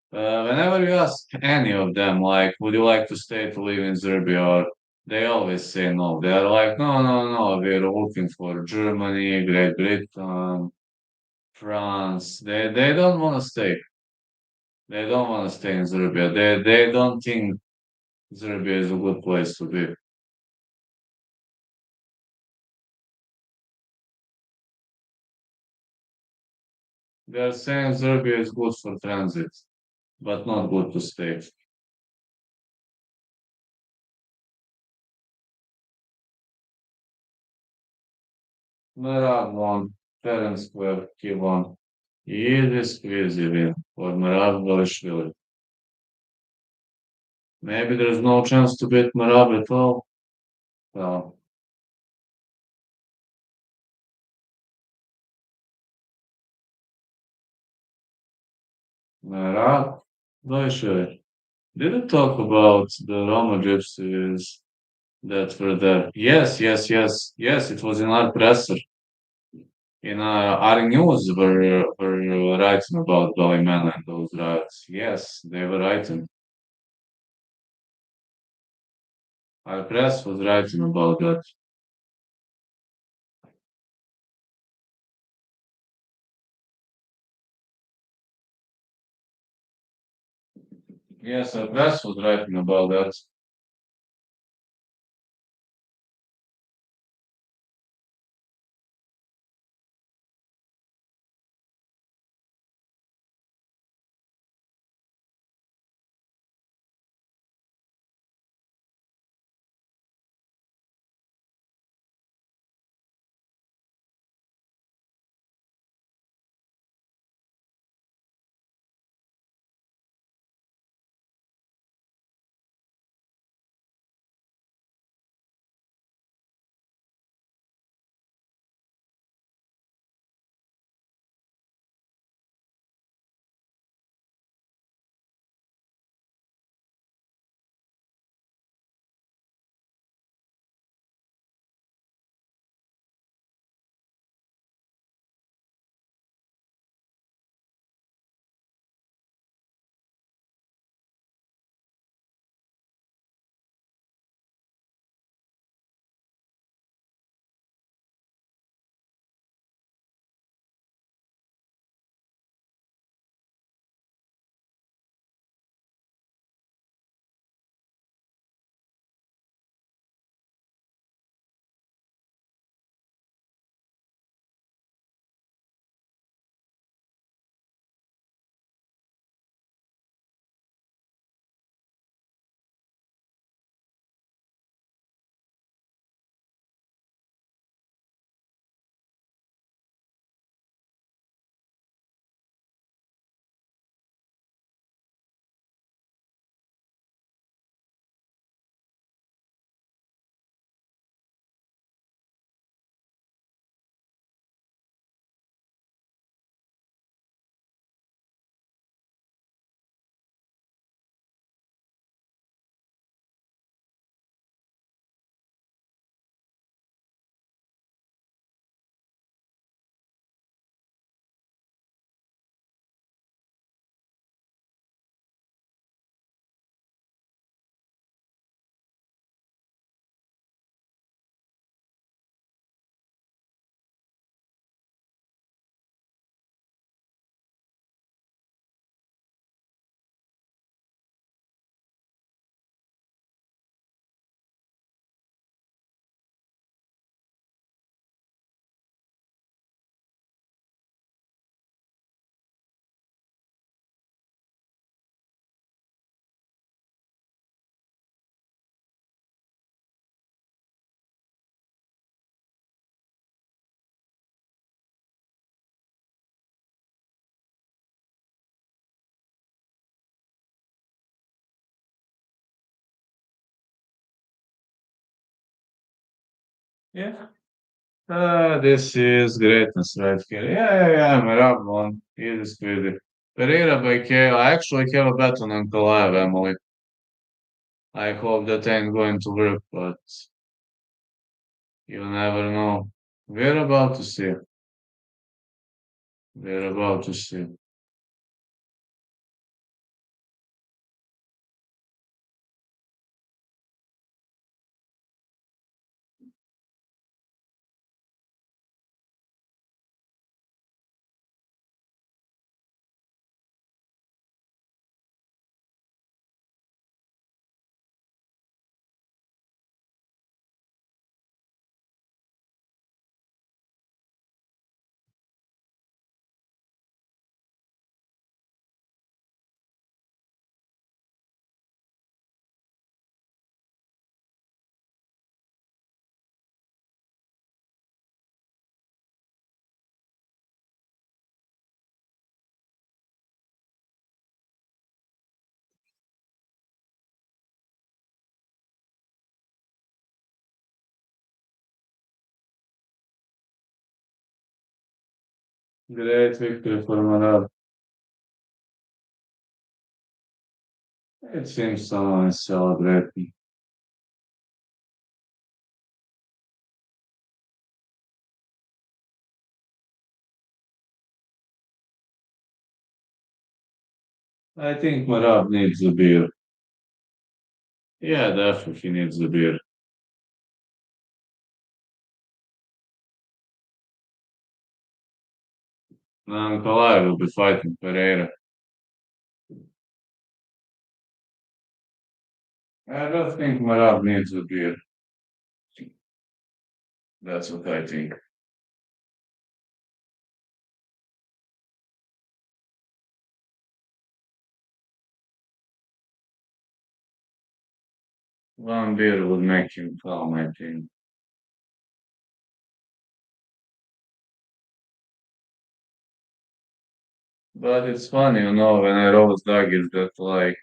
whenever you ask any of them, like, would you like to stay to live in Serbia, or they always say no. They are like, no, no, no, we're looking for Germany, Great Britain, France. They don't want to stay. They don't want to stay in Serbia. They don't think Serbia is a good place to be. They are saying Serbia is good for transit, but not good to stay. Meravon, Ferenc Square, Kivon, Yildiz Kvizivin, or Merav Dvalishvili. Maybe there's no chance to beat Merav at all. Well, Merav Dvalishvili. Did it talk about the Roma gypsies that were there? Yes, yes, yes, yes. It was in our presser. In our news were writing about Ballymena and those riots. Yes, they were writing. Our press was writing about that. Yes, our press was writing about that. Yeah. This is greatness right here. Yeah, Merab won. Easy squeezy. Pereira by KO. I actually have a bet on Ankalaev, Emily. I hope that ain't going to work, but you never know. We're about to see. We're about to see. Great victory for Merab. It seems someone is celebrating. I think Merab needs a beer. Yeah, definitely he needs a beer. Now Ankalaev will be fighting Pereira. I don't think Merab needs a beer. That's what I think. One beer would make him calm, I think. But it's funny, when I roast doggies that like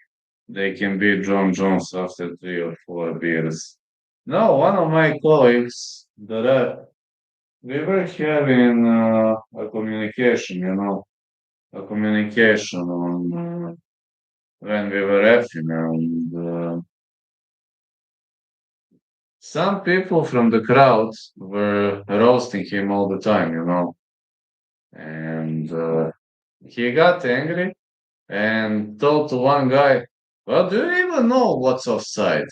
they can beat John Jones after 3 or 4 beers. No, one of my colleagues, the rep, we were having a communication, a communication on when we were refing, and some people from the crowd were roasting him all the time, and he got angry and told to one guy, "Well, do you even know what's offside?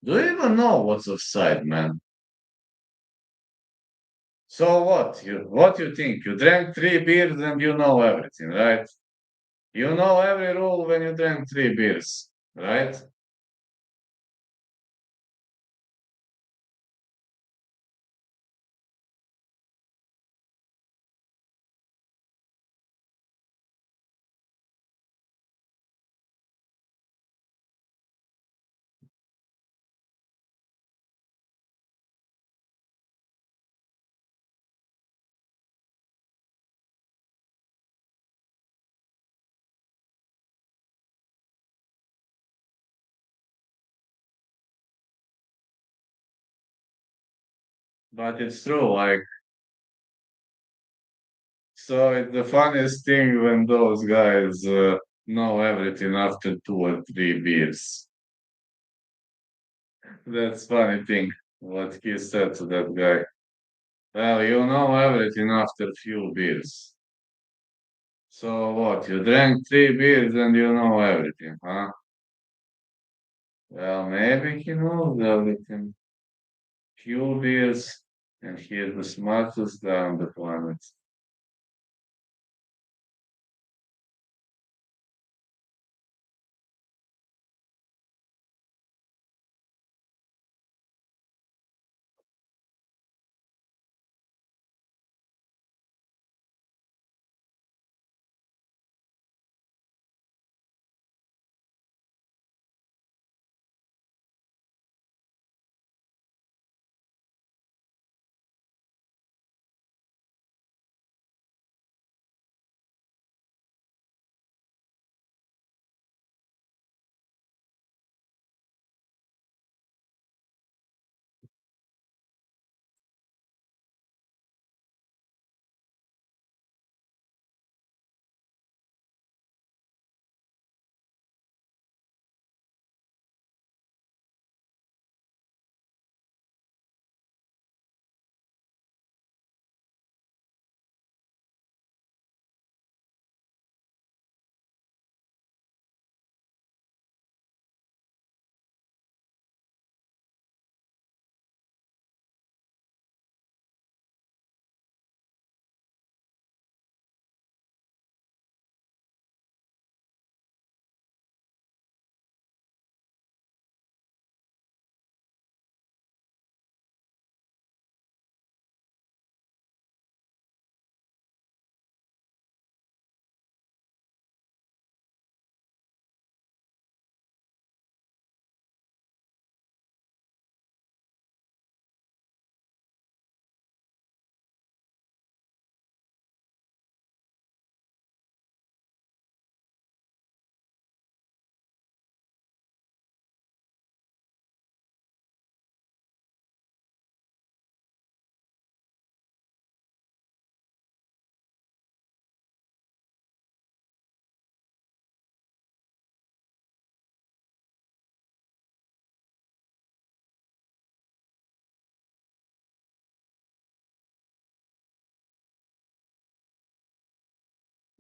Do you even know what's offside, man? So what you think? You drank 3 beers and you know everything, right? You know every rule when you drank 3 beers, right?" But it's true, like, so it's the funniest thing when those guys know everything after 2 or 3 beers. That's funny thing, what he said to that guy. Well, you know everything after few beers. So what? You drank 3 beers and you know everything, huh? Well, maybe he knows everything. Few beers, and he is the smartest guy on the planet.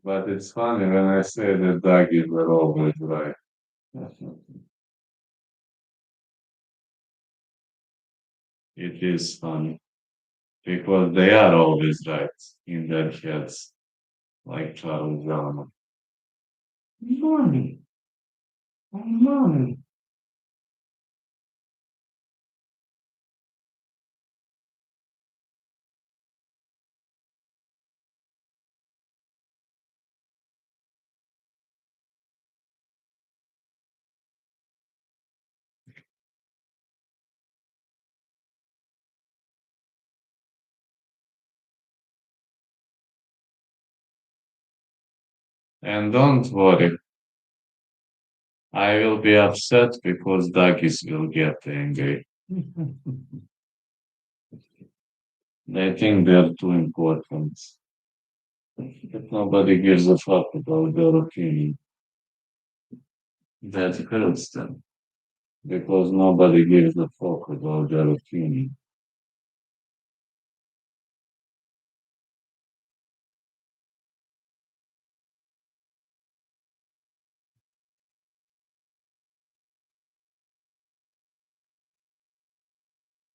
But it's funny when I say that doggies were always right. It is funny because they are always right in their heads, like Charles Darwin. Money, money. And don't worry, I will be upset because doggies will get angry. They think they're too important. But nobody gives a fuck about their opinion. That hurts them because nobody gives a fuck about their opinion.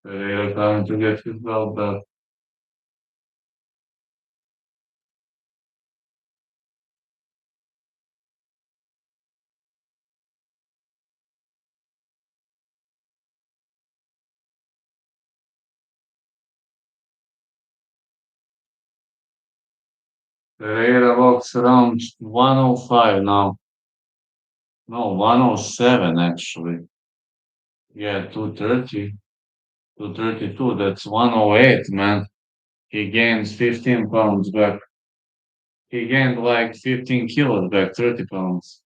Pereira trying to get his belt back. Pereira walks around 105 now. No, 107 actually. Yeah, 230. 232. That's 108, man. He gains 15 pounds back. He gained like 15 kilos back, 30 pounds.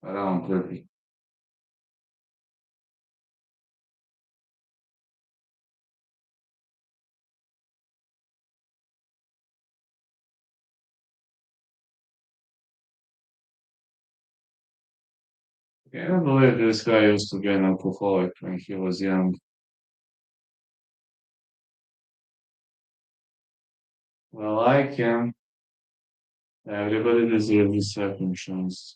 Around 30. Can't believe this guy used to be an alcoholic when he was young. Well, I can. Everybody deserves a second chance.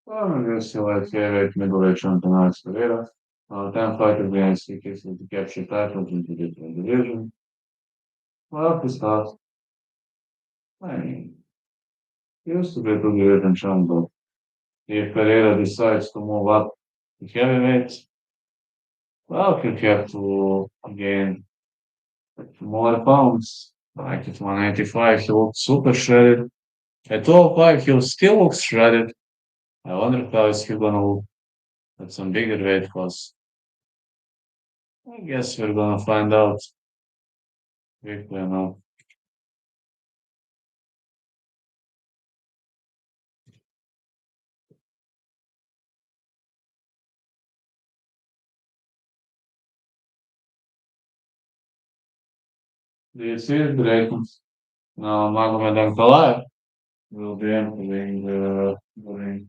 Well, I'm going to select favorite middleweight champion Alex Pereira. 10 fighter wins, he cases to capture titles in the different division. Well, he starts. I mean, he used to be a division champion. If Pereira decides to move up to heavyweight, well, he'll have to gain more pounds. Like at 185, he looks super shredded. At 205, he'll still look shredded. I wonder how is he gonna look at some bigger weight class. I guess we're gonna find out quickly enough. Do you see it, greatness? Now, Magomed Ankalaev will be entering the ring.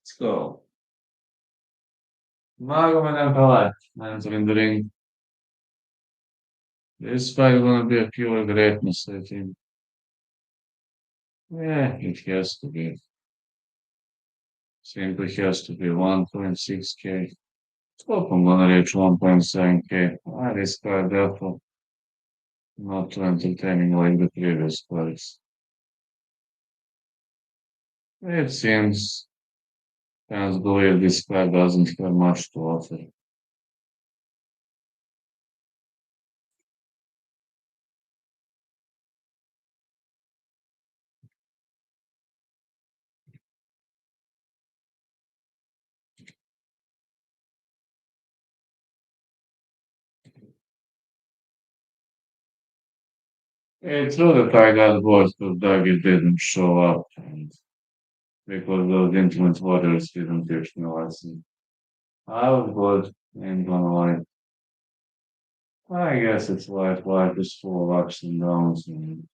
Let's go. Magomed Ankalaev entering the ring. This fight is gonna be a pure greatness, I think. Yeah, it has to be. Simply has to be 1.6k. Hope I'm gonna reach 1.7k. This card therefore not too entertaining like the previous cards. It seems fans believe this card doesn't have much to offer. It's true that I got bored, but Dougie didn't show up, and because those intimate waters didn't teach me a lesson. I was bored, ain't gonna lie. I guess it's life is full of ups and downs, and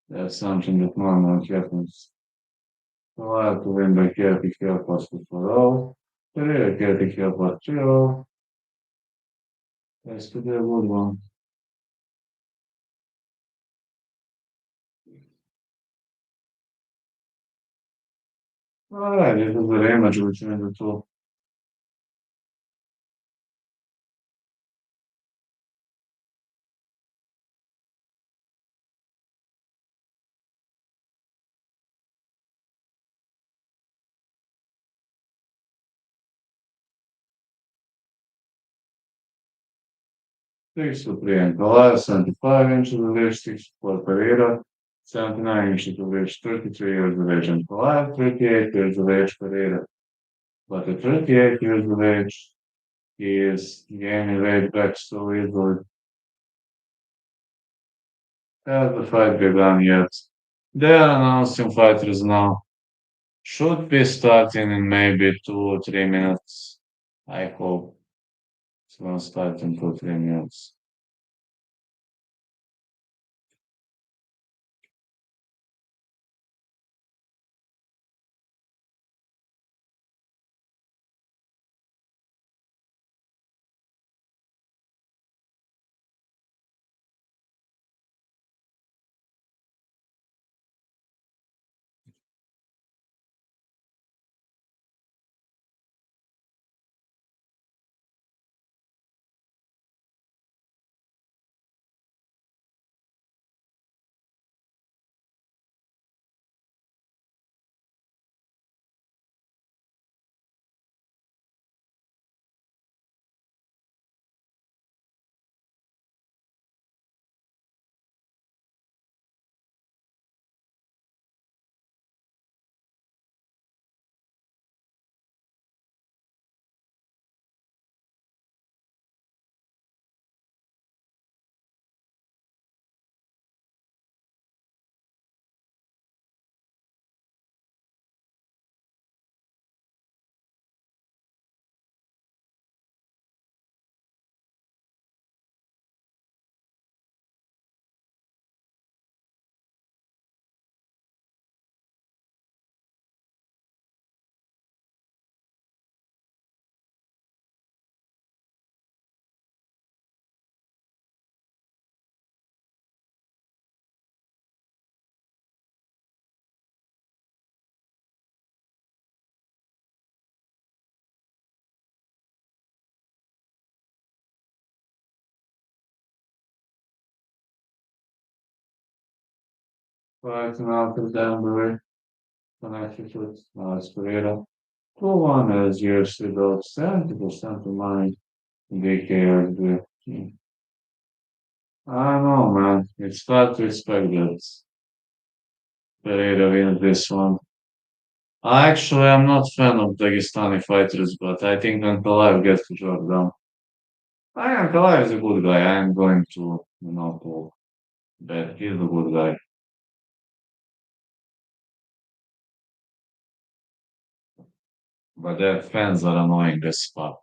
that's something that normally happens. So I have to win by careful help us for all. Pereira careful help us too. That's to be a good one. Alright, this is the rematch between the two. Six to three Ankalaev, 75 inches of age, 64 Pereira, 79 inches of age, 33 years of age Ankalaev, 38 years of age Pereira. But at 38 years of age, he is gaining weight back so easily. Has the fight begun yet? They are announcing fighters now. Should be starting in maybe 2 or 3 minutes. I hope it's gonna start in 2 or 3 minutes. Fighting out of Denver, connected with Pereira. 2-1 as years ago, 70% of my daycare. I don't know, man. It's hard to expect that Pereira wins this one. Actually, I'm not fan of Dagestani fighters, but I think Ankalaev gets the job done. Ankalaev is a good guy. I'm going to bet he's a good guy. But their fans are annoying this spot.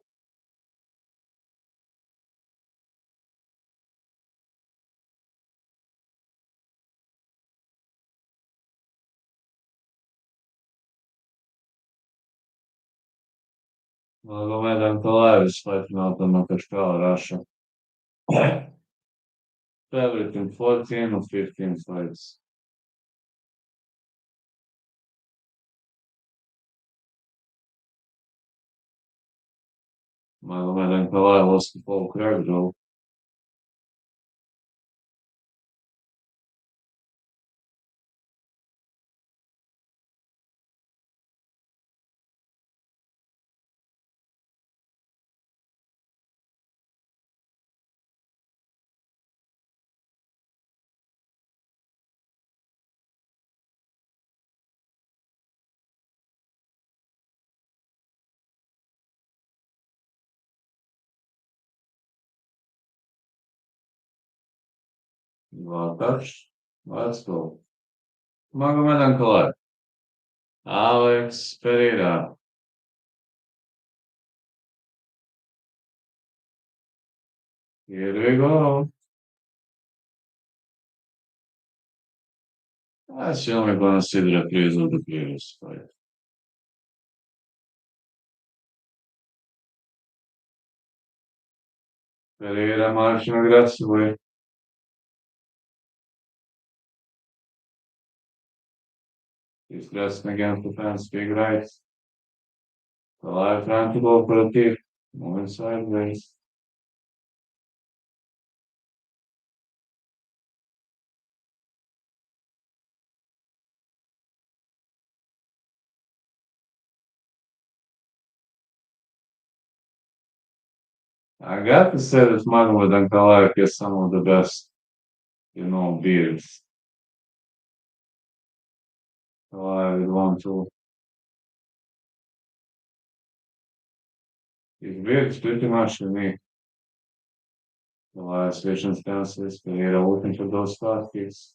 Magomed Ankalaev is fighting out of Makachkala, Russia. Favorite in 14 or 15 fights. Magomed Ankalaev lost to Paul Craig, though. Well, touch. Let's go. Magomed Ankalaev. Alex Pereira. Here we go. That's only gonna see the reprise of the previous fight. Pereira marching aggressively. He's pressing against the fence, big right. Alive trying to go for a tip. Moving sideways. I got to say that Magomed Ankalaev has some of the best, beards. Ankalaev is one, too. His beard's pretty much unique. Ankalaev switching stances. Pereira looking for those fast kicks.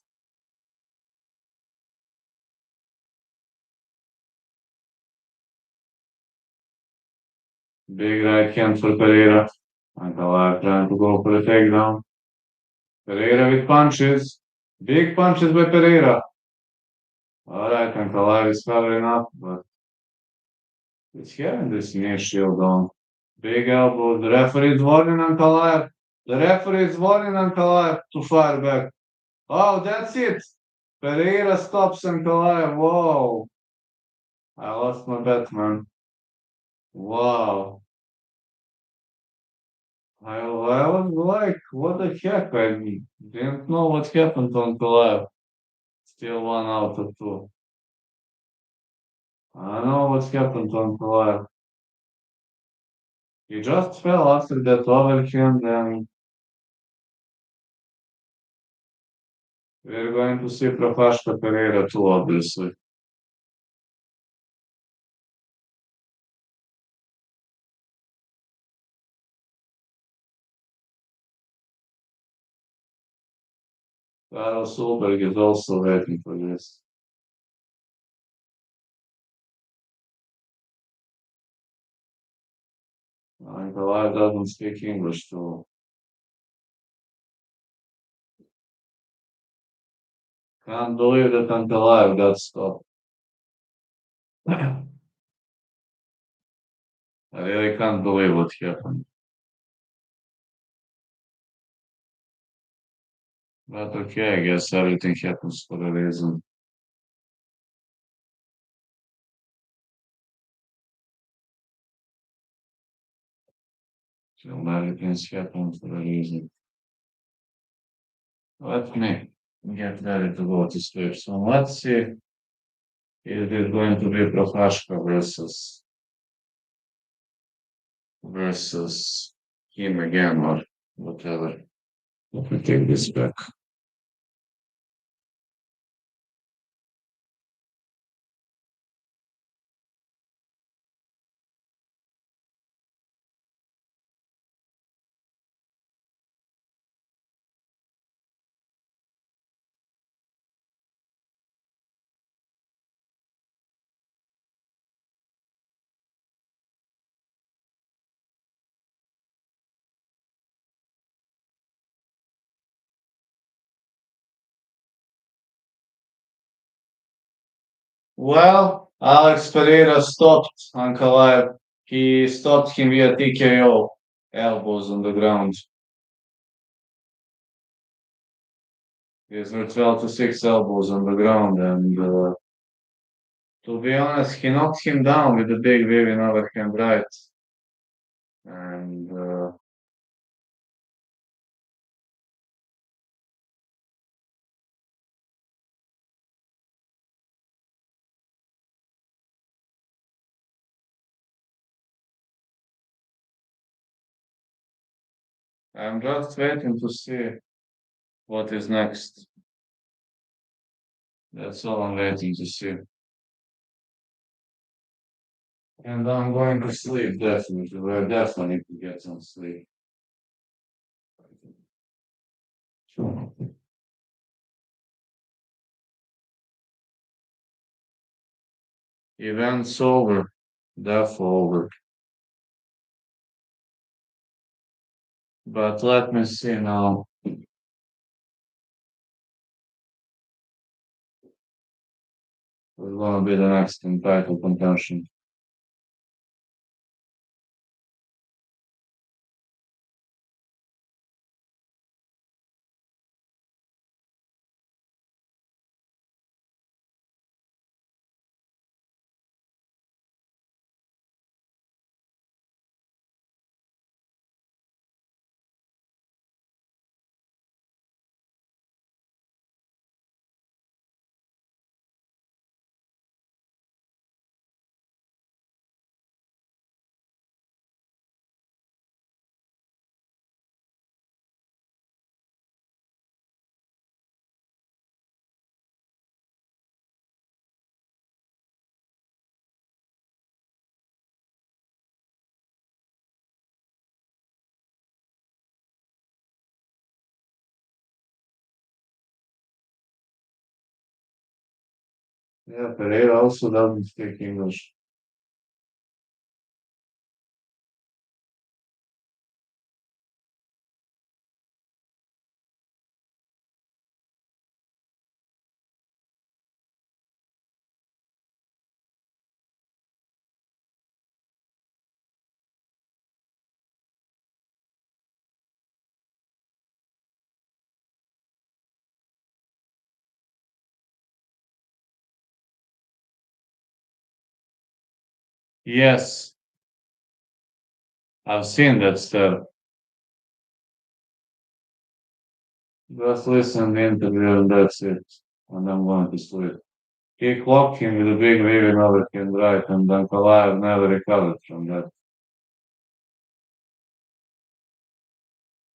Big right hand for Pereira. Ankalaev trying to go for a takedown. Pereira with punches. Big punches by Pereira. All right, Ankalaev is covering up, but he's having this knee shield on. Big elbow. The referee is warning Ankalaev. The referee is warning Ankalaev to fire back. Oh, that's it. Pereira stops Ankalaev. Whoa. I lost my bet, man. Wow. I was like, what the heck? I didn't know what happened to Ankalaev. Still 1 out of 2. I know what's happened to Ankalaev. He just fell after that overhand, and we're going to see Profashka Pereira too, obviously. Carl Solberg is also waiting for this. Ankalaev doesn't speak English, so can't believe that Ankalaev got stopped. I really can't believe what happened. But okay, I guess everything happens for a reason. So everything's happened for a reason. Let me. get ready to go to sleep. So let's see if it's going to be Prohashka versus him again or whatever. Let me take this back. Well, Alex Pereira stopped Ankalaev. He stopped him via TKO, elbows on the ground. These were 12 to 6 elbows on the ground, and to be honest, he knocked him down with a big waving overhand right. And I'm just waiting to see what is next. That's all I'm waiting to see. And I'm going to sleep, definitely. We definitely need to get some sleep. Event's over. Death over. But let me see now. Who's gonna be the next in title contention? Yeah, Pereira also doesn't speak English. Yes, I've seen that stuff. Just listen to the interview and that's it. And I'm going to sleep. He clocked him with a big waving overhand right, and then Ankalaev never recovered from that.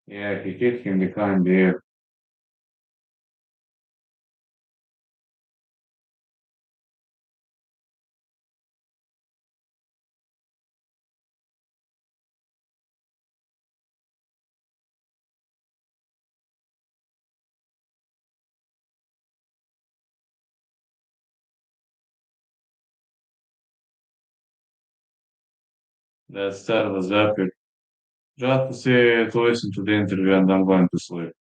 Yeah, he hit him behind the ear. That was epic. Just to see, to listen to the interview, and I'm going to sleep.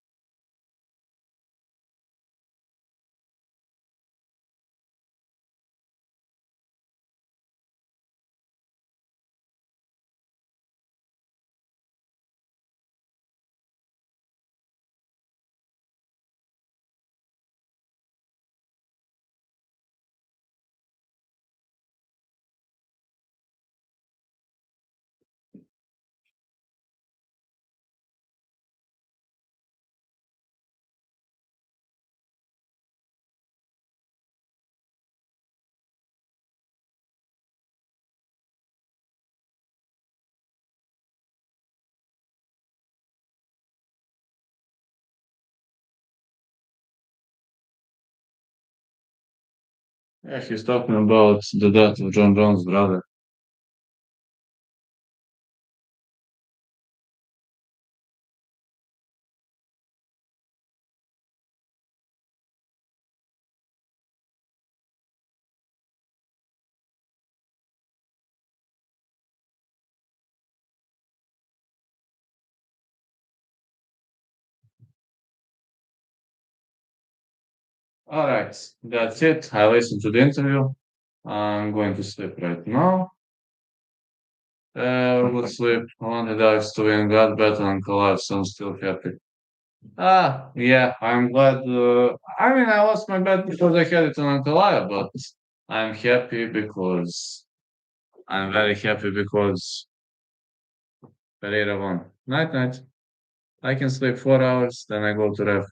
Yeah, he's talking about the death of John Brown's brother. All right, that's it. I listened to the interview. I'm going to sleep right now. Good sleep. I wanted Alex to win, got better on collapse. So I'm still happy. Yeah, I'm glad. I mean, I lost my bet because I had it on Ankalaev, but I'm happy because I'm very happy because Pereira won. Night, night. I can sleep 4 hours, then I go to ref.